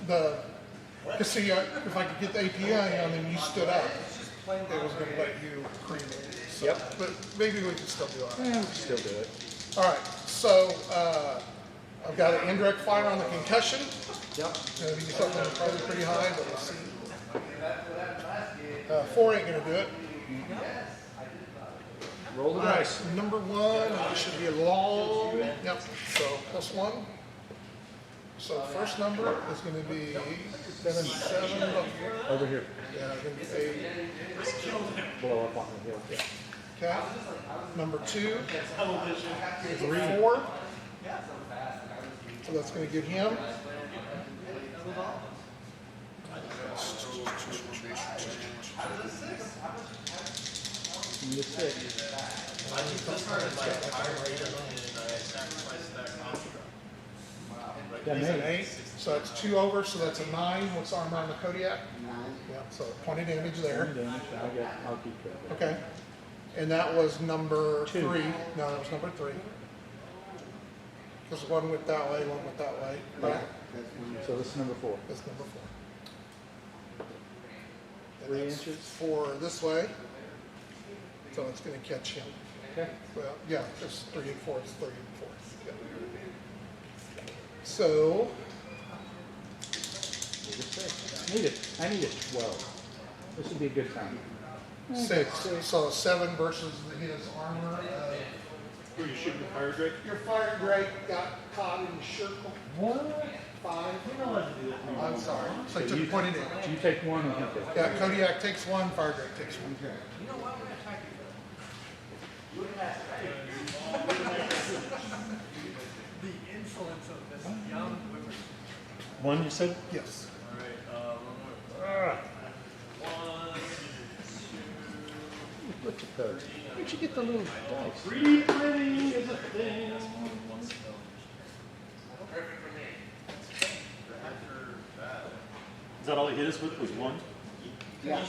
because see, if I could get the API on and you stood up, it was going to let you cream it. So, Yep. But maybe we can still do it. Yeah, we can still do it. All right, so I've got an indirect fire on the concussion. Yep. Gonna be something probably pretty high, but we'll see. 4 ain't gonna do it. Roll the All right, dice. number one, it should be a long, yep, so +1. So first number is gonna be 7, Over here. yeah, gonna be 8. Blow up on the hill. Yeah. Okay. Number 2 is 4. So that's gonna give him. Give me a 6. I think this part is like higher rated and I sacrificed that construct. Got He's an an 8. 8, so that's 2 over, so that's a 9. What's the armor on the Kodiak? 9. Yeah, so 20 damage there. Damage. I'll keep track. Okay. And that was number 2. 3. No, that was number 3. Because one went that way, one went that way. Right? So this is number 4. That's number 4. 3 And that's inches. 4 this way. So it's going to catch him. Okay. Well, yeah, just 3 and 4. It's 3 and 4. Yeah. So, I need a 12. This would be a good time. 6. So 7 versus his armor. Were you shooting the fire drake? Your fire drake got caught in the circle. What? 5. I'm sorry. So you So took 20 damage. You take 1 and he'll take 1. Yeah, Kodiak takes 1, fire drake takes 1. You know what, we're gonna attack you. The insolence of this young woman. 1, you said? Yes. Alright, 1, 2, Look at those. Where'd you get the little dice? 3D printing is a thing. Is that all he hit us with was 1? Yeah.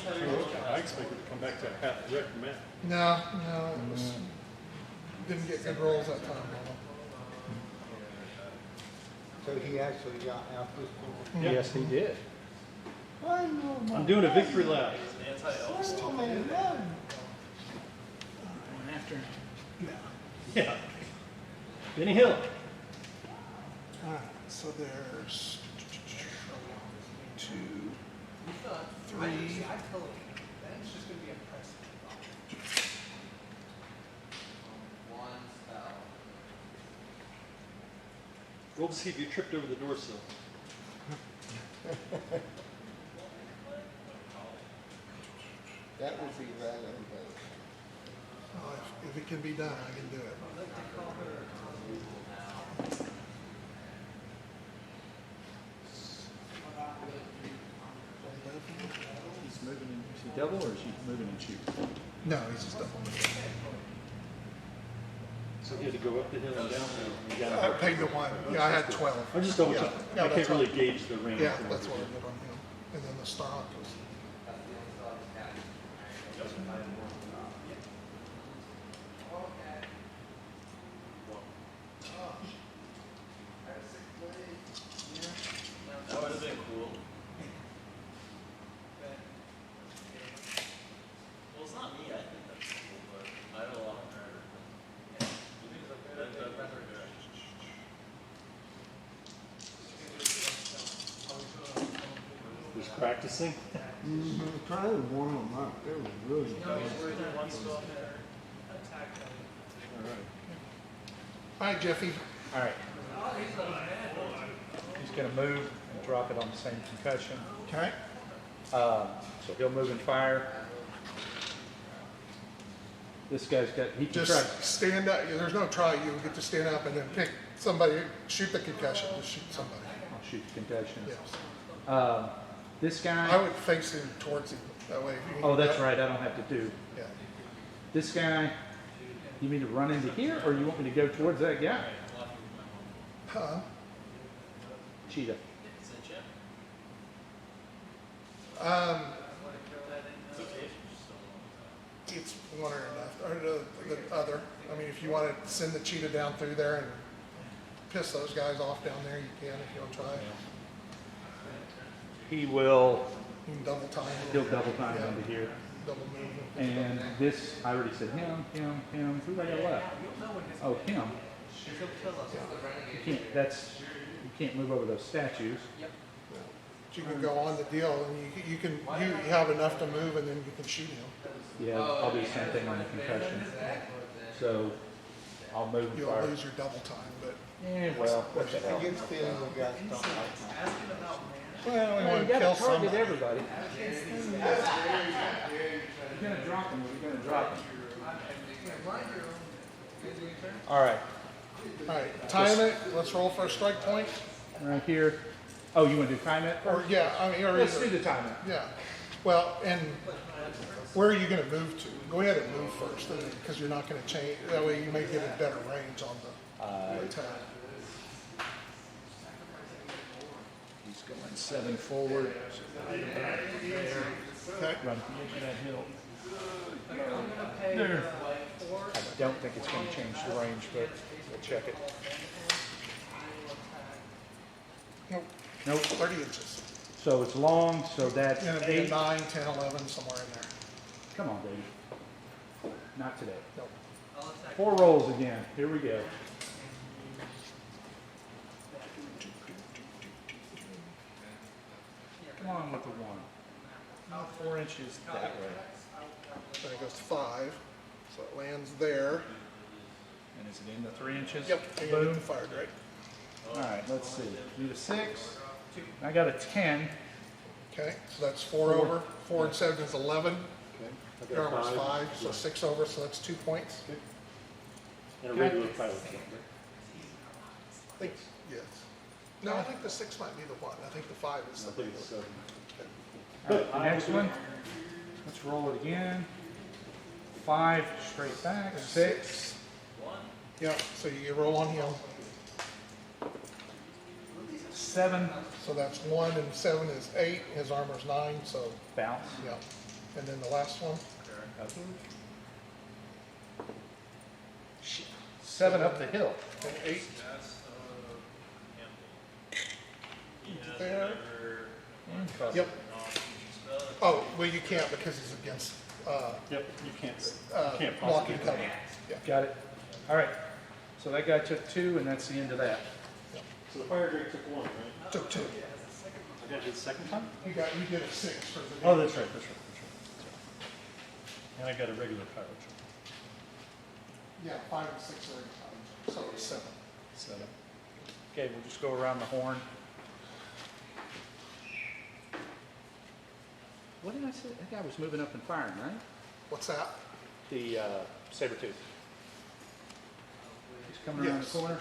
I expected to come back to a half wreck map. No, it was, didn't get good rolls that time. So he actually got out this one. Yes, he did. I'm doing a victory lap. After. Yeah. Benny Hill. All right, so there's 2, 3. I totally, that's just gonna be impressive. Roll to see if you tripped over the door sill. That would be rather embarrassing. If it can be done, I can do it. He's moving in. Is he double or is he moving in shoot? No, he's just double. So he had to go up the hill and down the hill. I paid the 1. Yeah, I had 12. I'm just double Yeah, checking. yeah, I that's can't really fine. gauge the range. Yeah, from that's over what I here. did on him. And then the star was. that would have been cool. Well, it's not me, I think that's cool, but I have a lot of nerve. You think it's okay? That's okay. Who's practicing? Trying to warm them up. They were really bad. All right, Jeffy. All right. He's going to move and drop it on the same concussion. Okay. So he'll move and fire. This guy's got, he can try. Just stand up. There's no try. You get to stand up and then pick somebody, shoot the concussion. Just shoot somebody. I'll shoot the concussion. Yes. This I guy, would face him towards him. That way. If you can oh, do that's that. right, I don't have to do. Yeah. This guy, you mean to run into here or you want me to go towards that guy? Huh? Cheetah. It's one or the other. I mean, if you want to send the cheetah down through there and piss those guys off down there, you can if you want to try. He will, You can double time. he'll double time Yeah. into here. Double move. And this, I already said him. Who do I got left? Oh, him. You can't, you can't move over those statues. You can go on the deal and you have enough to move and then you can shoot him. Yeah, I'll do the same thing on the concussion. So I'll move and You'll fire. lose your double time, but. Yeah, well, what the hell. I get the feeling we got something like that. Asking about man. Well, we You want to gotta kill target somebody. everybody. You're gonna drop him, you're gonna drop him. All right, All right, time it, let's roll for a strike point. right here. Oh, you wanna do time it Or, first? yeah, I mean, or Let's either. do the time it. Yeah, well, and where are you gonna move to? Go ahead and move first, because you're not gonna change, that way you may get a better range on the attack. He's going 7 forward. Okay, Run to the edge of that hill. There. I don't think it's gonna change the range, but we'll check it. nope, Nope. 30 inches. So it's long, so that's Gonna be a 8. 9, 10, 11, somewhere in there. Come on, baby. Not today. Nope. 4 rolls again. Here we go. Come on with the 1. Not 4 inches that way. Then it goes to 5, so it lands there. And is it in the 3 inches? Yep, and you're Boom. getting fired, right? All right, let's see. Need a 6. I got a 10. Okay, so that's 4 over. 4 and 7 is 11. Okay. Your armor's 5, so 6 over, so that's 2 points. And a regular pilot check. I think, yes. No, I think the 6 might be the 1. I think the 5 is I the think it's 7. All right, the next one. Let's roll it again. 5 straight back. 6. Yeah, so you roll on him. 7. So that's 1 and 7 is 8. His armor's 9, so Bounce. yeah. And then the last one, Up. 7 up the hill. and 8 there. Yep. Oh, well, you can't because he's against Yep, you can't blocking possibly. cover. Yeah. Got it. All right. So that guy took 2, and that's the end of that. So the fire drake took 1, right? Took 2. I got you the second time? You did a 6 for the. Oh, that's right, that's right, that's right. And I got a regular pilot check. Yeah, 5 and 6 are in time, so it's 7. 7. Okay, we'll just go around the horn. What did I say? That guy was moving up and firing, right? What's that? The saber-tooth. He's coming around the Yes. corner.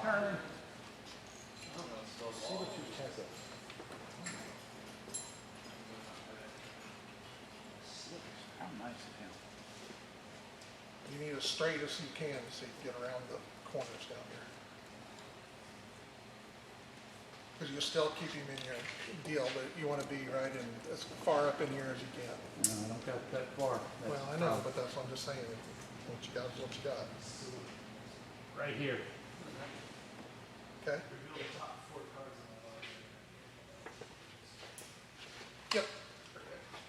Turn. Saber-tooth has a... How nice of him. You need as straight as you can so you can get around the corners down here. Because you'll still keep him in your deal, but you want to be right in as far up in here as you can. No, I don't got that far. That's Well, I know, but that's what I'm just saying. What you got is what you got. right here. Okay? Yep,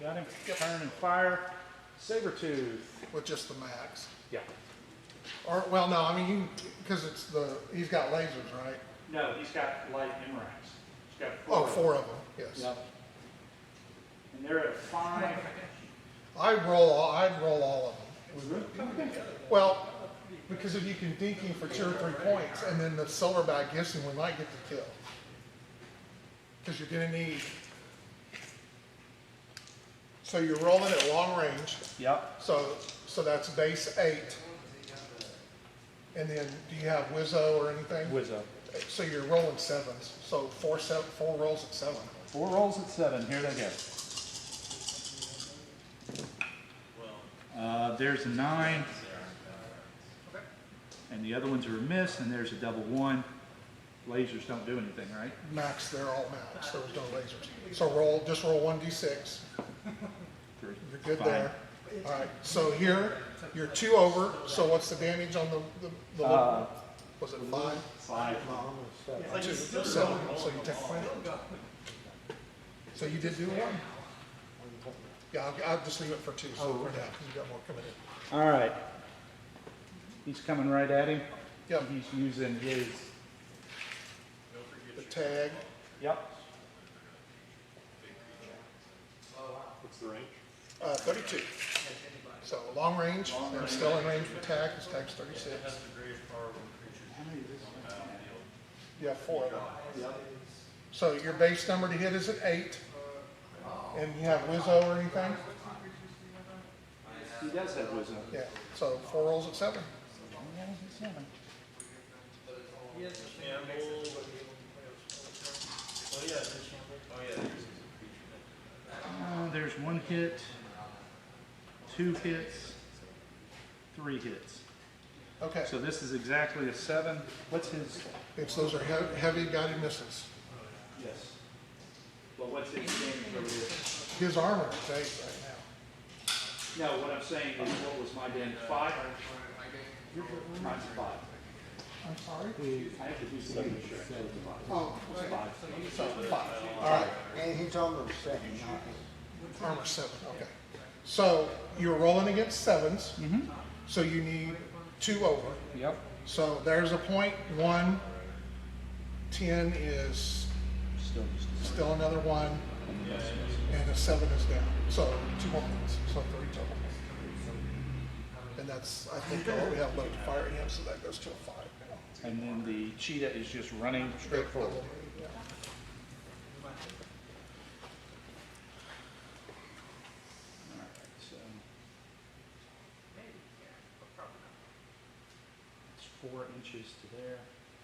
Got him. Yep. Turn and fire. Saber-tooth. with just the max. Yeah. Or, well, no, I mean, because he's got lasers, right? No, he's got light MRAPs. He's got Oh, 4 of them, yes. Yep. And they're at 5. I'd roll all of them. Well, because if you can dink him for 2 or 3 points, and then the silverback gets him, we might get the kill. Because you're gonna need. So you're rolling at long range. Yep. So that's base 8. And then do you have Wizzo or anything? Wizzo. So you're rolling 7s. So 4 rolls at 7. 4 rolls at 7. Here they go. There's a 9. And the other ones are a miss, and there's a double 1. Lasers don't do anything, right? Max, they're all max. There's no lasers. So just roll 1d6. 3. You're good Fine. there. All right. So here, you're 2 over. So what's the damage on the little? Was it 5? 5. No, I'm 2, 7. So you take 5. So you did do 1. Yeah, I'll just leave it for 2. So for now, because you got more coming in. All right. He's coming right at him. Yep. He's using his... The tag. Yep. What's the range? 32. So long range, and still in range for TAC, because TAC's 36. You have 4 of them. So your base number to hit is at 8. And you have Wizzo or anything? He does have wisdom. Yeah, so 4 rolls at 7. There's 1 hit, 2 hits, 3 hits. Okay, So this is exactly a 7. What's his? those are heavy guided missiles. Yes. Well, what's his damage over this? His armor is 8 right now. No, what I'm saying is, what was my damage? 5? Mine's 5. I'm sorry? I have to do some sure. Oh, It's 5. so 5. All right, And he's almost 7, armor 7, okay. So you're rolling against 7s, so you need 2 over. Yep. So there's a point. 1, 10 is still another 1, and a 7 is down. So 2 more points, so 3 total. And that's, I think, all we have left to fire him, so that goes to a 5 now. And then the cheetah is just running straight forward. Yeah. Alright, so. It's 4 inches to there.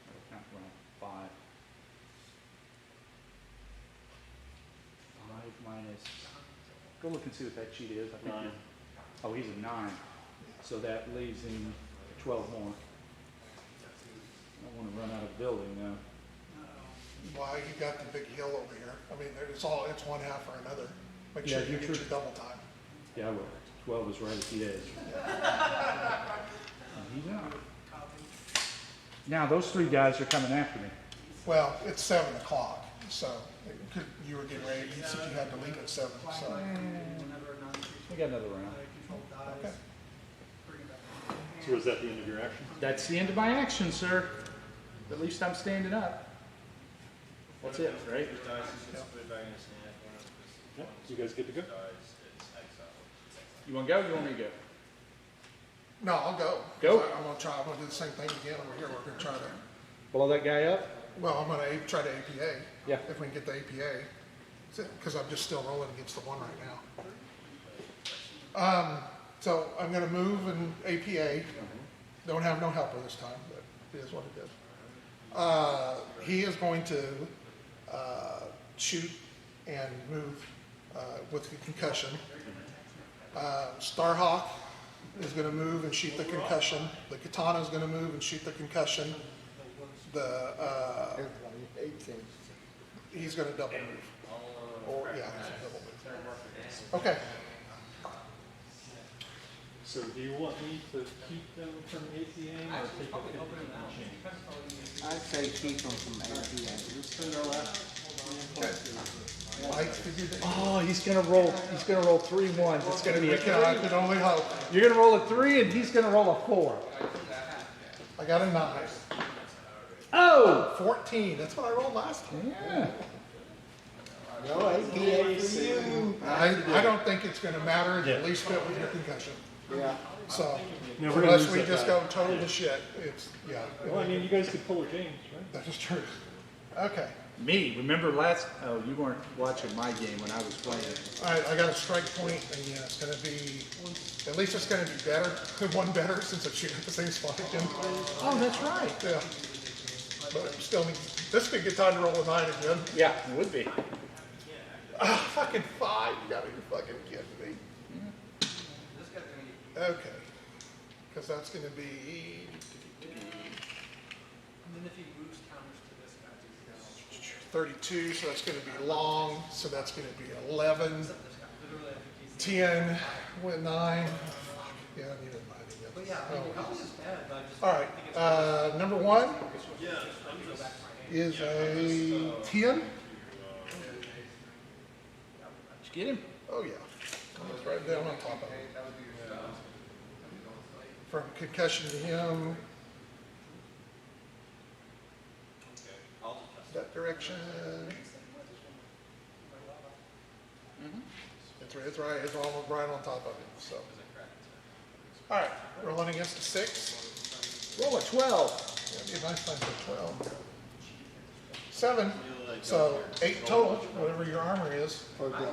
Oh, not wrong. 5. 5 minus. Go look and see what that cheetah is. I think 9. Oh, he's a 9. So that leaves him 12 more. I don't want to run out of building now. Why, you got the big hill over here. I mean, it's 1 half or another. Make Yeah, sure you you're get true. your double time. Yeah, I will. 12 is right at the edge. And he's out. Now, those 3 guys are coming after me. Well, it's 7 o'clock, so you were getting ready. You said you had to leave at 7, so. We got another round. Okay. So is that the end of your action? That's the end of my action, sir. At least I'm standing up. That's it, right? Yeah, you guys good to go? You want to go? You want me to go? No, I'll go. Go. I'm gonna do the same thing again over here. We're gonna try to, Blow that guy up? well, I'm gonna try to APA. Yeah. If we can get the APA, because I'm just still rolling against the 1 right now. So I'm gonna move and APA. Don't have no helper this time, but it is what it is. He is going to shoot and move with the concussion. Starhawk is going to move and shoot the concussion. The Katana is going to move and shoot the concussion. He's going to double move. Or yeah, he's a double move. Okay. So do you want me to keep them from APA or take a 50% change? I'd say keep them from APA. Mike figured that. Oh, he's gonna roll 3 1s. It's gonna be a 3. I could only hope. You're gonna roll a 3 and he's gonna roll a 4. I got a 9. Oh! 14. That's what I rolled last time. Yeah. No APA for you. I don't think it's going to matter. It's at least fit with your concussion. Yeah. So Yeah, we're gonna unless lose we that just guy. go total to shit, it's yeah. Well, I mean, you guys could pull a James, right? That is true. Okay. Me, remember oh, you weren't watching my game when I was playing. All right, I got a strike point, and yeah, it's going to be, at least it's going to be better, 1 better, since I'm shooting at the same spot again. Oh, that's right. Yeah. But still, this could get time to roll a 9 again. Yeah, it would be. Fucking 5, you gotta be fucking kidding me. Okay. Because that's going to be, And then if he moves counters to this guy, 32, so that's going to be long, so that's going to be 11, literally, I think he's. 10, with 9. Fuck, yeah, I need a 9 again. But yeah, I mean, the college is bad, but I just. All think right, it's number 1 Yeah, is a 10. Did you get him? Oh, yeah. It's right down on top of it. From concussion to him. That direction. 3. It's right, it's almost right on top of it, so. All right, rolling against a 6. Roll a 12. That'd be a nice time for 12. 7, so 8 total, whatever your armor is. For the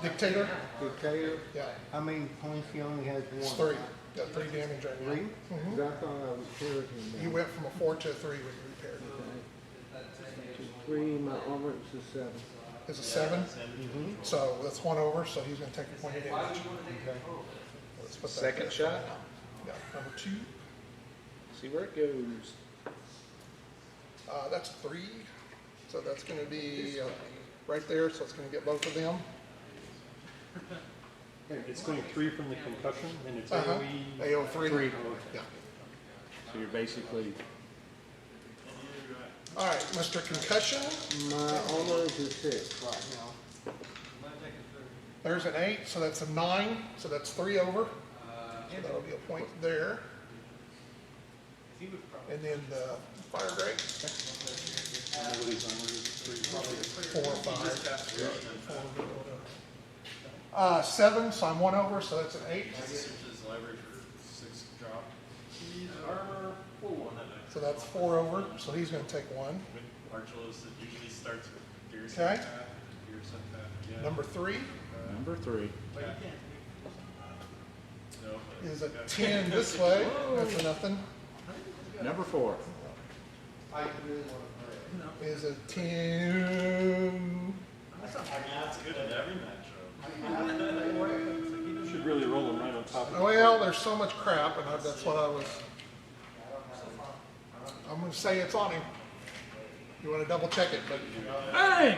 Dictator, dictator, yeah, how many points he only has? it's One. 3. Got 3 damage right now. 3? Mhm. 'Cause I thought I was repaired him. You went from a 4 to a 3 when you repaired it. To 3, my armor is a 7. It's a 7, so that's 1 over, so he's gonna take a point of damage. Okay. Let's put that Second there. shot. Yeah, number 2, See where it goes. that's 3, so that's gonna be right there, so it's gonna get both of them. It's going 3 from the concussion, and it's Uh-huh. AOE. AO3. Yeah. So you're basically, All right, Mr. Concussion, My armor is a 6 right now. there's an 8, so that's a 9, so that's 3 over. So that'll be a point there. And then the fire break, 4 or 5. 7, so I'm 1 over, so that's an 8. Library for 6 drop. Armor 4. So that's 4 over, so he's gonna take 1. Archelaus, it usually starts with Gears. Okay. Gears like that. Yeah. Number 3 number 3. No, is a 10 this way, that's a nothing. Number 4. Is a 10, that's good in every matchup. Should really roll them right on top of it. well, there's so much crap, and that's what I'm gonna say it's on him. You wanna double check it, but Bang!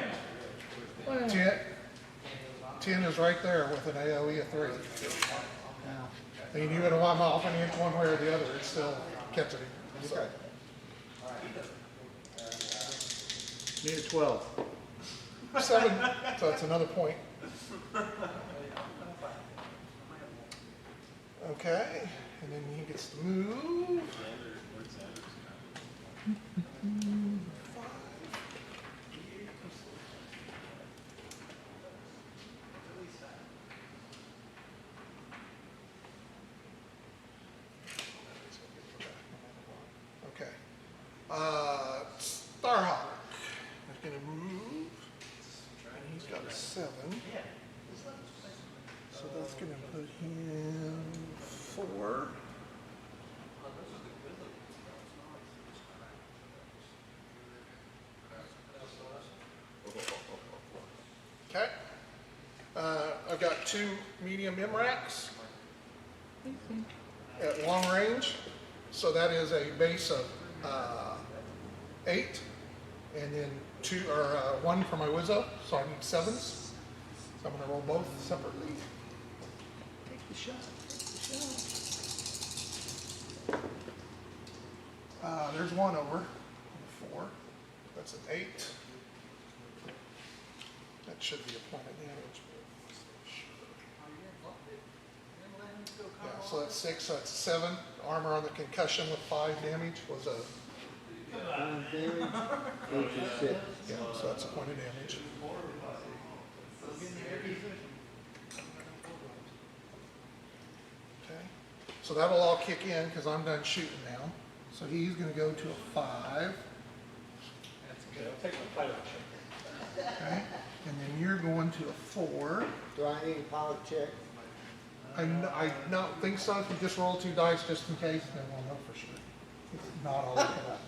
10 is right there with an AOE of 3. And even if I'm off an inch one way or the other, it's still catching him. So, Need a 12. 7, so it's another point. Okay, and then he gets to move. Okay. Starhawk is going to move, and he's got a 7. So that's going to put him 4. Okay. I've got 2 medium MRACs at long range. So that is a base of 8, and then 1 for my Wizzo, so I need 7s. So I'm going to roll both separately. Take the shot. There's 1 over, 4. That's an 8. That should be a point of damage. Yeah, so that's 6, so that's 7. Armor on the concussion with 5 damage was a, 5 damage, 8 is 6. yeah, so that's a point of damage. Okay, so that'll all kick in because I'm done shooting now. So he's going to go to a 5. Okay, I'll take my pilot check. Okay, and then you're going to a 4. Do I need a pilot check? I don't think so. If you just roll 2 dice just in case, then we'll know for sure. If not, I'll look it up.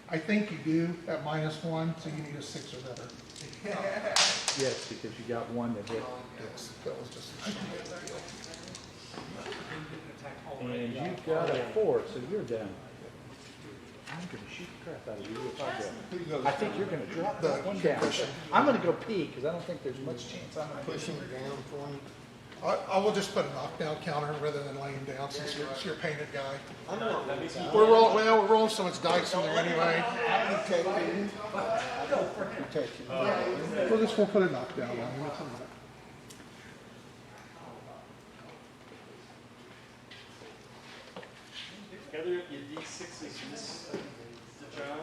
I think you do at -1, so you need a 6 or better. Yes, because you got 1 that hit. Yes, that was just. And you've got a 4, so you're down. I'm gonna shoot the crap out of you if I go. I think you're gonna drop that one down. I'm gonna go pee, because I don't think there's much chance I'm gonna Push him down for me? I will just put a knockdown counter rather than laying down since you're a painted guy. I'm not going to. We're rolling so much dice in there anyway. I'm protecting. Protection. We'll put a knockdown on him. It's all right. Gather your D6s this to John.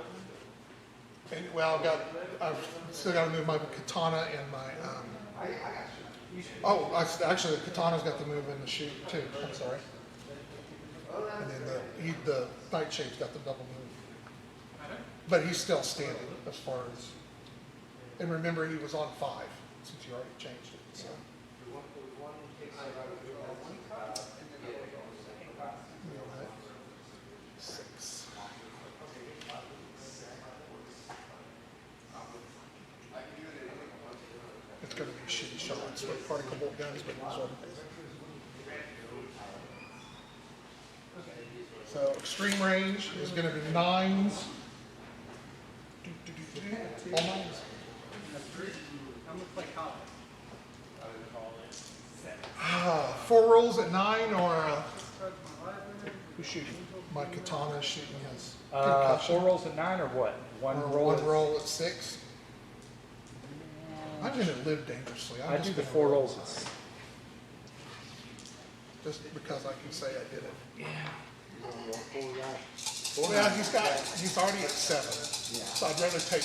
And, well, I've still got to move my katana and my Oh, actually, the katana's got the move in the shoot too. I'm sorry. And then the nightshade's got the double move. But he's still standing as far as. And remember, he was on 5 since you already changed it. So. Six. It's going to be shitty shots with particle bolt guns, but it's what it is. So extreme range is going to be 9s. All 9s. Four rolls at 9 or who's shooting? My katana is shooting his. 4 rolls at 9 or what? One roll at 6. I'm going to live dangerously. I do the 4 rolls at 6. Just because I can say I did it. Yeah. Well, he's already at 7. So I'd rather take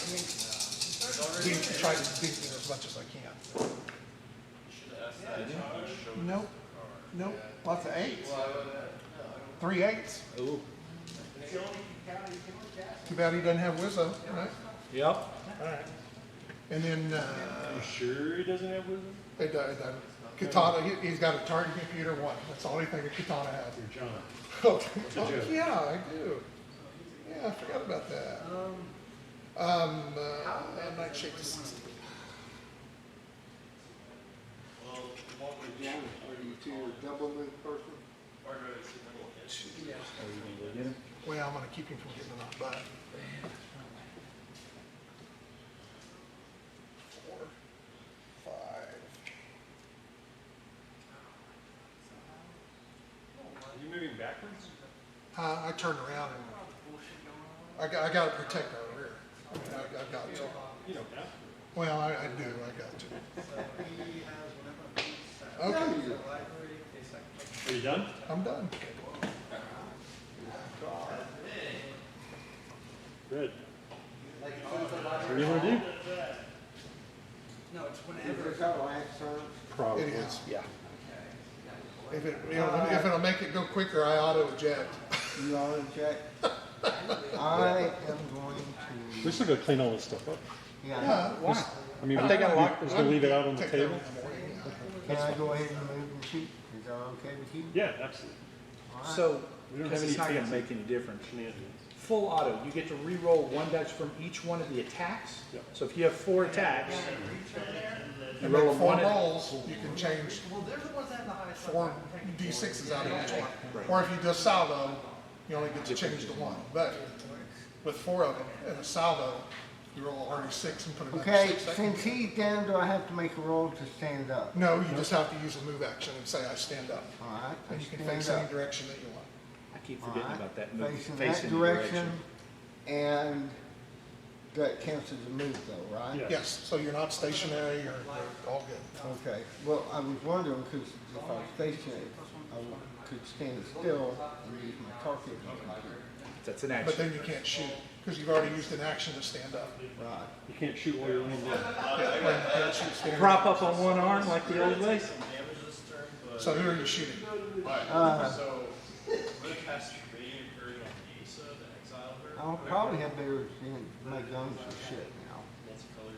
try to beat him as much as I can. Nope. Nope. Lots of 8s. 3 8s. Ooh. Too bad he doesn't have Wizzo, right? Yep. All right. And then You sure he doesn't have wisdom? it does. Katana, he's got a target computer 1. That's the only thing a katana has. John. Oh, yeah, I do. Yeah, I forgot about that. Nightshade. John, are you two a double move person? Well, I'm going to keep him from getting it off by 4, 5. Are you moving backwards? I turned around and I got to protect our rear. I mean, I got to. You don't have to. Well, I do. I got to. Okay, Are you done? I'm done. Good. What do you want to do? No, it's Is whenever. this our last turn? Probably. It is. Yeah. If it'll make it go quicker, I auto eject. You all in check? I am going to. We're still going to clean all this stuff up. Yeah. Why? I mean, But they got locked. we're just going to leave it out on the Take that table. in the morning, Can I go ahead and move and shoot? Is that okay with you? Yeah, absolutely. All right. So, We don't because have it's not any going to fancy make any difference. shenanigans. Full auto, you get to re-roll 1 dice from each one of the attacks. Yeah. So if you have 4 attacks, you And roll then 4 1 rolls, you can change Well, they're the ones that have the highest. 4 D6s out of each one. Or if you do a salvo, you only get to change the 1. But with 4 of them and a salvo, you roll already 6 and put another Okay, 6 back. since he's down, do I have to make a roll to stand up? No, you just have to use a move action and say I stand up. All right. And you can stand face any up. direction that you want. I keep All forgetting right. about that move. Facing Face that any direction, and that counts as a move though, right? Yeah. Yes, so you're not stationary, you're all good. Okay, well, I was wondering, because if I was stationary, I could stand still and use my target computer. That's an But action. then you can't shoot, because you've already used an action to stand up. Right. You can't shoot while you're laying down. Yeah, when you can't shoot standing Prop up. up on one arm like the old days. So who are you shooting? So, we're gonna cast Radiant Fury on Asa, the exile her. I'll probably have better, my guns are shit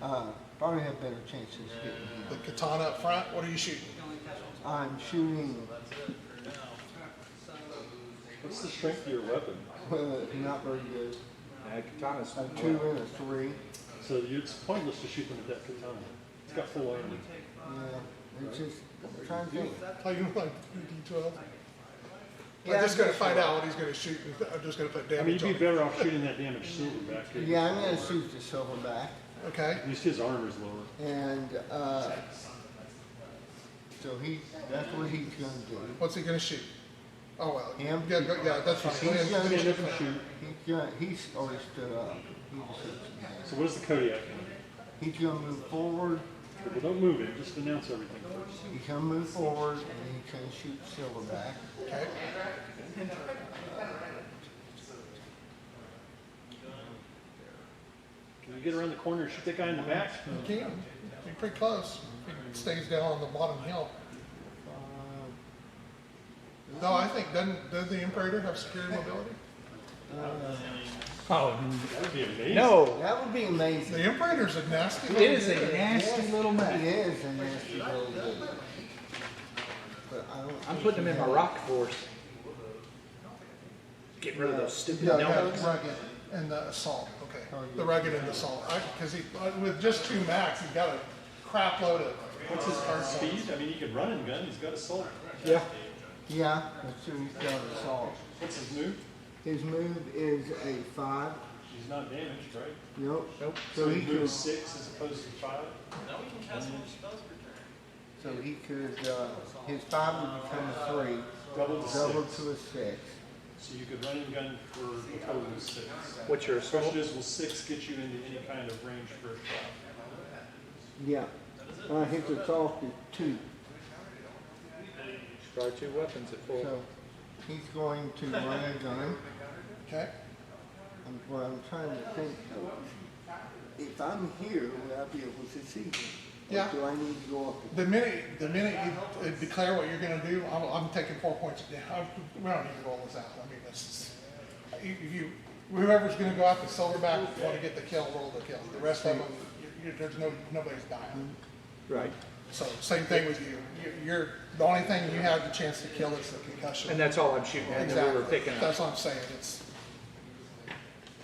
now. Probably have better chances of getting The him. katana up front, what are you shooting? I'm shooting, What's the strength of your weapon? not very good. Katana's A 2 and a 3. So it's pointless to shoot them with that katana. It's got full armor. Yeah, it's just, I'm trying to think. How you like D12? Yeah, I'm just gonna I'm find out what he's gonna shoot, and I'm just gonna put I mean, damage you'd on be it. better off shooting that damaged silver back. Yeah, I'm gonna shoot the silverback. Okay, At least his armor's lower. And, so that's what he's gonna do. what's he gonna shoot? Oh, well, Him? yeah, that's fine. Go ahead, He's gonna finish Stand it. up and shoot. He's already stood up. He just shoots So what does the Kodiak do? He's gonna move forward, Well, don't move it. Just announce everything first. he's gonna move forward, and he's gonna shoot silverback. Okay, Can you get around the corner and shoot that guy in the back? you can, you're pretty close. stays down on the bottom hill. No, I think, does the Imperator have security mobility? Oh, That would be amazing. No, That would be amazing. The Imperator's a nasty it little is a dude. nasty little It mess. is a nasty little dude. But I don't. I'm think putting them he in my has- rock force. Get rid of those stupid Yeah, yeah, numbers. the rugged and the assault, okay. Oh, The yeah. rugged and the assault, because with just 2 max, he's got a crap load of. What's his hard speed? I mean, he can run and gun, he's got assault. Yeah. Yeah, that's true. He's got assault. What's his move? His move is a 5. He's not damaged, right? Nope. Nope. So he he could. moves 6 as opposed to 5? Now we can cast more spells per turn. So he could. His 5 would become a 3. Double to Double 6. to a 6. So you could run and gun for a total of 6. What's your The assault? question is, will 6 get you into any kind of range for a shot? Yeah. His assault is 2. Try 2 weapons at full. So he's going to run a gun. Okay, What I'm trying to think of, if I'm here, will I be able to see him? Or Yeah. do I need to go up? the minute you declare what you're gonna do, I'm taking 4 points. We don't need to roll this out, I mean, this is, if you, whoever's gonna go out the silverback, wanna get the kill, roll the kill. The rest of them, there's nobody's dying. Right. So, same thing with you. You're, the only thing you have the chance to kill is the concussion. And that's all I'm shooting at, that we Exactly, were picking up. that's what I'm saying, it's,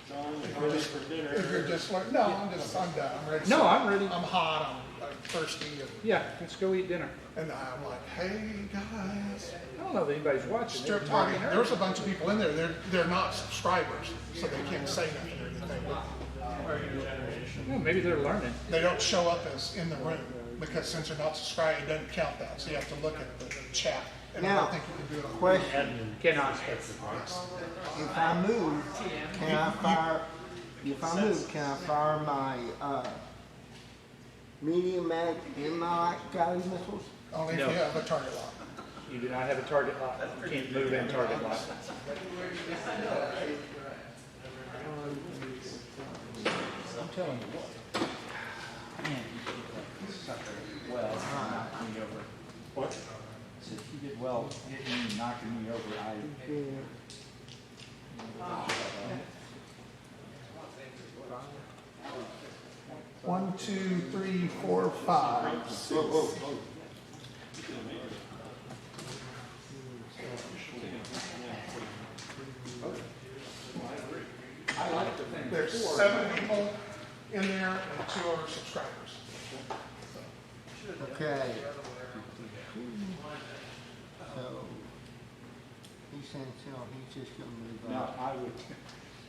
John, if you're just for dinner. if you're just like, no, I'm done, I'm ready. to No, sit. I'm ready. I'm hot, I'm thirsty, Yeah, let's go eat dinner. and I'm like, hey, guys. I don't know if anybody's watching. Strip They're party, talking there's a bunch of people in there, they're not subscribers, so they can't say nothing or anything. Well, maybe they're learning. They don't show up as in the room, because since they're not subscribed, it doesn't count that, so you have to look at the chat. And I Now, don't think you can do it on. Question, Cannot. if I move, can I fire, if I move, can I fire my, medium mag and my guided missiles? Only if No. you have a target lock. You do not have a target lock. You can't move in target lock. I'm telling you what. Man, you sucker well knocking me over. What? I said, you did well hitting me and knocking me over. I, One, two, three, four, five, six. There's 7 people in there and 2 are subscribers. Okay. So, he's saying, he's just gonna move Now, up. I would,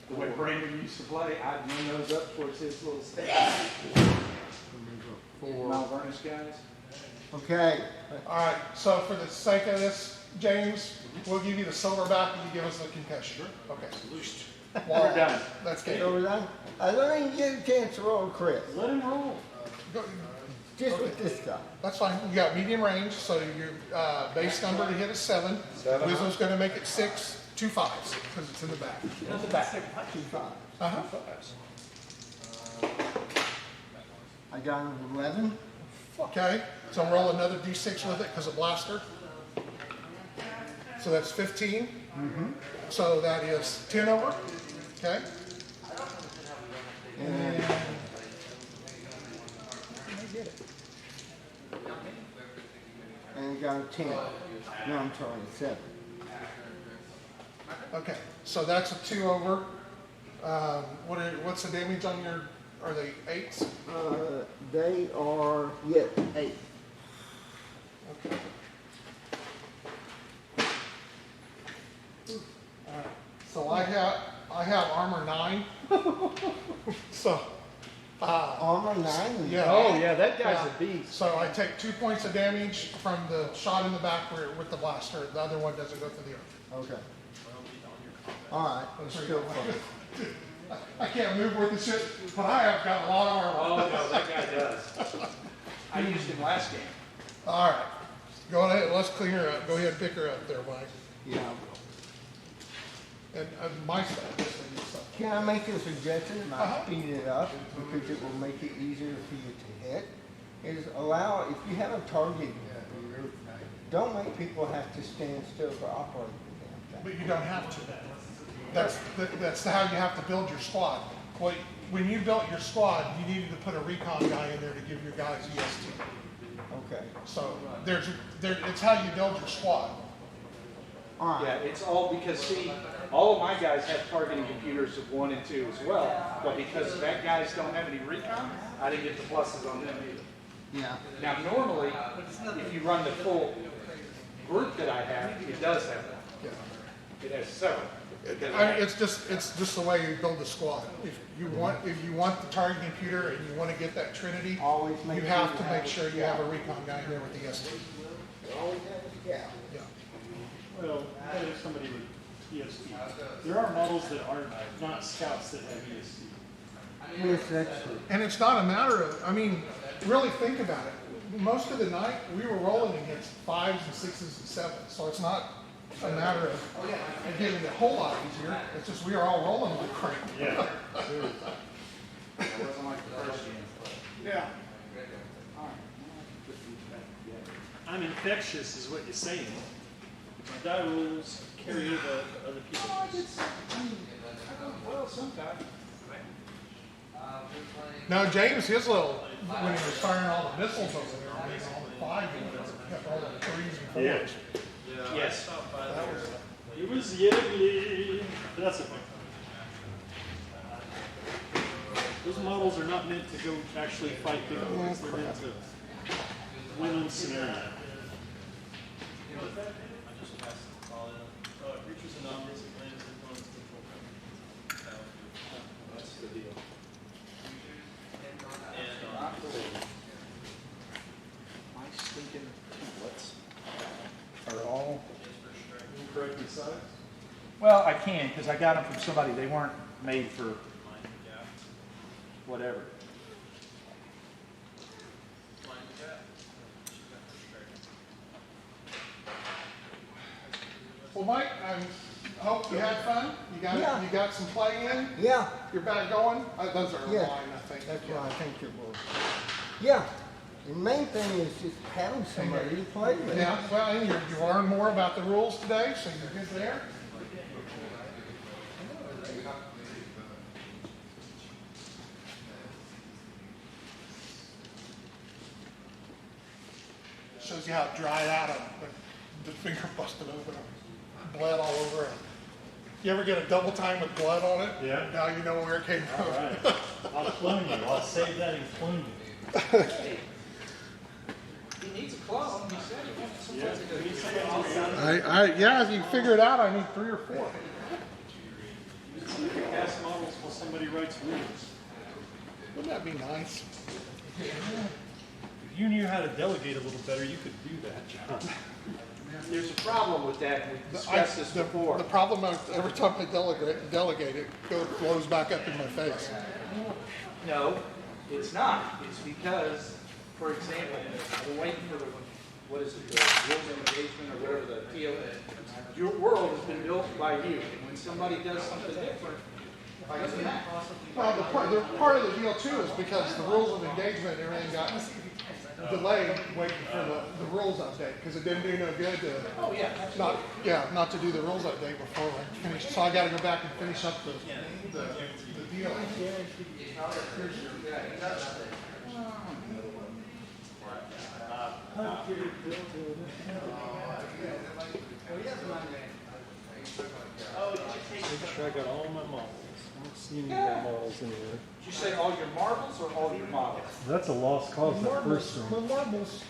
the way Brandon used to play, I'd run those up towards his little step. Move up Mount 4. Vernon guys. Okay, All right, so for the sake of this, James, we'll give you the silverback and you give us the concussion. Okay. We're done. That's good. so we're done. I don't even get a chance to roll a crit, Let him roll. just with this guy. That's fine. You got medium range, so your base number to hit is 7. Wisdom's going to make it 6, 2 5s because it's in the back. In the back. 2 5. Uh-huh. I got an 11. Okay, so roll another d6 with it because of blaster. So that's 15. So that is 10 over. Okay. And and got a 10. No, I'm sorry, 7. Okay, so that's a 2 over. What's the damage on your? Are they 8s? They are, yes, 8. Okay. Alright, so I have armor 9. So, Armor 9? yeah. Oh, yeah, that guy's Yeah. a beast. So I take 2 points of damage from the shot in the back with the blaster. The other one doesn't go through the earth. Okay. Alright, it's still fun. I can't move worth the shit, but I have got a lot of armor. Oh, no, that guy does. I used him last game. All right, go ahead. Let's clean her up. Go ahead and pick her up there, Mike. Yeah. And my stuff. Just for your stuff. Can I make a suggestion? I Uh-huh. speed it up because it will make it easier for you to hit. is allow, if you have a target computer, don't make people have to stand still for operating the damn thing. But you don't have to. That's how you have to build your squad. When you built your squad, you needed to put a recon guy in there to give your guys EST. Okay. So it's how you build your squad. All right. Yeah, it's all because, see, all of my guys have targeting computers of 1 and 2 as well, but because that guys don't have any recon, I didn't get the pluses on them either. Yeah. Now, normally, if you run the full group that I have, it does have that. Yeah. It has several. It's just the way you build a squad. If you want the target computer and you want to get that Trinity, Always you make sure have you to have make a sure you have a recon guy in there with the EST. Always have a scout. Yeah. Well, that is somebody with EST. There are models that are not scouts that have EST. Yes, that's true. And it's not a matter of, I mean, really think about it. Most of the night, we were rolling against 5s and 6s and 7s, so it's not a matter of getting it a whole lot easier. It's just we are all rolling like crazy. Yeah. It wasn't like the first game. Yeah. I'm infectious is what you're saying. My die rules carry over other people's. Well, sometimes. No, James, his little, when he was firing all the missiles over there, I mean, all the 5 units, kept all the 3s and 4s. Yes. That was, It was ugly. That's okay. Those models are not meant to go actually fight big wars. They're meant to win on scenario. Creatures and non-basic lands influence control. That's the deal. My stinking templates are all Incorrectly sized. well, I can because I got them from somebody. They weren't made for whatever. well, Mike, I hope you had fun. You got some play in. Yeah, You're back going. Those are Yeah. mine, I think. that's what I think it was. Yeah, the main thing is just having somebody to play with. Yeah, well, and you learned more about the rules today, so you're good there. Shows you how it dried out of the finger busted open, bled all over it. You ever get a double time with blood on it? Yeah. Now you know where it came from. All right. I'll clone you. I'll save that and clone you. He needs a clone. He said he wants somebody to We need somebody else. Yeah, if you figure it out, I need 3 or 4. Cast models while somebody writes rules. Wouldn't that be nice? If you knew how to delegate a little better, you could do that, John. There's a problem with that. We've discussed this before. The problem is every time I delegate it blows back up in my face. No, it's not. It's because, for example, we're waiting for the, what is it, the rules of engagement or whatever the deal is. Your world has been built by you. And when somebody does something different, like that. Well, the part of the deal too is because the rules of engagement, everything got delayed waiting for the rules update because it didn't do no good to not to do the rules update before I finished. So I got to go back and finish up the deal. Make sure I got all my models. I don't see any more models anywhere. Did you say all your marbles or all your models? That's a lost cause, that first My one. marbles.